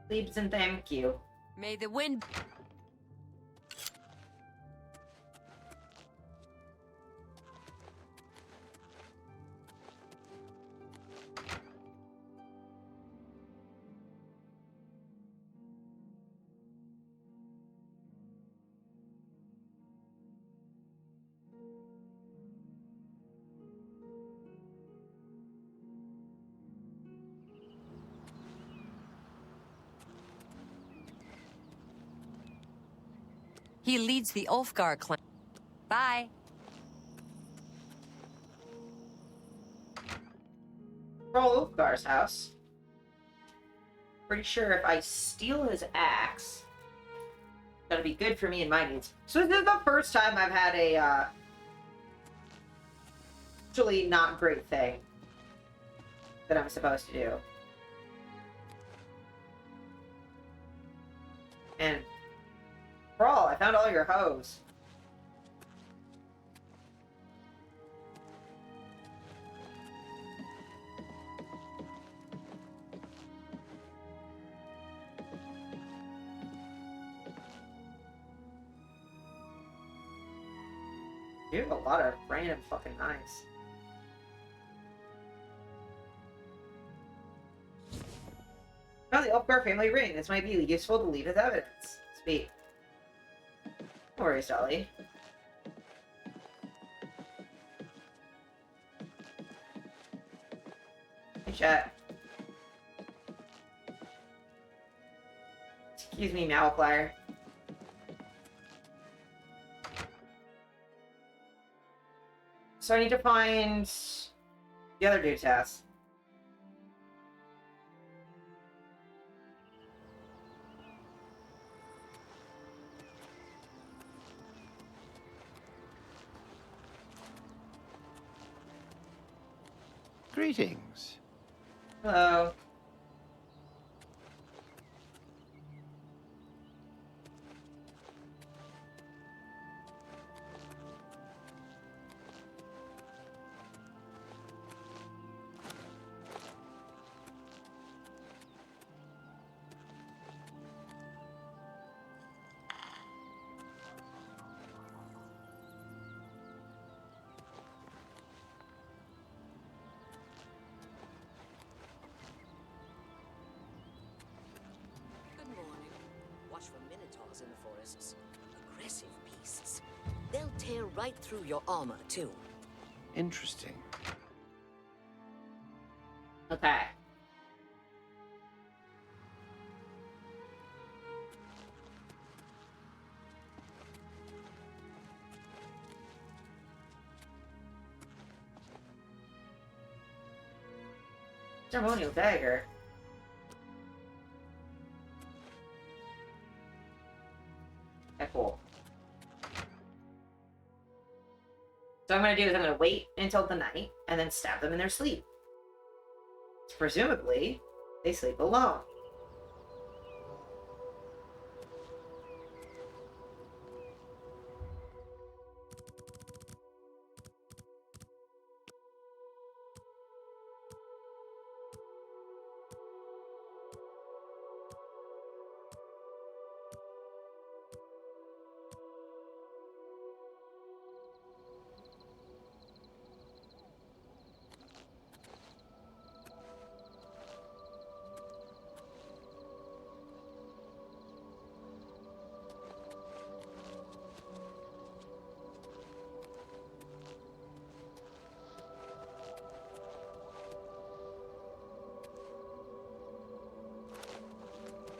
Plebes and thank you. May the wind... He leads the Ulfgar clan. Bye. Roll Ulfgar's house. Pretty sure if I steal his axe, that'll be good for me and my needs. So this is the first time I've had a actually not great thing that I'm supposed to do. And Brawl, I found all your hoes. You have a lot of random fucking knives. Found the Ulfgar family ring. This might be useful to leave as evidence. Sweet. No worries, Dolly. Hey, chat. Excuse me, Malflyer. So I need to find the other dude's house. Greetings. Hello. Good morning. Watch for minotaurs in the forests. Aggressive beasts. They'll tear right through your armor, too. Interesting. Okay. Ceremonial dagger. Okay, cool. So what I'm gonna do is I'm gonna wait until the night and then stab them in their sleep. Presumably, they sleep alone.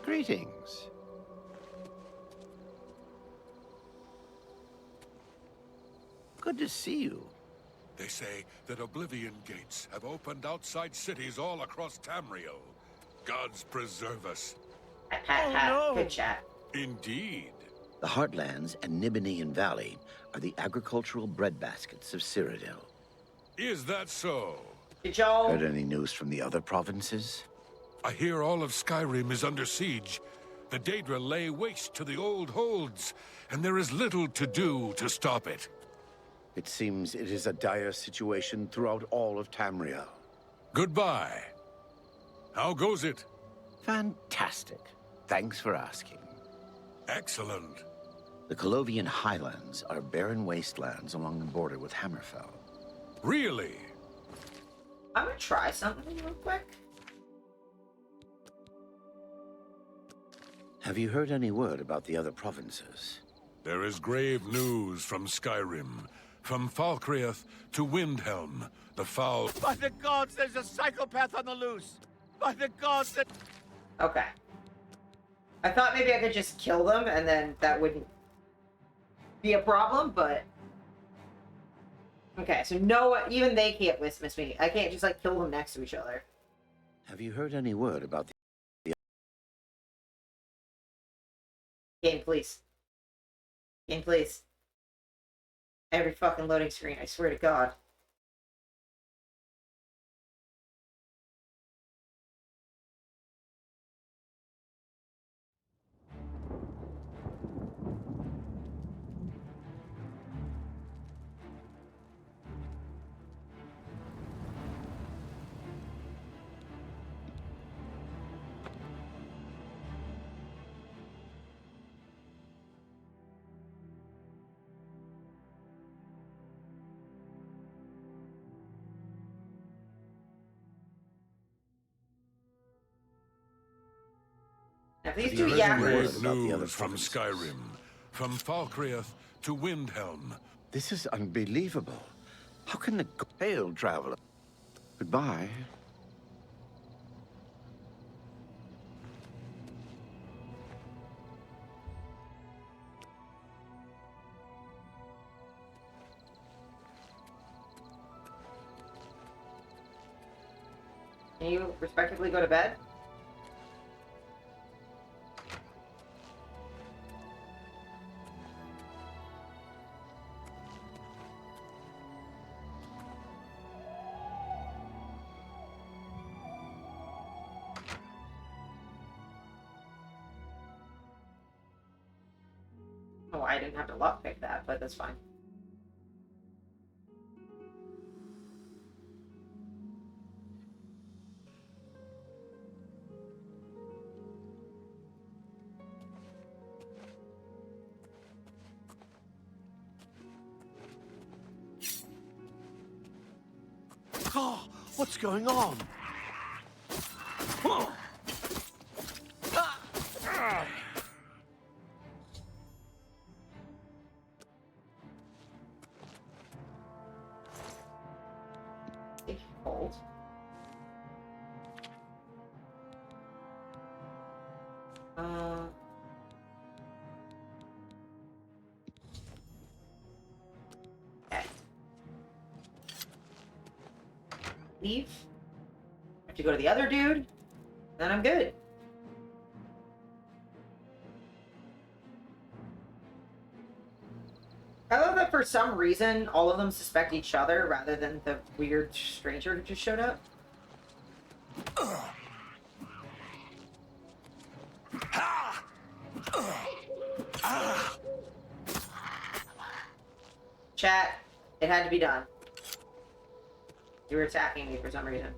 Greetings. Good to see you. They say that Oblivion gates have opened outside cities all across Tamriel. Gods preserve us. Oh, no. Good chat. Indeed. The Heartlands and Nibelungen Valley are the agricultural breadbaskets of Cyrodiil. Is that so? Did y'all... Heard any news from the other provinces? I hear all of Skyrim is under siege. The Daedra lay waste to the old holds, and there is little to do to stop it. It seems it is a dire situation throughout all of Tamriel. Goodbye. How goes it? Fantastic. Thanks for asking. Excellent. The Colovian Highlands are barren wastelands along the border with Hammerfell. Really? I'm gonna try something real quick. Have you heard any word about the other provinces? There is grave news from Skyrim. From Falkreath to Windhelm, the foul... By the gods, there's a psychopath on the loose! By the gods that... Okay. I thought maybe I could just kill them and then that wouldn't be a problem, but... Okay, so no, even they can't dismiss me. I can't just, like, kill them next to each other. Have you heard any word about the... Game, please. Game, please. Every fucking loading screen, I swear to God. Now, these The two brave yappers. news from Skyrim, from Falkreath to Windhelm. This is unbelievable. How can the hail traveler? Goodbye. Can you respectively go to bed? Oh, I didn't have to lockpick that, but that's fine. Oh, what's going on? Hold. Okay. Leave. Have to go to the other dude. Then I'm good. I love that for some reason all of them suspect each other rather than the weird stranger who just showed up. Chat, it had to be done. You were attacking me for some reason.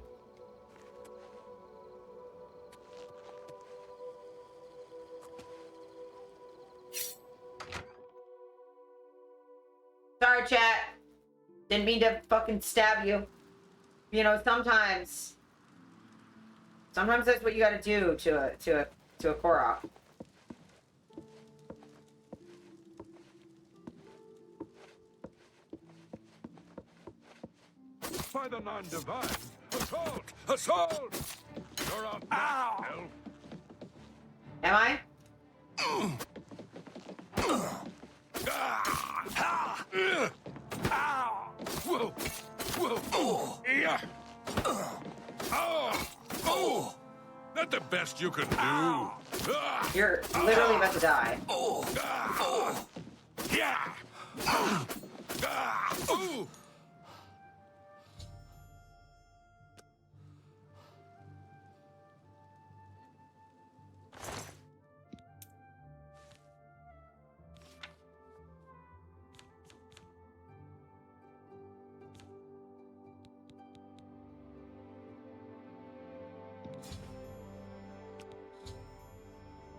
Sorry, chat. Didn't mean to fucking stab you. You know, sometimes that's what you gotta do to a Korok. By the non-divine, assault! Assault! You're out now, elf. Am I? Whoa! Whoa! Yeah! Oh! Not the best you can do. You're literally about to die. Yeah! Ooh!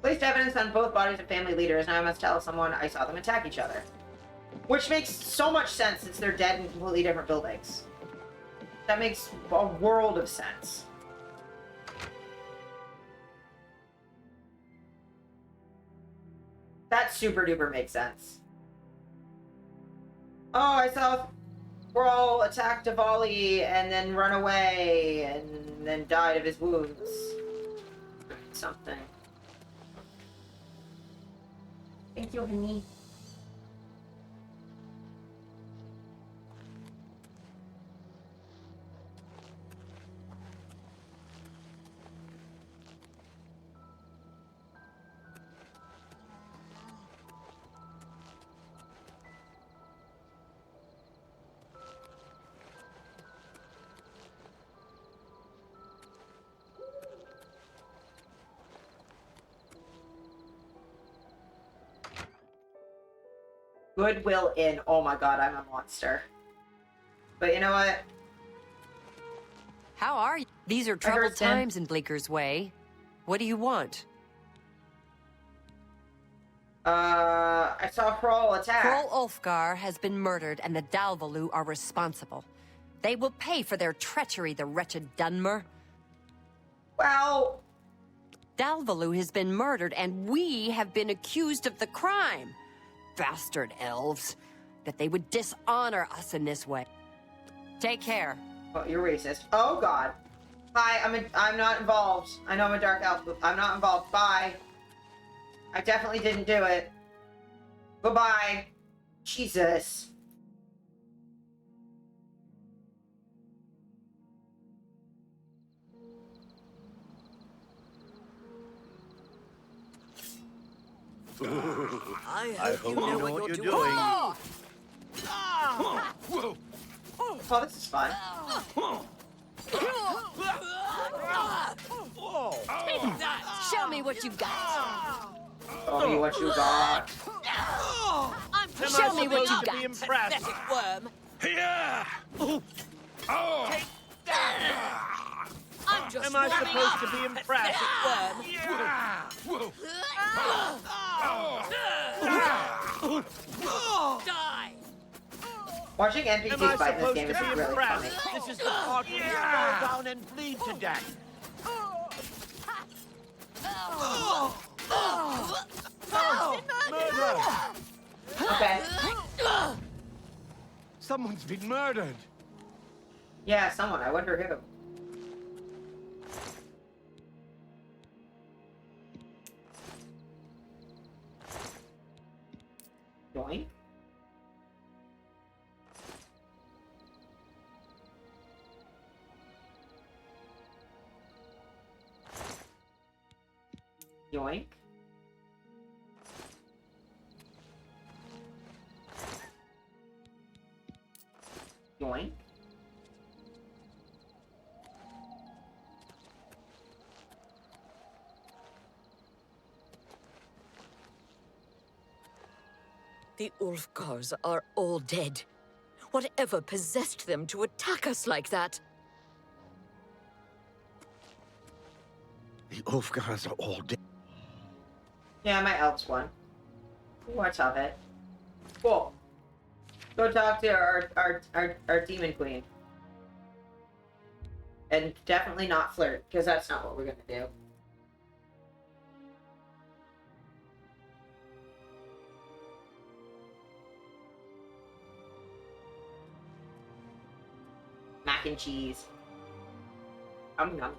Placed evidence on both bodies of family leaders, and I must tell someone I saw them attack each other. Which makes so much sense since they're dead in completely different buildings. That makes a world of sense. That super duper makes sense. Oh, I saw Brawl attack Diwali and then run away and then died of his wounds. Something. Thank you, honey. Goodwill Inn. Oh my god, I'm a monster. But you know what? How are you? These are troubled times in Bleaker's Way. What do you want? I saw Hrol attack. Hrol Ulfgar has been murdered, and the Dalvalu are responsible. They will pay for their treachery, the wretched Dunmer. Well, Dalvalu has been murdered, and we have been accused of the crime. Bastard elves. That they would dishonor us in this way. Take care. Oh, you're racist. Oh, God. Hi, I'm not involved. I know I'm a dark elf, but I'm not involved. Bye. I definitely didn't do it. Goodbye. Jesus. I hope you know what you're doing. Oh, this is fun. Take that! Show me what you got! Show me what you got. Show me what you got, pathetic worm! Yeah! Take that! I'm just Am I warming supposed up, to be impressed? pathetic worm! Die! Watching Am NPCs I fight in this supposed game to is be really impressed? funny. This is the part where you fall down and bleed to death. Murder! Okay. Someone's been murdered. Yeah, someone. I wonder who. Yoink. Yoink. Yoink. The Ulfgars are all dead. Whatever possessed them to attack us like that? The Ulfgars are all dead. Yeah, my elves won. What's of it? Cool. Go talk to our demon queen. And definitely not flirt, because that's not what we're gonna do. Mac and cheese. Nom nom nom.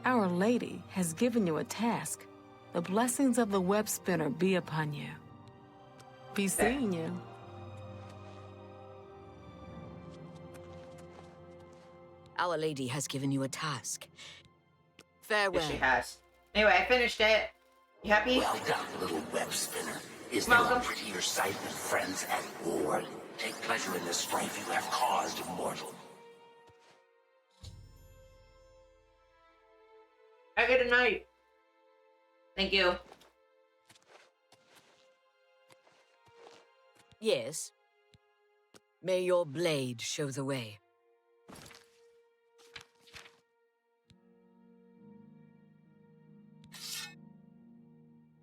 Our Lady has given you a task. The blessings of the web spinner be upon you. Be seeing you. Our Lady has given you a task. Farewell. Yes, she has. Anyway, I finished it. You happy? Well done, little web spinner. Is there a prettier sight than friends at war? Take pleasure in the strife you have caused, mortal. Have a good night. Thank you. Yes. May your blade show the way.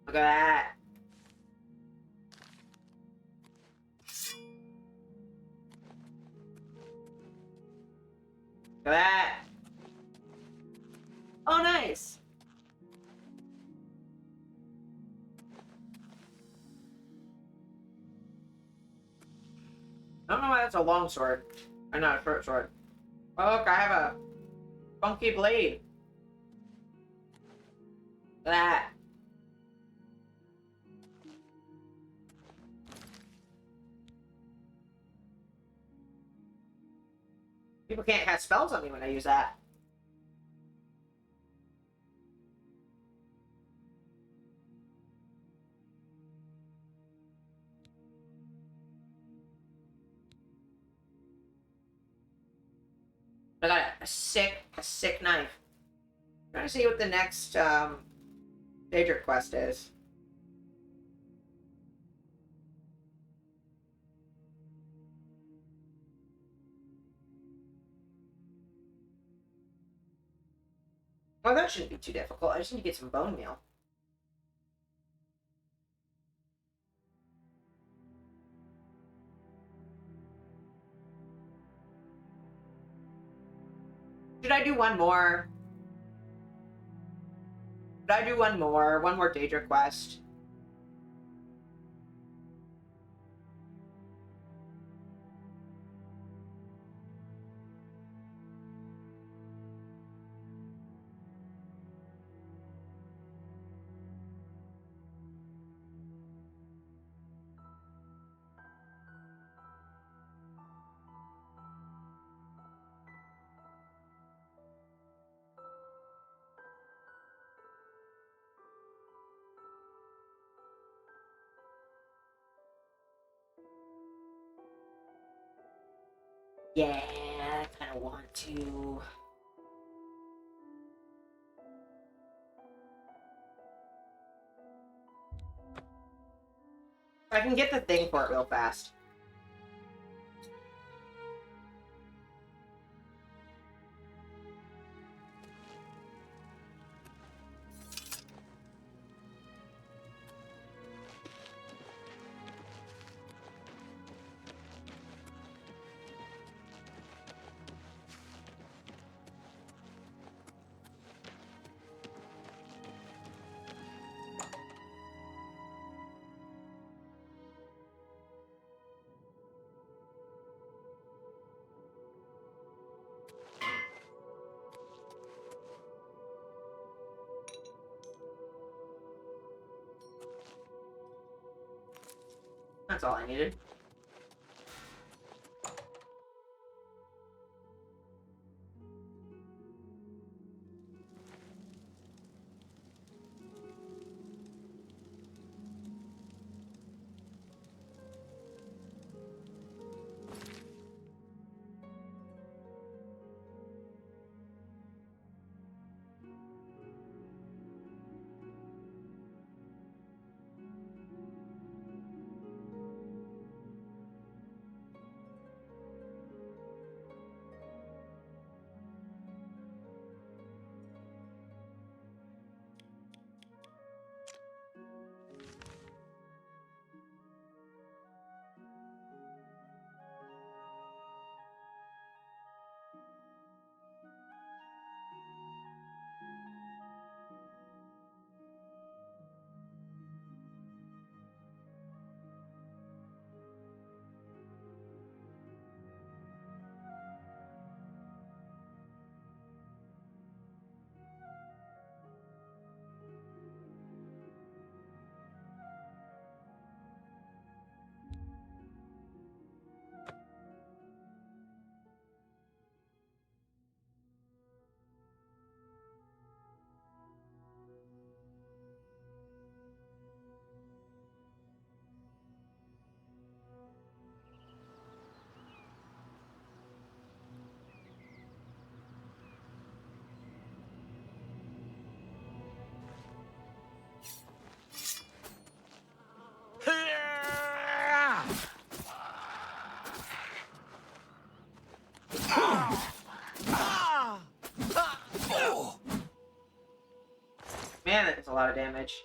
Look at that. Look at that. Oh, nice. I don't know why that's a long sword. Or not a short sword. Oh, look, I have a funky blade. Look at that. People can't cast spells on me when I use that. I got a sick knife. I'm trying to see what the next Daedric quest is. Well, that shouldn't be too difficult. I just need to get some bone meal. Should I do one more? Should I do one more? One more Daedra quest. Yeah, I kind of want to. I can get the thing for it real fast. That's all I needed. Man, that is a lot of damage.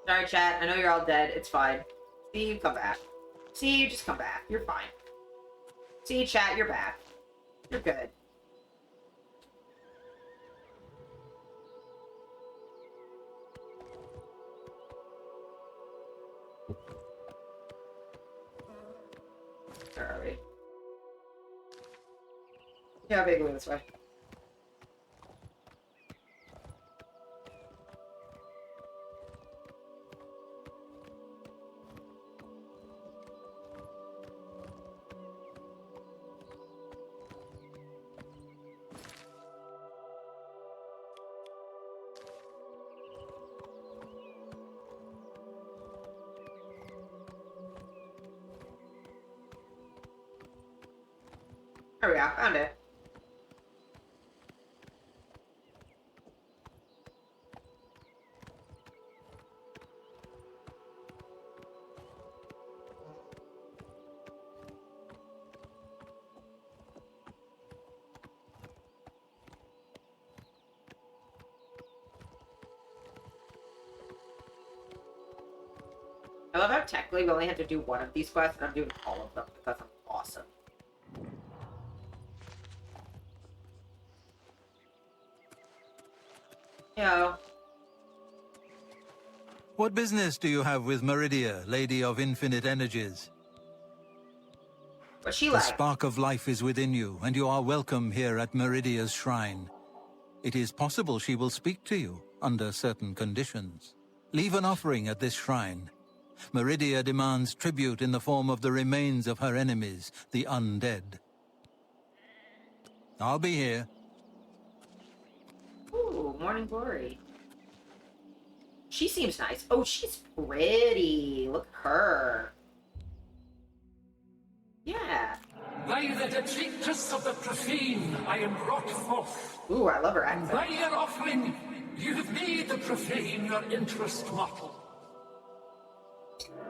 Sorry, chat. I know you're all dead. It's fine. See, you come back. See, you just come back. You're fine. See, chat, you're back. You're good. Where are we? Yeah, big this way. There we go, found it. I love how technically we only have to do one of these quests, and I'm doing all of them because I'm awesome. Yo. What business do you have with Meridia, Lady of Infinite Energies? What's she The like? spark of life is within you, and you are welcome here at Meridia's shrine. It is possible she will speak to you under certain conditions. Leave an offering at this shrine. Meridia demands tribute in the form of the remains of her enemies, the undead. I'll be here. Ooh, Morning Glory. She seems nice. Oh, she's pretty. Look at her. Yeah. By the detritus of the profane, I am brought forth. Ooh, I love her And accent. by your offering, you have made the profane your interest mortal.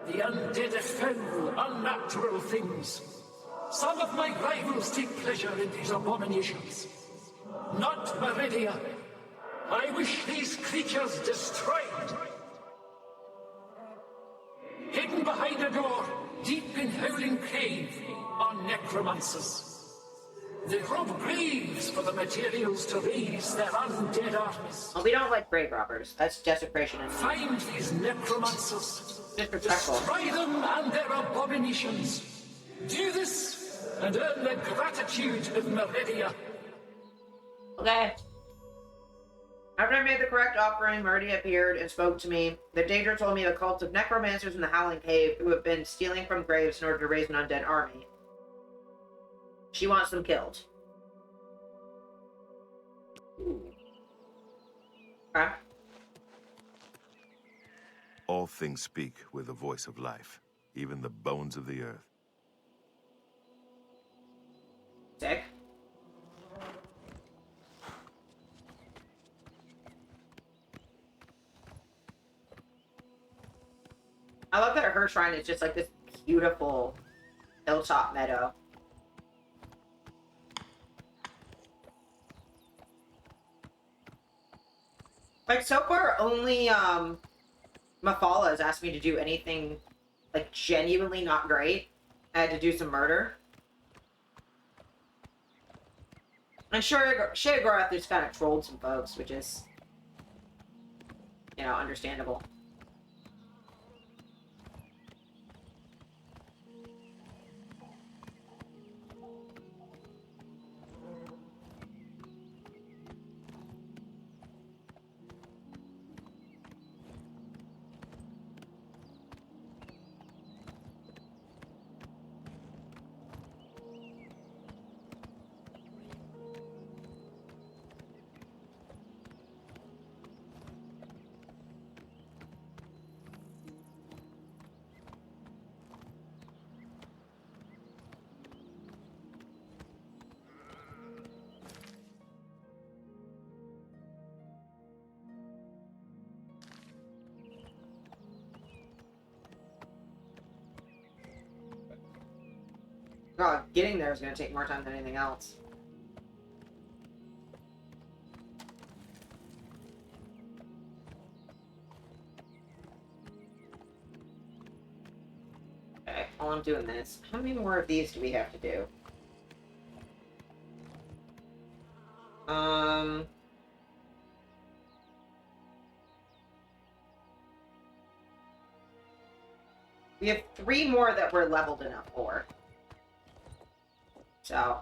The undead are foul, unnatural things. Some of my rivals take pleasure in these abominations. Not Meridia. I wish these creatures destroyed. Hidden behind a door, deep in Howling Cave, are necromancers. They rob graves for the materials to raise their undead armies. Well, we don't like grave robbers. That's desecration. And Find these necromancers. Disrespectful. Destroy them and their abominations. Do this and earn the gratitude of Meridia. Okay. After I made the correct offering, Meridia appeared and spoke to me. The Daedra told me a cult of necromancers in the Howling Cave who have been stealing from graves in order to raise an undead army. She wants them killed. Ooh. Okay. All things speak with the voice of life, even the bones of the earth. Sick. I love that her shrine is just like this beautiful hilltop meadow. Like, so far, only, Mafala has asked me to do anything, like, genuinely not great. I had to do some murder. And sure, Sheogorath just kind of trolled some folks, which is, you know, understandable. God, getting there is going to take more time than anything else. Okay, while I'm doing this, how many more of these do we have to do? We have 3 more that we're leveled enough for. So.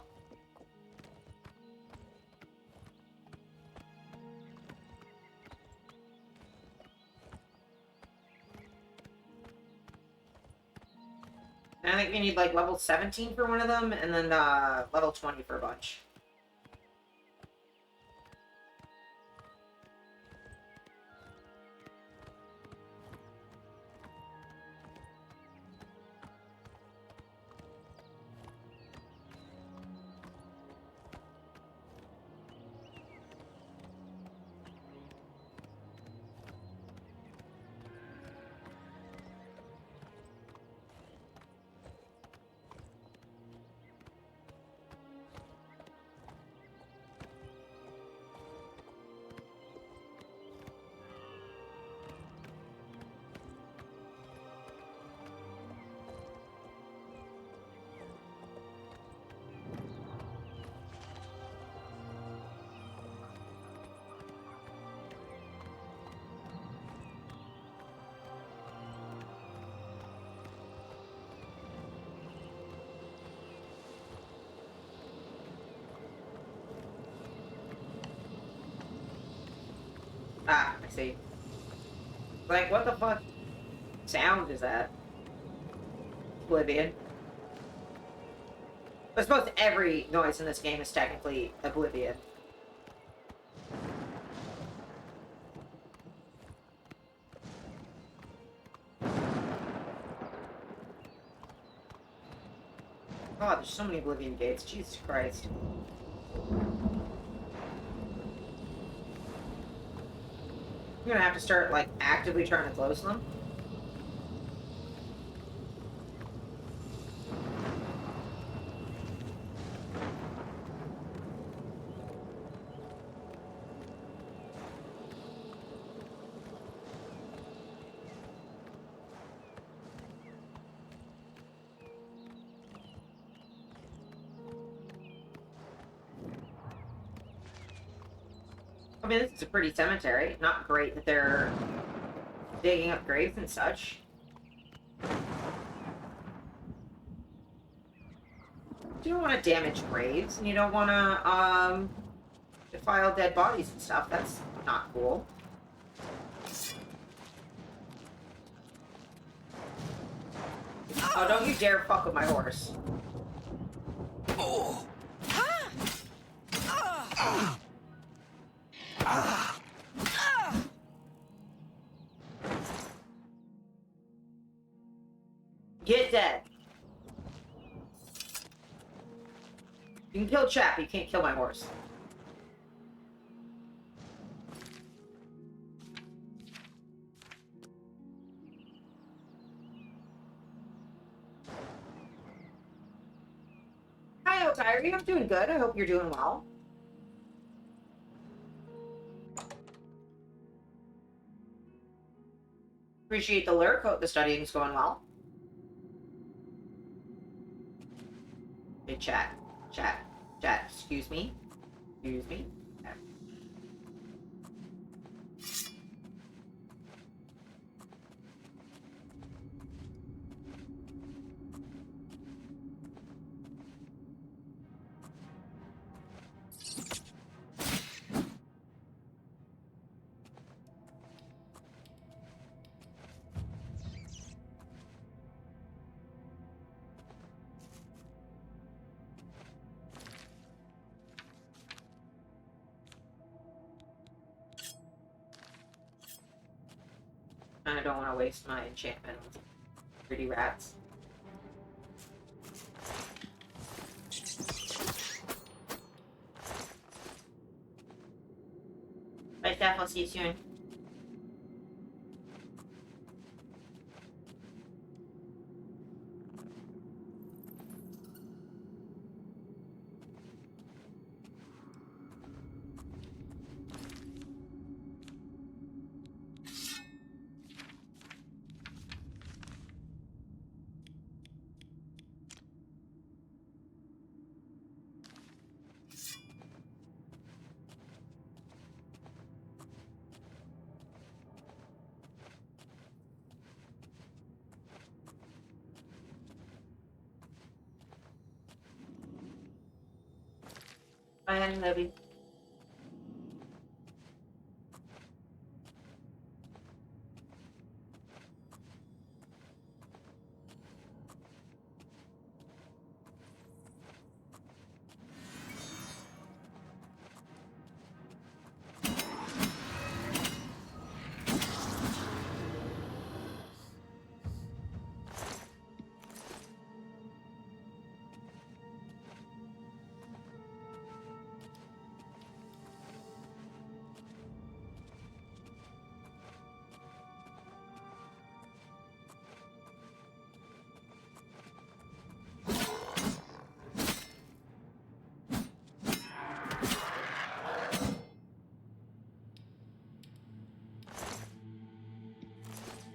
And I think we need like level 17 for one of them, and then level 20 for a bunch. Ah, I see. Like, what the fuck sound is that? Oblivion. I suppose every noise in this game is technically Oblivion. God, there's so many Oblivion gates. Jesus Christ. I'm gonna have to start, like, actively trying to close them. I mean, this is a pretty cemetery. Not great that they're digging up graves and such. You don't want to damage graves, and you don't want to, defile dead bodies and stuff. That's not cool. Oh, don't you dare fuck with my horse. Oh. Get dead. You can kill Chap, but you can't kill my horse. Hi, Otiri. I'm doing good. I hope you're doing well. Appreciate the lurk. Hope the studying's going well. Hey, chat. Chat. Chat. Excuse me. Excuse me. I don't want to waste my enchantment with pretty rats. Bye, Steph. I'll see you soon. Bye, honey, love you.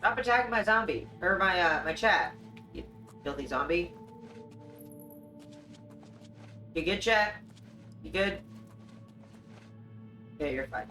Stop attacking my zombie. Or my chat. You filthy zombie. You good, chat? You good? Yeah, you're fine.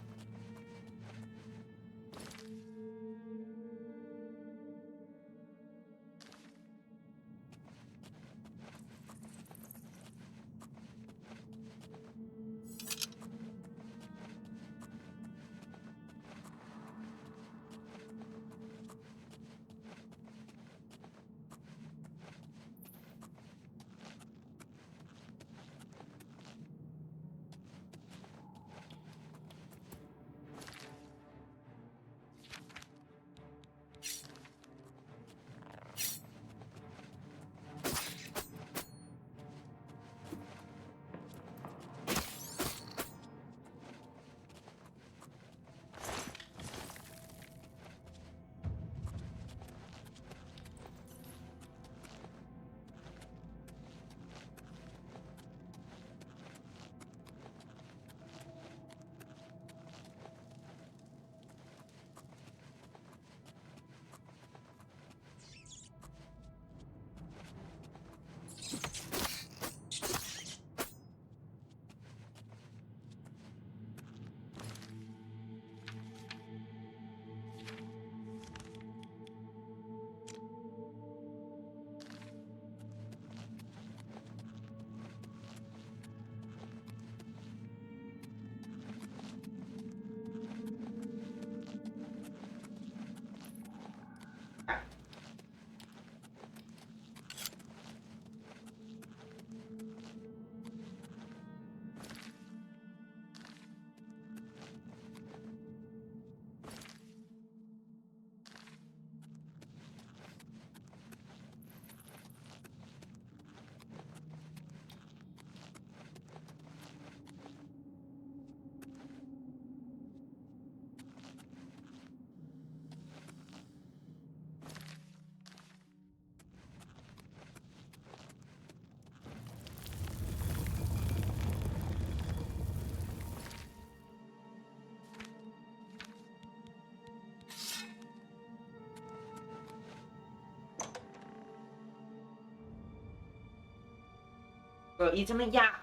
我一这么压。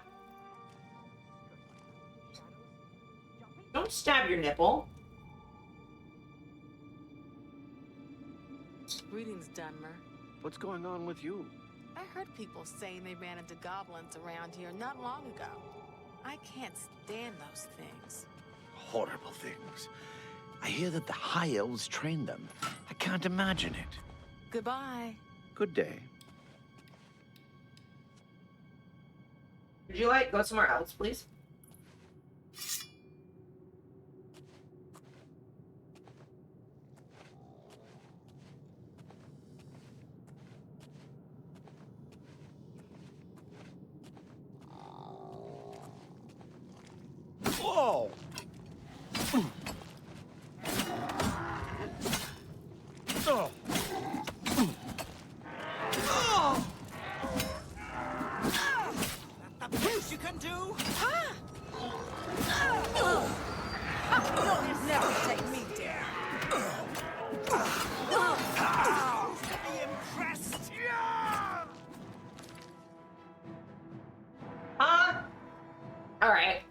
Don't stab your nipple. Greetings, Dunmer. What's going on with you? I heard people saying they ran into goblins around here not long ago. I can't stand those things. Horrible things. I hear that the High Elves trained them. I can't imagine it. Goodbye. Good day. Would you like go somewhere else, please? Whoa! Oh. The best you can do? You'll never take me down. Be impressed. Huh? All right.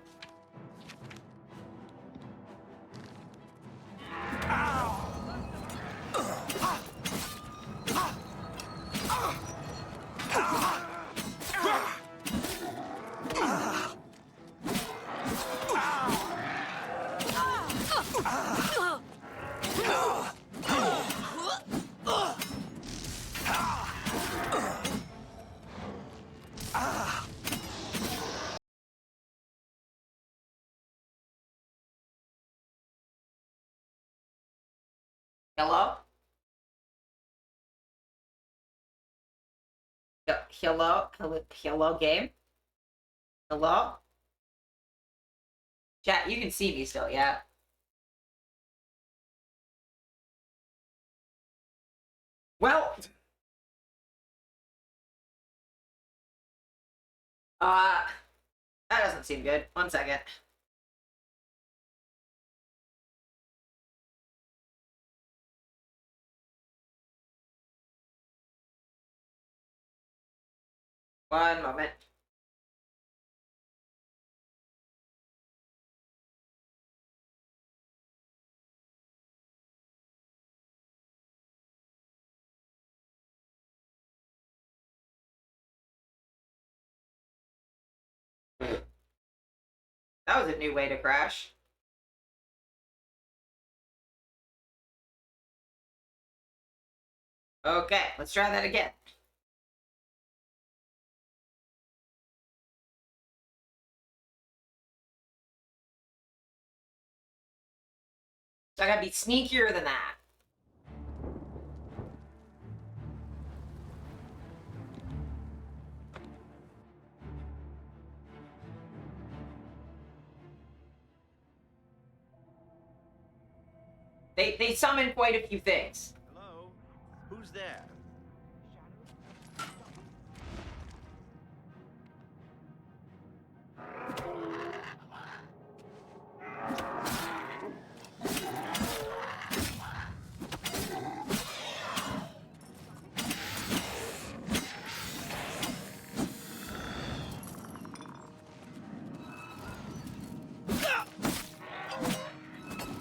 Hello? Hello, game? Hello? Chat, you can see me still, yeah? Well... that doesn't seem good. 1 second. One moment. That was a new way to crash. Okay, let's try that again. So I gotta be sneakier than that. They summon quite a few things. Hello? Who's there?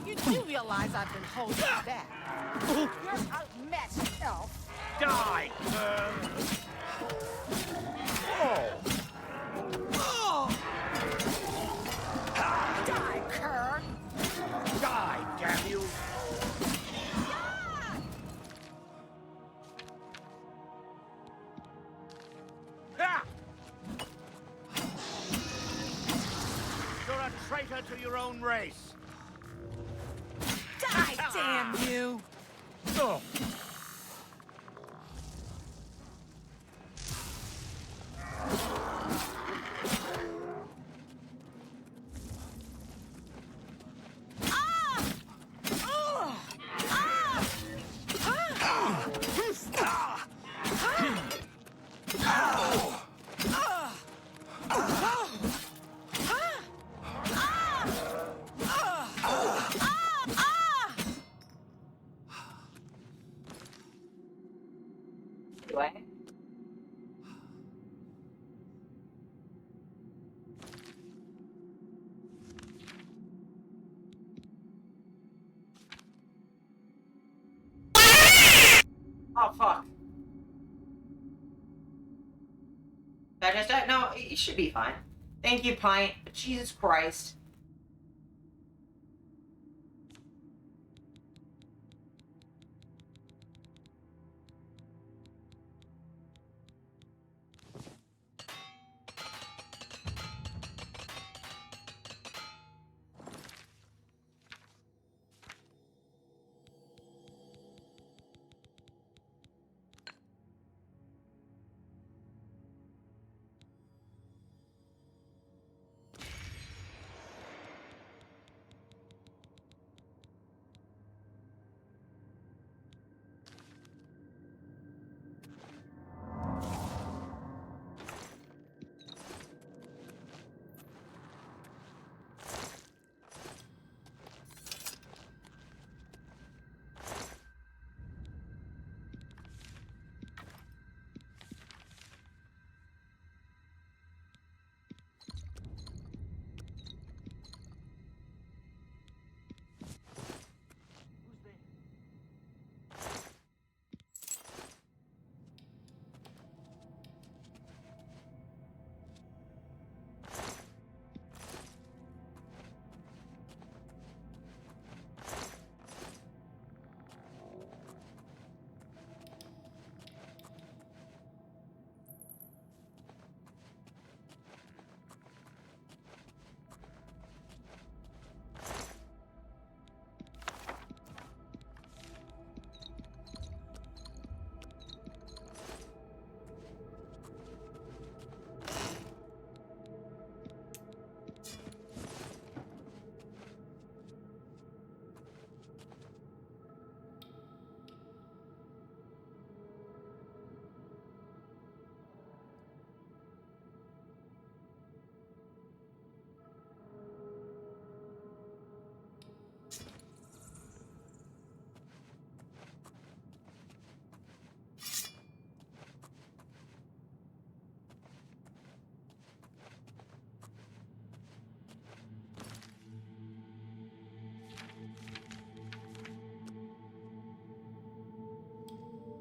You do realize I've been holding back. You're outmatched, elf. Die! Die, cur! Die, damn you! Ah! You're a traitor to your own race. Die, damn you! Oh. finished. No, you should be fine. Thank you, Pint. Jesus Christ.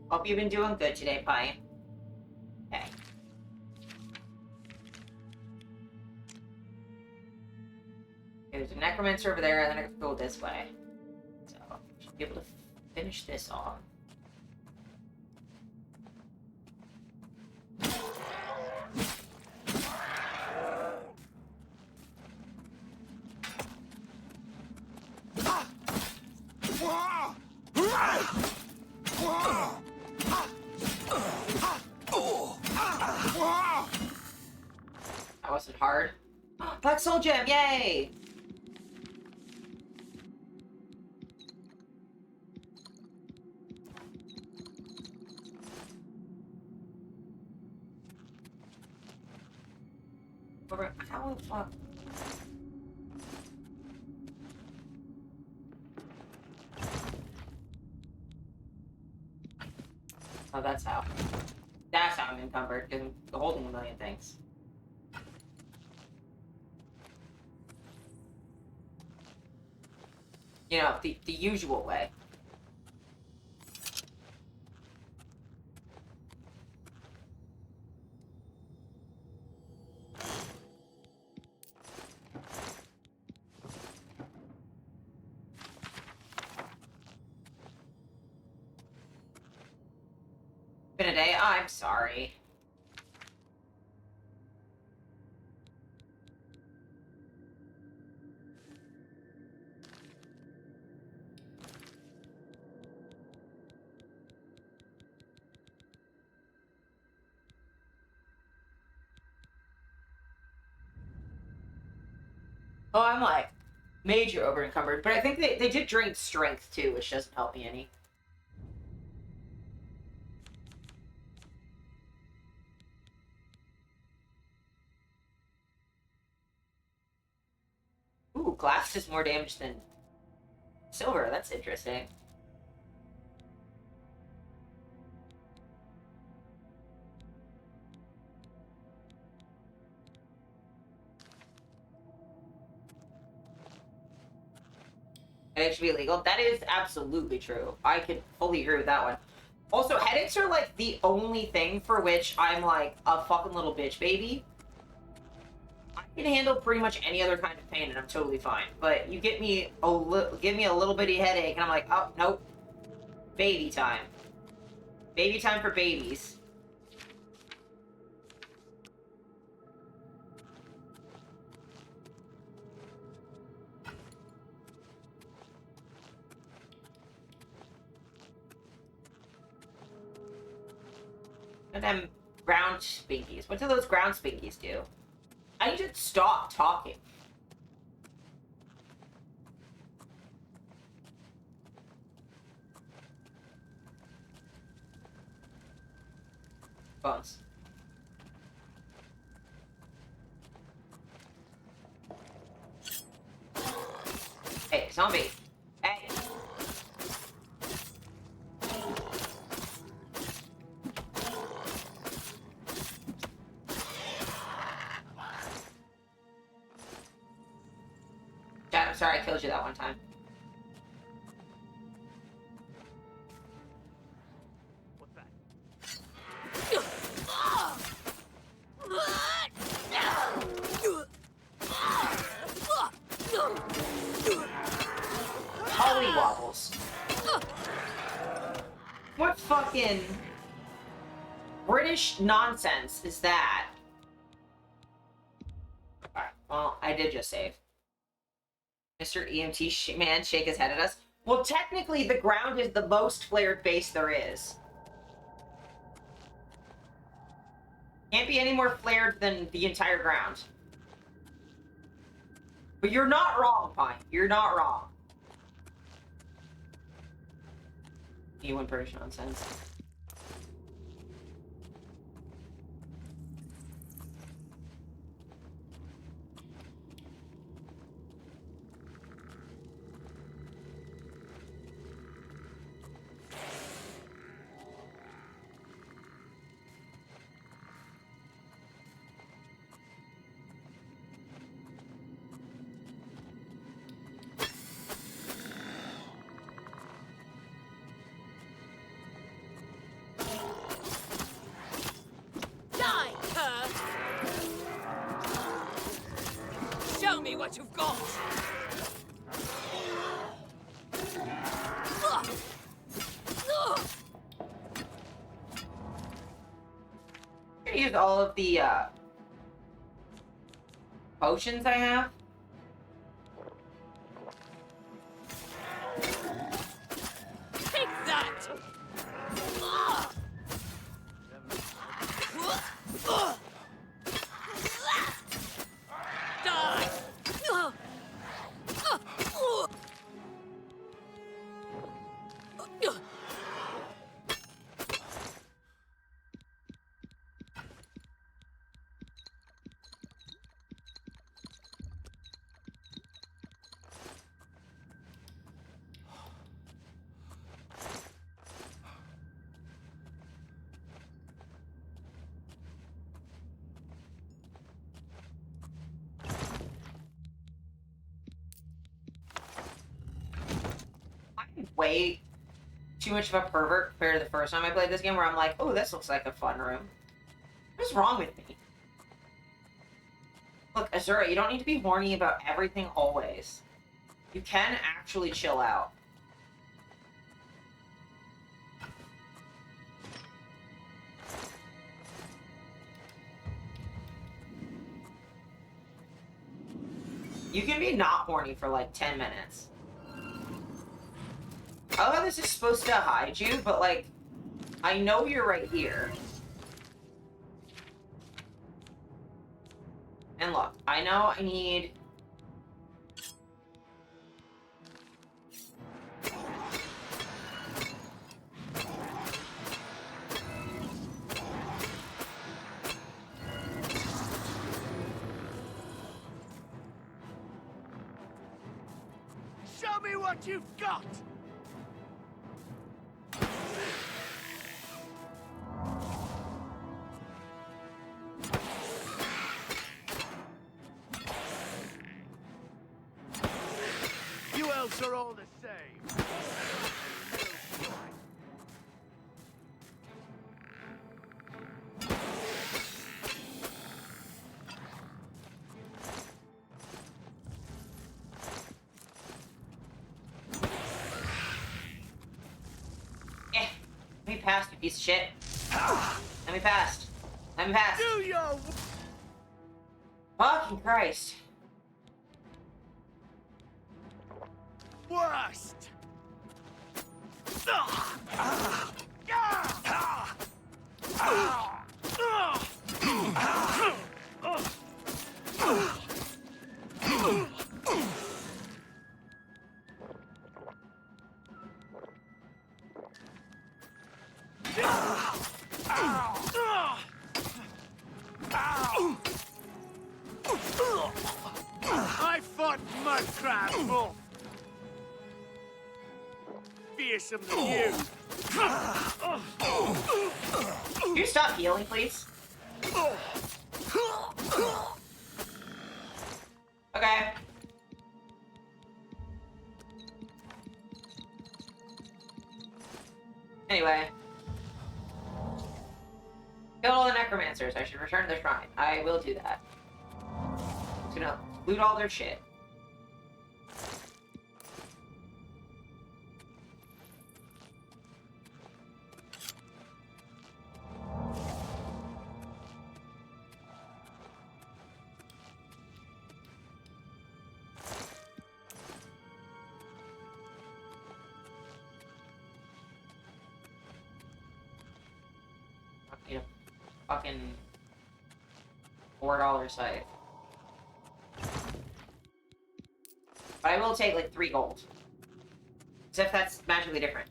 Hope you've been doing good today, Pint. Okay. There's a necromancer over there, and then I can go this way. So, I should be able to finish this off. That wasn't hard. Black Soul Gem, yay! How the fuck? Oh, that's how. That's how I'm encumbered, because I'm holding a million things. You know, the usual way. Been a day? I'm sorry. Oh, I'm like major over encumbered, but I think they did drain strength too, which doesn't help me any. Ooh, glass does more damage than silver. That's interesting. It should be illegal. That is absolutely true. I can fully agree with that one. Also, headaches are like the only thing for which I'm like a fucking little bitch baby. I can handle pretty much any other kind of pain and I'm totally fine. But you give me a little bitty headache and I'm like, oh nope, baby time. Baby time for babies. And then ground spinkies. What do those ground spinkies do? I need to stop talking. Bones. Hey, zombie. Hey. Dad, I'm sorry I killed you that one time. What's that? Holly wobbles. What fucking British nonsense is that? Alright, well, I did just save. Mr. EMT man shake his head at us. Well, technically, the ground is the most flared base there is. Can't be any more flared than the entire ground. But you're not wrong, Pine. You're not wrong. You went British nonsense. Show me what you've got! I'm gonna use all of the potions I have. Take that! Die! Way too much of a pervert compared to the first time I played this game, where I'm like, oh, this looks like a fun room. What's wrong with me? Look, Azura, you don't need to be horny about everything always. You can actually chill out. You can be not horny for like 10 minutes. Oh, this is supposed to hide you, but like, I know you're right here. And look, I know I need... Show me what you've got! You elves are all the same. past, you piece of shit. Let me past. Let me past. Do your Fucking Christ. worst. I fought mud crabs more fearsome than you. Can you stop healing, please? Okay. Anyway. Kill all the necromancers. I should return to the shrine. I will do that. I'm just gonna loot all their shit. Fucking $4 site. But I will take like 3 gold. As if that's magically different.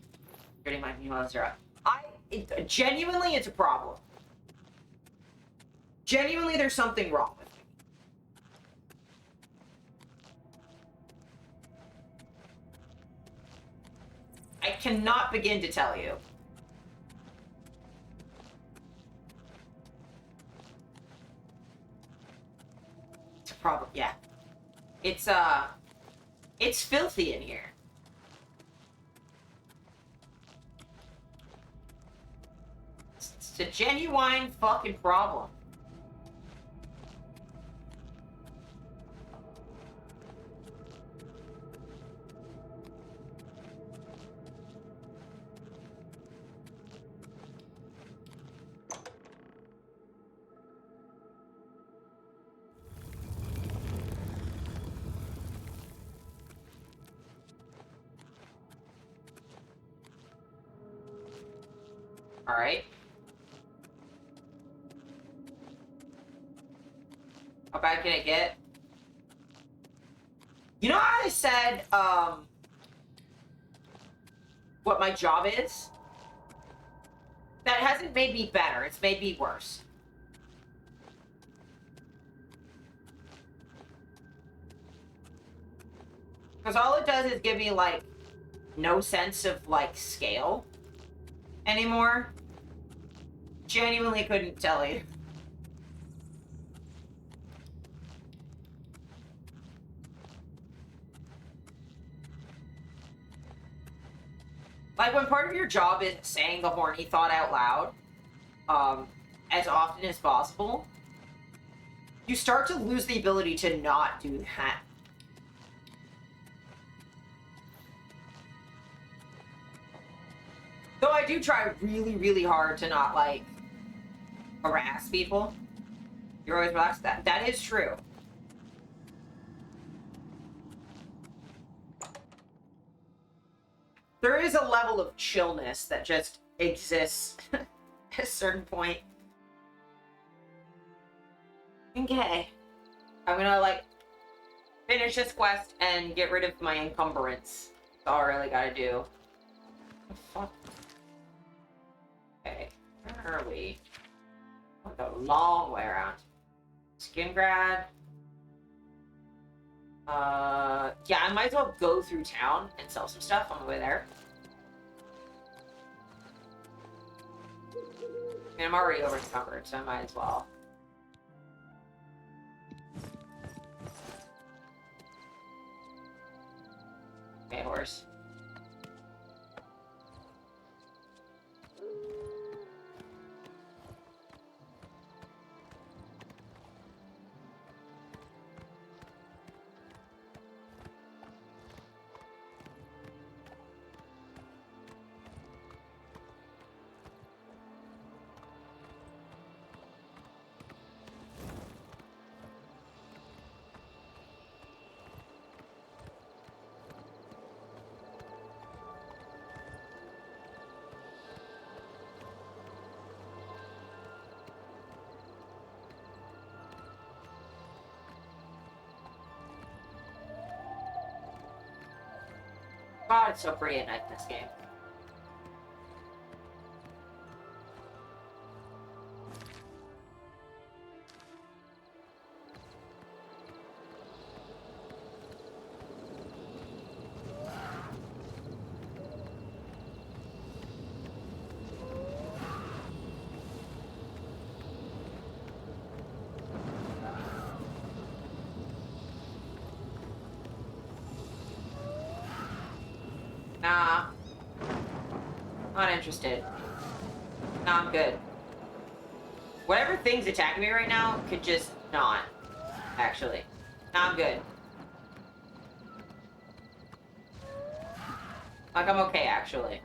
Getting my emails are up. Genuinely, it's a problem. Genuinely, there's something wrong with me. I cannot begin to tell you. Problem, yeah. It's filthy in here. It's a genuine fucking problem. Alright. How bad can it get? You know how I said, what my job is? That hasn't made me better, it's made me worse. Because all it does is give me, like, no sense of, like, scale anymore. Genuinely couldn't tell you. Like, when part of your job is saying the horny thought out loud, as often as possible, you start to lose the ability to not do that. Though I do try really, really hard to not, like, harass people. You're always relaxed. That is true. There is a level of chillness that just exists at a certain point. Okay. I'm gonna, like, finish this quest and get rid of my encumbrance. That's all I really gotta do. What the fuck? Okay. Where are we? The long way around. Skin grad. Yeah, I might as well go through town and sell some stuff on the way there. I mean, I'm already over encumbered, so I might as well. Okay, horse. God, it's so pretty at night in this game. Nah. Not interested. Nah, I'm good. Whatever thing's attacking me right now could just not, actually. Nah, I'm good. Like, I'm okay, actually.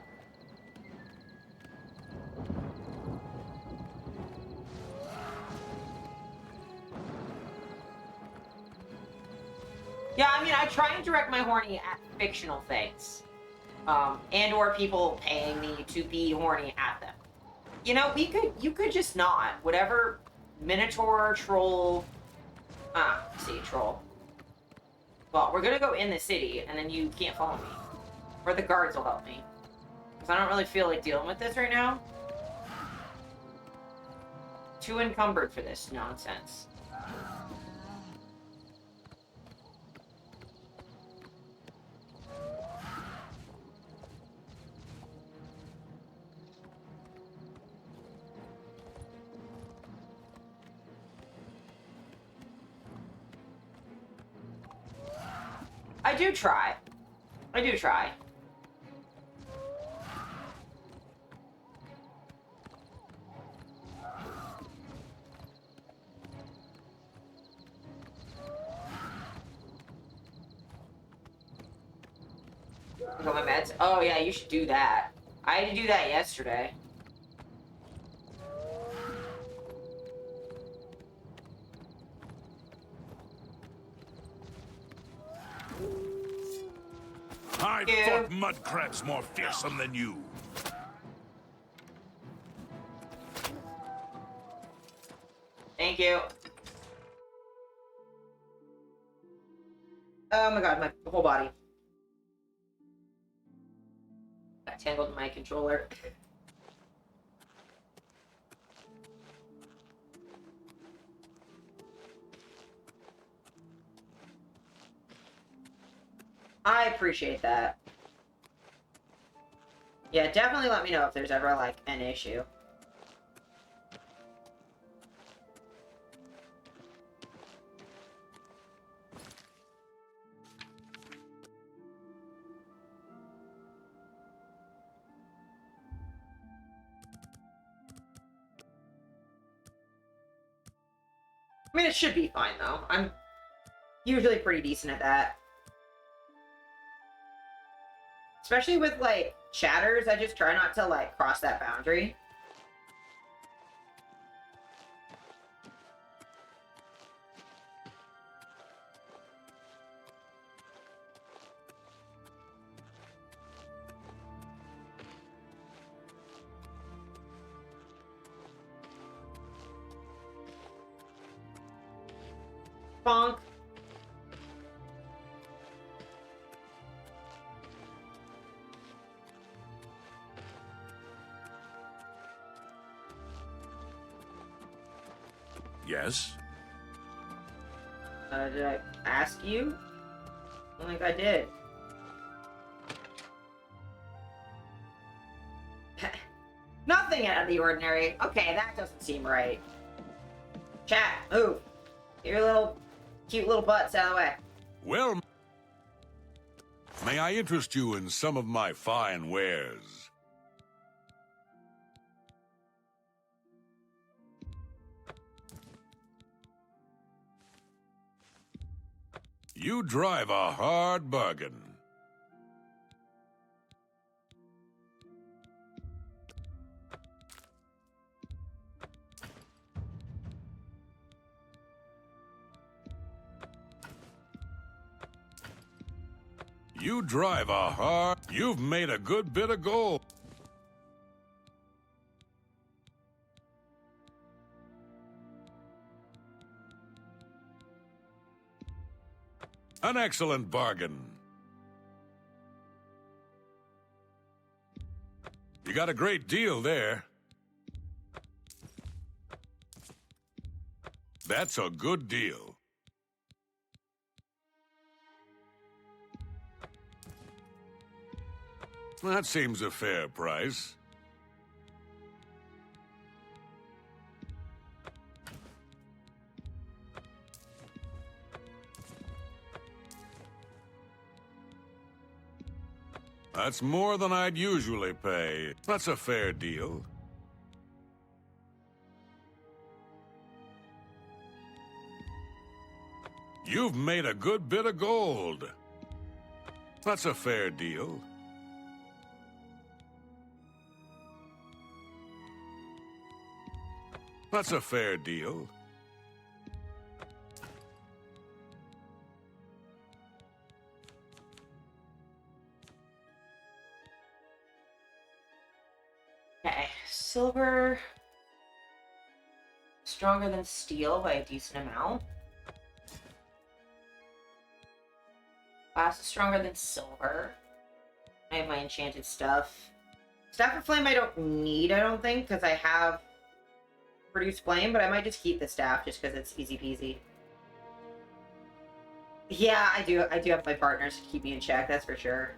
Yeah, I mean, I try and direct my horny at fictional things. And or people paying me to be horny at them. You know, you could just not. Whatever Minotaur, troll, see, troll. Well, we're gonna go in the city, and then you can't follow me. Or the guards will help me. Because I don't really feel like dealing with this right now. Too encumbered for this nonsense. I do try. I do try. I got my meds. Oh yeah, you should do that. I had to do that yesterday. I thought mud crabs more fearsome than you. Thank you. Oh my god, my whole body. Got tangled in my controller. I appreciate that. Yeah, definitely let me know if there's ever, like, an issue. I mean, it should be fine, though. I'm usually pretty decent at that. Especially with, like, chatters, I just try not to, like, cross that boundary. Bonk. Yes? Did I ask you? I don't think I did. Nothing out of the ordinary. Okay, that doesn't seem right. Chat, move. Get your little, cute little butts out of the way. Well, may I interest you in some of my fine wares? You drive a hard bargain. You drive a hard... You've made a good bit of gold. An excellent bargain. You got a great deal there. That's a good deal. That seems a fair price. That's more than I'd usually pay. That's a fair deal. You've made a good bit of gold. That's a fair deal. That's a fair deal. Okay, silver. Stronger than steel by a decent amount. Glass is stronger than silver. I have my enchanted stuff. Staff of Flame I don't need, I don't think, because I have Produce Flame, but I might just keep the staff just because it's easy peasy. Yeah, I do have my partners to keep me in check, that's for sure.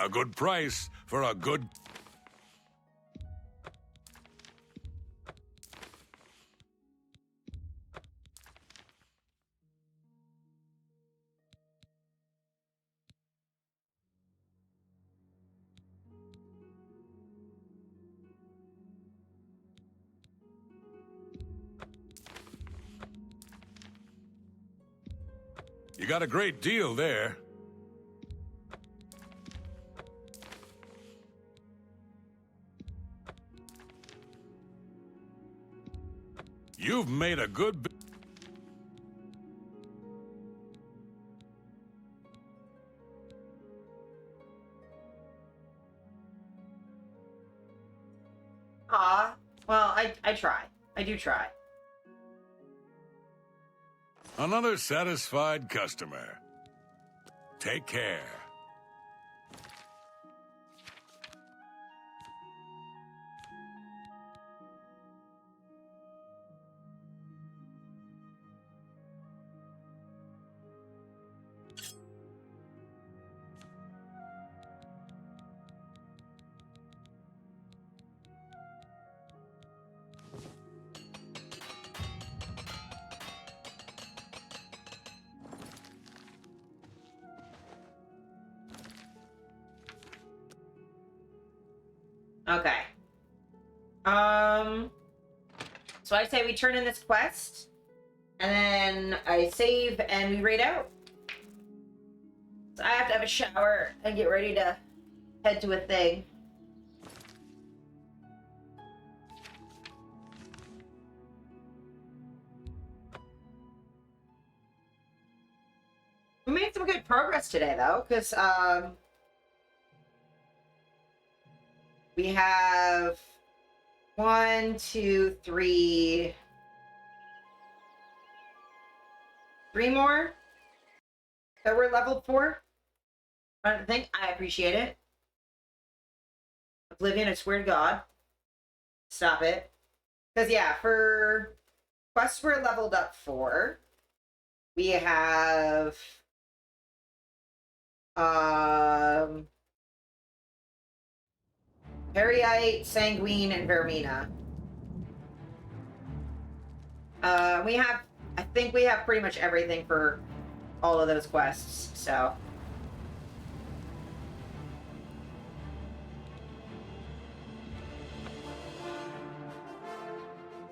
A good price for a good... You got a great deal there. You've made a good bit. Well, I try. I do try. Another satisfied customer. Take care. Okay. So I say we turn in this quest, and then I save and we raid out. So I have to have a shower and get ready to head to a thing. We made some good progress today, though, because, we have 1, 2, 3... 3 more that we're leveled for. I don't think. I appreciate it. Oblivion, I swear to God. Stop it. Because, yeah, for quests we're leveled up for, we have... Harryite, Sanguine, and Vermina. We have... I think we have pretty much everything for all of those quests, so...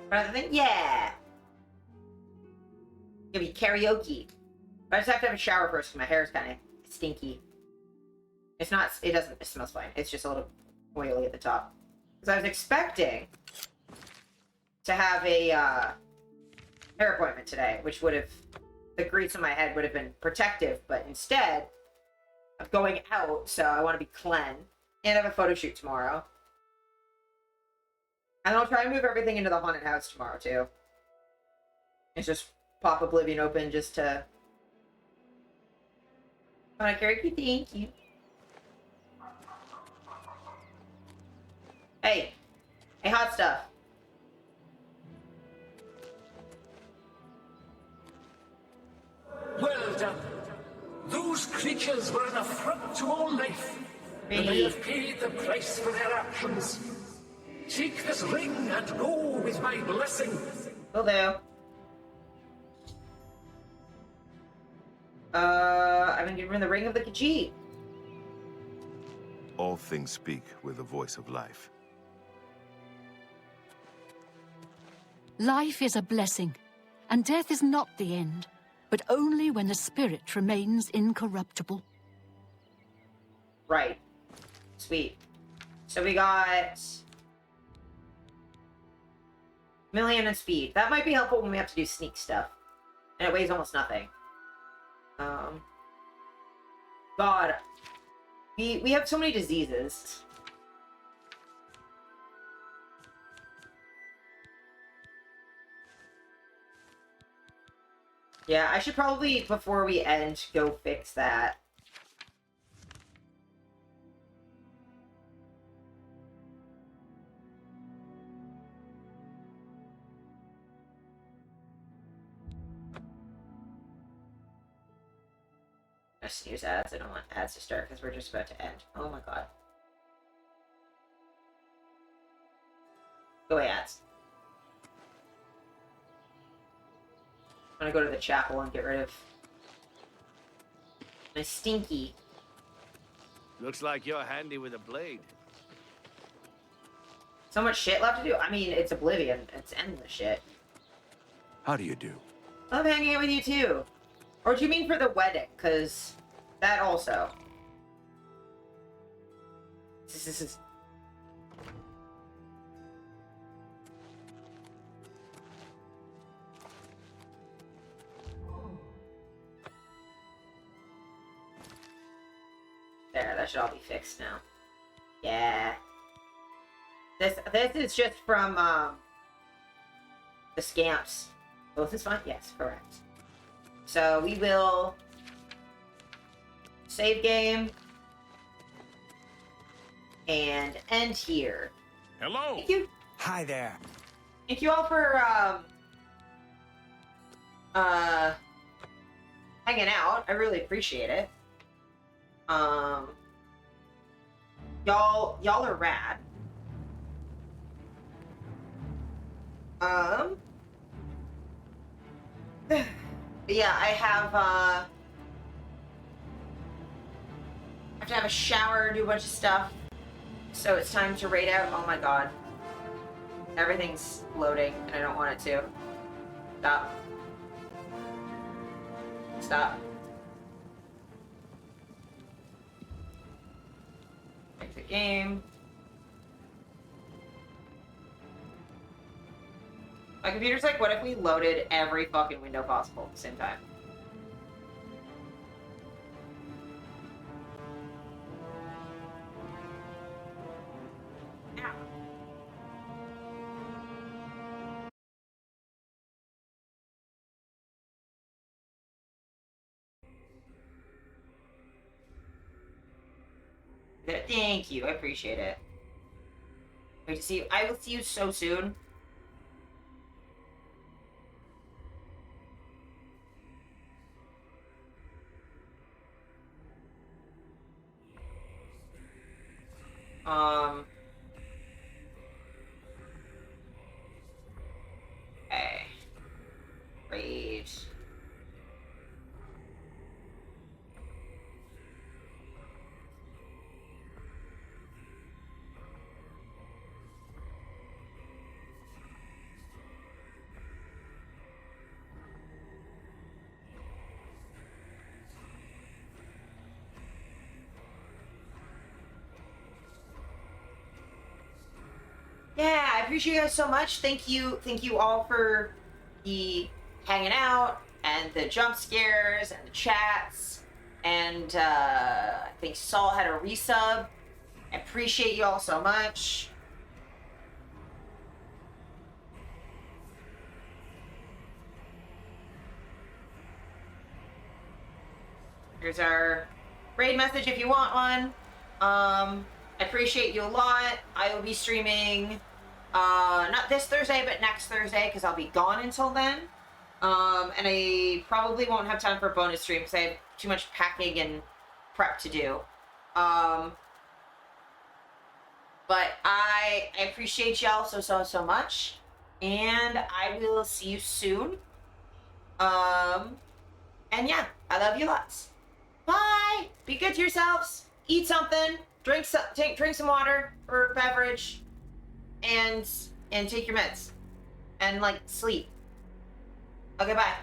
But I think, yeah! It's gonna be karaoke. But I just have to have a shower first because my hair is kind of stinky. It's not... It doesn't... It smells fine. It's just a little oily at the top. Because I was expecting to have a hair appointment today, which would have, the grease on my head would have been protective, but instead, I'm going out, so I want to be clean. And I have a photo shoot tomorrow. And I'll try and move everything into the haunted house tomorrow, too. It's just pop Oblivion open just to... Alright, Karaoke, thank you. Hey. Hey, hot stuff. Well done. Those creatures were an affront to all life. And they have paid the price for their actions. Take this ring and go with my blessing. Will do. I'm gonna give him the ring of the Khajiit. All things speak with the voice of life. Life is a blessing, and death is not the end, but only when the spirit remains incorruptible. Right. Sweet. So we got... million and speed. That might be helpful when we have to do sneak stuff. And it weighs almost nothing. God. We have so many diseases. Yeah, I should probably, before we end, go fix that. I snooze ads. I don't want ads to start because we're just about to end. Oh my god. Go away, ads. I'm gonna go to the chapel and get rid of my stinky. Looks like you're handy with a blade. So much shit left to do. I mean, it's Oblivion. It's endless shit. How do you do? I love hanging out with you too. Or do you mean for the wedding? Because that also. This is... There, that should all be fixed now. Yeah. This is just from the scamps. Both is fine? Yes, correct. So we will save game and end here. Hello. Thank you. Hi there. Thank you all for hanging out. I really appreciate it. Y'all are rad. Yeah, I have to have a shower, do a bunch of stuff. So it's time to raid out. Oh my god. Everything's loading and I don't want it to. Stop. Stop. Exit game. My computer's like, what if we loaded every fucking window possible at the same time? Thank you, I appreciate it. Wait to see you. I will see you so soon. Okay. Raid. Yeah, I appreciate you guys so much. Thank you all for the hanging out and the jump scares and the chats. And I think Saul had a resub. I appreciate you all so much. Here's our raid message if you want one. I appreciate you a lot. I will be streaming not this Thursday, but next Thursday, because I'll be gone until then. And I probably won't have time for a bonus stream because I have too much packing and prep to do. But I appreciate y'all so much. And I will see you soon. And yeah, I love you lots. Bye. Be good to yourselves. Eat something. Drink some water or beverage. And take your meds. And like sleep. Okay, bye.